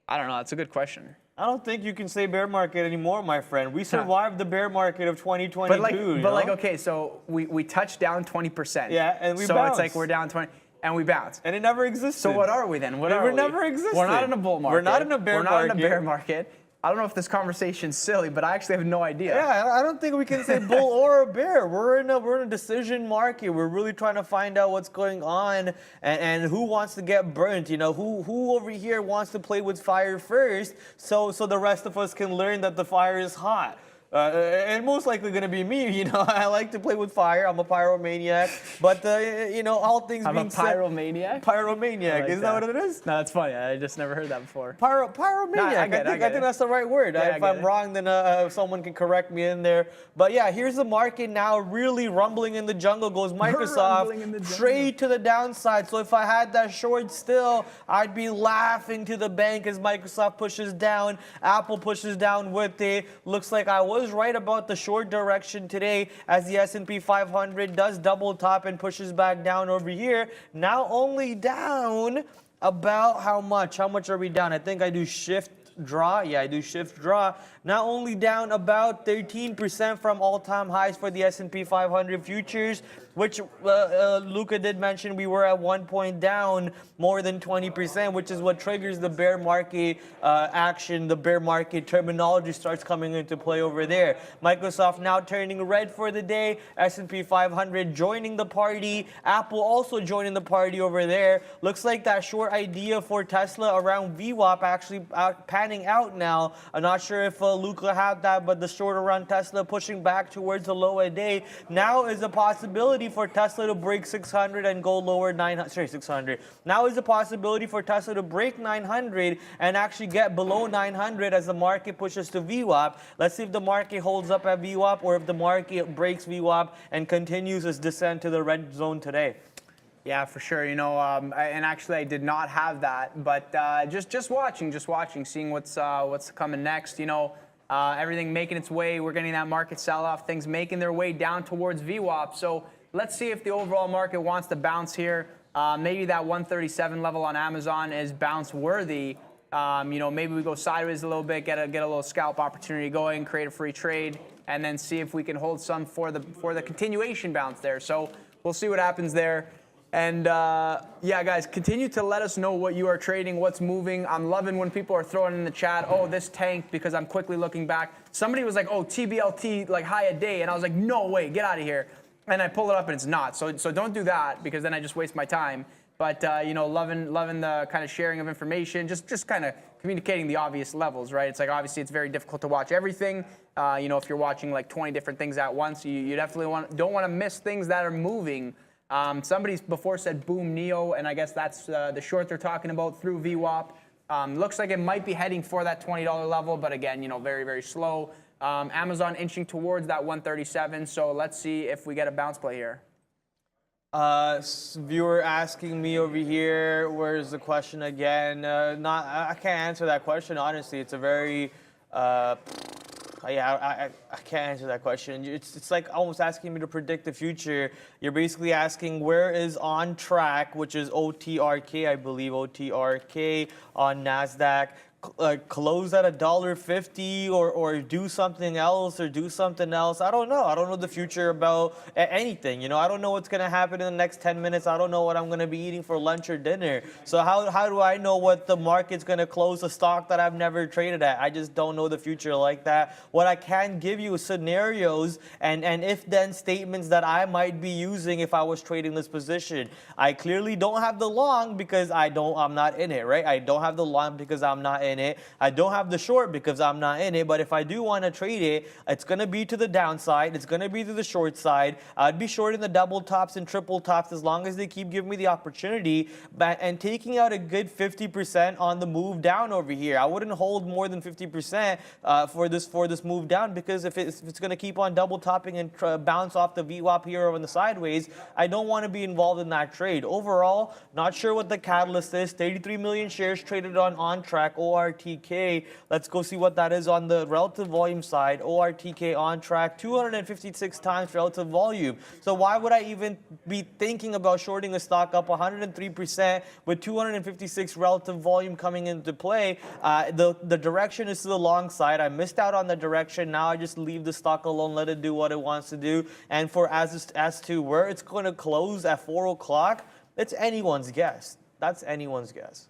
I don't know. That's a good question. I don't think you can say bear market anymore, my friend. We survived the bear market of 2022. But okay, so we touched down 20%. Yeah, and we so bounced. It's like we're down 20, and we bounced. And it never existed. So what are we then? What are we? we? Never existed. We're not in a bull market. We're not in a bear market. We're not in a bear market. I don't know if this conversation's silly, but I actually have no idea. Yeah, I don't think we can say bull or a bear. We're in a decision market. We're really trying to find out what's going on and who wants to get burnt. Who over here wants to play with fire first, so the rest of us can learn that the fire is hot. and most likely going to be me. You know, I like to play with fire. I'm a pyromaniac. But you know, all things I'm a being said, pyromaniac. pyromaniac. Like Isn't that what it is? No, that's funny. I just never heard that before. Pyromaniac. No, I get I think it. that's the right word. Yeah, If I'm wrong, then someone can correct me in there. But yeah, here's the market now really rumbling in the jungle. Goes Rumbling in the Microsoft. jungle. Trade to the downside. So if I had that short still, I'd be laughing to the bank as Microsoft pushes down. Apple pushes down with it. Looks like I was right about the short direction today as the S&P 500 does double top and pushes back down over here. Now only down about how much? How much are we down? I think I do shift draw. Yeah, I do shift draw. Not only down about 13% from all-time highs for the S&P 500 futures, which Luca did mention we were at one point down more than 20%, which is what triggers the bear market action. The bear market terminology starts coming into play over there. Microsoft now turning red for the day. S&P 500 joining the party. Apple also joining the party over there. Looks like that short idea for Tesla around VWAP actually panning out now. I'm not sure if Luca had that, but the shorter run Tesla pushing back towards the low a day. Now is a possibility for Tesla to break 600 and go lower 600. Now is a possibility for Tesla to break 900 and actually get below 900 as the market pushes to VWAP. Let's see if the market holds up at VWAP or if the market breaks VWAP and continues its descent to the red zone today. Yeah, for sure. You know, and actually I did not have that, but just watching, seeing what's coming next. You know, everything making its way. We're getting that market sell-off. Things making their way down towards VWAP. So let's see if the overall market wants to bounce here. Maybe that 137 level on Amazon is bounce worthy. You know, maybe we go sideways a little bit, get a little scalp opportunity going, create a free trade, and then see if we can hold some for the continuation bounce there. So we'll see what happens there. And yeah, guys, continue to let us know what you are trading, what's moving. I'm loving when people are throwing in the chat, oh, this tanked because I'm quickly looking back. Somebody was like, oh, TBLT, like high a day. And I was like, no way, get out of here. And I pull it up and it's not. So don't do that because then I just waste my time. But, you know, loving the kind of sharing of information, just kind of communicating the obvious levels, right? It's like, obviously, it's very difficult to watch everything. You know, if you're watching like 20 different things at once, you definitely don't want to miss things that are moving. Somebody before said boom Neo, and I guess that's the short they're talking about through VWAP. Looks like it might be heading for that $20 level, but again, you know, very, very slow. Amazon inching towards that 137, so let's see if we get a bounce play here. Viewer asking me over here, where's the question again? I can't answer that question, honestly. It's a very... I can't answer that question. It's like almost asking me to predict the future. You're basically asking where is on track, which is OTRK, I believe, OTRK on NASDAQ. Close at $1.50 or do something else I don't know. I don't know the future about anything. You know, I don't know what's going to happen in the next 10 minutes. I don't know what I'm going to be eating for lunch or dinner. So how do I know what the market's going to close a stock that I've never traded at? I just don't know the future like that. What I can give you is scenarios and if-then statements that I might be using if I was trading this position. I clearly don't have the long because I'm not in it, right? I don't have the long because I'm not in it. I don't have the short because I'm not in it, but if I do want to trade it, it's going to be to the downside. It's going to be to the short side. I'd be shorting the double tops and triple tops as long as they keep giving me the opportunity and taking out a good 50% on the move down over here. I wouldn't hold more than 50% for this move down because if it's going to keep on double topping and bounce off the VWAP here on the sideways, I don't want to be involved in that trade. Overall, not sure what the catalyst is. 33 million shares traded on track, ORTK. Let's go see what that is on the relative volume side. ORTK on track, 256 times relative volume. So why would I even be thinking about shorting a stock up 103% with 256 relative volume coming into play? The direction is to the long side. I missed out on the direction. Now I just leave the stock alone, let it do what it wants to do. And as to where it's going to close at 4 o'clock, it's anyone's guess. That's anyone's guess.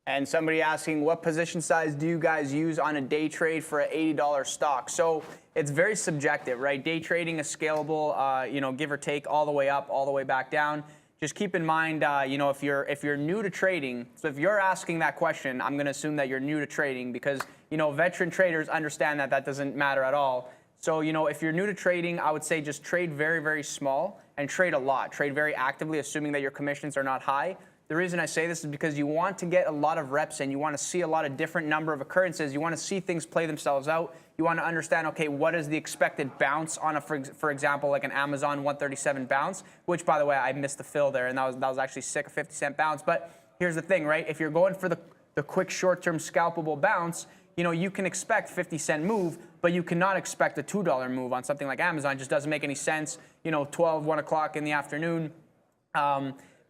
And somebody asking, what position size do you guys use on a day trade for an $80 stock? So it's very subjective, right? Day trading is scalable, you know, give or take all the way up, all the way back down. just keep in mind, if you're new to trading, so if you're asking that question, I'm going to assume that you're new to trading because, veteran traders understand that that doesn't matter at all. So, if you're new to trading, I would say just trade very, very small and trade a lot. Trade very actively, assuming that your commissions are not high. The reason I say this is because you want to get a lot of reps in. You want to see a lot of different number of occurrences. You want to see things play themselves out. You want to understand, okay, what is the expected bounce on a, for example, like an Amazon 137 bounce, which, by the way, I missed the fill there, and that was actually sick, a 50-cent bounce. But here's the thing, right? If you're going for the quick short-term scalpable bounce, you can expect 50-cent move, but you cannot expect a $2 move on something like Amazon. It just doesn't make any sense, 12, 1 o'clock in the afternoon.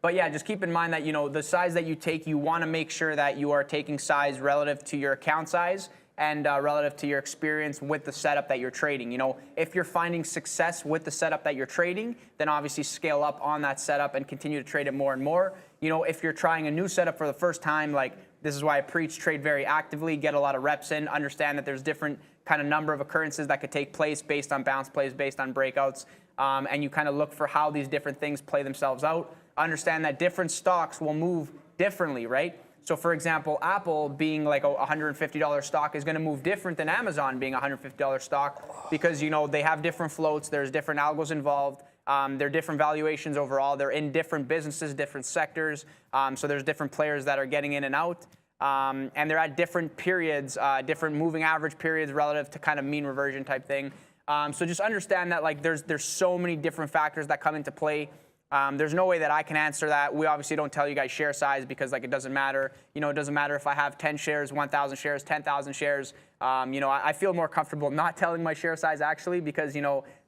But yeah, just keep in mind that, the size that you take, you want to make sure that you are taking size relative to your account size and relative to your experience with the setup that you're trading. If you're finding success with the setup that you're trading, then obviously scale up on that setup and continue to trade it more and more. If you're trying a new setup for the first time, like this is why I preach trade very actively, get a lot of reps in, understand that there's different kind of number of occurrences that could take place based on bounce plays, based on breakouts, and you kind of look for how these different things play themselves out. Understand that different stocks will move differently, right? So for example, Apple being like a $150 stock is going to move different than Amazon being a $150 stock because, they have different floats, there's different algos involved, there are different valuations overall, they're in different businesses, different sectors, so there's different players that are getting in and out, and they're at different periods, different moving average periods relative to kind of mean reversion type thing. So just understand that like there's so many different factors that come into play. There's no way that I can answer that. We obviously don't tell you guys share size because like it doesn't matter. It doesn't matter if I have 10 shares, 1,000 shares, 10,000 shares. I feel more comfortable not telling my share size actually because,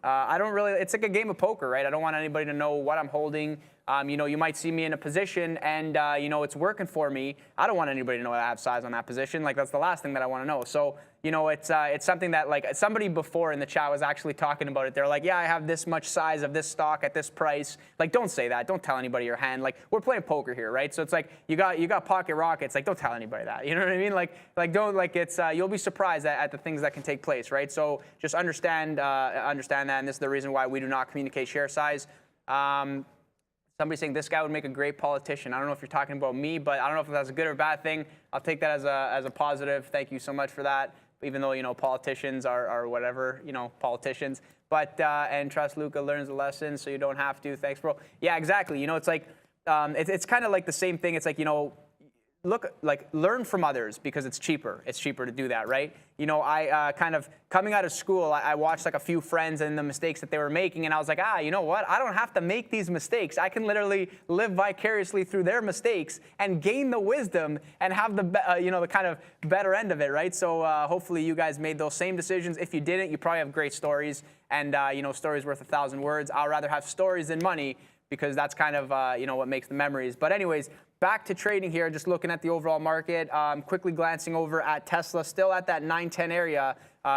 I don't really, it's like a game of poker, right? I don't want anybody to know what I'm holding. You might see me in a position and, it's working for me. I don't want anybody to know that I have size on that position. Like that's the last thing that I want to know. So, it's something that like somebody before in the chat was actually talking about it. They're like, yeah, I have this much size of this stock at this price. Like, don't say that. Don't tell anybody your hand. Like, we're playing poker here, right? So it's like you got pocket rockets. Like, don't tell anybody that. You know what I mean? Like don't like it's. You'll be surprised at the things that can take place, right? So just understand that, and this is the reason why we do not communicate share size. Somebody saying this guy would make a great politician. I don't know if you're talking about me, but I don't know if that's a good or bad thing. I'll take that as a positive. Thank you so much for that. Even though politicians are whatever, politicians. But and trust Luca learns a lesson, so you don't have to. Thanks, bro. Yeah, exactly. It's like it's kind of like the same thing. It's like learn from others because it's cheaper. It's cheaper to do that, right? I kind of coming out of school, I watched like a few friends and the mistakes that they were making, and I was like, you know what? I don't have to make these mistakes. I can literally live vicariously through their mistakes and gain the wisdom and have the the kind of better end of it, right? So hopefully you guys made those same decisions. If you didn't, you probably have great stories, and stories worth 1,000 words. I'd rather have stories than money because that's kind of what makes the memories. But anyways. Back to trading here, just looking at the overall market, quickly glancing over at Tesla, still at that 910 area,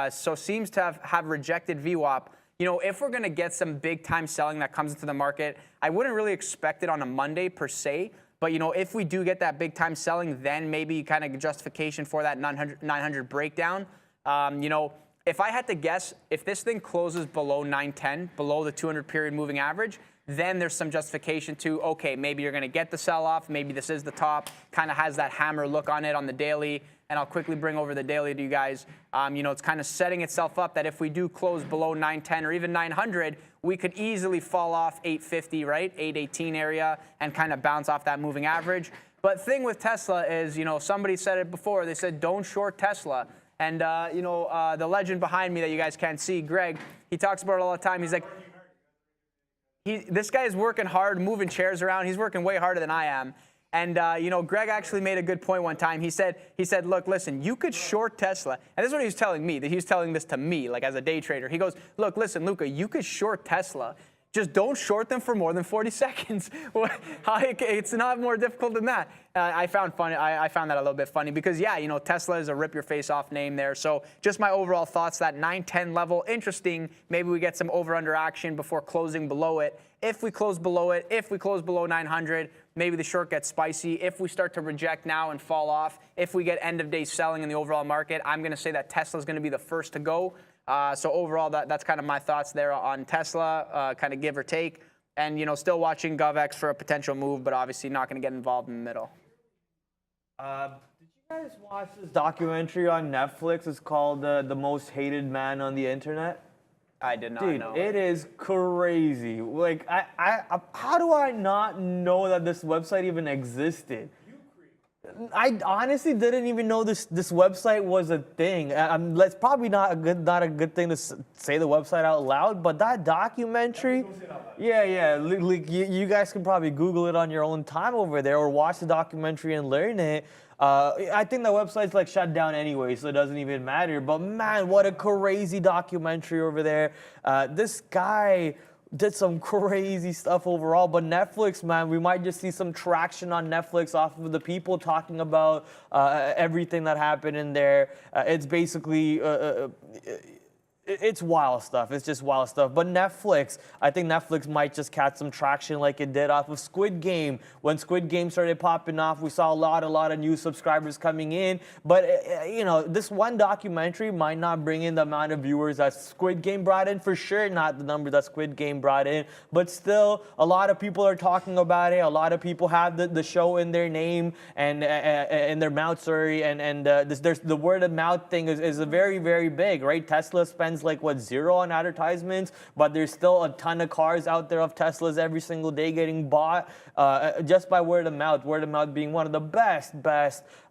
so seems to have rejected VWAP. If we're going to get some big time selling that comes into the market, I wouldn't really expect it on a Monday per se, but if we do get that big time selling, then maybe kind of justification for that 900 breakdown. If I had to guess, if this thing closes below 910, below the 200 period moving average, then there's some justification to, okay, maybe you're going to get the sell-off. Maybe this is the top, kind of has that hammer look on it on the daily. And I'll quickly bring over the daily to you guys. It's kind of setting itself up that if we do close below 910 or even 900, we could easily fall off 850, right? 818 area and kind of bounce off that moving average. But thing with Tesla is, somebody said it before. They said, don't short Tesla. And, the legend behind me that you guys can't see, Greg, he talks about it all the time. He's like, this guy is working hard, moving chairs around. He's working way harder than I am. And, Greg actually made a good point one time. He said, look, listen, you could short Tesla. And this is what he was telling me. That he was telling this to me, like as a day trader. He goes, look, listen, Luca, you could short Tesla. Just don't short them for more than 40 seconds. It's not more difficult than that. I found that a little bit funny because, yeah, Tesla is a rip-your-face-off name there. So just my overall thoughts, that 910 level, interesting. Maybe we get some over-under action before closing below it. If we close below it, if we close below 900, maybe the short gets spicy. If we start to reject now and fall off, if we get end-of-day selling in the overall market, I'm going to say that Tesla is going to be the first to go. So overall, that's kind of my thoughts there on Tesla, kind of give or take. and still watching GovX for a potential move, but obviously not going to get involved in the middle. Did you guys watch this documentary on Netflix? It's called The Most Hated Man on the Internet. I did not Dude, know. it is crazy. Like, how do I not know that this website even existed? I honestly didn't even know this website was a thing. That's probably not a good thing to say the website out loud. But that documentary, yeah, like you guys can probably Google it on your own time over there, or watch the documentary and learn it. I think the website's like shut down anyway, so it doesn't even matter. But man, what a crazy documentary over there. This guy did some crazy stuff overall, but Netflix, man, we might just see some traction on Netflix off of the people talking about everything that happened in there. It's basically it's wild stuff. It's just wild stuff. But Netflix, I think Netflix might just catch some traction like it did off of Squid Game. When Squid Game started popping off, we saw a lot of new subscribers coming in. But this one documentary might not bring in the amount of viewers that Squid Game brought in. For sure, not the number that Squid Game brought in. But still, a lot of people are talking about it. A lot of people have the show in their name and in their mouth. Sorry, and there's the word of mouth thing is a very, very big, right? Tesla spends like zero on advertisements, but there's still a ton of cars out there of Teslas every single day getting bought just by word of mouth. Word of mouth being one of the best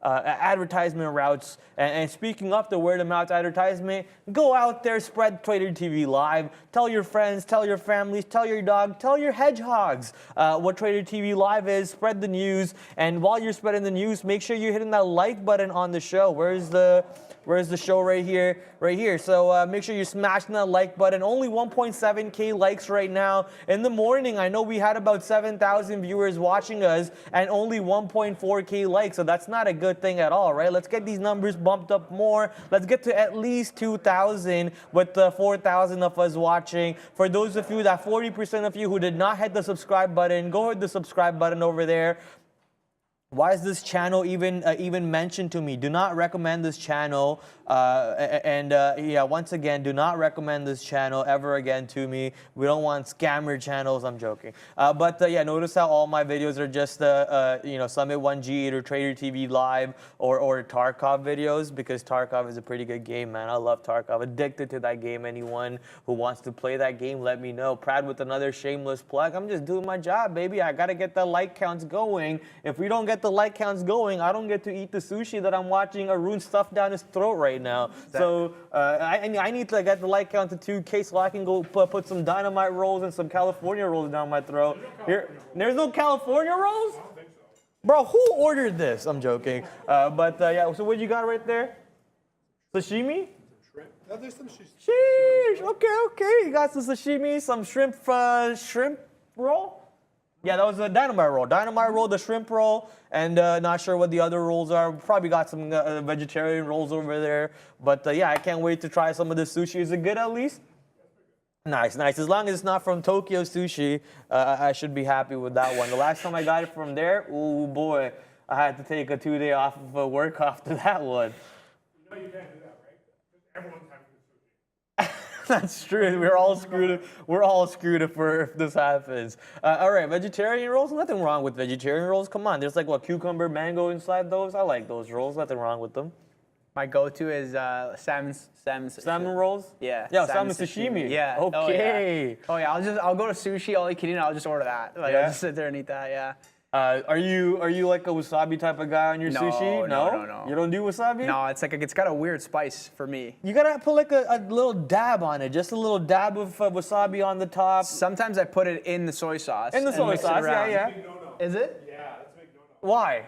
advertisement routes. And speaking of the word of mouth advertisement, go out there, spread Trader TV Live. Tell your friends, tell your families, tell your dog, tell your hedgehogs what Trader TV Live is. Spread the news, and while you're spreading the news, make sure you're hitting that like button on the show. Where's the show right here? Right here. So make sure you're smashing that like button. Only 1.7K likes right now. In the morning, I know we had about 7,000 viewers watching us and only 1.4K likes. So that's not a good thing at all, right? Let's get these numbers bumped up more. Let's get to at least 2,000 with 4,000 of us watching. For those of you, that 40% of you who did not hit the subscribe button, go hit the subscribe button over there. Why is this channel even mentioned to me? Do not recommend this channel. Once again, do not recommend this channel ever again to me. We don't want scammer channels. I'm joking. Notice how all my videos are just Summit 1G or Trader TV Live or Tarkov videos, because Tarkov is a pretty good game, man. I love Tarkov. Addicted to that game. Anyone who wants to play that game, let me know. Proud with another shameless plug. I'm just doing my job, baby. I gotta get the like counts going. If we don't get the like counts going, I don't get to eat the sushi that I'm watching Arun stuff down his throat right now. So I need to get the like count to 2K so I can go put some dynamite rolls and some California rolls down my throat. There's no California rolls? Bro, who ordered this? I'm joking. So what you got right there? Sashimi? Yeah, there's some shrimp. Sheesh. Okay. You got some sashimi, some shrimp roll? Yeah, that was a dynamite roll. Dynamite roll, the shrimp roll, and not sure what the other rolls are. Probably got some vegetarian rolls over there. But I can't wait to try some of this sushi. Is it good at least? Nice. As long as it's not from Tokyo Sushi, I should be happy with that one. The last time I got it from there, oh boy, I had to take a 2-day off of work after that one. You know you can't do that, right? Everyone's having sushi. That's true. We're all screwed if this happens. All right, vegetarian rolls. Nothing wrong with vegetarian rolls. Come on, there's like cucumber, mango inside those. I like those rolls. Nothing wrong with them. My go-to is salmon rolls. Yeah. Yeah, salmon sashimi. Yeah. Okay. Oh yeah. I'll go to sushi all you can eat. I'll just order that. I'll just sit there and eat that. Yeah. Are you like a wasabi type of guy on your sushi? No. You don't do wasabi? No, it's got a weird spice for me. You gotta put like a little dab on it, just a little dab of wasabi on the top. Sometimes I put it in the soy sauce. In the soy sauce, yeah. Is it? Yeah, that's a big no-no. Why?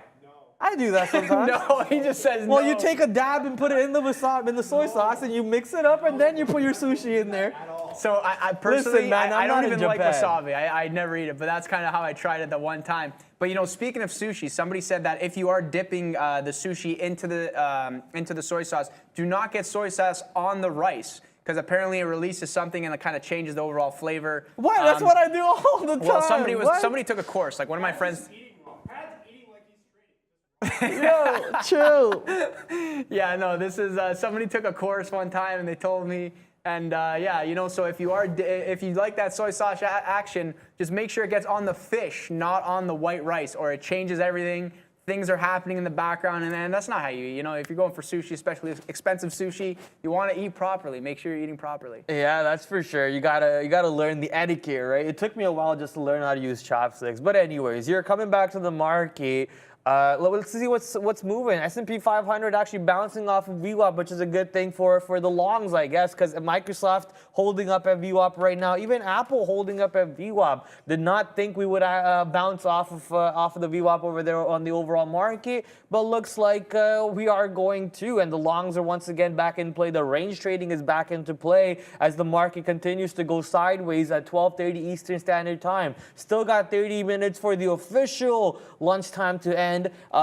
I do that sometimes. No, he just says well, no. you take a dab and put it in the wasabi, in the soy sauce, and you mix it up, and then you put your sushi in there. So I personally, Listen, man, I don't even like Japan. wasabi. I never eat it, but that's kind of how I tried it the one time. But speaking of sushi, somebody said that if you are dipping the sushi into the soy sauce, do not get soy sauce on the rice, because apparently it releases something and it kind of changes the overall flavor. What? That's what I do all the time. Well, somebody took a course. Like one of my friends. Yo, chill. Yeah, no, this is somebody took a course one time and they told me, And yeah, you know, so if you like that soy sauce action, just make sure it gets on the fish, not on the white rice, or it changes everything. Things are happening in the background, and that's not how you know, if you're going for sushi, especially expensive sushi, you want to eat properly. Make sure you're eating properly. Yeah, that's for sure. You gotta learn the etiquette, right? It took me a while just to learn how to use chopsticks. But anyways, you're coming back to the market. Let's see what's moving. S&P 500 actually bouncing off of VWAP, which is a good thing for the longs, I guess, because Microsoft holding up at VWAP right now. Even Apple holding up at VWAP. Did not think we would bounce off of the VWAP over there on the overall market, but looks like we are going to. And the longs are once again back in play. The range trading is back into play as the market continues to go sideways at 12:30 Eastern Standard Time. Still got 30 minutes for the official lunchtime to end.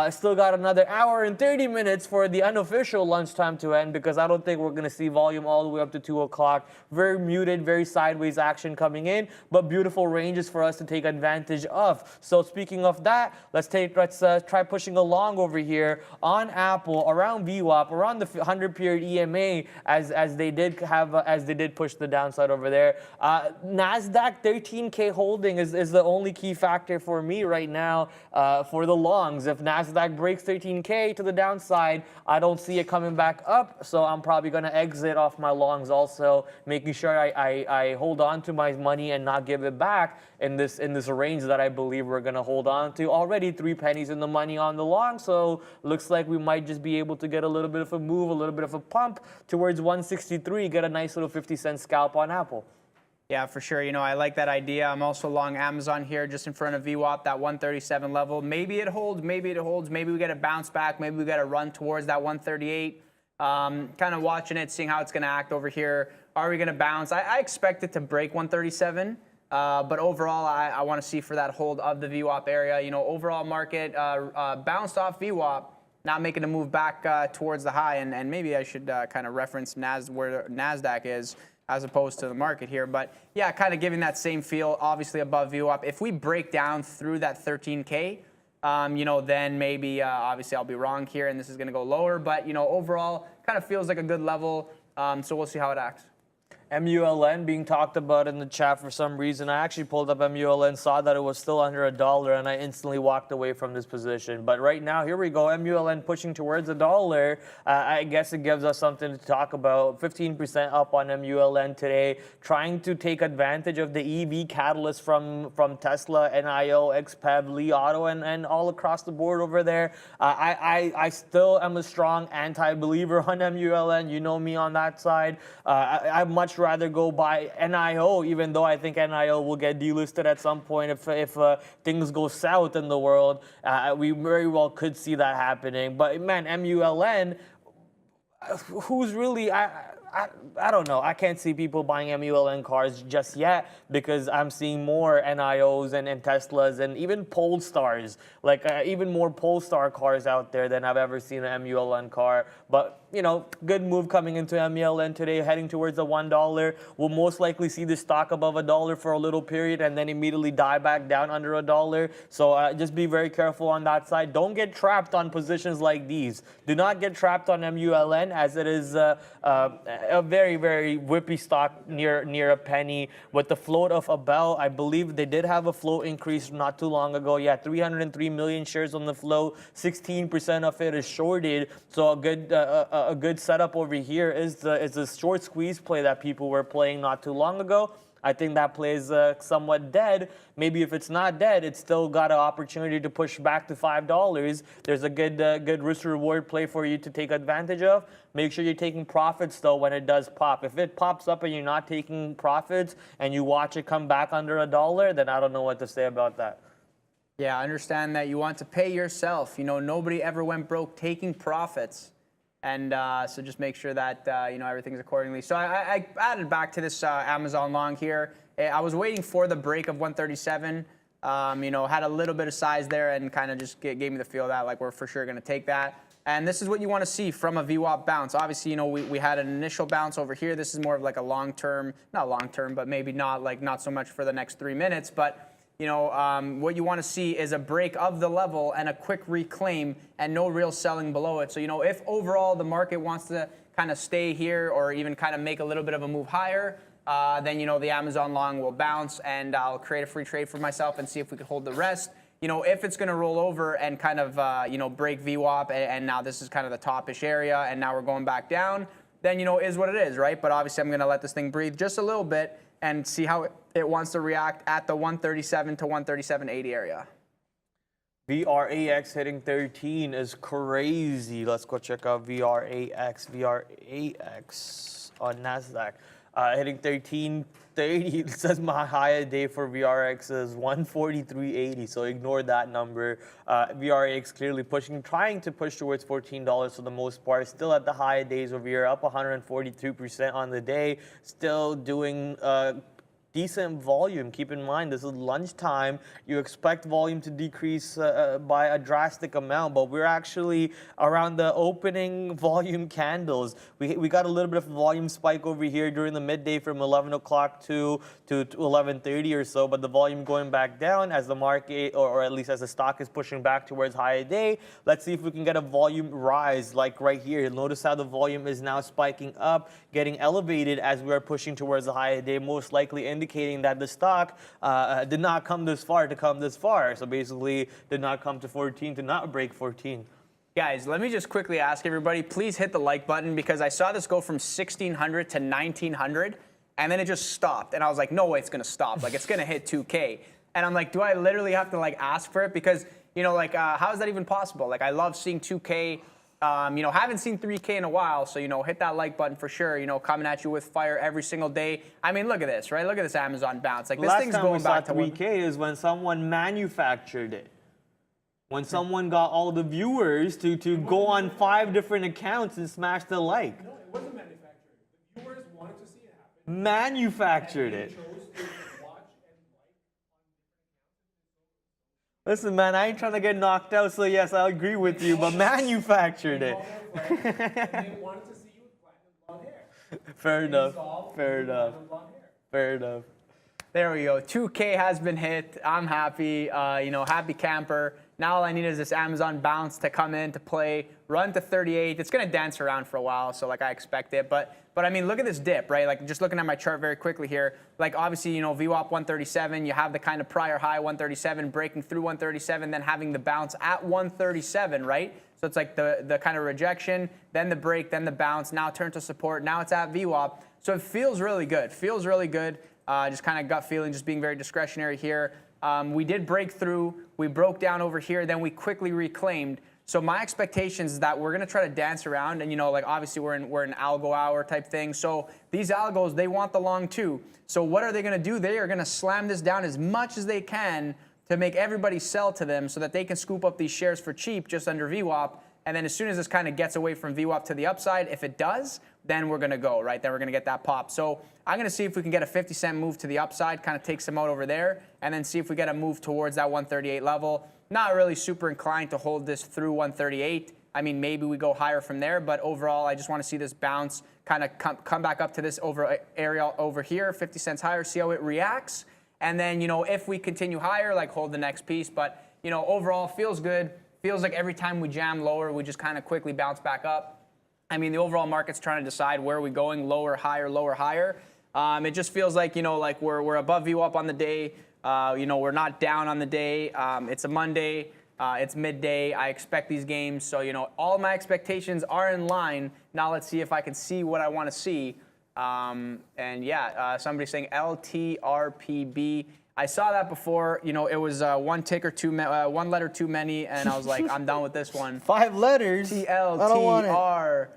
Still got another hour and 30 minutes for the unofficial lunchtime to end, because I don't think we're going to see volume all the way up to 2 o'clock. Very muted, very sideways action coming in, but beautiful ranges for us to take advantage of. So speaking of that, let's try pushing along over here on Apple around VWAP, around the 100-period EMA, as they did push the downside over there. NASDAQ 13K holding is the only key factor for me right now for the longs. If NASDAQ breaks 13K to the downside, I don't see it coming back up, so I'm probably going to exit off my longs also, making sure I hold on to my money and not give it back in this range that I believe we're going to hold on to. Already 3 pennies in the money on the long, so looks like we might just be able to get a little bit of a move, a little bit of a pump towards 163, get a nice little 50-cent scalp on Apple. Yeah, for sure. You know, I like that idea. I'm also long Amazon here just in front of VWAP, that 137 level. Maybe it holds, maybe it holds. Maybe we get a bounce back. Maybe we get a run towards that 138. Kind of watching it, seeing how it's going to act over here. Are we going to bounce? I expect it to break 137. But overall, I want to see for that hold of the VWAP area. You know, overall market bounced off VWAP, not making a move back towards the high. And maybe I should kind of reference where NASDAQ is, as opposed to the market here. But yeah, kind of giving that same feel, obviously above VWAP. If we break down through that 13K, you know, then maybe, obviously I'll be wrong here and this is going to go lower. But, you know, overall, kind of feels like a good level. So we'll see how it acts. MULN being talked about in the chat for some reason. I actually pulled up MULN, saw that it was still under $1, and I instantly walked away from this position. But right now, here we go. MULN pushing towards $1. I guess it gives us something to talk about. 15% up on MULN today, trying to take advantage of the EV catalyst from Tesla, NIO, XPEV, Li Auto, and all across the board over there. I still am a strong anti-believer on MULN. You know me on that side. I'd much rather go buy NIO, even though I think NIO will get delisted at some point if things go south in the world. We very well could see that happening. But man, MULN, who's really... I don't know. I can't see people buying MULN cars just yet, because I'm seeing more NIOs and Teslas and even Polestars, like even more Polestar cars out there than I've ever seen an MULN car. But, you know, good move coming into MULN today, heading towards the $1. We'll most likely see the stock above $1 for a little period and then immediately die back down under $1. So just be very careful on that side. Don't get trapped on positions like these. Do not get trapped on MULN, as it is a very, very whippy stock near a penny with the float of about, I believe they did have a float increase not too long ago. Yeah, 303 million shares on the float, 16% of it is shorted. So a good setup over here is the short squeeze play that people were playing not too long ago. I think that play is somewhat dead. Maybe if it's not dead, it's still got an opportunity to push back to $5. There's a good risk-reward play for you to take advantage of. Make sure you're taking profits, though, when it does pop. If it pops up and you're not taking profits and you watch it come back under $1, then I don't know what to say about that. Yeah, I understand that you want to pay yourself. You know, nobody ever went broke taking profits. And so just make sure that, you know, everything's accordingly. So I added back to this Amazon long here. I was waiting for the break of 137. You know, had a little bit of size there and kind of just gave me the feel that, like, we're for sure going to take that. And this is what you want to see from a VWAP bounce. Obviously, you know, we had an initial bounce over here. This is more of like a long-term, not long-term, but maybe not so much for the next 3 minutes. But what you want to see is a break of the level and a quick reclaim and no real selling below it. So, if overall the market wants to kind of stay here or even kind of make a little bit of a move higher, then, the Amazon long will bounce and I'll create a free trade for myself and see if we can hold the rest. If it's going to roll over and kind of, break VWAP and now this is kind of the top-ish area and now we're going back down, then, is what it is, right? But obviously I'm going to let this thing breathe just a little bit and see how it wants to react at the 137 to 137.80 area. VRAX hitting 13 is crazy. Let's go check out VRAX on NASDAQ. Hitting 1330. It says my high a day for VRX is 143.80, so ignore that number. VRX clearly trying to push towards $14 for the most part. Still at the high days over here, up 142% on the day. Still doing decent volume. Keep in mind, this is lunchtime. You expect volume to decrease by a drastic amount, but we're actually around the opening volume candles. We got a little bit of a volume spike over here during the midday from 11 o'clock to 11:30 or so, but the volume going back down as the market, or at least as the stock is pushing back towards higher day. Let's see if we can get a volume rise like right here. Notice how the volume is now spiking up, getting elevated as we are pushing towards the higher day, most likely indicating that the stock did not come this far to come this far. So basically did not come to 14 to not break 14. Guys, let me just quickly ask everybody, please hit the like button because I saw this go from 1,600 to 1,900 and then it just stopped. And I was like, no way it's going to stop. Like, it's going to hit 2K. And I'm like, do I literally have to like ask for it? Because, how is that even possible? Like, I love seeing 2K. Haven't seen 3K in a while, so, hit that like button for sure, coming at you with fire every single day. I mean, look at this, right? Look at this Amazon bounce. Like, this thing's going back to 3K is when someone manufactured it. When someone got all the viewers to go on 5 different accounts and smash the like. No, it wasn't manufactured. The viewers wanted to see it happen. Manufactured it. Listen, man, I ain't trying to get knocked out, so yes, I agree with you, but manufactured it. They wanted to see you with platinum blonde hair. Fair enough. Fair enough. Fair enough. There we go. 2K has been hit. I'm happy. Happy camper. Now all I need is this Amazon bounce to come in to play, run to 38. It's going to dance around for a while, so like I expect it. But I mean, look at this dip, right? Like just looking at my chart very quickly here. Like obviously, VWAP 137. You have the kind of prior high 137 breaking through 137, then having the bounce at 137, right? So it's like the kind of rejection, then the break, then the bounce. Now turn to support. Now it's at VWAP. So it feels really good. Feels really good. Just kind of gut feeling, just being very discretionary here. We did break through. We broke down over here. Then we quickly reclaimed. So my expectations is that we're going to try to dance around. And, obviously we're in algo hour type thing. So these algos, they want the long too. So what are they going to do? They are going to slam this down as much as they can to make everybody sell to them so that they can scoop up these shares for cheap just under VWAP. And then as soon as this kind of gets away from VWAP to the upside, if it does, then we're going to go, right? Then we're going to get that pop. So I'm going to see if we can get a 50-cent move to the upside, kind of take some out over there, and then see if we get a move towards that 138 level. Not really super inclined to hold this through 138. I mean, maybe we go higher from there, but overall, I just want to see this bounce, kind of come back up to this area over here, 50 cents higher, see how it reacts. And then, if we continue higher, like hold the next piece. But, overall, feels good. Feels like every time we jam lower, we just kind of quickly bounce back up. I mean, the overall market's trying to decide where are we going, lower, higher, lower, higher. It just feels like, like we're above VWAP on the day. We're not down on the day. It's a Monday. It's midday. I expect these games. So, all my expectations are in line. Now let's see if I can see what I want to see. Somebody's saying LTRPB. I saw that before. It was one letter too many, and I was like, I'm done with this one. 5 letters. TLTRPB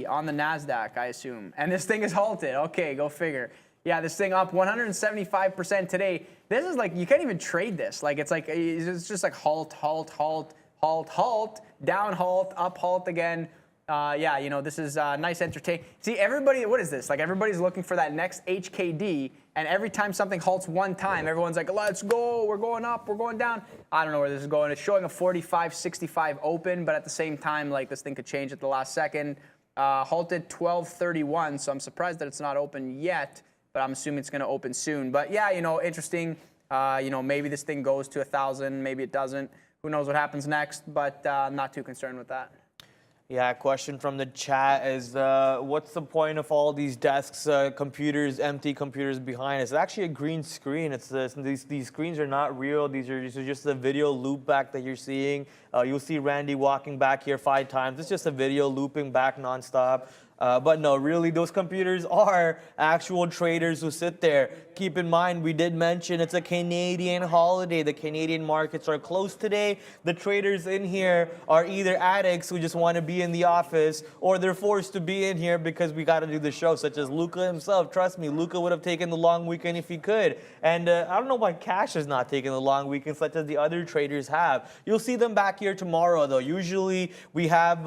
on the NASDAQ, I assume. And this thing is halted. Okay, go figure. Yeah, this thing up 175% today. This is like, you can't even trade this. Like, it's just like halt, halt, halt, halt, halt, down halt, up halt again. This is nice entertain. See, everybody, what is this? Like, everybody's looking for that next HKD, and every time something halts one time, everyone's like, let's go, we're going up, we're going down. I don't know where this is going. It's showing a 45.65 open, but at the same time, like, this thing could change at the last second. Halted 12:31, so I'm surprised that it's not open yet. but I'm assuming it's going to open soon. But yeah, interesting. Maybe this thing goes to 1,000, maybe it doesn't. Who knows what happens next? But I'm not too concerned with that. Yeah, question from the chat is, what's the point of all these desks, computers, empty computers behind? It's actually a green screen. These screens are not real. These are just the video loop back that you're seeing. You'll see Randy walking back here 5 times. It's just a video looping back nonstop. But no, really, those computers are actual traders who sit there. Keep in mind, we did mention it's a Canadian holiday. The Canadian markets are closed today. The traders in here are either addicts who just want to be in the office, or they're forced to be in here because we got to do the show, such as Luca himself. Trust me, Luca would have taken the long weekend if he could. And I don't know why Cash is not taking the long weekend such as the other traders have. You'll see them back here tomorrow, though. Usually we have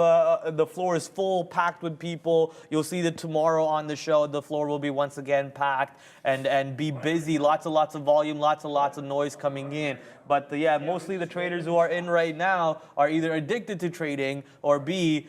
the floor is full, packed with people. You'll see that tomorrow on the show, the floor will be once again packed and be busy. Lots of volume, lots of noise coming in. But yeah, mostly the traders who are in right now are either addicted to trading or B,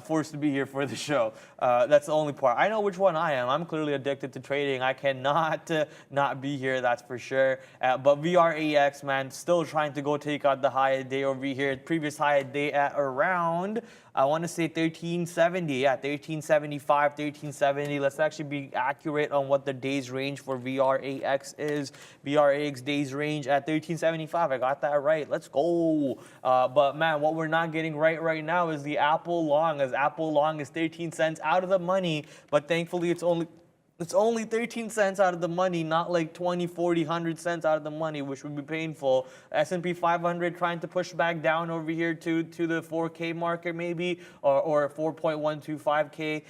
forced to be here for the show. That's the only part. I know which one I am. I'm clearly addicted to trading. I cannot not be here, that's for sure. But VRAX, man, still trying to go take out the high of the day over here. Previous high of the day at around, I want to say 1370. Yeah, 1375, 1370. Let's actually be accurate on what the day's range for VRAX is. VRAX day's range at 1375. I got that right. Let's go. But man, what we're not getting right now is the Apple long, as Apple long is 13 cents out of the money. But thankfully, it's only 13 cents out of the money, not like 20, 40, 100 cents out of the money, which would be painful. S&P 500 trying to push back down over here to the 4K market maybe, or 4.125K.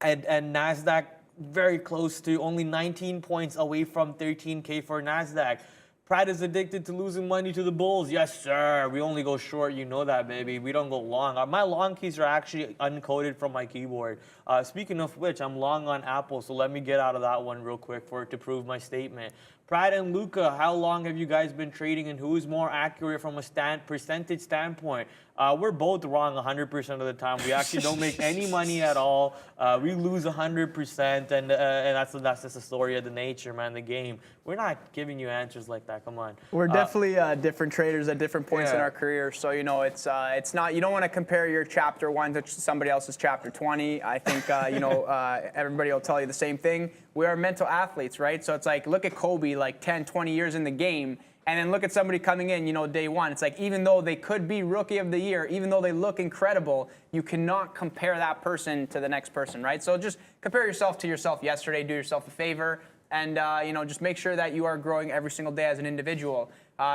And NASDAQ very close to only 19 points away from 13K for NASDAQ. Pratt is addicted to losing money to the bulls. Yes, sir. We only go short. You know that, baby. We don't go long. My long keys are actually uncoded from my keyboard. Speaking of which, I'm long on Apple, so let me get out of that one real quick to prove my statement. Pratt and Luca, how long have you guys been trading, and who's more accurate from a percentage standpoint? We're both wrong 100% of the time. We actually don't make any money at all. We lose 100%, and that's just the story of the nature, man, the game. We're not giving you answers like that. Come on. We're definitely different traders at different points in our career. So, it's not, you don't want to compare your chapter 1 to somebody else's chapter 20. I think, everybody will tell you the same thing. We are mental athletes, right? So it's like, look at Kobe, like 10, 20 years in the game, and then look at somebody coming in, day one. It's like, even though they could be rookie of the year, even though they look incredible, you cannot compare that person to the next person, right? So just compare yourself to yourself yesterday, do yourself a favor, and, just make sure that you are growing every single day as an individual.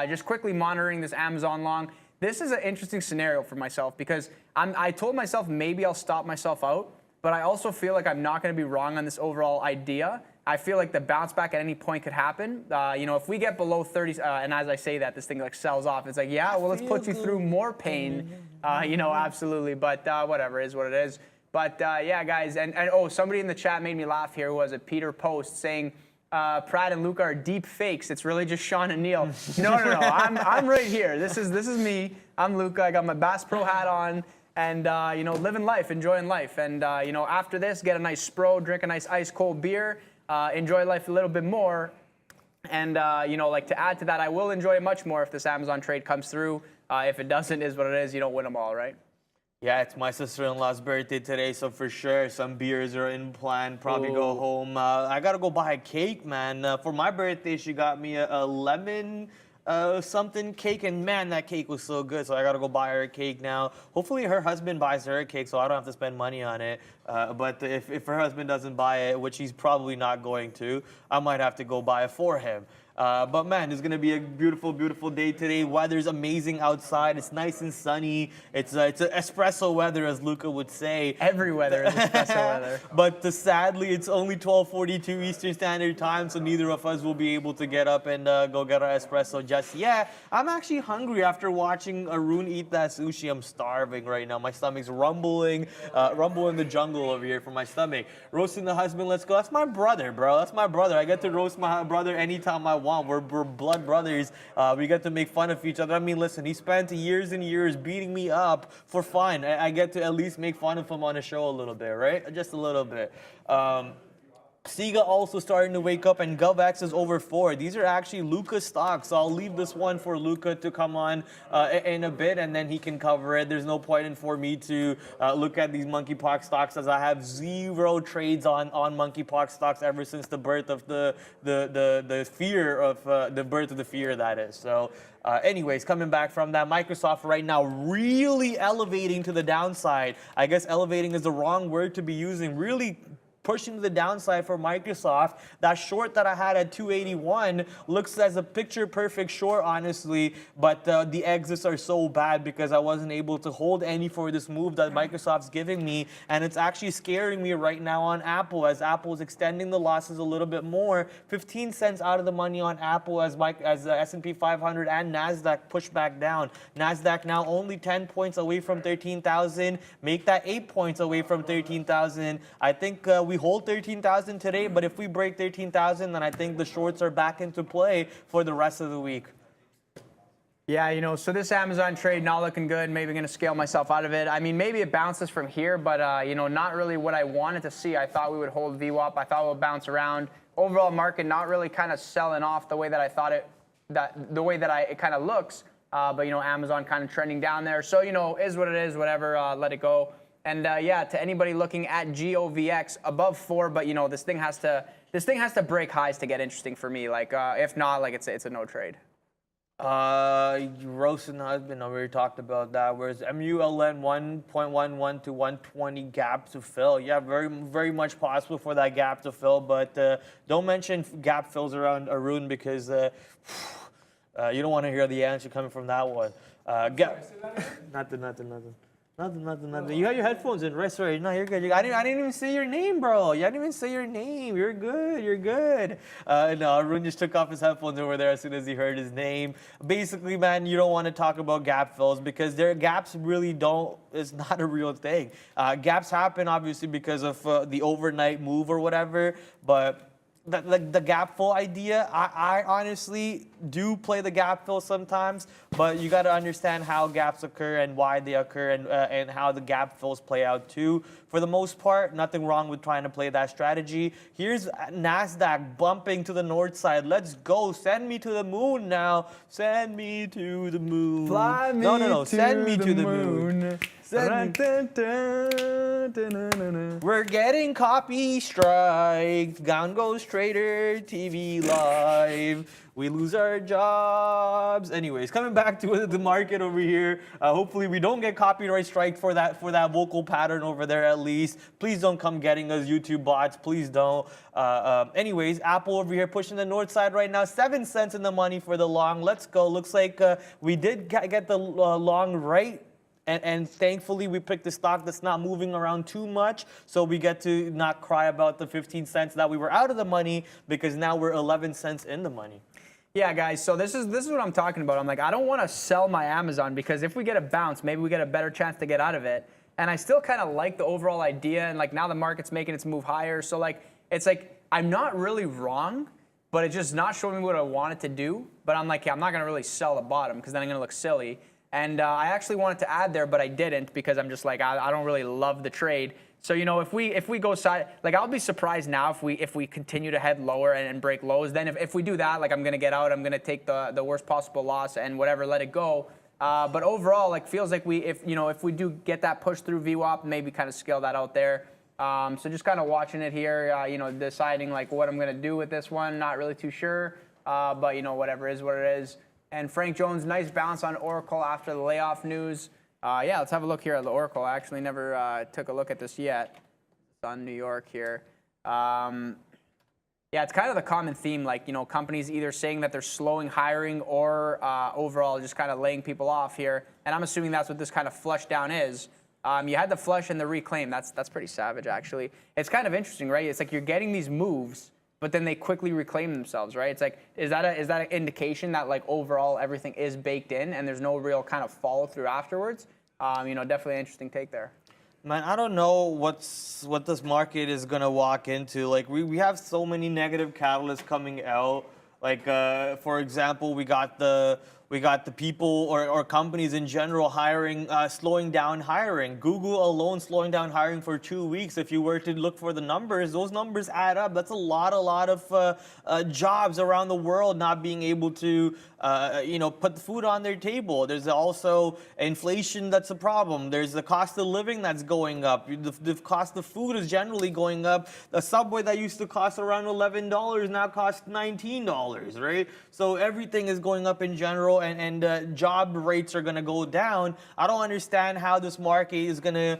Just quickly monitoring this Amazon long. This is an interesting scenario for myself because I told myself maybe I'll stop myself out, but I also feel like I'm not going to be wrong on this overall idea. I feel like the bounce back at any point could happen. If we get below 30, and as I say that, this thing like sells off. It's like, yeah, well, let's put you through more pain. Absolutely. But whatever, it is what it is. But yeah, guys, and somebody in the chat made me laugh here. Who was it? Peter Post saying, Pratt and Luca are deep fakes. It's really just Sean and Neil. No. I'm right here. This is me. I'm Luca. I got my Bass Pro hat on. And, living life, enjoying life. And, after this, get a nice Spro, drink a nice ice cold beer, enjoy life a little bit more. And, to add to that, I will enjoy it much more if this Amazon trade comes through. If it doesn't, is what it is. You don't win them all, right? Yeah, it's my sister-in-law's birthday today, so for sure some beers are in plan. Probably go home. I got to go buy a cake, man. For my birthday, she got me a lemon something cake, and man, that cake was so good, so I gotta go buy her a cake now. Hopefully her husband buys her a cake so I don't have to spend money on it, but if her husband doesn't buy it, which he's probably not going to, I might have to go buy it for him. But man, it's going to be a beautiful, beautiful day today. Weather's amazing outside. It's nice and sunny. It's espresso weather, as Luca would say. Every weather is espresso weather. But sadly, it's only 12:42 Eastern Standard Time, so neither of us will be able to get up and go get our espresso just yet. I'm actually hungry after watching Arun eat that sushi. I'm starving right now. My stomach's rumbling in the jungle over here for my stomach. Roasting the husband, let's go. That's my brother, bro. That's my brother. I get to roast my brother anytime I want. We're blood brothers. We get to make fun of each other. I mean, listen, he spent years and years beating me up for fun. I get to at least make fun of him on a show a little bit, right? Just a little bit. Siga also starting to wake up, and GovX is over 4. These are actually Luca stocks. So I'll leave this one for Luca to come on in a bit, and then he can cover it. There's no point for me to look at these monkeypox stocks, as I have 0 trades on monkeypox stocks ever since the birth of the fear of the birth of the fear, that is. So. Anyways, coming back from that, Microsoft right now really elevating to the downside. I guess elevating is the wrong word to be using. Really pushing to the downside for Microsoft. That short that I had at 281 looks as a picture-perfect short, honestly, but the exits are so bad because I wasn't able to hold any for this move that Microsoft's giving me, and it's actually scaring me right now on Apple, as Apple is extending the losses a little bit more. 15 cents out of the money on Apple as the S&P 500 and NASDAQ push back down. NASDAQ now only 10 points away from 13,000. Make that 8 points away from 13,000. I think we hold 13,000 today, but if we break 13,000, then I think the shorts are back into play for the rest of the week. Yeah, so this Amazon trade not looking good. Maybe going to scale myself out of it. I mean, maybe it bounces from here, but, not really what I wanted to see. I thought we would hold VWAP. I thought it would bounce around. Overall market not really kind of selling off the way that I thought it, it kind of looks. But, Amazon kind of trending down there. So, is what it is, whatever, let it go. And to anybody looking at GOVX above 4, but this thing has to break highs to get interesting for me. Like if not, like it's a no trade. Roast and husband already talked about that. Whereas MULN 1.11 to 120 gap to fill. Yeah, very very much possible for that gap to fill, but don't mention gap fills around Arun because you don't want to hear the answer coming from that one. Nothing. You have your headphones in, right? Sorry, no, you're good. I didn't even say your name, bro. You didn't even say your name. You're good. No, Arun just took off his headphones over there as soon as he heard his name. Basically, man, you don't want to talk about gap fills because their gaps really don't. It's not a real thing. Gaps happen obviously because of the overnight move or whatever, but. The gap fill idea, I honestly do play the gap fill sometimes, but you got to understand how gaps occur and why they occur and how the gap fills play out too. For the most part, nothing wrong with trying to play that strategy. Here's NASDAQ bumping to the north side. Let's go. Send me to the moon now. Send me to the moon. Fly me No. Send me to the moon. We're getting copy strikes. Down goes Trader TV Live. We lose our jobs. Anyways, coming back to the market over here. Hopefully we don't get copyright strike for that vocal pattern over there at least. Please don't come getting us, YouTube bots. Please don't. Anyways, Apple over here pushing the north side right now. 7 cents in the money for the long. Let's go. Looks like we did get the long right. And thankfully, we picked a stock that's not moving around too much, so we get to not cry about the 15 cents that we were out of the money because now we're 11 cents in the money. Yeah, guys, so this is what I'm talking about. I'm like, I don't want to sell my Amazon because if we get a bounce, maybe we get a better chance to get out of it. And I still kind of like the overall idea, and like now the market's making its move higher. So like, it's like I'm not really wrong, but it's just not showing me what I want it to do. But I'm like, yeah, I'm not going to really sell the bottom because then I'm going to look silly. And I actually wanted to add there, but I didn't because I'm just like, I don't really love the trade. So, if we go side, like I'll be surprised now if we continue to head lower and break lows. Then if we do that, like I'm going to get out, I'm going to take the worst possible loss and whatever, let it go. But overall, like feels like if we do get that push through VWAP, maybe kind of scale that out there. So just kind of watching it here, deciding like what I'm going to do with this one. Not really too sure, but whatever is what it is. And Frank Jones, nice bounce on Oracle after the layoff news. Yeah, let's have a look here at the Oracle. I actually never took a look at this yet. It's on New York here. Yeah, it's kind of the common theme, like, companies either saying that they're slowing hiring or overall just kind of laying people off here. And I'm assuming that's what this kind of flush down is. You had the flush and the reclaim. That's pretty savage, actually. It's kind of interesting, right? It's like you're getting these moves, but then they quickly reclaim themselves, right? It's like, is that an indication that like overall everything is baked in and there's no real kind of follow through afterwards? Definitely an interesting take there. Man, I don't know what this market is gonna walk into. Like we have so many negative catalysts coming out. Like for example, we got the We got the people or companies in general hiring, slowing down hiring. Google alone slowing down hiring for 2 weeks. If you were to look for the numbers, those numbers add up. That's a lot of jobs around the world not being able to, put the food on their table. There's also inflation that's a problem. There's the cost of living that's going up. The cost of food is generally going up. The Subway that used to cost around $11 now costs $19, right? So everything is going up in general, and job rates are going to go down. I don't understand how this market is going to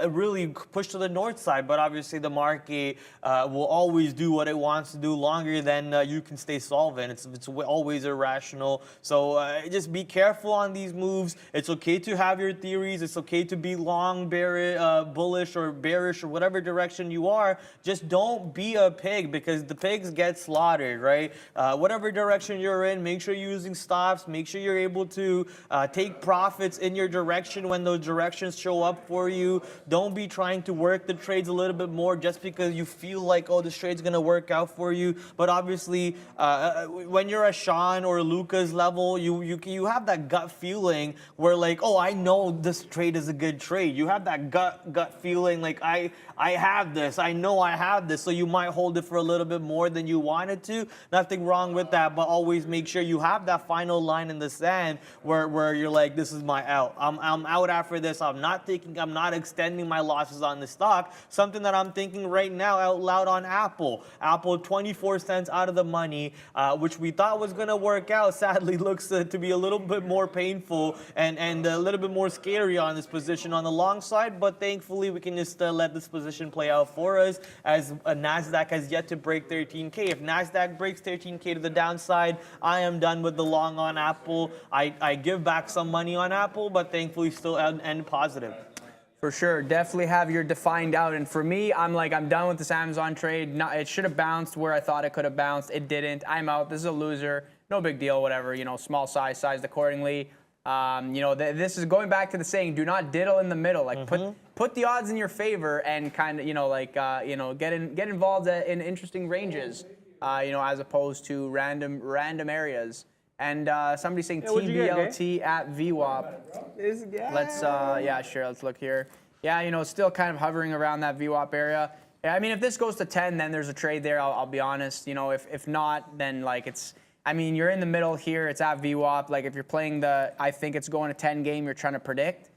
really push to the north side, but obviously the market will always do what it wants to do longer than you can stay solvent. It's always irrational. So just be careful on these moves. It's okay to have your theories. It's okay to be long, bullish or bearish or whatever direction you are. Just don't be a pig, because the pigs get slaughtered, right? Whatever direction you're in, make sure you're using stops. Make sure you're able to take profits in your direction when those directions show up for you. Don't be trying to work the trades a little bit more just because you feel like, oh, this trade's going to work out for you. But obviously, when you're at Sean or Luca's level, you have that gut feeling where, like, oh, I know this trade is a good trade. You have that gut feeling like, I have this. I know I have this. So you might hold it for a little bit more than you wanted to. Nothing wrong with that, but always make sure you have that final line in the sand where you're like, this is my out. I'm out after this. I'm not extending my losses on the stock. Something that I'm thinking right now out loud on Apple. Apple 24 cents out of the money, which we thought was going to work out, sadly looks to be a little bit more painful and a little bit more scary on this position on the long side, but thankfully we can just let this position play out for us, as NASDAQ has yet to break 13K. If NASDAQ breaks 13K to the downside, I am done with the long on Apple. I give back some money on Apple, but thankfully still end positive. For sure, definitely have your defined out. And for me, I'm done with this Amazon trade. It should have bounced where I thought it could have bounced. It didn't. I'm out. This is a loser. No big deal. Whatever. Small size, sized accordingly. This is going back to the saying: do not diddle in the middle. Like put the odds in your favor and kind of get involved in interesting ranges. As opposed to random areas. And somebody's saying TBLT at VWAP. Let's let's look here. Yeah, still kind of hovering around that VWAP area. Yeah, I mean, if this goes to 10, then there's a trade there. I'll be honest. If not, then you're in the middle here. It's at VWAP. Like if you're playing I think it's going to 10 game, you're trying to predict.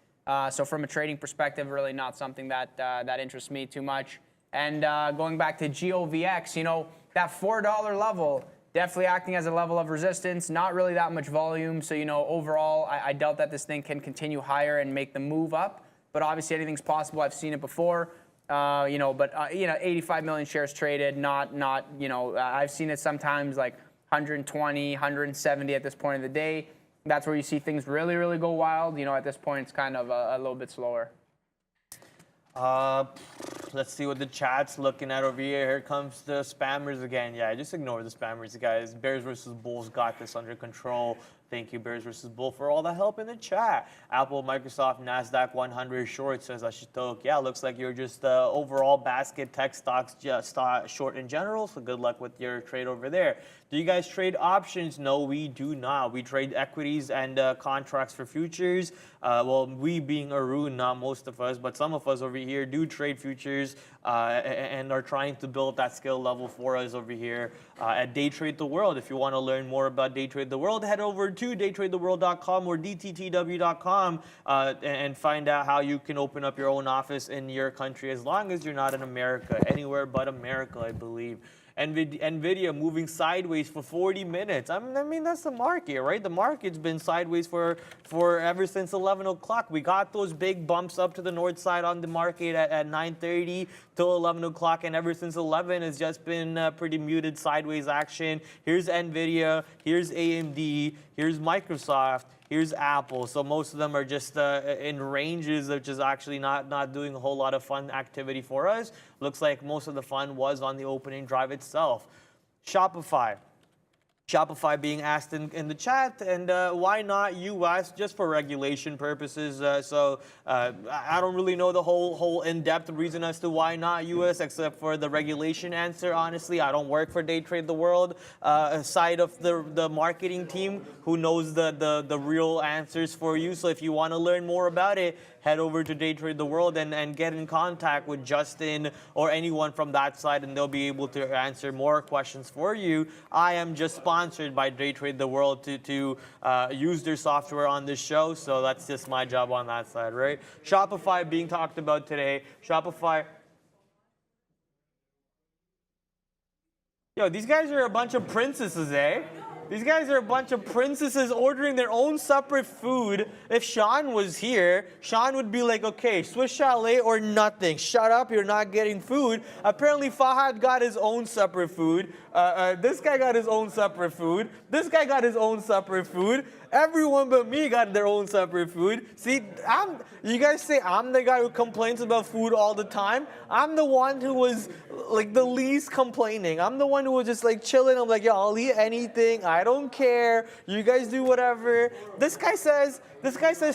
So from a trading perspective, really not something that interests me too much. And going back to GOVX, that $4 level, definitely acting as a level of resistance, not really that much volume. So, overall, I doubt that this thing can continue higher and make the move up. But obviously, anything's possible. I've seen it before. 85 million shares traded, I've seen it sometimes like 120, 170 at this point of the day. That's where you see things really, really go wild. At this point, it's kind of a little bit slower. Let's see what the chat's looking at over here. Here comes the spammers again. Yeah, just ignore the spammers, guys. Bears versus Bulls got this under control. Thank you, Bears versus Bull, for all the help in the chat. Apple, Microsoft, NASDAQ 100 short, says Ashitok. Yeah, looks like you're just overall basket tech stocks just short in general, so good luck with your trade over there. Do you guys trade options? No, we do not. We trade equities and contracts for futures. Well, we being Arun, not most of us, but some of us over here do trade futures and are trying to build that skill level for us over here at Day Trade the World. If you want to learn more about Day Trade the World, head over to daytradetheworld.com or DTTW.com and find out how you can open up your own office in your country as long as you're not in America. Anywhere but America, I believe. NVIDIA moving sideways for 40 minutes. I mean, that's the market, right? The market's been sideways for ever since 11 o'clock. We got those big bumps up to the north side on the market at 9:30 till 11 o'clock, and ever since 11, it's just been pretty muted sideways action. Here's NVIDIA, here's AMD, here's Microsoft, here's Apple. So most of them are just in ranges, which is actually not doing a whole lot of fun activity for us. Looks like most of the fun was on the opening drive itself. Shopify. Shopify being asked in the chat, and why not US? Just for regulation purposes. I don't really know the whole in-depth reason as to why not US, except for the regulation answer. Honestly, I don't work for Day Trade the World side of the marketing team who knows the real answers for you. So if you want to learn more about it, head over to Day Trade the World and get in contact with Justin or anyone from that side, and they'll be able to answer more questions for you. I am just sponsored by Day Trade the World to use their software on this show, so that's just my job on that side, right? Shopify being talked about today. Shopify. Yo, these guys are a bunch of princesses, eh? These guys are a bunch of princesses ordering their own separate food. If Sean was here, Sean would be like, okay, Swiss Chalet or nothing. Shut up, you're not getting food. Apparently, Fahad got his own separate food. This guy got his own separate food. This guy got his own separate food. Everyone but me got their own separate food. See, you guys say I'm the guy who complains about food all the time. I'm the one who was like the least complaining. I'm the one who was just like chilling. I'm like, yo, I'll eat anything. I don't care. You guys do whatever. This guy says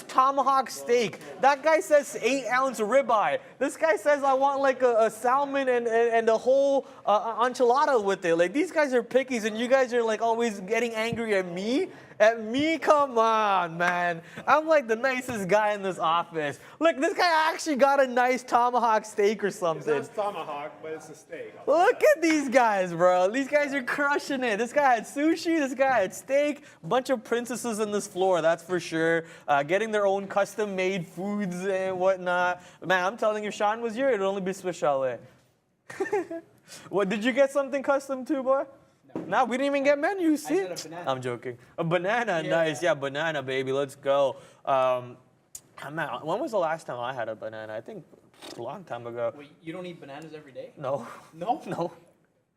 tomahawk steak. That guy says 8-ounce ribeye. This guy says I want like a salmon and a whole enchilada with it. Like, these guys are pickies, and you guys are like always getting angry at me. At me, come on, man. I'm like the nicest guy in this office. Look, this guy actually got a nice tomahawk steak or something. It's not tomahawk, but it's a steak. Look at these guys, bro. These guys are crushing it. This guy had sushi. This guy had steak. Bunch of princesses in this floor, that's for sure. Getting their own custom-made foods and whatnot. Man, I'm telling you, if Sean was here, it'd only be Swiss Chalet. What, did you get something custom too, boy? No, we didn't even get menus. See? I said a banana. I'm joking. A banana, nice. Yeah, banana, baby. Let's go. Man, when was the last time I had a banana? I think a long time ago. Wait, you don't eat bananas every day? No. No? No.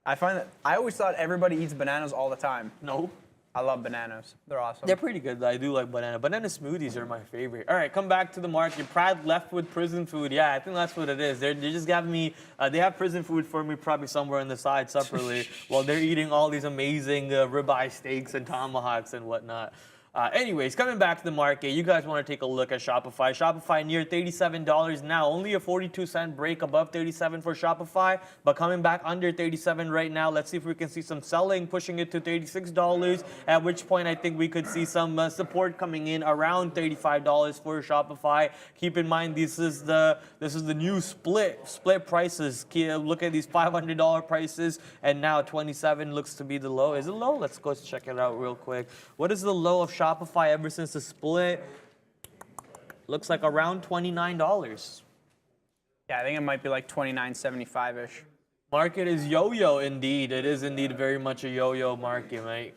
I find that I always thought everybody eats bananas all the time. No. I love bananas. They're awesome. They're pretty good. I do like banana. Banana smoothies are my favorite. All right, come back to the market. Prad left with prison food. Yeah, I think that's what it is. They're just having me, they have prison food for me probably somewhere on the side separately while they're eating all these amazing ribeye steaks and tomahawks and whatnot. Anyways, coming back to the market, you guys want to take a look at Shopify. Shopify near $37 now, only a 42-cent break above 37 for Shopify, but coming back under 37 right now. Let's see if we can see some selling, pushing it to $36, at which point I think we could see some support coming in around $35 for Shopify. Keep in mind, this is the new split prices. Look at these $500 prices, and now 27 looks to be the low. Is it low? Let's go check it out real quick. What is the low of Shopify ever since the split? Looks like around $29. Yeah, I think it might be like $29.75-ish. Market is yo-yo indeed. It is indeed very much a yo-yo market, mate.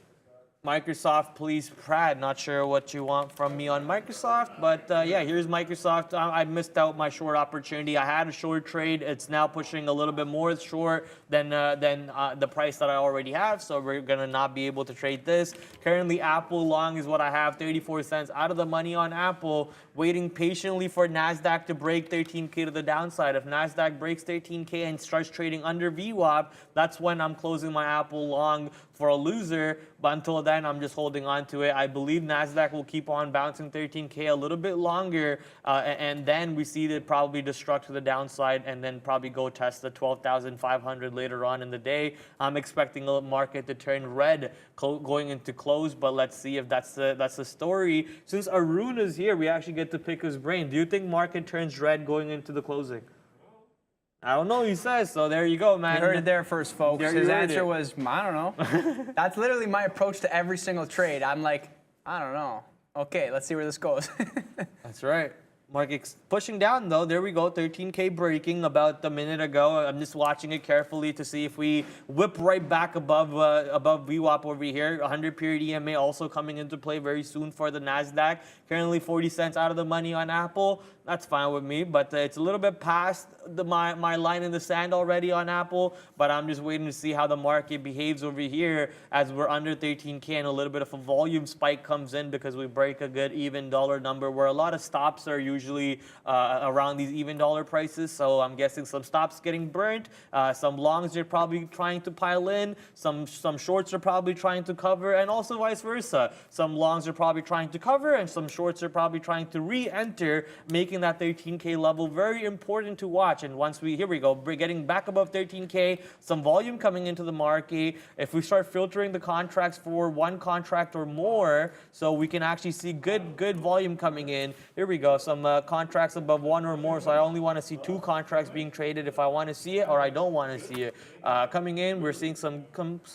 Microsoft, please, Prad. Not sure what you want from me on Microsoft, but yeah, here's Microsoft. I missed out my short opportunity. I had a short trade. It's now pushing a little bit more short than the price that I already have, so we're gonna not be able to trade this. Currently, Apple long is what I have, 34 cents out of the money on Apple, waiting patiently for NASDAQ to break 13K to the downside. If NASDAQ breaks 13K and starts trading under VWAP, that's when I'm closing my Apple long for a loser, but until then, I'm just holding on to it. I believe NASDAQ will keep on bouncing 13K a little bit longer, and then we see it probably destruct to the downside and then probably go test the 12,500 later on in the day. I'm expecting the market to turn red going into close, but let's see if that's the story. Since Arun is here, we actually get to pick his brain. Do you think market turns red going into the closing? I don't know, he says, so there you go, man. You heard it there first, folks. There His you heard answer it. was, I don't know. That's literally my approach to every single trade. I'm like, I don't know. Okay, let's see where this goes. That's right. Market pushing down though. There we go. 13K breaking about a minute ago. I'm just watching it carefully to see if we whip right back above VWAP over here. 100 period EMA also coming into play very soon for the NASDAQ. Currently 40 cents out of the money on Apple. That's fine with me, but it's a little bit past my line in the sand already on Apple, but I'm just waiting to see how the market behaves over here as we're under 13K and a little bit of a volume spike comes in because we break a good even dollar number where a lot of stops are usually around these even dollar prices. So I'm guessing some stops getting burnt, some longs are probably trying to pile in, some shorts are probably trying to cover, and also vice versa. Some longs are probably trying to cover and some shorts are probably trying to re-enter, making that 13K level very important to watch. And once here we go, we're getting back above 13K, some volume coming into the market. If we start filtering the contracts for one contract or more, so we can actually see good volume coming in. Here we go, some contracts above one or more. So I only want to see 2 contracts being traded if I want to see it or I don't want to see it. Coming in, we're seeing some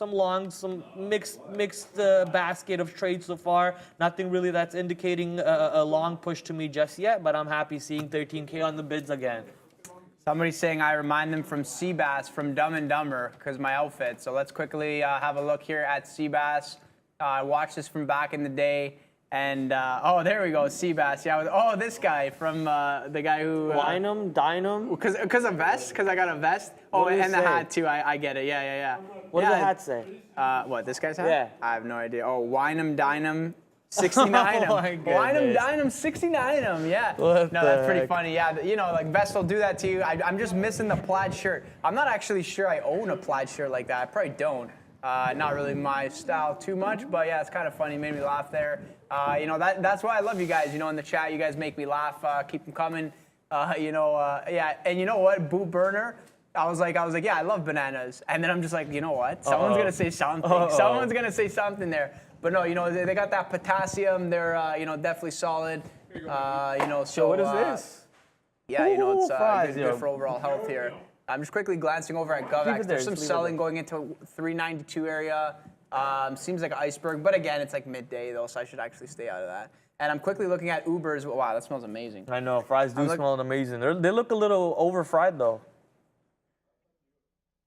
longs, some mixed basket of trades so far. Nothing really that's indicating a long push to me just yet, but I'm happy seeing 13K on the bids again. Somebody's saying I remind them from Seabass from Dumb and Dumber because my outfit. So let's quickly have a look here at Seabass. I watched this from back in the day. And, oh, there we go, Seabass. Yeah, this guy from the guy who... Dynam? Because of vest? Because I got a vest? Oh, and the hat, too. I get it. Yeah. What does the hat say? What, this guy's hat? Yeah. I have no idea. Oh, Winem Dynam 69. Oh, my goodness. Winem Dynam 69. Yeah. No, that's pretty funny. Yeah, you know, like vest will do that to you. I'm just missing the plaid shirt. I'm not actually sure I own a plaid shirt like that. I probably don't. Not really my style too much, but yeah, it's kind of funny. Made me laugh there. You know, that's why I love you guys. You know, in the chat, you guys make me laugh. Keep them coming. Yeah. And you know what? Boot Burner. I was like, yeah, I love bananas. And then I'm just like, you know what? Someone's gonna say something. Someone's gonna say something there. But no, you know, they got that potassium. They're, you know, definitely solid. You know, so what is this? Yeah, you know, it's good for overall health here. I'm just quickly glancing over at GovX. There's some selling going into 392 area. Seems like an iceberg, but again, it's like midday though, so I should actually stay out of that. And I'm quickly looking at Ubers. Wow, that smells amazing. I know, fries do smell amazing. They look a little over fried though.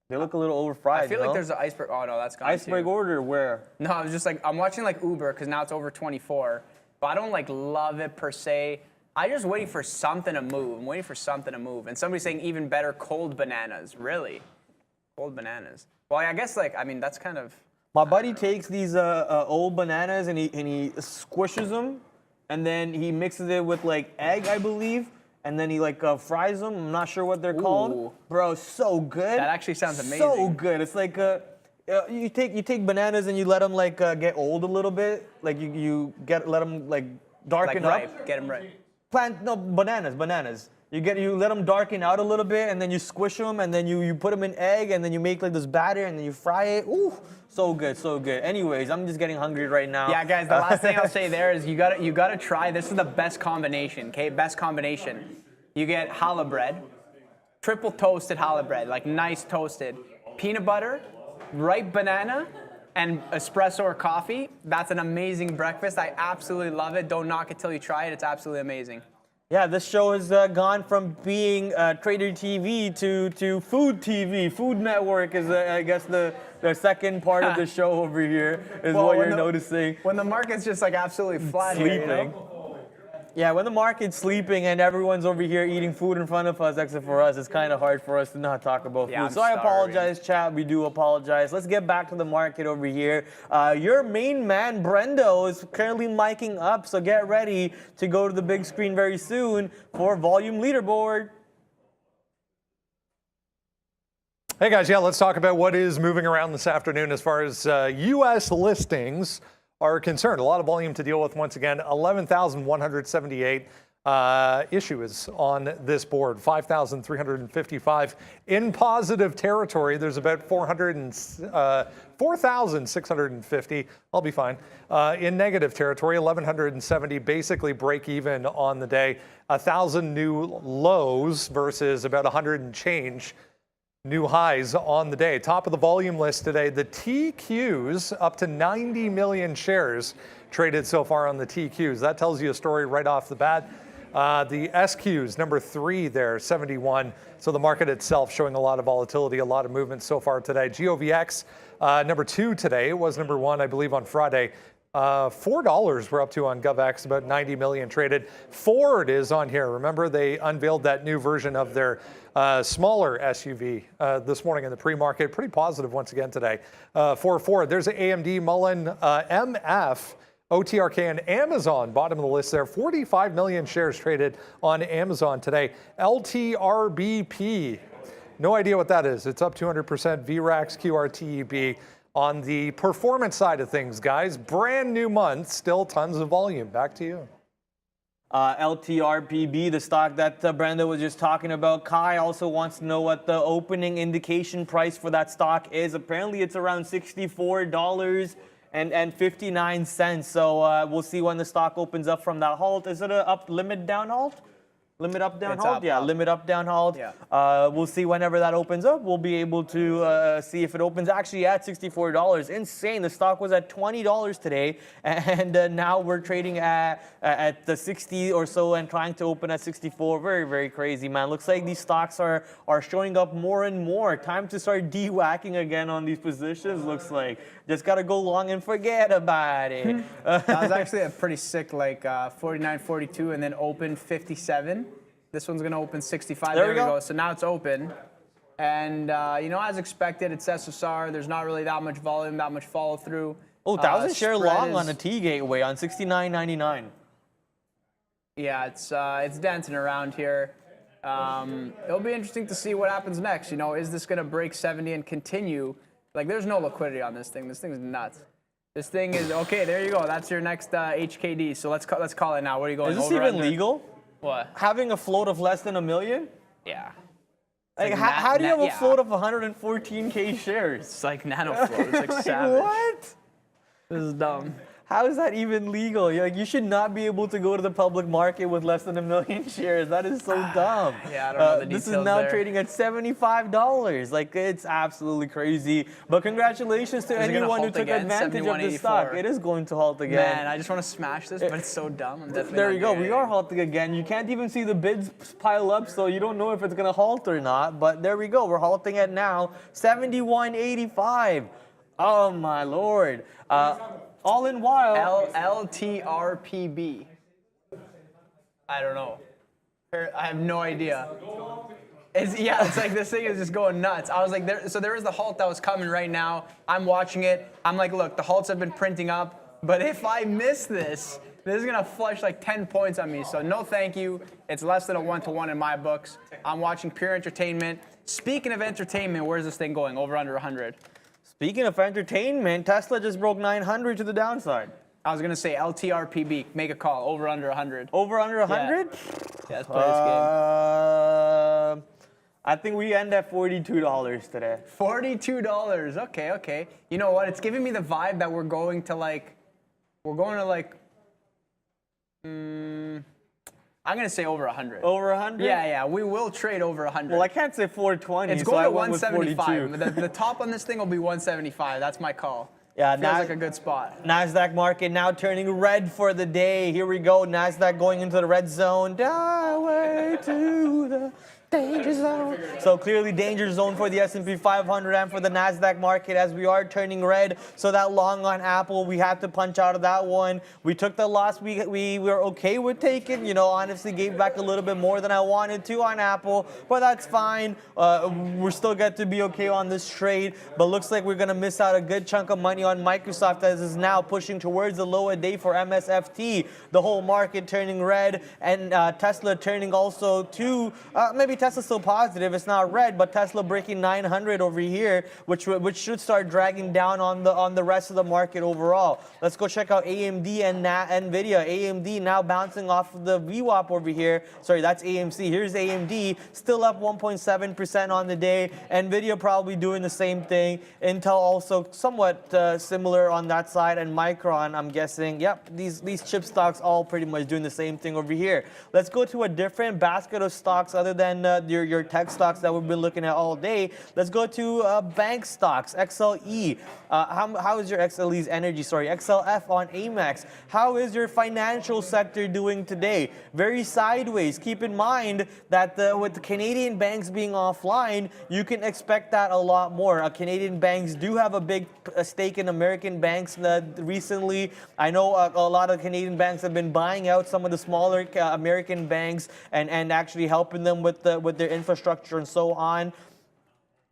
They look a little over fried. I feel like there's an iceberg. Oh no, that's gone iceberg too. order where? No, I was just like, I'm watching like Uber because now it's over 24, but I don't like love it per se. I'm just waiting for something to move. I'm waiting for something to move. And somebody's saying even better, cold bananas. Really? Cold bananas. Well, I guess like, I mean, that's kind of... My buddy takes these old bananas and he squishes them, and then he mixes it with like egg, I believe, and then he like fries them. I'm not sure what they're called. Bro, so good. That actually sounds amazing. So good. It's like you take bananas and you let them like get old a little bit. Like let them like darken like up. Ripe. Get them right. Bananas. You let them darken out a little bit, and then you squish them, and then you put them in egg, and then you make like this batter, and then you fry it. Ooh, so good, so good. Anyways, I'm just getting hungry right now. Yeah, guys, the last thing I'll say there is you gotta try. This is the best combination. Okay, best combination. You get challah bread, triple toasted challah bread, like nice toasted, peanut butter, ripe banana, and espresso or coffee. That's an amazing breakfast. I absolutely love it. Don't knock it till you try it. It's absolutely amazing. Yeah, this show has gone from being Trader TV to Food TV. Food Network is, I guess, the second part of the show over here is what you're noticing. When the market's just like absolutely flat sleeping. Here, you know? Yeah, when the market's sleeping and everyone's over here eating food in front of us, except for us, it's kind of hard for us to not talk about food. So I apologize, chat. We do apologize. Let's get back to the market over here. Your main man, Brendo, is currently miking up, so get ready to go to the big screen very soon for Volume Leaderboard. Hey guys, yeah, let's talk about what is moving around this afternoon as far as U.S. listings are concerned. A lot of volume to deal with once again. 11,178 issues on this board. 5,355 in positive territory. There's about 4,650. I'll be fine. In negative territory, 1,170 basically break even on the day. 1,000 new lows versus about 100 and change new highs on the day. Top of the volume list today, the TQs, up to 90 million shares traded so far on the TQs. That tells you a story right off the bat. The SQs, number 3 there, 71. So the market itself showing a lot of volatility, a lot of movement so far today. GOVX, number 2 today. It was number 1, I believe, on Friday. $4 we're up to on GovX, about 90 million traded. Ford is on here. Remember, they unveiled that new version of their smaller SUV this morning in the pre-market. Pretty positive once again today for Ford. There's AMD, Mullen, MF, OTRK, and Amazon, bottom of the list there. 45 million shares traded on Amazon today. LTRBP, no idea what that is. It's up 200%. VRAX, QRTEB. On the performance side of things, guys, brand new month, still tons of volume. Back to you. LTRPB, the stock that Brenda was just talking about. Kai also wants to know what the opening indication price for that stock is. Apparently, it's around $64.59. So we'll see when the stock opens up from that halt. Is it a up limit down halt? Limit up, down halt? Yeah, limit up, down halt. Yeah. We'll see whenever that opens up. We'll be able to see if it opens actually at $64. Insane. The stock was at $20 today, and now we're trading at the 60 or so and trying to open at 64. Very, very crazy, man. Looks like these stocks are showing up more and more. Time to start de-whacking again on these positions, looks like. Just got to go long and forget about it. That was actually a pretty sick, like 49, 42, and then open 57. This one's going to open 65. There we go. So now it's open. And, you know, as expected, it's SSR. There's not really that much volume, that much follow through. Oh, 1,000 share long on a T gateway on 69.99. Yeah, it's dancing around here. It'll be interesting to see what happens next. You know, is this going to break 70 and continue? Like, there's no liquidity on this thing. This thing is nuts. This thing is, okay, there you go. That's your next HKD. So let's call it now. What are you going Is this over, even under? What? Having a float of less than $1 million? Yeah. Like, how do you have a float of 114K shares? It's like nano float. It's like savage. What? This is dumb. How is that even legal? Like, you should not be able to go to the public market with less than 1 million shares. That is so dumb. Yeah, I don't know the details. This is now there. trading at $75. Like, it's absolutely crazy. But congratulations to anyone who took again? advantage of this stock. It is going to halt again. Man, I just want to smash this, but it's so dumb. I'm definitely There not you go. doing We it. are halting again. You can't even see the bids pile up, so you don't know if it's going to halt or not. But there we go. We're halting it now. 71.85. Oh, my Lord. All in while. LTRPB. I don't know. I have no idea. It's like this thing is just going nuts. I was like, there is the halt that was coming right now. I'm watching it. I'm like, look, the halts have been printing up, but if I miss this is gonna flush like 10 points on me. So no, thank you. It's less than a 1-to-1 in my books. I'm watching pure entertainment. Speaking of entertainment, where's this thing going? Over under 100. Speaking of entertainment, Tesla just broke 900 to the downside. I was gonna say LTRPB. Make a call. Over under 100. Over under 100? Yeah, let's play this game. I think we end at $42 today. $42. Okay. You know what? It's giving me the vibe that we're going to I'm going to say over 100. Over 100? Yeah. We will trade over 100. Well, I can't say 420. It's so going I to went with 175. The top on this thing will be 175. That's my call. Yeah, Feels like a good spot. NASDAQ market now turning red for the day. Here we go. NASDAQ going into the red zone. Way to the danger zone. So clearly danger zone for the S&P 500 and for the NASDAQ market as we are turning red. So that long on Apple, we had to punch out of that one. We took the loss we were okay with taking. You know, honestly gave back a little bit more than I wanted to on Apple, but that's fine. We're still get to be okay on this trade, but looks like we're going to miss out a good chunk of money on Microsoft as is now pushing towards the low a day for MSFT. The whole market turning red and Tesla turning also to maybe Tesla's still positive. It's not red, but Tesla breaking 900 over here, which should start dragging down on the rest of the market overall. Let's go check out AMD and Nvidia. AMD now bouncing off of the VWAP over here. Sorry, that's AMC. Here's AMD, still up 1.7% on the day. Nvidia probably doing the same thing. Intel also somewhat similar on that side, and Micron, I'm guessing. Yep, these chip stocks all pretty much doing the same thing over here. Let's go to a different basket of stocks other than your tech stocks that we've been looking at all day, let's go to bank stocks. XLE. How is your XLE's energy? Sorry, XLF on Amex. How is your financial sector doing today? Very sideways. Keep in mind that with the Canadian banks being offline, you can expect that a lot more. Canadian banks do have a big stake in American banks recently. I know a lot of Canadian banks have been buying out some of the smaller American banks and actually helping them with their infrastructure and so on.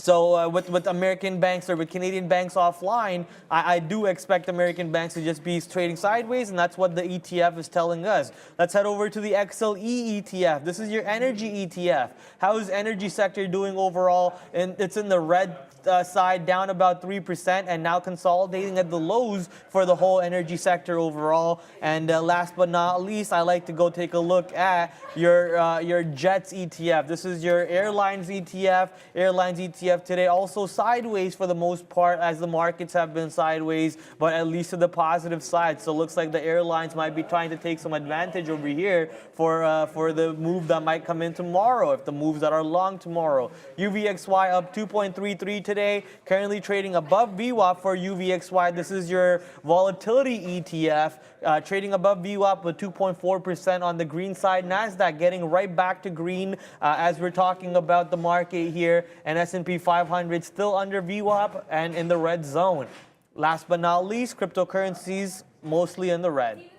So with American banks or with Canadian banks offline, I do expect American banks to just be trading sideways, and that's what the ETF is telling us. Let's head over to the XLE ETF. This is your energy ETF. How is energy sector doing overall? And it's in the red side, down about 3%, and now consolidating at the lows for the whole energy sector overall. And last but not least, I like to go take a look at your Jets ETF. This is your airlines ETF. Airlines ETF today also sideways for the most part, as the markets have been sideways, but at least to the positive side. So it looks like the airlines might be trying to take some advantage over here for the move that might come in tomorrow, if the moves that are long tomorrow. UVXY up 2.33 today, currently trading above VWAP for UVXY. This is your volatility ETF, trading above VWAP with 2.4% on the green side. NASDAQ getting right back to green as we're talking about the market here, and S&P 500 still under VWAP and in the red zone. Last but not least, cryptocurrencies mostly in the red.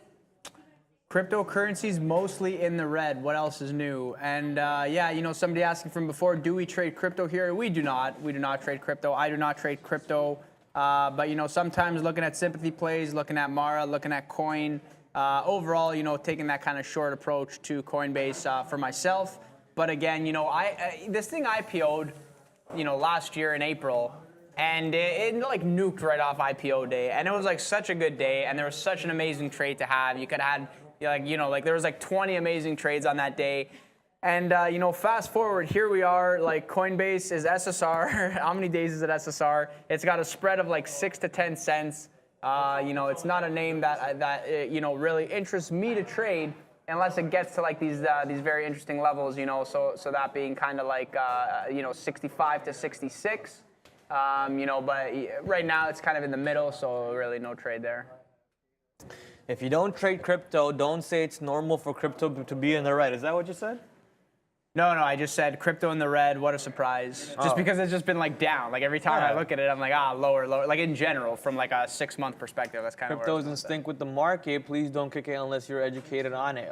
Cryptocurrencies mostly in the red. What else is new? And yeah, you know, somebody asking from before, do we trade crypto here? We do not. We do not trade crypto. I do not trade crypto. But, you know, sometimes looking at sympathy plays, looking at Mara, looking at Coin, overall, you know, taking that kind of short approach to Coinbase for myself. But again, you know, this thing IPO'd, you know, last year in April, and it like nuked right off IPO day. And it was like such a good day, and there was such an amazing trade to have. You could have had, like, you know, like there was like 20 amazing trades on that day. And, you know, fast forward, here we are, like Coinbase is SSR. How many days is it SSR? It's got a spread of like 6 to 10 cents. You know, it's not a name that you know, really interests me to trade unless it gets to like these very interesting levels, you know, so that being kind of like, you know, 65 to 66. You know, but right now it's kind of in the middle, so really no trade there. If you don't trade crypto, don't say it's normal for crypto to be in the red. Is that what you said? No, I just said crypto in the red. What a surprise. Just because it's just been like down. Like every time I look at it, I'm like, lower. Like in general, from like a 6-month perspective, that's kind of where crypto's in sync with the market. Please don't kick it unless you're educated on it.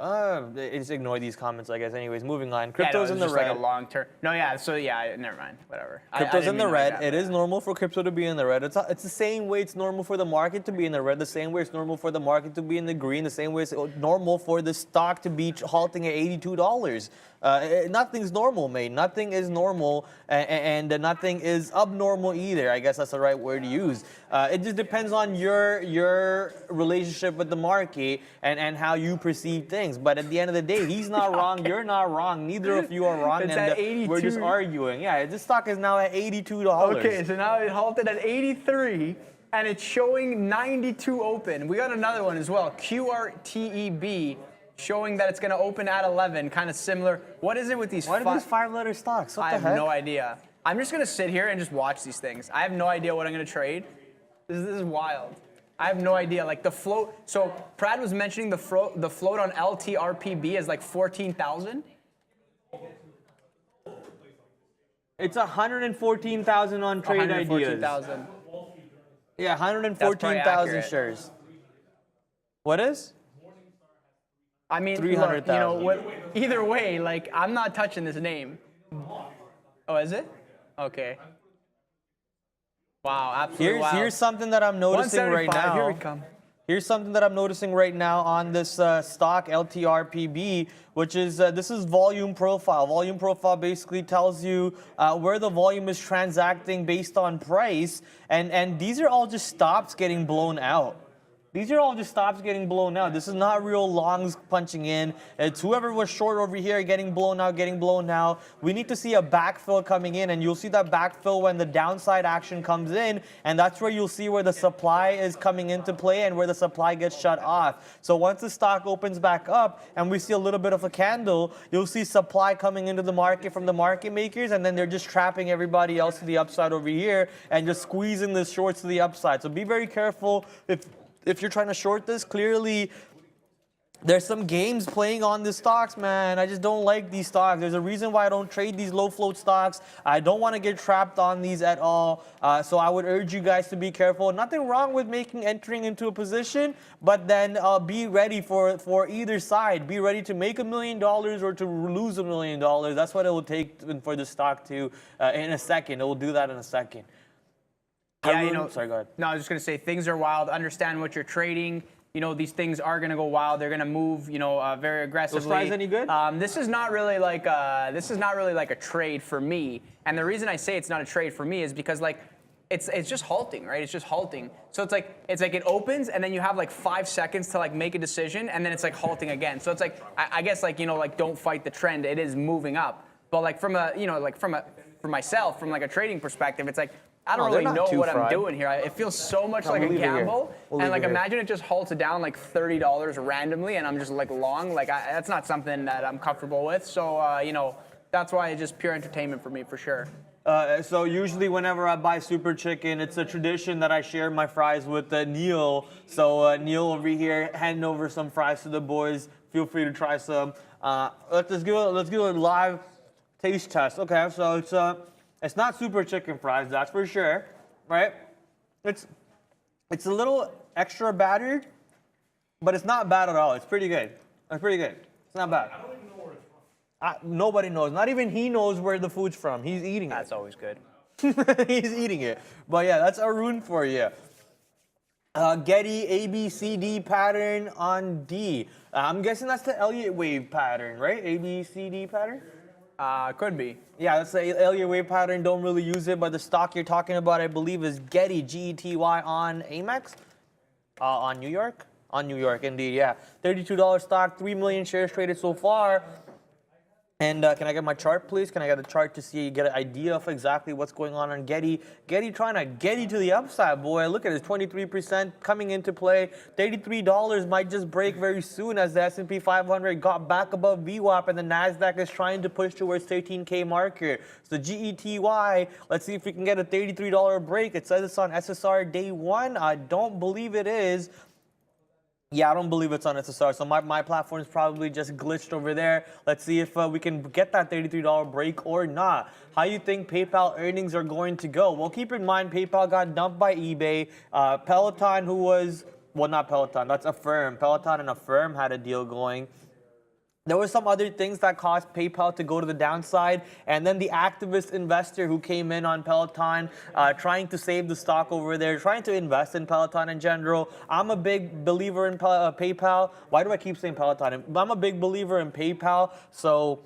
Just ignore these comments, I guess. Anyways, moving on. Crypto's in the red. Like a long term. No, yeah. So yeah, never mind. Whatever. Crypto's in the red. It is normal for crypto to be in the red. It's the same way it's normal for the market to be in the red. The same way it's normal for the market to be in the green. The same way it's normal for the stock to be halting at $82. Nothing's normal, mate. Nothing is normal, and nothing is abnormal either. I guess that's the right word to use. It just depends on your relationship with the market and how you perceive things. But at the end of the day, he's not wrong. You're not wrong. Neither of you are wrong. It's at 82. We're just arguing. Yeah, this stock is now at $82. Okay, so now it halted at 83. And it's showing 92 open. We got another one as well, QRTEB, showing that it's going to open at 11, kind of similar. What is it with these? What are these 5-letter stocks? What the heck? I have no idea. I'm just going to sit here and just watch these things. I have no idea what I'm going to trade. This is wild. I have no idea. Like the float. So Prad was mentioning the float on LTRPB is like 14,000. It's 114,000 on Trade 114,000. Yeah, 114,000 shares. What is? I mean, 300,000. you know, either way, like, I'm not touching this name. Oh, is it? Okay. Wow, absolutely wild. Here's something that I'm noticing right now. Here we come. Here's something that I'm noticing right now on this stock, LTRPB, which is, this is volume profile. Volume profile basically tells you where the volume is transacting based on price. And these are all just stops getting blown out. These are all just stops getting blown out. This is not real longs punching in. It's whoever was short over here getting blown out, getting blown out. We need to see a backfill coming in, and you'll see that backfill when the downside action comes in, and that's where you'll see where the supply is coming into play and where the supply gets shut off. So once the stock opens back up and we see a little bit of a candle, you'll see supply coming into the market from the market makers, and then they're just trapping everybody else to the upside over here and just squeezing the shorts to the upside. So be very careful if you're trying to short this. Clearly, there's some games playing on the stocks, man. I just don't like these stocks. There's a reason why I don't trade these low float stocks. I don't want to get trapped on these at all. So I would urge you guys to be careful. Nothing wrong with entering into a position, but then be ready for either side. Be ready to make $1 million or to lose $1 million. That's what it will take for the stock to in a second. It will do that in a second. Yeah, sorry, go ahead. No, I was just going to say things are wild. Understand what you're trading. These things are going to go wild. They're going to move, very aggressively. Was Fries any good? This is not really like a trade for me. And the reason I say it's not a trade for me is because it's just halting, right? It's just halting. So it's like it opens and then you have 5 seconds to make a decision, and then it's halting again. So it's I guess don't fight the trend. It is moving up. But for myself, from a trading perspective, it's I don't really know what I'm doing here. It feels so much like a gamble. And imagine it just halted down $30 randomly and I'm just long. That's not something that I'm comfortable with. So, that's why it's just pure entertainment for me, for sure. So usually whenever I buy Super Chicken, it's a tradition that I share my fries with Neil. So Neil over here, handing over some fries to the boys. Feel free to try some. Let's give a live taste test. Okay, so it's not Super Chicken fries, that's for sure, right? It's a little extra battered, but it's not bad at all. It's pretty good. It's pretty good. It's not bad. I don't even know where it's from. Nobody knows. Not even he knows where the food's from. He's eating it. That's always good. He's eating it. But yeah, that's Arun for you. Getty ABCD pattern on D. I'm guessing that's the Elliott wave pattern, right? ABCD pattern? Could be. Yeah, that's the Elliott wave pattern. Don't really use it, but the stock you're talking about, I believe, is Getty, G-E-T-Y, on Amex? On New York? On New York, indeed, yeah. $32 stock, 3 million shares traded so far. And can I get my chart, please? Can I get a chart to get an idea of exactly what's going on Getty? Getty trying to Getty to the upside, boy. Look at it, 23% coming into play. $33 might just break very soon as the S&P 500 got back above VWAP and the NASDAQ is trying to push towards 13K marker. So GETY, let's see if we can get a $33 break. It says it's on SSR day 1. I don't believe it is. Yeah, I don't believe it's on SSR, so my platform is probably just glitched over there. Let's see if we can get that $33 break or not. How you think PayPal earnings are going to go? Well, keep in mind, PayPal got dumped by eBay. Peloton, not Peloton, that's Affirm. Peloton and Affirm had a deal going. There were some other things that caused PayPal to go to the downside, and then the activist investor who came in on Peloton, trying to save the stock over there, trying to invest in Peloton in general. I'm a big believer in PayPal. Why do I keep saying Peloton? I'm a big believer in PayPal, so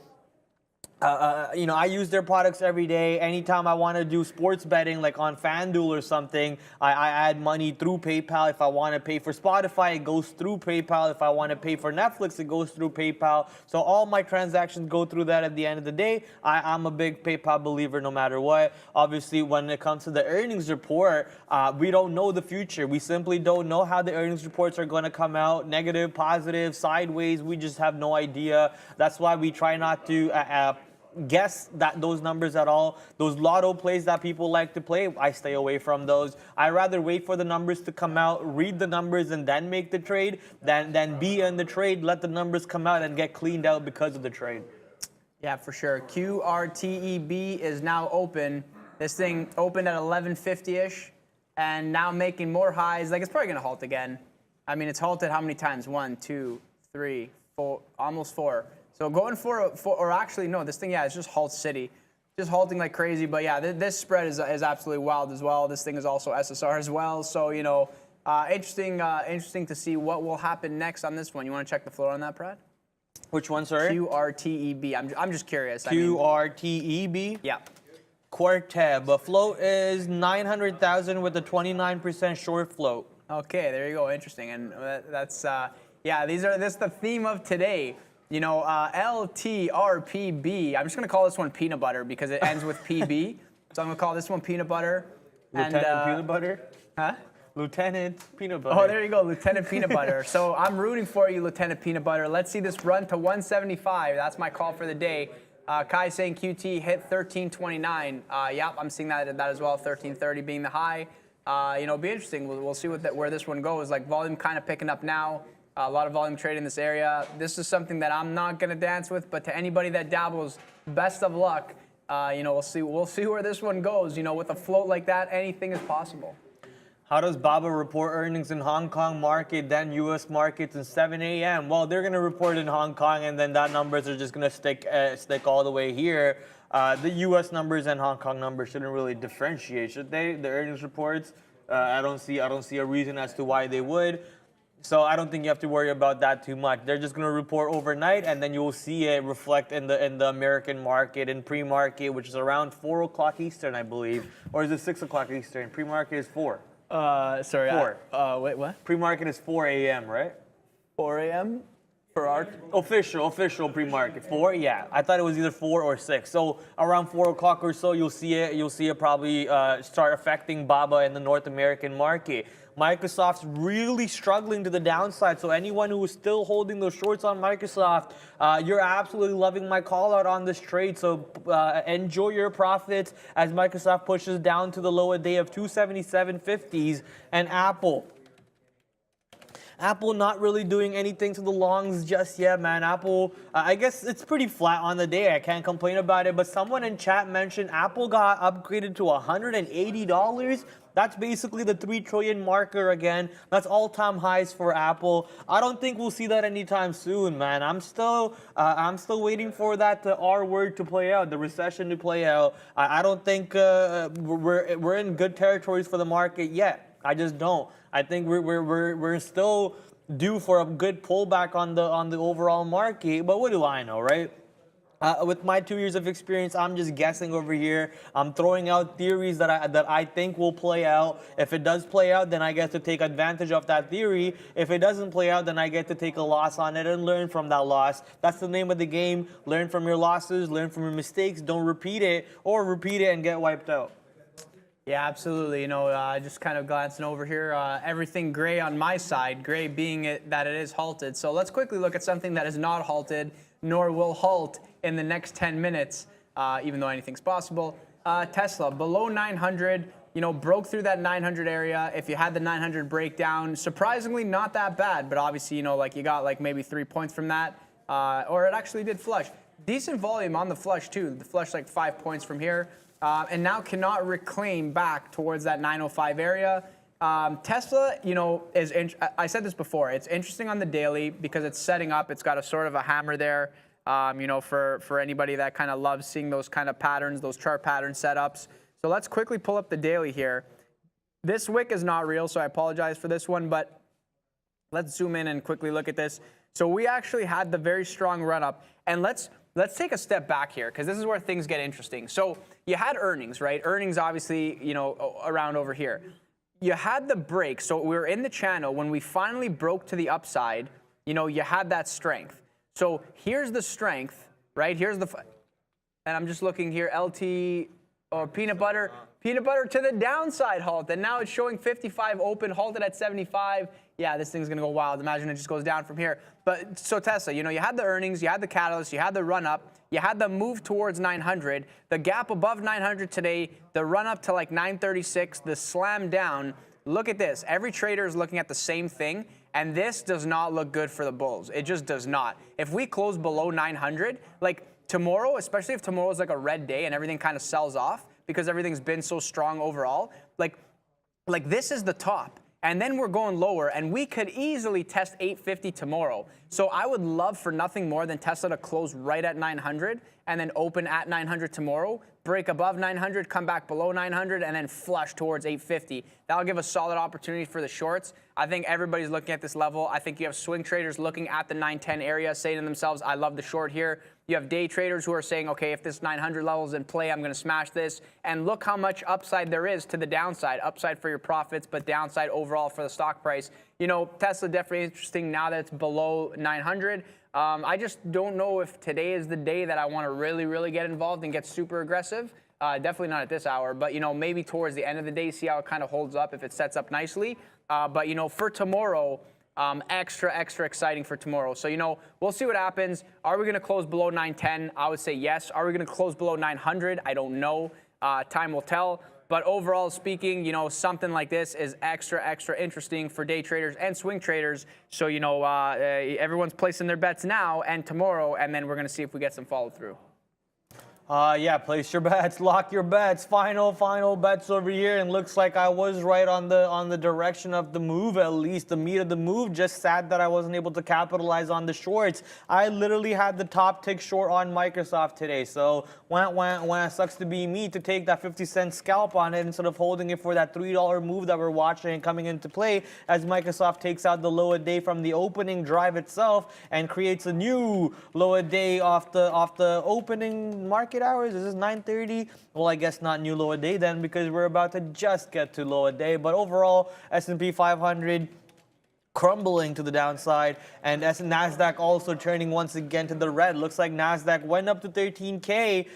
I use their products every day. Anytime I want to do sports betting, like on FanDuel or something, I add money through PayPal. If I want to pay for Spotify, it goes through PayPal. If I want to pay for Netflix, it goes through PayPal. So all my transactions go through that at the end of the day. I'm a big PayPal believer no matter what. Obviously, when it comes to the earnings report, we don't know the future. We simply don't know how the earnings reports are going to come out, negative, positive, sideways. We just have no idea. That's why we try not to guess those numbers at all. Those lotto plays that people like to play, I stay away from those. I rather wait for the numbers to come out, read the numbers, and then make the trade than be in the trade, let the numbers come out and get cleaned out because of the trade. Yeah, for sure. QRTEB is now open. This thing opened at 1150-ish and now making more highs. It's probably going to halt again. I mean, it's halted how many times? 1, 2, 3, 4, almost 4. So going or actually, no, this thing, yeah, it's just halt city. Just halting like crazy. But yeah, this spread is absolutely wild as well. This thing is also SSR as well. So, interesting to see what will happen next on this one. You want to check the floor on that, Brad? Which one, sorry? QRTEB. I'm just curious. QRTEB? Yeah. Quarteb. Float is 900,000 with a 29% short float. Okay, there you go. Interesting. And that's, yeah, this is the theme of today. You know, LTRPB. I'm just going to call this one peanut butter because it ends with PB. So I'm going to call this one peanut butter. Lieutenant Peanut Butter? Huh? Lieutenant Peanut Butter. Oh, there you go, Lieutenant Peanut Butter. So I'm rooting for you, Lieutenant Peanut Butter. Let's see this run to 175. That's my call for the day. Kai saying QT hit 1329. Yep, I'm seeing that as well. 1330 being the high. You know, it'll be interesting. We'll see where this one goes. Like volume kind of picking up now. A lot of volume trade in this area. This is something that I'm not going to dance with, but to anybody that dabbles, best of luck. You know, we'll see where this one goes. You know, with a float like that, anything is possible. How does BABA report earnings in Hong Kong market, then U.S. markets at 7 a.m.? Well, they're going to report in Hong Kong, and then that numbers are just going to stick all the way here. The U.S. numbers and Hong Kong numbers shouldn't really differentiate, should they? The earnings reports, I don't see a reason as to why they would. So I don't think you have to worry about that too much. They're just going to report overnight, and then you'll see it reflect in the American market in pre-market, which is around 4 o'clock Eastern, I believe, or is it 6 o'clock Eastern? Pre-market is 4. Sorry. 4. Wait, what? Pre-market is 4 a.m., right? 4 a.m. for our Official pre-market. 4, yeah. I thought it was either 4 or 6. So around 4 o'clock or so, you'll see it probably start affecting BABA in the North American market. Microsoft's really struggling to the downside. So anyone who is still holding those shorts on Microsoft, you're absolutely loving my call out on this trade. So enjoy your profits as Microsoft pushes down to the lower day of 277.50s. And Apple not really doing anything to the longs just yet, man. Apple, I guess it's pretty flat on the day. I can't complain about it. But someone in chat mentioned Apple got upgraded to $180. That's basically the 3 trillion marker again. That's all-time highs for Apple. I don't think we'll see that anytime soon, man. I'm still waiting for that R word to play out, the recession to play out. I don't think we're in good territories for the market yet. I just don't. I think we're still due for a good pullback on the overall market. But what do I know, right? With my 2 years of experience, I'm just guessing over here. I'm throwing out theories that I think will play out. If it does play out, then I get to take advantage of that theory. If it doesn't play out, then I get to take a loss on it and learn from that loss. That's the name of the game. Learn from your losses, learn from your mistakes. Don't repeat it, or repeat it and get wiped out. Yeah, absolutely. You know, just kind of glancing over here, everything gray on my side, gray being that it is halted. So let's quickly look at something that is not halted, nor will halt in the next 10 minutes, even though anything's possible. Tesla, below 900, you know, broke through that 900 area. If you had the 900 breakdown, surprisingly not that bad, but obviously, you know, like you got like maybe 3 points from that, or it actually did flush. Decent volume on the flush too. The flush like 5 points from here. And now cannot reclaim back towards that 905 area. Tesla, you know, I said this before, it's interesting on the daily because it's setting up. It's got a sort of a hammer there, you know, for anybody that kind of loves seeing those kind of patterns, those chart pattern setups. So let's quickly pull up the daily here. This wick is not real, so I apologize for this one, but let's zoom in and quickly look at this. So we actually had the very strong run up, and let's take a step back here because this is where things get interesting. So you had earnings, right? Earnings obviously, you know, around over here. You had the break. So we were in the channel. When we finally broke to the upside, you know, you had that strength. So here's the strength, right? Here's the, and I'm just looking here, LT or peanut butter to the downside halt. And now it's showing 55 open, halted at 75. Yeah, this thing's going to go wild. Imagine it just goes down from here. But so Tesla, you know, you had the earnings, you had the catalyst, you had the run up, you had the move towards 900, the gap above 900 today, the run up to like 936, the slam down. Look at this. Every trader is looking at the same thing, and this does not look good for the bulls. It just does not. If we close below 900, like tomorrow, especially if tomorrow is like a red day and everything kind of sells off because everything's been so strong overall, like this is the top. And then we're going lower, and we could easily test 850 tomorrow. So I would love for nothing more than Tesla to close right at 900 and then open at 900 tomorrow. break above 900, come back below 900, and then flush towards 850. That'll give a solid opportunity for the shorts. I think everybody's looking at this level. I think you have swing traders looking at the 910 area, saying to themselves, I love the short here. You have day traders who are saying, okay, if this 900 level is in play, I'm going to smash this. And look how much upside there is to the downside. Upside for your profits, but downside overall for the stock price. You know, Tesla definitely interesting now that it's below 900. I just don't know if today is the day that I want to really get involved and get super aggressive. Definitely not at this hour, but, you know, maybe towards the end of the day, see how it kind of holds up if it sets up nicely. But, you know, for tomorrow, extra exciting for tomorrow. So, you know, we'll see what happens. Are we going to close below 910? I would say yes. Are we going to close below 900? I don't know. Time will tell. But overall speaking, you know, something like this is extra interesting for day traders and swing traders. So, you know, everyone's placing their bets now and tomorrow, and then we're going to see if we get some follow through. Yeah, place your bets, lock your bets. Final bets over here, and looks like I was right on the direction of the move, at least the meat of the move. Just sad that I wasn't able to capitalize on the shorts. I literally had the top tick short on Microsoft today, so when sucks to be me to take that 50-cent scalp on it instead of holding it for that $3 move that we're watching and coming into play as Microsoft takes out the lower day from the opening drive itself and creates a new lower day off the opening market hours. Is this 9:30? Well, I guess not new lower day then, because we're about to just get to lower day. But overall, S&P 500 crumbling to the downside, and NASDAQ also turning once again to the red. Looks like NASDAQ went up to 13K.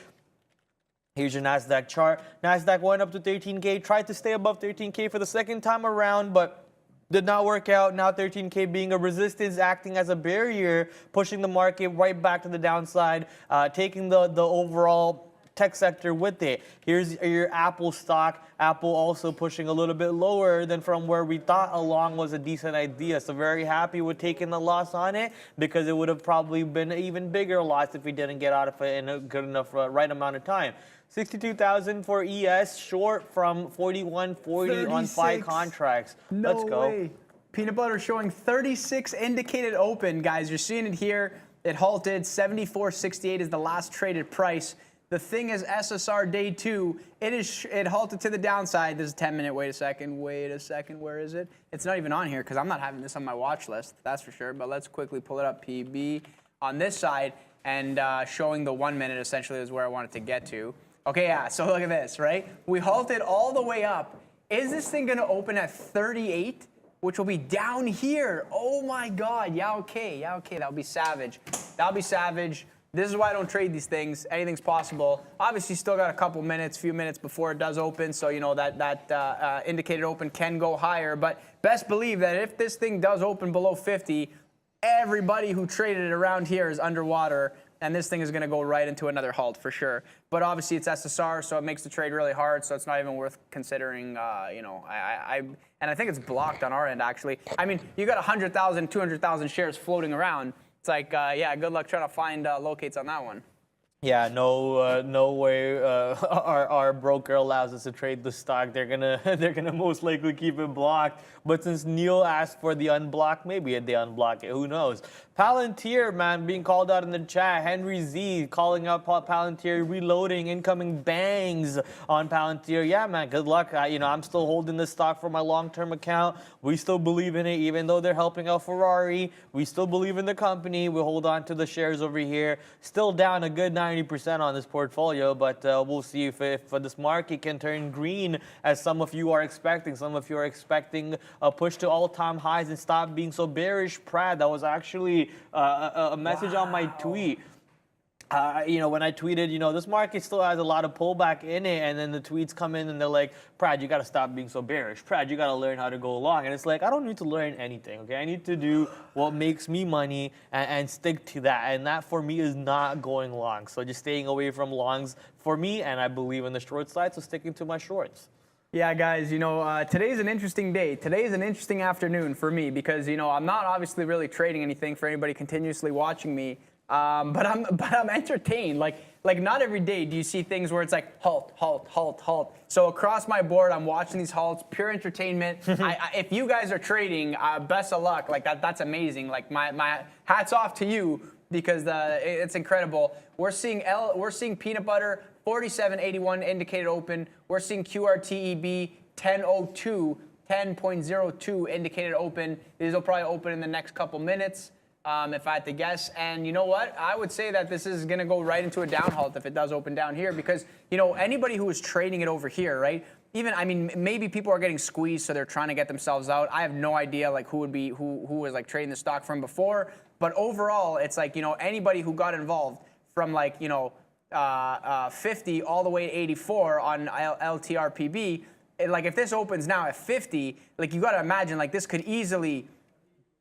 Here's your NASDAQ chart. NASDAQ went up to 13K, tried to stay above 13K for the second time around, but did not work out. Now 13K being a resistance, acting as a barrier, pushing the market right back to the downside, taking the overall tech sector with it. Here's your Apple stock. Apple also pushing a little bit lower than from where we thought a long was a decent idea. So very happy with taking the loss on it, because it would have probably been an even bigger loss if we didn't get out of it in a good enough right amount of time. 62,000 for ES, short from 41.40 on 5 contracts. Let's go. Way. Peanut butter showing 36 indicated open, guys. You're seeing it here. It halted. 74.68 is the last traded price. The thing is, SSR day 2, it halted to the downside. There's a 10-minute. Wait a second. Where is it? It's not even on here because I'm not having this on my watch list. That's for sure. But let's quickly pull it up. PB on this side, and showing the 1 minute essentially is where I wanted to get to. Okay, yeah, so look at this, right? We halted all the way up. Is this thing going to open at 38, which will be down here? Oh, my God. Yeah, okay. That'll be savage. This is why I don't trade these things. Anything's possible. Obviously, still got a few minutes before it does open, so, you know, that indicated open can go higher. But best believe that if this thing does open below 50, everybody who traded it around here is underwater, and this thing is going to go right into another halt for sure. But obviously it's SSR, so it makes the trade really hard, so it's not even worth considering, you know, and I think it's blocked on our end, actually. I mean, you got 100,000, 200,000 shares floating around. It's like, yeah, good luck trying to find locates on that one. Yeah, no way our broker allows us to trade the stock. They're gonna most likely keep it blocked. But since Neil asked for the unblock, maybe they unblock it. Who knows? Palantir, man, being called out in the chat. Henry Z calling out Palantir, reloading, incoming bangs on Palantir. Yeah, man, good luck. You know, I'm still holding this stock for my long-term account. We still believe in it, even though they're helping out Ferrari. We still believe in the company. We hold on to the shares over here. Still down a good 90% on this portfolio, but we'll see if this market can turn green, as some of you are expecting. Some of you are expecting a push to all-time highs and stop being so bearish. Brad, that was actually a message on my tweet. You know, when I tweeted, you know, this market still has a lot of pullback in it, and then the tweets come in and they're like, Brad, you got to stop being so bearish. Brad, you got to learn how to go long. And it's like, I don't need to learn anything, okay? I need to do what makes me money and stick to that. And that for me is not going long. So just staying away from longs for me, and I believe in the short side, so sticking to my shorts. Yeah, guys, you know, today's an interesting day. Today's an interesting afternoon for me because, you know, I'm not obviously really trading anything for anybody continuously watching me. But I'm entertained. Like not every day do you see things where it's like halt, halt, halt, halt. So across my board, I'm watching these halts, pure entertainment. If you guys are trading, best of luck. Like that's amazing. Like my hats off to you. because it's incredible. We're seeing peanut butter 47.81 indicated open. We're seeing QRTEB 10.02 indicated open. These will probably open in the next couple minutes, if I had to guess. And you know what? I would say that this is going to go right into a down halt if it does open down here, because anybody who is trading it over here, right? Maybe people are getting squeezed, so they're trying to get themselves out. I have no idea who was like trading the stock from before. But overall, it's like, anybody who got involved from 50 all the way to 84 on LTRPB, if this opens now at 50, you got to imagine this could easily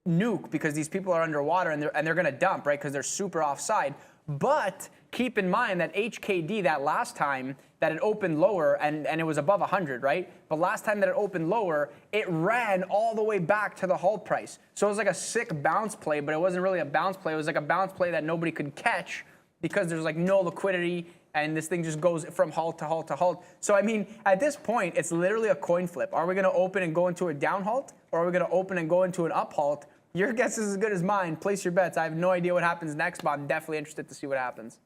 nuke, because these people are underwater and they're going to dump, right? Because they're super offside. But keep in mind that HKD, that last time that it opened lower and it was above 100, right? But last time that it opened lower, it ran all the way back to the halt price. So it was like a sick bounce play, but it wasn't really a bounce play. It was like a bounce play that nobody could catch because there's no liquidity, and this thing just goes from halt to halt to halt. So at this point, it's literally a coin flip. Are we going to open and go into a down halt, or are we going to open and go into an up halt? Your guess is as good as mine. Place your bets. I have no idea what happens next, but I'm definitely interested to see what happens.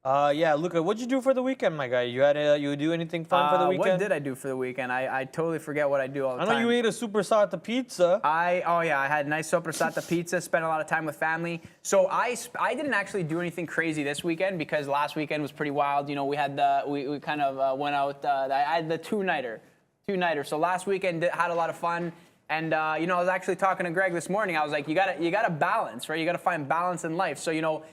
Yeah, Luca, what'd you do for the weekend, my guy? You do anything fun for the weekend? What did I do for the weekend? I totally forget what I do all the time. I know you ate a supersata pizza. I had a nice sopressata pizza, spent a lot of time with family. So I didn't actually do anything crazy this weekend, because last weekend was pretty wild. We had we kind of went out. I had the two-nighter. So last weekend had a lot of fun. And I was actually talking to Greg this morning. I was like, you gotta balance, right? You gotta find balance in life. So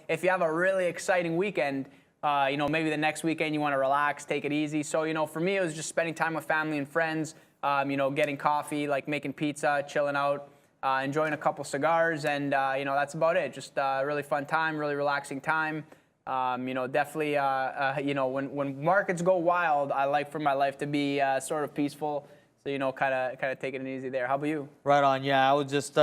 if you have a really exciting weekend, maybe the next weekend you want to relax, take it easy. So for me, it was just spending time with family and friends. Getting coffee, making pizza, chilling out, enjoying a couple cigars, and that's about it. Just a really fun time, really relaxing time. Definitely, when markets go wild, I like for my life to be sort of peaceful. So, kind of taking it easy there. How about you? Right on. Yeah, I was just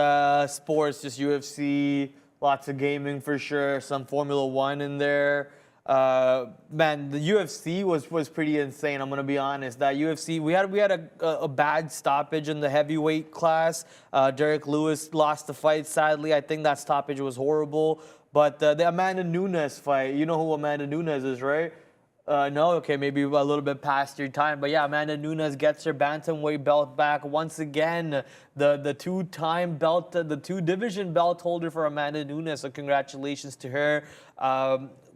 sports, just UFC, lots of gaming for sure, some Formula 1 in there. Man, the UFC was pretty insane. I'm gonna be honest. That UFC, we had a bad stoppage in the heavyweight class. Derek Lewis lost the fight. Sadly, I think that stoppage was horrible. But the Amanda Nunes fight, you know who Amanda Nunes is, right? No, okay, maybe a little bit past your time, but yeah, Amanda Nunes gets her bantamweight belt back once again. The two-time belt, the two-division belt holder for Amanda Nunes. So congratulations to her.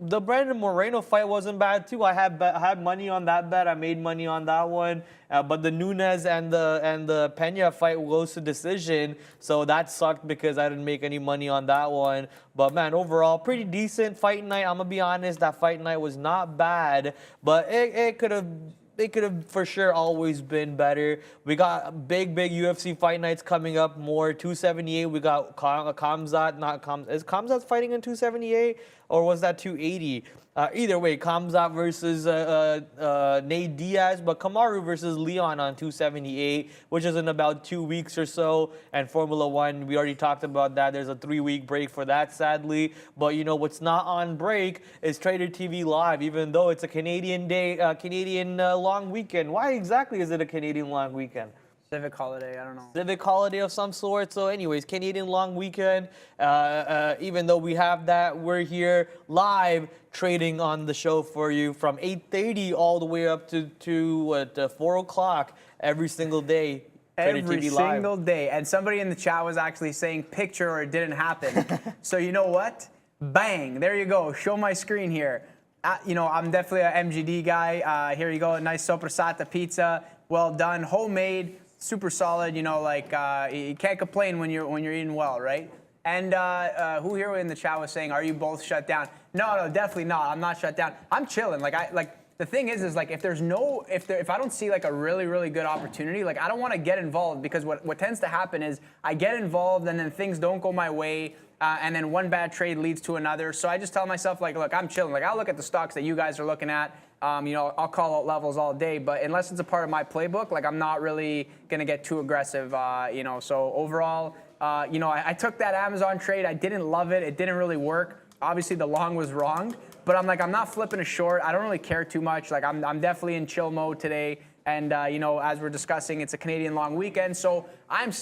The Brandon Moreno fight wasn't bad too. I had money on that bet. I made money on that one. But the Nunes and the Pena fight goes to decision, so that sucked because I didn't make any money on that one. But man, overall, pretty decent fight night. I'm gonna be honest, that fight night was not bad, but it could have for sure always been better. We got big UFC fight nights coming up more. 278, we got Khamzat, is Khamzat fighting in 278? Or was that 280? Either way, Khamzat versus Nate Diaz, but Kamaru versus Leon on 278, which is in about 2 weeks or so. And Formula 1, we already talked about that. There's a 3-week break for that, sadly. But what's not on break is Trader TV Live, even though it's a Canadian long weekend. Why exactly is it a Canadian long weekend? Civic holiday, I don't know. Civic holiday of some sort. So anyways, Canadian long weekend. Even though we have that, we're here live trading on the show for you from 8:30 all the way up to 4 o'clock every single day. Every single day. And somebody in the chat was actually saying picture or it didn't happen. So you know what? Bang, there you go. Show my screen here. I'm definitely an MGD guy. Here you go, a nice sopressata pizza. Well done, homemade. Super solid, you can't complain when you're eating well, right? And who here in the chat was saying, are you both shut down? No, definitely not. I'm not shut down. I'm chilling. The thing is if I don't see a really, really good opportunity, I don't want to get involved, because what tends to happen is I get involved and then things don't go my way. And then one bad trade leads to another. So I just tell myself, look, I'm chilling. I'll look at the stocks that you guys are looking at. I'll call out levels all day. But unless it's a part of my playbook, I'm not really going to get too aggressive, So overall, I took that Amazon trade. I didn't love it. It didn't really work. Obviously, the long was wrong. But I'm not flipping a short. I don't really care too much. I'm definitely in chill mode today. And, as we're discussing, it's a Canadian long weekend. So I'm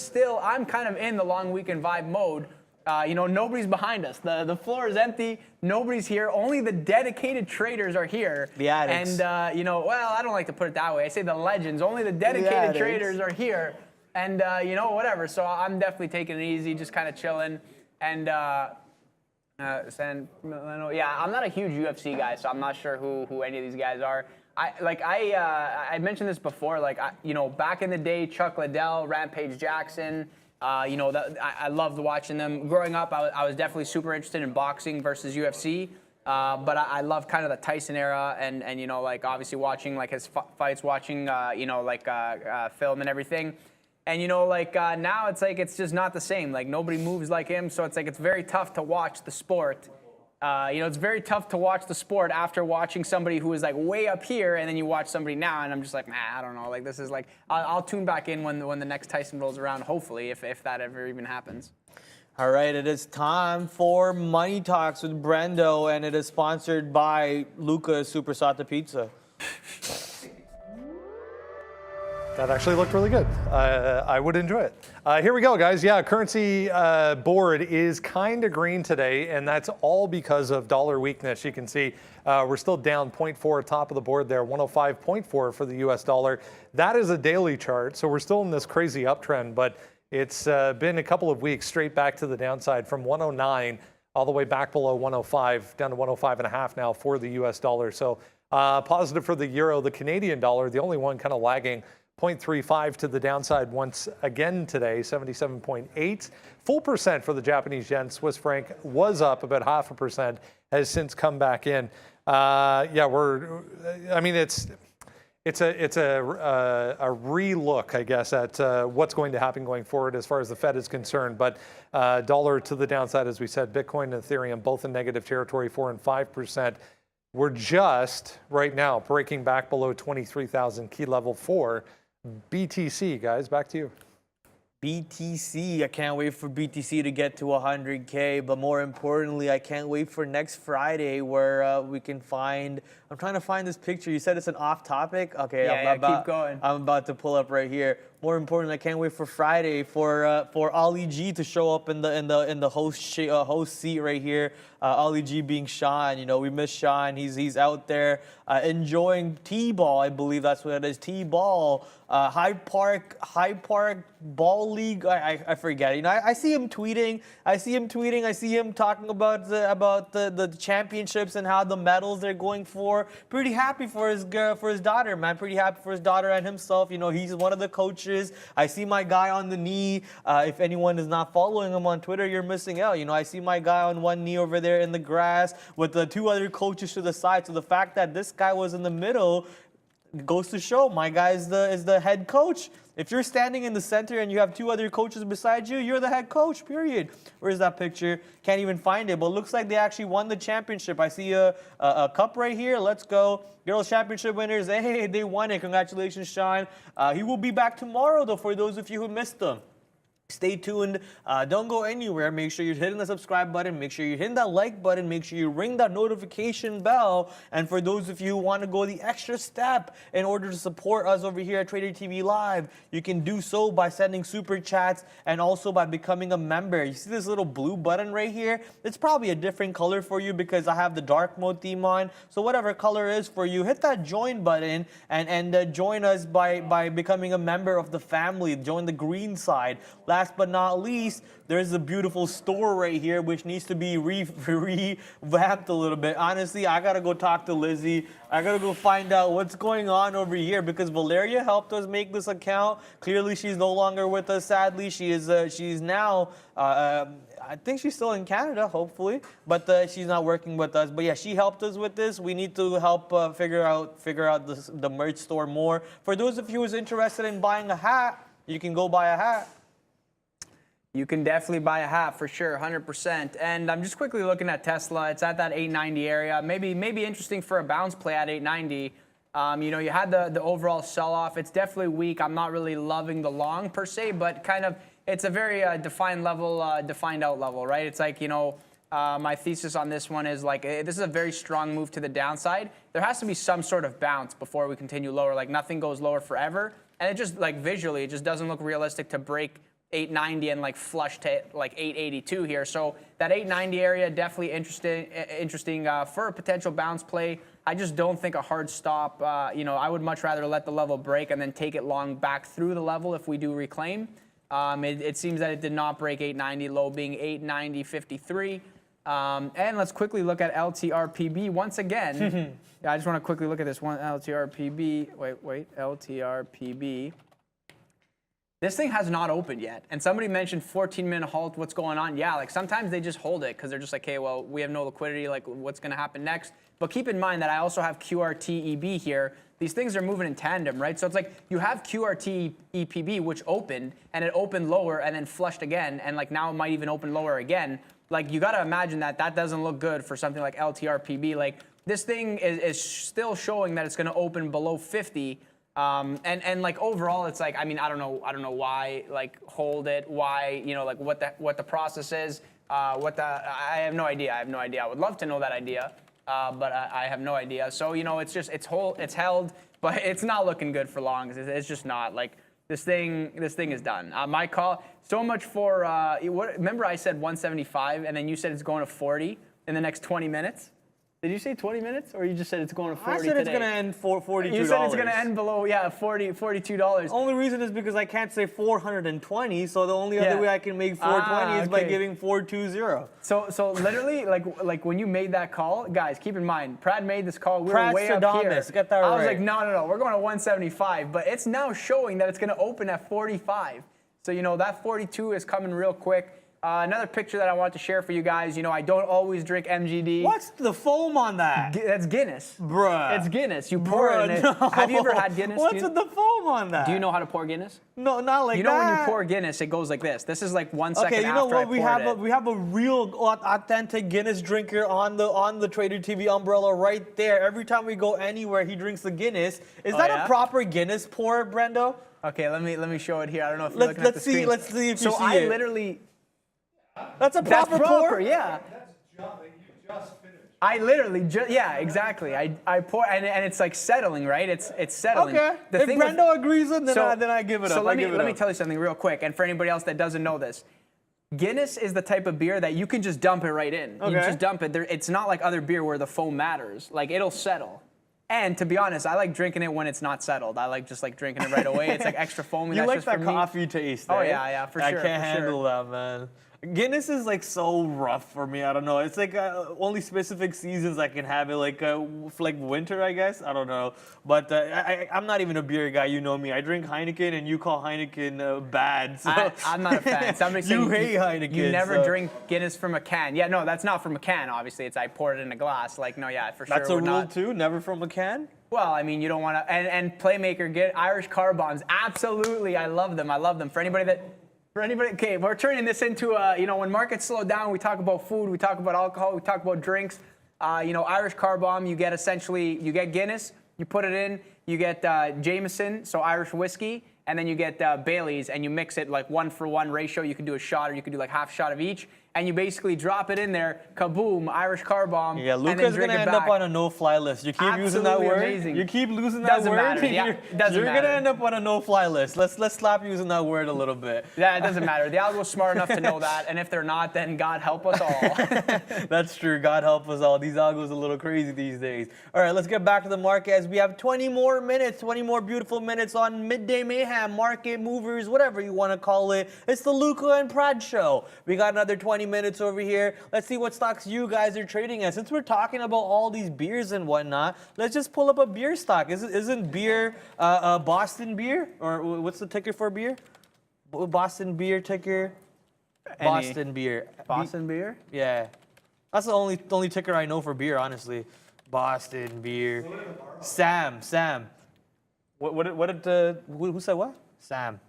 kind of in the long weekend vibe mode. nobody's behind us. The floor is empty. Nobody's here. Only the dedicated traders are here. The addicts. And, well, I don't like to put it that way. I say the legends. Only the dedicated traders are here. And, whatever. So I'm definitely taking it easy, just kind of chilling. And, yeah, I'm not a huge UFC guy, so I'm not sure who any of these guys are. I mentioned this before. Back in the day, Chuck Liddell, Rampage Jackson. I loved watching them. Growing up, I was definitely super interested in boxing versus UFC. But I love kind of the Tyson era, and obviously watching his fights, watching film and everything. And now it's just not the same. Nobody moves like him, so it's very tough to watch the sport. It's very tough to watch the sport after watching somebody who is way up here, and then you watch somebody now, and I'm just I don't know. This is I'll tune back in when the next Tyson rolls around, hopefully, if that ever even happens. All right, it is time for Money Talks with Brendo, and it is sponsored by Luca's Supersata Pizza. That actually looked really good. I would enjoy it. Here we go, guys. Yeah, currency board is kind of green today, and that's all because of dollar weakness. You can see we're still down 0.4 top of the board there, 105.4 for the US dollar. That is a daily chart, so we're still in this crazy uptrend, but it's been a couple of weeks straight back to the downside from 109 all the way back below 105, down to 105.5 now for the US dollar. So positive for the euro, the Canadian dollar, the only one kind of lagging 0.35 to the downside once again today, 77.8. Full percent for the Japanese yen. Swiss franc was up about 0.5%, has since come back in. It's a re-look, I guess, at what's going to happen going forward as far as the Fed is concerned. But dollar to the downside, as we said, Bitcoin and Ethereum both in negative territory, 4% and 5%. We're just right now breaking back below 23,000 key level 4. BTC, guys, back to you. BTC, I can't wait for BTC to get to 100K, but more importantly, I can't wait for next Friday where we can find, I'm trying to find this picture. You said it's an off topic? Okay, keep going. I'm about to pull up right here. More importantly, I can't wait for Friday for Ali G to show up in the host seat right here. Ali G being Sean, we miss Sean. He's out there enjoying T-ball. I believe that's what it is. T-ball, Hyde Park Ball League. I forget. I see him tweeting. I see him talking about the championships and how the medals they're going for. Pretty happy for his daughter, man. Pretty happy for his daughter and himself. He's one of the coaches. I see my guy on the knee. If anyone is not following him on Twitter, you're missing out. I see my guy on one knee over there in the grass with the two other coaches to the side. So the fact that this guy was in the middle goes to show my guy is the head coach. If you're standing in the center and you have two other coaches beside you, you're the head coach, period. Where's that picture? Can't even find it, but it looks like they actually won the championship. I see a cup right here. Let's go. Girls Championship winners. Hey, they won it. Congratulations, Sean. He will be back tomorrow, though, for those of you who missed him. Stay tuned. Don't go anywhere. Make sure you're hitting the subscribe button. Make sure you're hitting that like button. Make sure you ring that notification bell. And for those of you who want to go the extra step in order to support us over here at Trader TV Live, you can do so by sending super chats and also by becoming a member. You see this little blue button right here? It's probably a different color for you because I have the dark mode theme on. So whatever color is for you, hit that join button and join us by becoming a member of the family. Join the green side. Last but not least, there's a beautiful store right here which needs to be revamped a little bit. Honestly, I gotta go talk to Lizzie. I gotta go find out what's going on over here because Valeria helped us make this account. Clearly, she's no longer with us. Sadly, she's now. I think she's still in Canada, hopefully, but she's not working with us. But yeah, she helped us with this. We need to help figure out the merch store more. For those of you who's interested in buying a hat, you can go buy a hat. You can definitely buy a hat for sure, 100%. And I'm just quickly looking at Tesla. It's at that 890 area. Maybe interesting for a bounce play at 890. You had the overall sell-off. It's definitely weak. I'm not really loving the long per se, but kind of it's a very defined level, defined out level, right? It's like, my thesis on this one is this is a very strong move to the downside. There has to be some sort of bounce before we continue lower. Nothing goes lower forever. And it just visually, it just doesn't look realistic to break 890 and like flushed to like 882 here. So that 890 area definitely interesting for a potential bounce play. I just don't think a hard stop. I would much rather let the level break and then take it long back through the level if we do reclaim. It seems that it did not break 890, low being 890.53. And let's quickly look at LTRPB once again. Yeah, I just want to quickly look at this one LTRPB. Wait, LTRPB. This thing has not opened yet. And somebody mentioned 14-minute halt, what's going on? Yeah, like sometimes they just hold it because they're just like, hey, well, we have no liquidity, like what's going to happen next? But keep in mind that I also have QRT-EB here. These things are moving in tandem, right? So it's like you have QRT-EPB, which opened, and it opened lower and then flushed again, and like now it might even open lower again. Like you got to imagine that that doesn't look good for something like LTRPB. Like this thing is still showing that it's going to open below 50. And like overall, it's like, I mean, I don't know why, like hold it, why, like what the process is, I have no idea. I would love to know that idea, but I have no idea. So, it's held, but it's not looking good for long. It's just not like this thing is done. My call, so much for, remember I said 175 and then you said it's going to 40 in the next 20 minutes? Did you say 20 minutes, or you just said it's going to 40 I said today? it's going to end for $42. You said it's going to end below, $42. Only reason is because I can't say 420, so the only other way I can make 420 is by giving 420. So literally, like when you made that call, guys, keep in mind, Prad made this call. We were way up here. Get that right. I was like, no, we're going to 175, but it's now showing that it's going to open at 45. So that 42 is coming real quick. Another picture that I want to share for you guys, I don't always drink MGD. What's the foam on that? That's Guinness. Bruh. It's Guinness. You pour it in it. No. Have you ever had Guinness? What's with the foam on that? Do you know how to pour Guinness? No, not like that. When you pour Guinness, it goes like this. This is like 1 second after I poured it. Okay, you know what? We have a real authentic Guinness drinker on the Trader TV umbrella right there. Every time we go anywhere, he drinks the Guinness. Is that a proper Guinness pour, Brendo? Okay, let me show it here. I don't know if you're looking at the screen. Let's see if you see it. So I literally... That's a proper pour? Yeah. I literally exactly. I pour and it's like settling, right? It's settling. Okay. If Brendo agrees with it, then I give it up. So let me tell you something real quick, and for anybody else that doesn't know this, Guinness is the type of beer that you can just dump it right in. Okay. You just dump it. It's not like other beer where the foam matters. Like it'll settle. And to be honest, I like drinking it when it's not settled. I like just drinking it right away. It's like extra foamy. You That's like just that for coffee me. taste, Oh right? yeah, for sure. I can't handle that, man. Guinness is so rough for me. I don't know. It's only specific seasons I can have it, like winter, I guess. I don't know. But I'm not even a beer guy. You know me. I drink Heineken, and you call Heineken bad. So. I'm not a fan. Somebody said you hate Heineken. You never drink Guinness from a can. Yeah, no, that's not from a can. Obviously, I poured it in a glass. For sure. That's a rule too. Never from a can. Well, I mean, you don't want to. And Playmaker, get Irish car bombs. Absolutely, I love them. For anybody, okay, we're turning this into when markets slow down, we talk about food, we talk about alcohol, we talk about drinks. Irish car bomb, you get Guinness, you put it in, you get Jameson, so Irish whiskey, and then you get Bailey's, and you mix it like 1-for-1 ratio. You can do a shot, or you can do like half shot of each, and you basically drop it in there, kaboom, Irish car bomb. Yeah, Luca's gonna end up on a no-fly list. You keep using that word. Amazing. You keep losing that Doesn't word. Matter. You're gonna end up on a no-fly list. Let's stop using that word a little bit. Yeah, it doesn't matter. The algo's smart enough to know that, and if they're not, then God help us all. That's true. God help us all. These algos are a little crazy these days. All right, let's get back to the market as we have 20 more beautiful minutes on Midday Mayhem, Market Movers, whatever you want to call it. It's the Luca and Prad show. We got another 20 minutes over here. Let's see what stocks you guys are trading at. Since we're talking about all these beers and whatnot, let's just pull up a beer stock. Isn't beer Boston beer? Or what's the ticker for beer? Boston beer ticker? Boston beer. Boston beer? Yeah. That's the only ticker I know for beer, honestly. Boston beer. Sam. Who said what? Sam.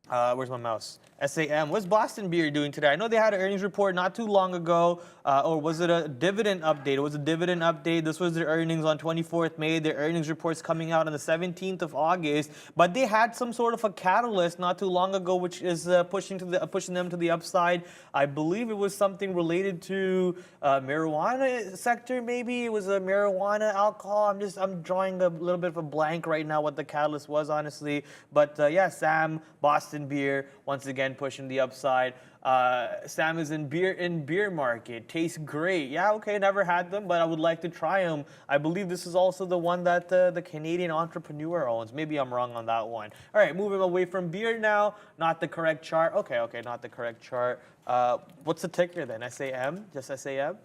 Where's my mouse? SAM. What's Boston Beer doing today? I know they had an earnings report not too long ago, or was it a dividend update? It was a dividend update. This was their earnings on 24th May. Their earnings report's coming out on the 17th of August. But they had some sort of a catalyst not too long ago, which is pushing them to the upside. I believe it was something related to marijuana sector. Maybe it was a marijuana, alcohol. I'm drawing a little bit of a blank right now what the catalyst was, honestly. But yeah, Sam, Boston Boston beer, once again pushing the upside. Sam is in beer market. Tastes great. Yeah, okay, never had them, but I would like to try them. I believe this is also the one that the Canadian entrepreneur owns. Maybe I'm wrong on that one. All right, moving away from beer now. Not the correct chart. Okay, not the correct chart. What's the ticker then? SAM? Just SAM?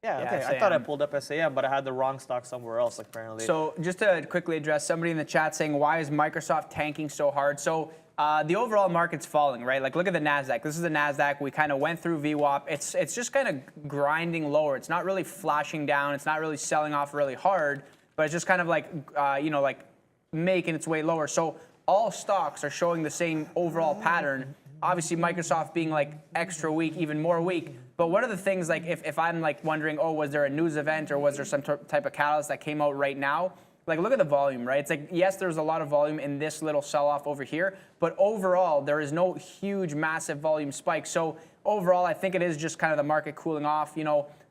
Yeah, okay. I thought I pulled up SAM, but I had the wrong stock somewhere else, apparently. So just to quickly address, somebody in the chat saying, why is Microsoft tanking so hard? So the overall market's falling, right? Like, look at the NASDAQ. This is the NASDAQ. We kind of went through VWAP. It's just kind of grinding lower. It's not really flashing down. It's not really selling off really hard, but it's just kind of like, like making its way lower. So all stocks are showing the same overall pattern. Obviously, Microsoft being like extra weak, even more weak. But one of the things, like if I'm like wondering, oh, was there a news event or was there some type of catalyst that came out right now? Like, look at the volume, right? It's like, yes, there's a lot of volume in this little sell-off over here, but overall, there is no huge, massive volume spike. So overall, I think it is just kind of the market cooling off,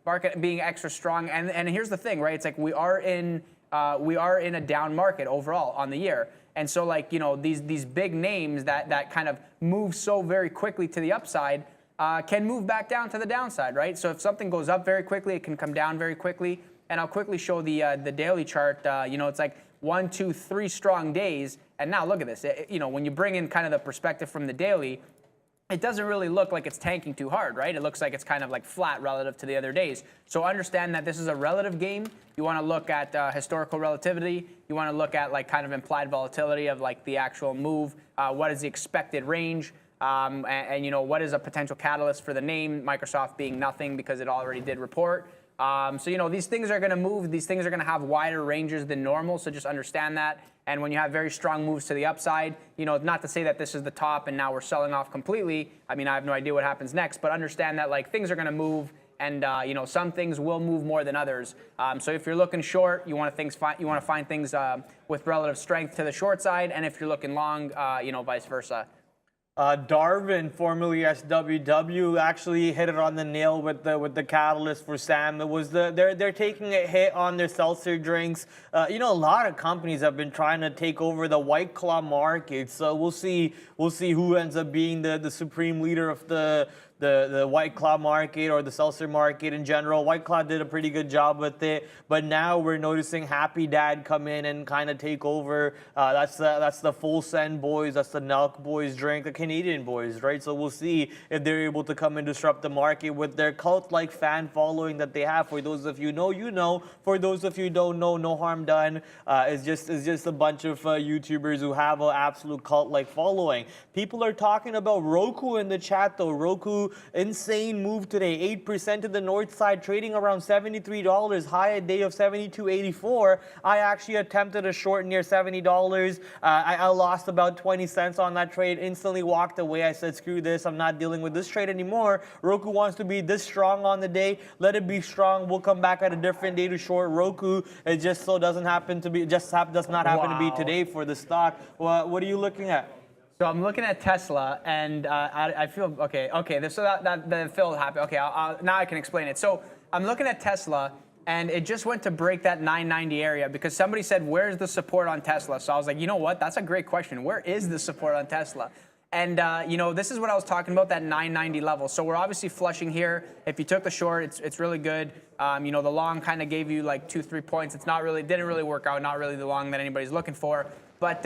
market being extra strong. And here's the thing, right? It's like we are in a down market overall on the year. And so, like, these big names that kind of move so very quickly to the upside can move back down to the downside, right? So if something goes up very quickly, it can come down very quickly. And I'll quickly show the daily chart. It's like 1, 2, 3 strong days. And now look at this. When you bring in kind of the perspective from the daily, it doesn't really look like it's tanking too hard, right? It looks like it's kind of like flat relative to the other days. So understand that this is a relative game. You want to look at historical relativity. You want to look at like kind of implied volatility of like the actual move. What is the expected range? And what is a potential catalyst for the name? Microsoft being nothing because it already did report. So these things are going to move. These things are going to have wider ranges than normal. So just understand that. And when you have very strong moves to the upside, not to say that this is the top and now we're selling off completely. I mean, I have no idea what happens next, but understand that like things are going to move, and some things will move more than others. So if you're looking short, you want to find things with relative strength to the short side, and if you're looking long, vice versa. Darwin, formerly SWW, actually hit it on the nail with the catalyst for Sam. It was they're taking a hit on their seltzer drinks. A lot of companies have been trying to take over the White Claw market. So we'll see who ends up being the supreme leader of the White Claw market or the seltzer market in general. White Claw did a pretty good job with it, but now we're noticing Happy Dad come in and kind of take over. That's the Full Send boys, that's the Nelk boys drink, the Canadian boys, right? So we'll see if they're able to come and disrupt the market with their cult-like fan following that they have. For those of you know, you know. For those of you who don't know, no harm done. It's just a bunch of YouTubers who have an absolute cult-like following. People are talking about Roku in the chat though. Roku, insane move today, 8% to the north side, trading around $73, high a day of $72.84. I actually attempted a short near $70. I lost about 20 cents on that trade, instantly walked away. I said, screw this, I'm not dealing with this trade anymore. Roku wants to be this strong on the day, let it be strong. We'll come back at a different day to short Roku. It just so does not happen to be today for the stock. What are you looking at? So I'm looking at Tesla, and I feel okay. So that Phil happy. Okay, now I can explain it. So I'm looking at Tesla, and it just went to break that 990 area because somebody said, "Where's the support on Tesla?" So I was like, you know what? That's a great question. Where is the support on Tesla? And this is what I was talking about, that 990 level. So we're obviously flushing here. If you took the short, it's really good. The long kind of gave you like 2-3 points. Didn't really work out. Not really the long that anybody's looking for. But,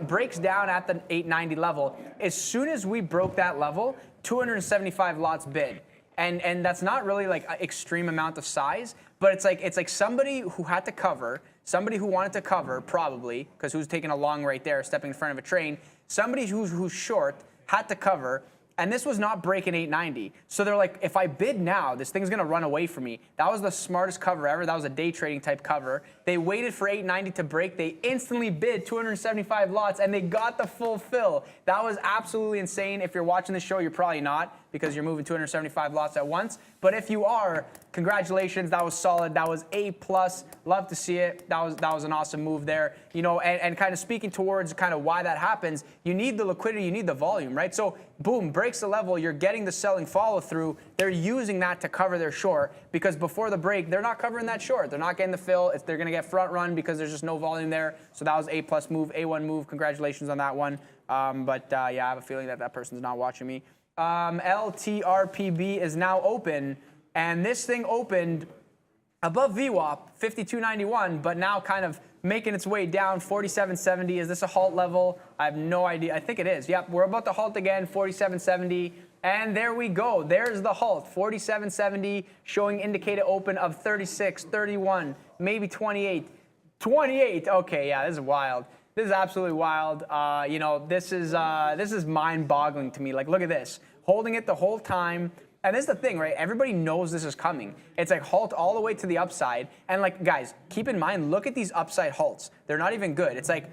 breaks down at the 890 level. As soon as we broke that level, 275 lots bid. And that's not really like an extreme amount of size, but it's like somebody who had to cover, somebody who wanted to cover probably, because who's taking a long right there, stepping in front of a train, somebody who's short had to cover. And this was not breaking 890. So they're like, if I bid now, this thing's going to run away from me. That was the smartest cover ever. That was a day trading type cover. They waited for 890 to break. They instantly bid 275 lots, and they got the full fill. That was absolutely insane. If you're watching the show, you're probably not because you're moving 275 lots at once. But if you are, Congratulations, that was solid. That was A+. Love to see it. That was an awesome move there. You know, and kind of speaking towards kind of why that happens, you need the liquidity, you need the volume, right? So boom, breaks the level, you're getting the selling follow through. They're using that to cover their short because before the break, they're not covering that short. They're not getting the fill. They're going to get front run because there's just no volume there. So that was A+ move, A1 move. Congratulations on that one. Yeah, I have a feeling that person's not watching me. LTRPB is now open, and this thing opened above VWAP, 52.91, but now kind of making its way down, 47.70. Is this a halt level? I have no idea. I think it is. Yep, we're about to halt again, 47.70. And there we go. There's the halt, 47.70, showing indicator open of 36, 31, maybe 28. 28. Okay, yeah, this is wild. This is absolutely wild. You know, this is mind-boggling to me. Like, look at this. Holding it the whole time. And this is the thing, right? Everybody knows this is coming. It's like halt all the way to the upside. And like, guys, keep in mind, look at these upside halts. They're not even good. It's like,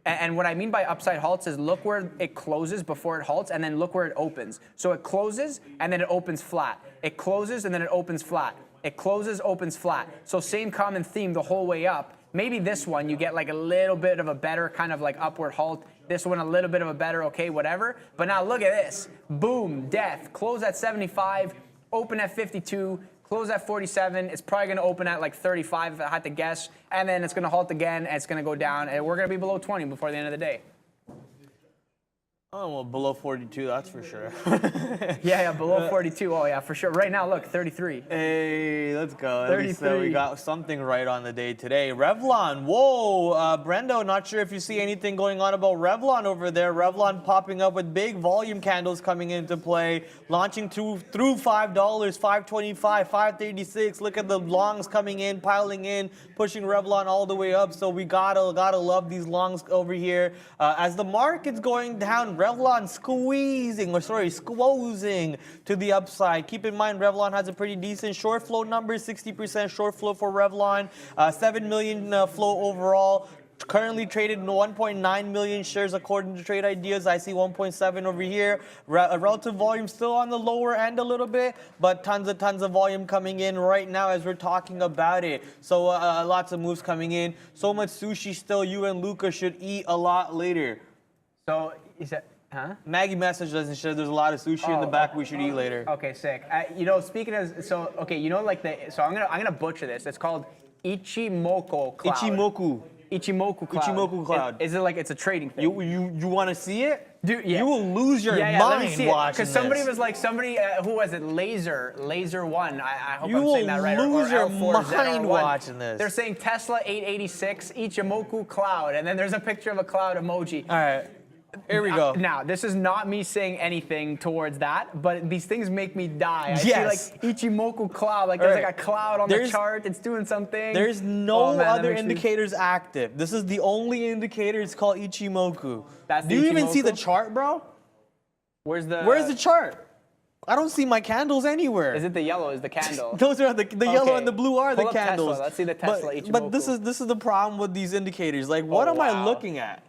and what I mean by upside halts is look where it closes before it halts, and then look where it opens. So it closes, and then it opens flat. It closes, and then it opens flat. It closes, opens flat. So same common theme the whole way up. Maybe this one, you get like a little bit of a better kind of like upward halt. This one, a little bit of a better, okay, whatever. But now look at this. Boom, death. Close at 75, open at 52, close at 47. It's probably going to open at like 35 if I had to guess. And then it's going to halt again, and it's going to go down. And we're going to be below 20 before the end of the day. Oh, well, below 42, that's for sure. Yeah, below 42. Oh, yeah, for sure. Right now, look, 33. Hey, let's go. At 33. least we got something right on the day today. Revlon, whoa. Brendo, not sure if you see anything going on about Revlon over there. Revlon popping up with big volume candles coming into play, launching through $5, $5.25, $5.36. Look at the longs coming in, piling in, pushing Revlon all the way up. So we gotta love these longs over here. As the market's going down, Revlon squeezing to the upside. Keep in mind, Revlon has a pretty decent short flow number, 60% short flow for Revlon, 7 million flow overall. Currently traded in 1.9 million shares according to Trade Ideas. I see 1.7 over here. Relative volume still on the lower end a little bit, but tons of volume coming in right now as we're talking about it. So lots of moves coming in. So much sushi still. You and Luca should eat a lot later. So, is that, huh? Maggie messaged us and said there's a lot of sushi in the back we should eat later. Okay, sick. You know, speaking of, so, okay, you know, like I'm gonna butcher this. It's called Ichimoku Cloud. Ichimoku Cloud. Ichimoku Cloud. Is it like it's a trading thing? You want to see it? Dude, yeah. You will lose your mind watching this. Because somebody was like, who was it? Laser One. I hope I'm saying that right. You will lose your L4, mind watching this. They're saying Tesla 886 Ichimoku Cloud, and then there's a picture of a cloud emoji. All right. Here we go. Now, this is not me saying anything towards that, but these things make me die. I Yes. see like Ichimoku Cloud, like there's like a cloud on the chart, it's doing something. There's no other indicators active. This is the only indicator. It's called Ichimoku. Do you even see the chart, bro? Where's the chart? I don't see my candles anywhere. Is it the yellow? Is the candle? Those are the yellow and the blue are Pull the up candles. Tesla. Let's see the Tesla Ichimoku. But this is the problem with these indicators. Like, what am I looking at?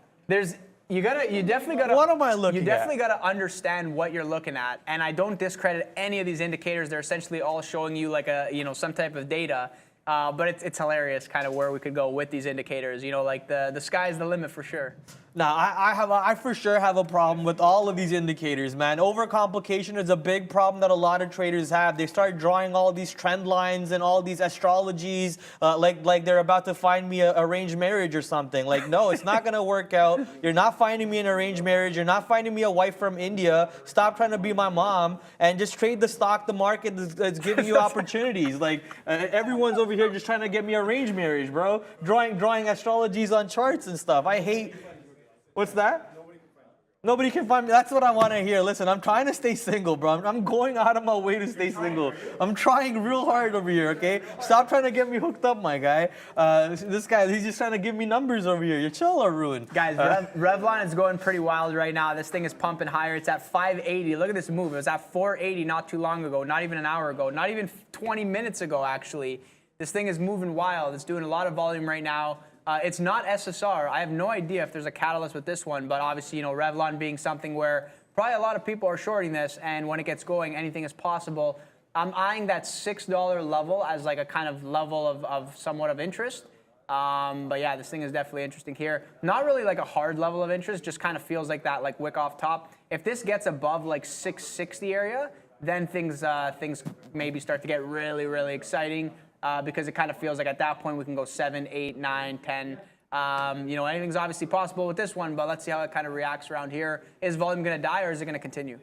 You definitely gotta. What am I looking at? You definitely gotta understand what you're looking at, and I don't discredit any of these indicators. They're essentially all showing you like some type of data, but it's hilarious kind of where we could go with these indicators. You know, like the sky's the limit for sure. Now, I for sure have a problem with all of these indicators, man. Overcomplication is a big problem that a lot of traders have. They start drawing all these trend lines and all these astrologies like they're about to find me a arranged marriage or something. Like, no, it's not going to work out. You're not finding me an arranged marriage. You're not finding me a wife from India. Stop trying to be my mom and just trade the stock. The market that's giving you opportunities. Like, everyone's over here just trying to get me an arranged marriage, bro. Drawing astrologies on charts and stuff. I hate... What's that? Nobody can find me. That's what I want to hear. Listen, I'm trying to stay single, bro. I'm going out of my way to stay single. I'm trying real hard over here, okay? Stop trying to get me hooked up, my guy. This guy, he's just trying to give me numbers over here. You're chill or ruined. Guys, Revlon is going pretty wild right now. This thing is pumping higher. It's at 580. Look at this move. It was at 480 not too long ago, not even an hour ago, not even 20 minutes ago, actually. This thing is moving wild. It's doing a lot of volume right now. It's not SSR. I have no idea if there's a catalyst with this one, but obviously, you know, Revlon being something where probably a lot of people are shorting this, and when it gets going, anything is possible. I'm eyeing that $6 level as like a kind of level of somewhat of interest. But yeah, this thing is definitely interesting here. Not really like a hard level of interest, just kind of feels like that like wick off top. If this gets above like 660 area, then things maybe start to get really, really exciting because it kind of feels like at that point we can go 7, 8, 9, 10. Anything's obviously possible with this one, but let's see how it kind of reacts around here. Is volume going to die or is it going to continue?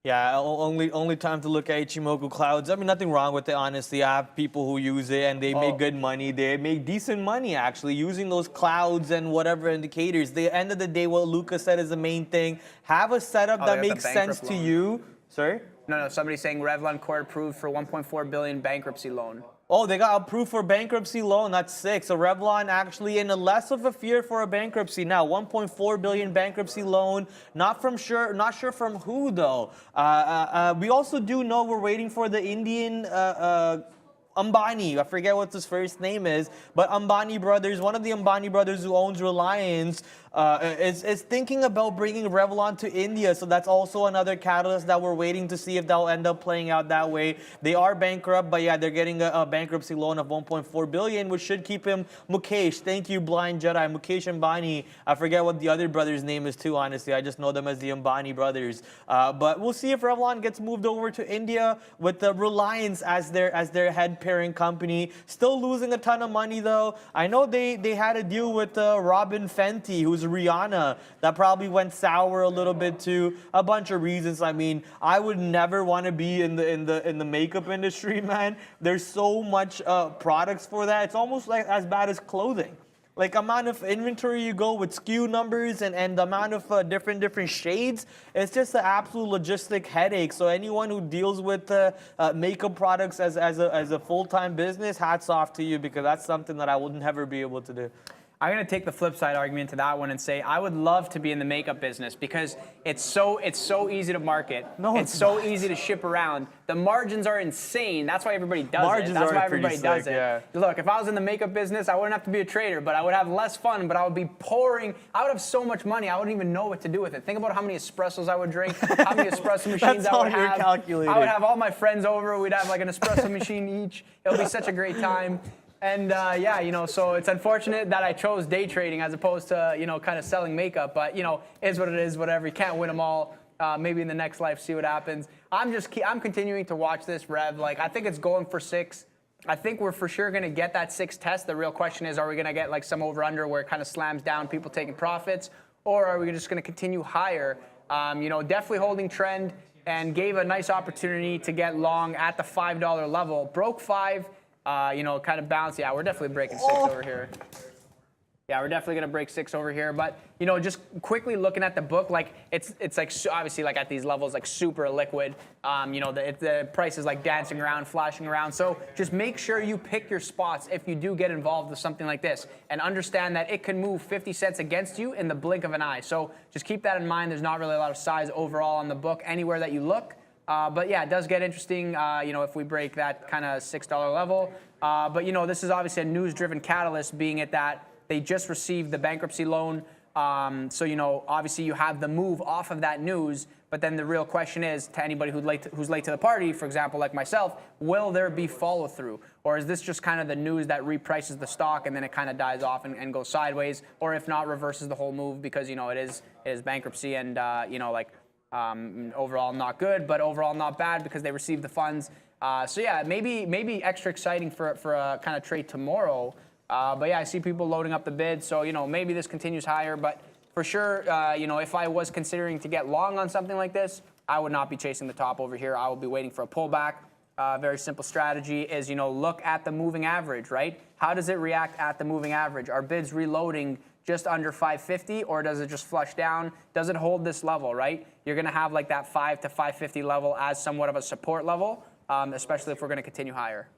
Yeah, only time to look at Ichimoku clouds. I mean, nothing wrong with it, honestly. I have people who use it and they make good money. They make decent money, actually, using those clouds and whatever indicators. The end of the day, what Luca said is the main thing. Have a setup that makes sense to you. Sorry? No, somebody's saying Revlon court approved for $1.4 billion bankruptcy loan. Oh, they got approved for bankruptcy loan. That's sick. So Revlon actually in a less of a fear for a bankruptcy now. 1.4 billion bankruptcy loan. Not sure from who though. We also do know we're waiting for the Indian Ambani, I forget what his first name is, but Ambani brothers, one of the Ambani brothers who owns Reliance, is thinking about bringing Revlon to India. So that's also another catalyst that we're waiting to see if that'll end up playing out that way. They are bankrupt, but yeah, they're getting a bankruptcy loan of 1.4 billion, which should keep him. Mukesh, thank you, Blind Jedi. Mukesh Ambani. I forget what the other brother's name is too, honestly. I just know them as the Ambani brothers. But we'll see if Revlon gets moved over to India with the Reliance as their head parent company. Still losing a ton of money though. I know they had a deal with Robin Fenty, who's Rihanna, that probably went sour a little bit too. A bunch of reasons. I mean, I would never want to be in the makeup industry, man. There's so much products for that. It's almost like as bad as clothing. Like amount of inventory you go with SKU numbers and the amount of different shades, it's just an absolute logistic headache. So anyone who deals with makeup products as a full-time business, hats off to you, because that's something that I would never be able to do. I'm going to take the flip side argument to that one and say I would love to be in the makeup business because it's so easy to market. No, it's so easy to ship around. The margins are insane. That's why everybody does it. That's why everybody does it. Yeah. Look, if I was in the makeup business, I wouldn't have to be a trader, but I would have less fun, but I would be pouring. I would have so much money, I wouldn't even know what to do with it. Think about how many espressos I would drink, how many espresso machines I would have. Calculated. I would have all my friends over. We'd have like an espresso machine each. It would be such a great time. And so it's unfortunate that I chose day trading as opposed to, kind of selling makeup. But, is what it is, whatever. You can't win them all. Maybe in the next life, see what happens. I'm continuing to watch this Rev. Like, I think it's going for 6. I think we're for sure going to get that 6 test. The real question is, are we going to get like some over-under where it kind of slams down people taking profits? Or are we just going to continue higher? Definitely holding trend and gave a nice opportunity to get long at the $5 level. Broke 5. Kind of bounce. Yeah, we're definitely breaking 6 over here. Yeah, we're definitely gonna break 6 over here. But just quickly looking at the book, like it's like obviously like at these levels like super liquid. The price is like dancing around, flashing around. So just make sure you pick your spots if you do get involved with something like this, and understand that it can move 50 cents against you in the blink of an eye. So just keep that in mind. There's not really a lot of size overall on the book anywhere that you look. But yeah, it does get interesting, if we break that kind of $6 level. But this is obviously a news-driven catalyst, being it that they just received the bankruptcy loan. So obviously you have the move off of that news. But then the real question is, to anybody who's late to the party, for example, like myself, will there be follow-through? Or is this just kind of the news that reprices the stock and then it kind of dies off and goes sideways? Or if not, reverses the whole move because it is bankruptcy and overall not good, but overall not bad because they received the funds. So yeah, maybe extra exciting for a kind of trade tomorrow. But yeah, I see people loading up the bid. So maybe this continues higher, but for sure, if I was considering to get long on something like this, I would not be chasing the top over here. I will be waiting for a pullback. Very simple strategy is look at the moving average, right? How does it react at the moving average? Are bids reloading just under 550, or does it just flush down? Does it hold this level, right? You're going to have like that 5 to 550 level as somewhat of a support level, especially if we're going to continue higher.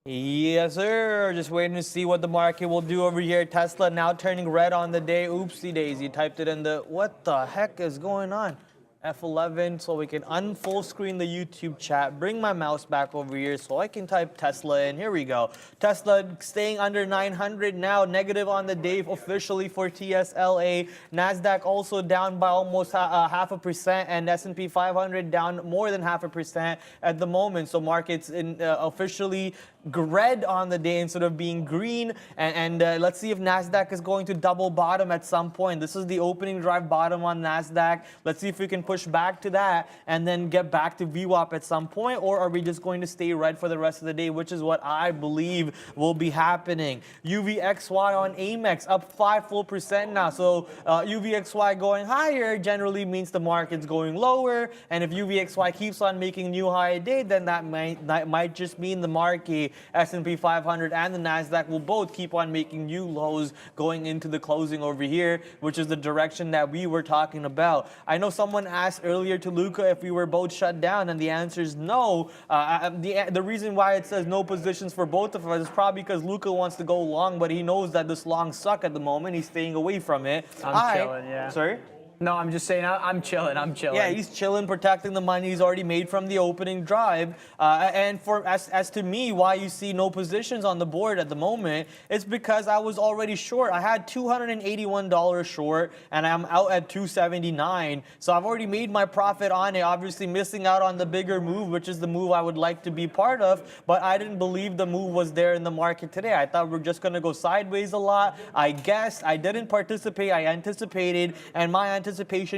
Yes, sir. Just waiting to see what the market will do over here. Tesla now turning red on the day. Oopsie daisy. Typed it in the, what the heck is going on? F11 so we can unfull screen the YouTube chat, bring my mouse back over here so I can type Tesla in. Here we go. Tesla staying under 900 now, negative on the day officially for TSLA. NASDAQ also down by almost 0.5%, and S&P 500 down more than 0.5% at the moment. So markets officially red on the day instead of being green, and let's see if NASDAQ is going to double bottom at some point. This is the opening drive bottom on NASDAQ. Let's see if we can push back to that and then get back to VWAP at some point, or are we just going to stay red for the rest of the day, which is what I believe will be happening. UVXY on Amex up 5 full percent now. So UVXY going higher generally means the market's going lower, and if UVXY keeps on making new high a day, then that might just mean the market, S&P 500 and the NASDAQ will both keep on making new lows going into the closing over here, which is the direction that we were talking about. I know someone asked earlier to Luca if we were both shut down, and the answer is no. The reason why it says no positions for both of us is probably because Luca wants to go long, but he knows that this long suck at the moment. He's staying away from it. I'm chilling, yeah. Sorry? No, I'm just saying I'm chilling. Yeah, he's chilling, protecting the money he's already made from the opening drive. And for as to me, why you see no positions on the board at the moment, it's because I was already short. I had $281 short, and I'm out at $279. So I've already made my profit on it. Obviously, missing out on the bigger move, which is the move I would like to be part of. But I didn't believe the move was there in the market today. I thought we're just gonna go sideways a lot. I guessed. I didn't participate. I anticipated, and my anticipation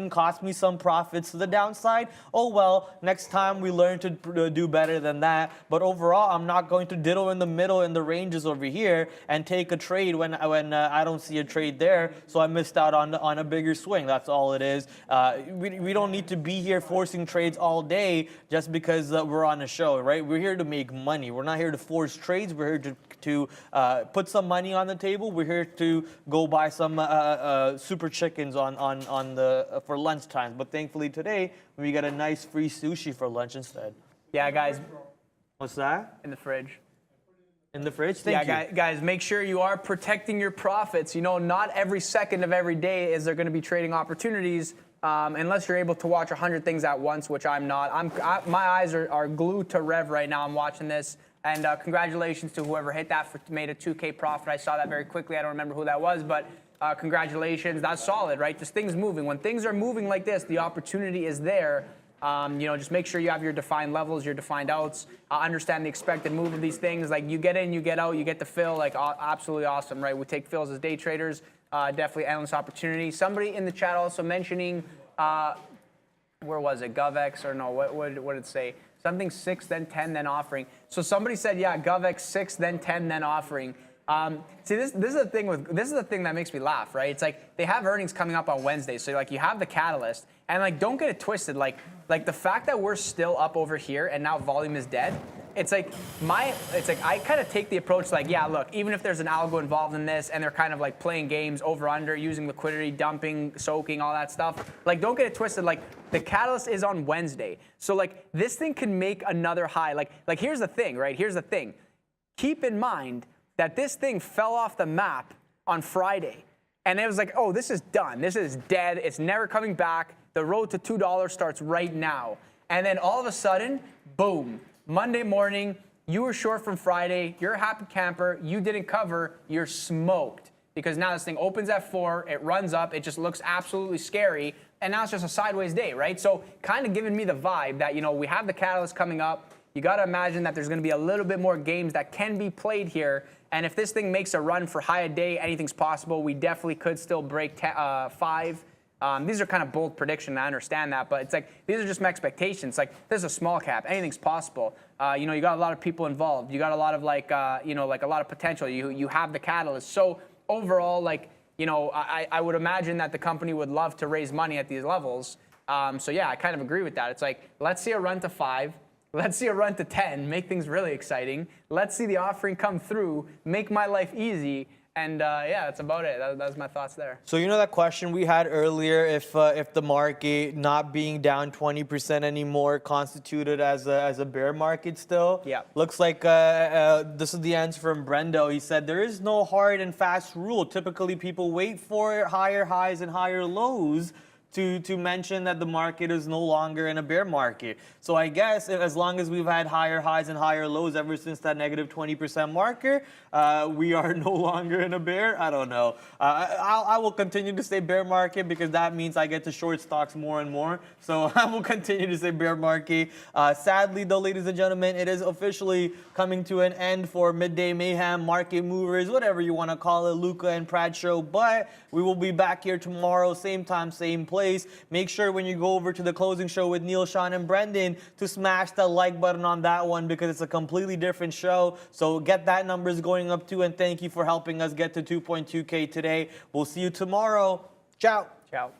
cost me some profits to the downside. Oh well, next time we learn to do better than that. But overall, I'm not going to diddle in the middle in the ranges over here and take a trade when I don't see a trade there. So I missed out on a bigger swing. That's all it is. We don't need to be here forcing trades all day just because we're on a show, right? We're here to make money. We're not here to force trades. We're here to put some money on the table. We're here to go buy some super chickens for lunch time. But thankfully today we got a nice free sushi for lunch instead. Yeah, guys. What's that? In the fridge. In the fridge? Thank you. Guys, make sure you are protecting your profits. You know, not every second of every day is there going to be trading opportunities unless you're able to watch 100 things at once, which I'm not. My eyes are glued to Rev right now. I'm watching this. And congratulations to whoever hit that, made a 2K profit. I saw that very quickly. I don't remember who that was, but congratulations. That's solid, right? Just things moving. When things are moving like this, the opportunity is there. Just make sure you have your defined levels, your defined outs. Understand the expected move of these things. Like you get in, you get out, you get the fill. Like absolutely awesome, right? We take fills as day traders. Definitely endless opportunity. Somebody in the chat also mentioning, where was it? GovX or no? What did it say? Something 6, then 10, then offering. So somebody said, yeah, GovX 6, then 10, then offering. See, this is the thing that makes me laugh, right? It's like they have earnings coming up on Wednesday, so like you have the catalyst, and like don't get it twisted. Like the fact that we're still up over here and now volume is dead. It's like I kind of take the approach like, yeah, look, even if there's an algo involved in this and they're kind of like playing games over under, using liquidity, dumping, soaking, all that stuff. Like don't get it twisted. Like the catalyst is on Wednesday, so like this thing can make another high. Like here's the thing, right? Here's the thing. Keep in mind that this thing fell off the map on Friday. And it was like, oh, this is done. This is dead. It's never coming back. The road to $2 starts right now. And then all of a sudden, boom, Monday morning, you were short from Friday. You're a happy camper. You didn't cover. You're smoked. Because now this thing opens at 4. It runs up. It just looks absolutely scary. And now it's just a sideways day, right? So kind of giving me the vibe that, we have the catalyst coming up. You got to imagine that there's going to be a little bit more games that can be played here. And if this thing makes a run for high a day, anything's possible. We definitely could still break 5. These are kind of bold predictions. I understand that, but it's like these are just my expectations. Like this is a small cap. Anything's possible. You got a lot of people involved. You got a lot of like a lot of potential. You have the catalyst. So overall, I would imagine that the company would love to raise money at these levels. So yeah, I kind of agree with that. It's like let's see a run to 5. Let's see a run to 10, make things really exciting. Let's see the offering come through, make my life easy, and yeah, that's about it. That's my thoughts there. So that question we had earlier, if the market not being down 20% anymore constituted as a bear market still? Yeah. Looks like this is the answer from Brendo. He said there is no hard and fast rule. Typically, people wait for higher highs and higher lows to mention that the market is no longer in a bear market. So I guess as long as we've had higher highs and higher lows ever since that negative 20% marker, we are no longer in a bear. I don't know. I will continue to say bear market because that means I get to short stocks more and more. So I will continue to say bear market. Sadly, though, ladies and gentlemen, it is officially coming to an end for Midday Mayhem, Market Movers, whatever you want to call it, Luca and Pratt show. But we will be back here tomorrow, same time, same place. Make sure when you go over to the closing show with Neil, Sean, and Brendan to smash the like button on that one because it's a completely different show. So get that numbers going up too, and thank you for helping us get to 2.2K today. We'll see you tomorrow. Ciao. Ciao.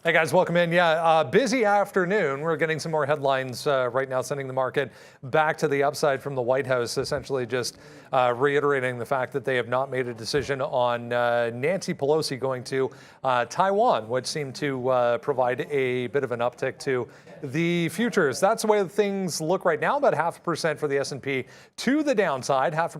Hey guys, welcome in. Yeah, busy afternoon. We're getting some more headlines right now, sending the market back to the upside from the White House, essentially just reiterating the fact that they have not made a decision on Nancy Pelosi going to Taiwan, which seemed to provide a bit of an uptick to the futures. That's the way things look right now, about 0.5% for the S&P to the downside, 0.5%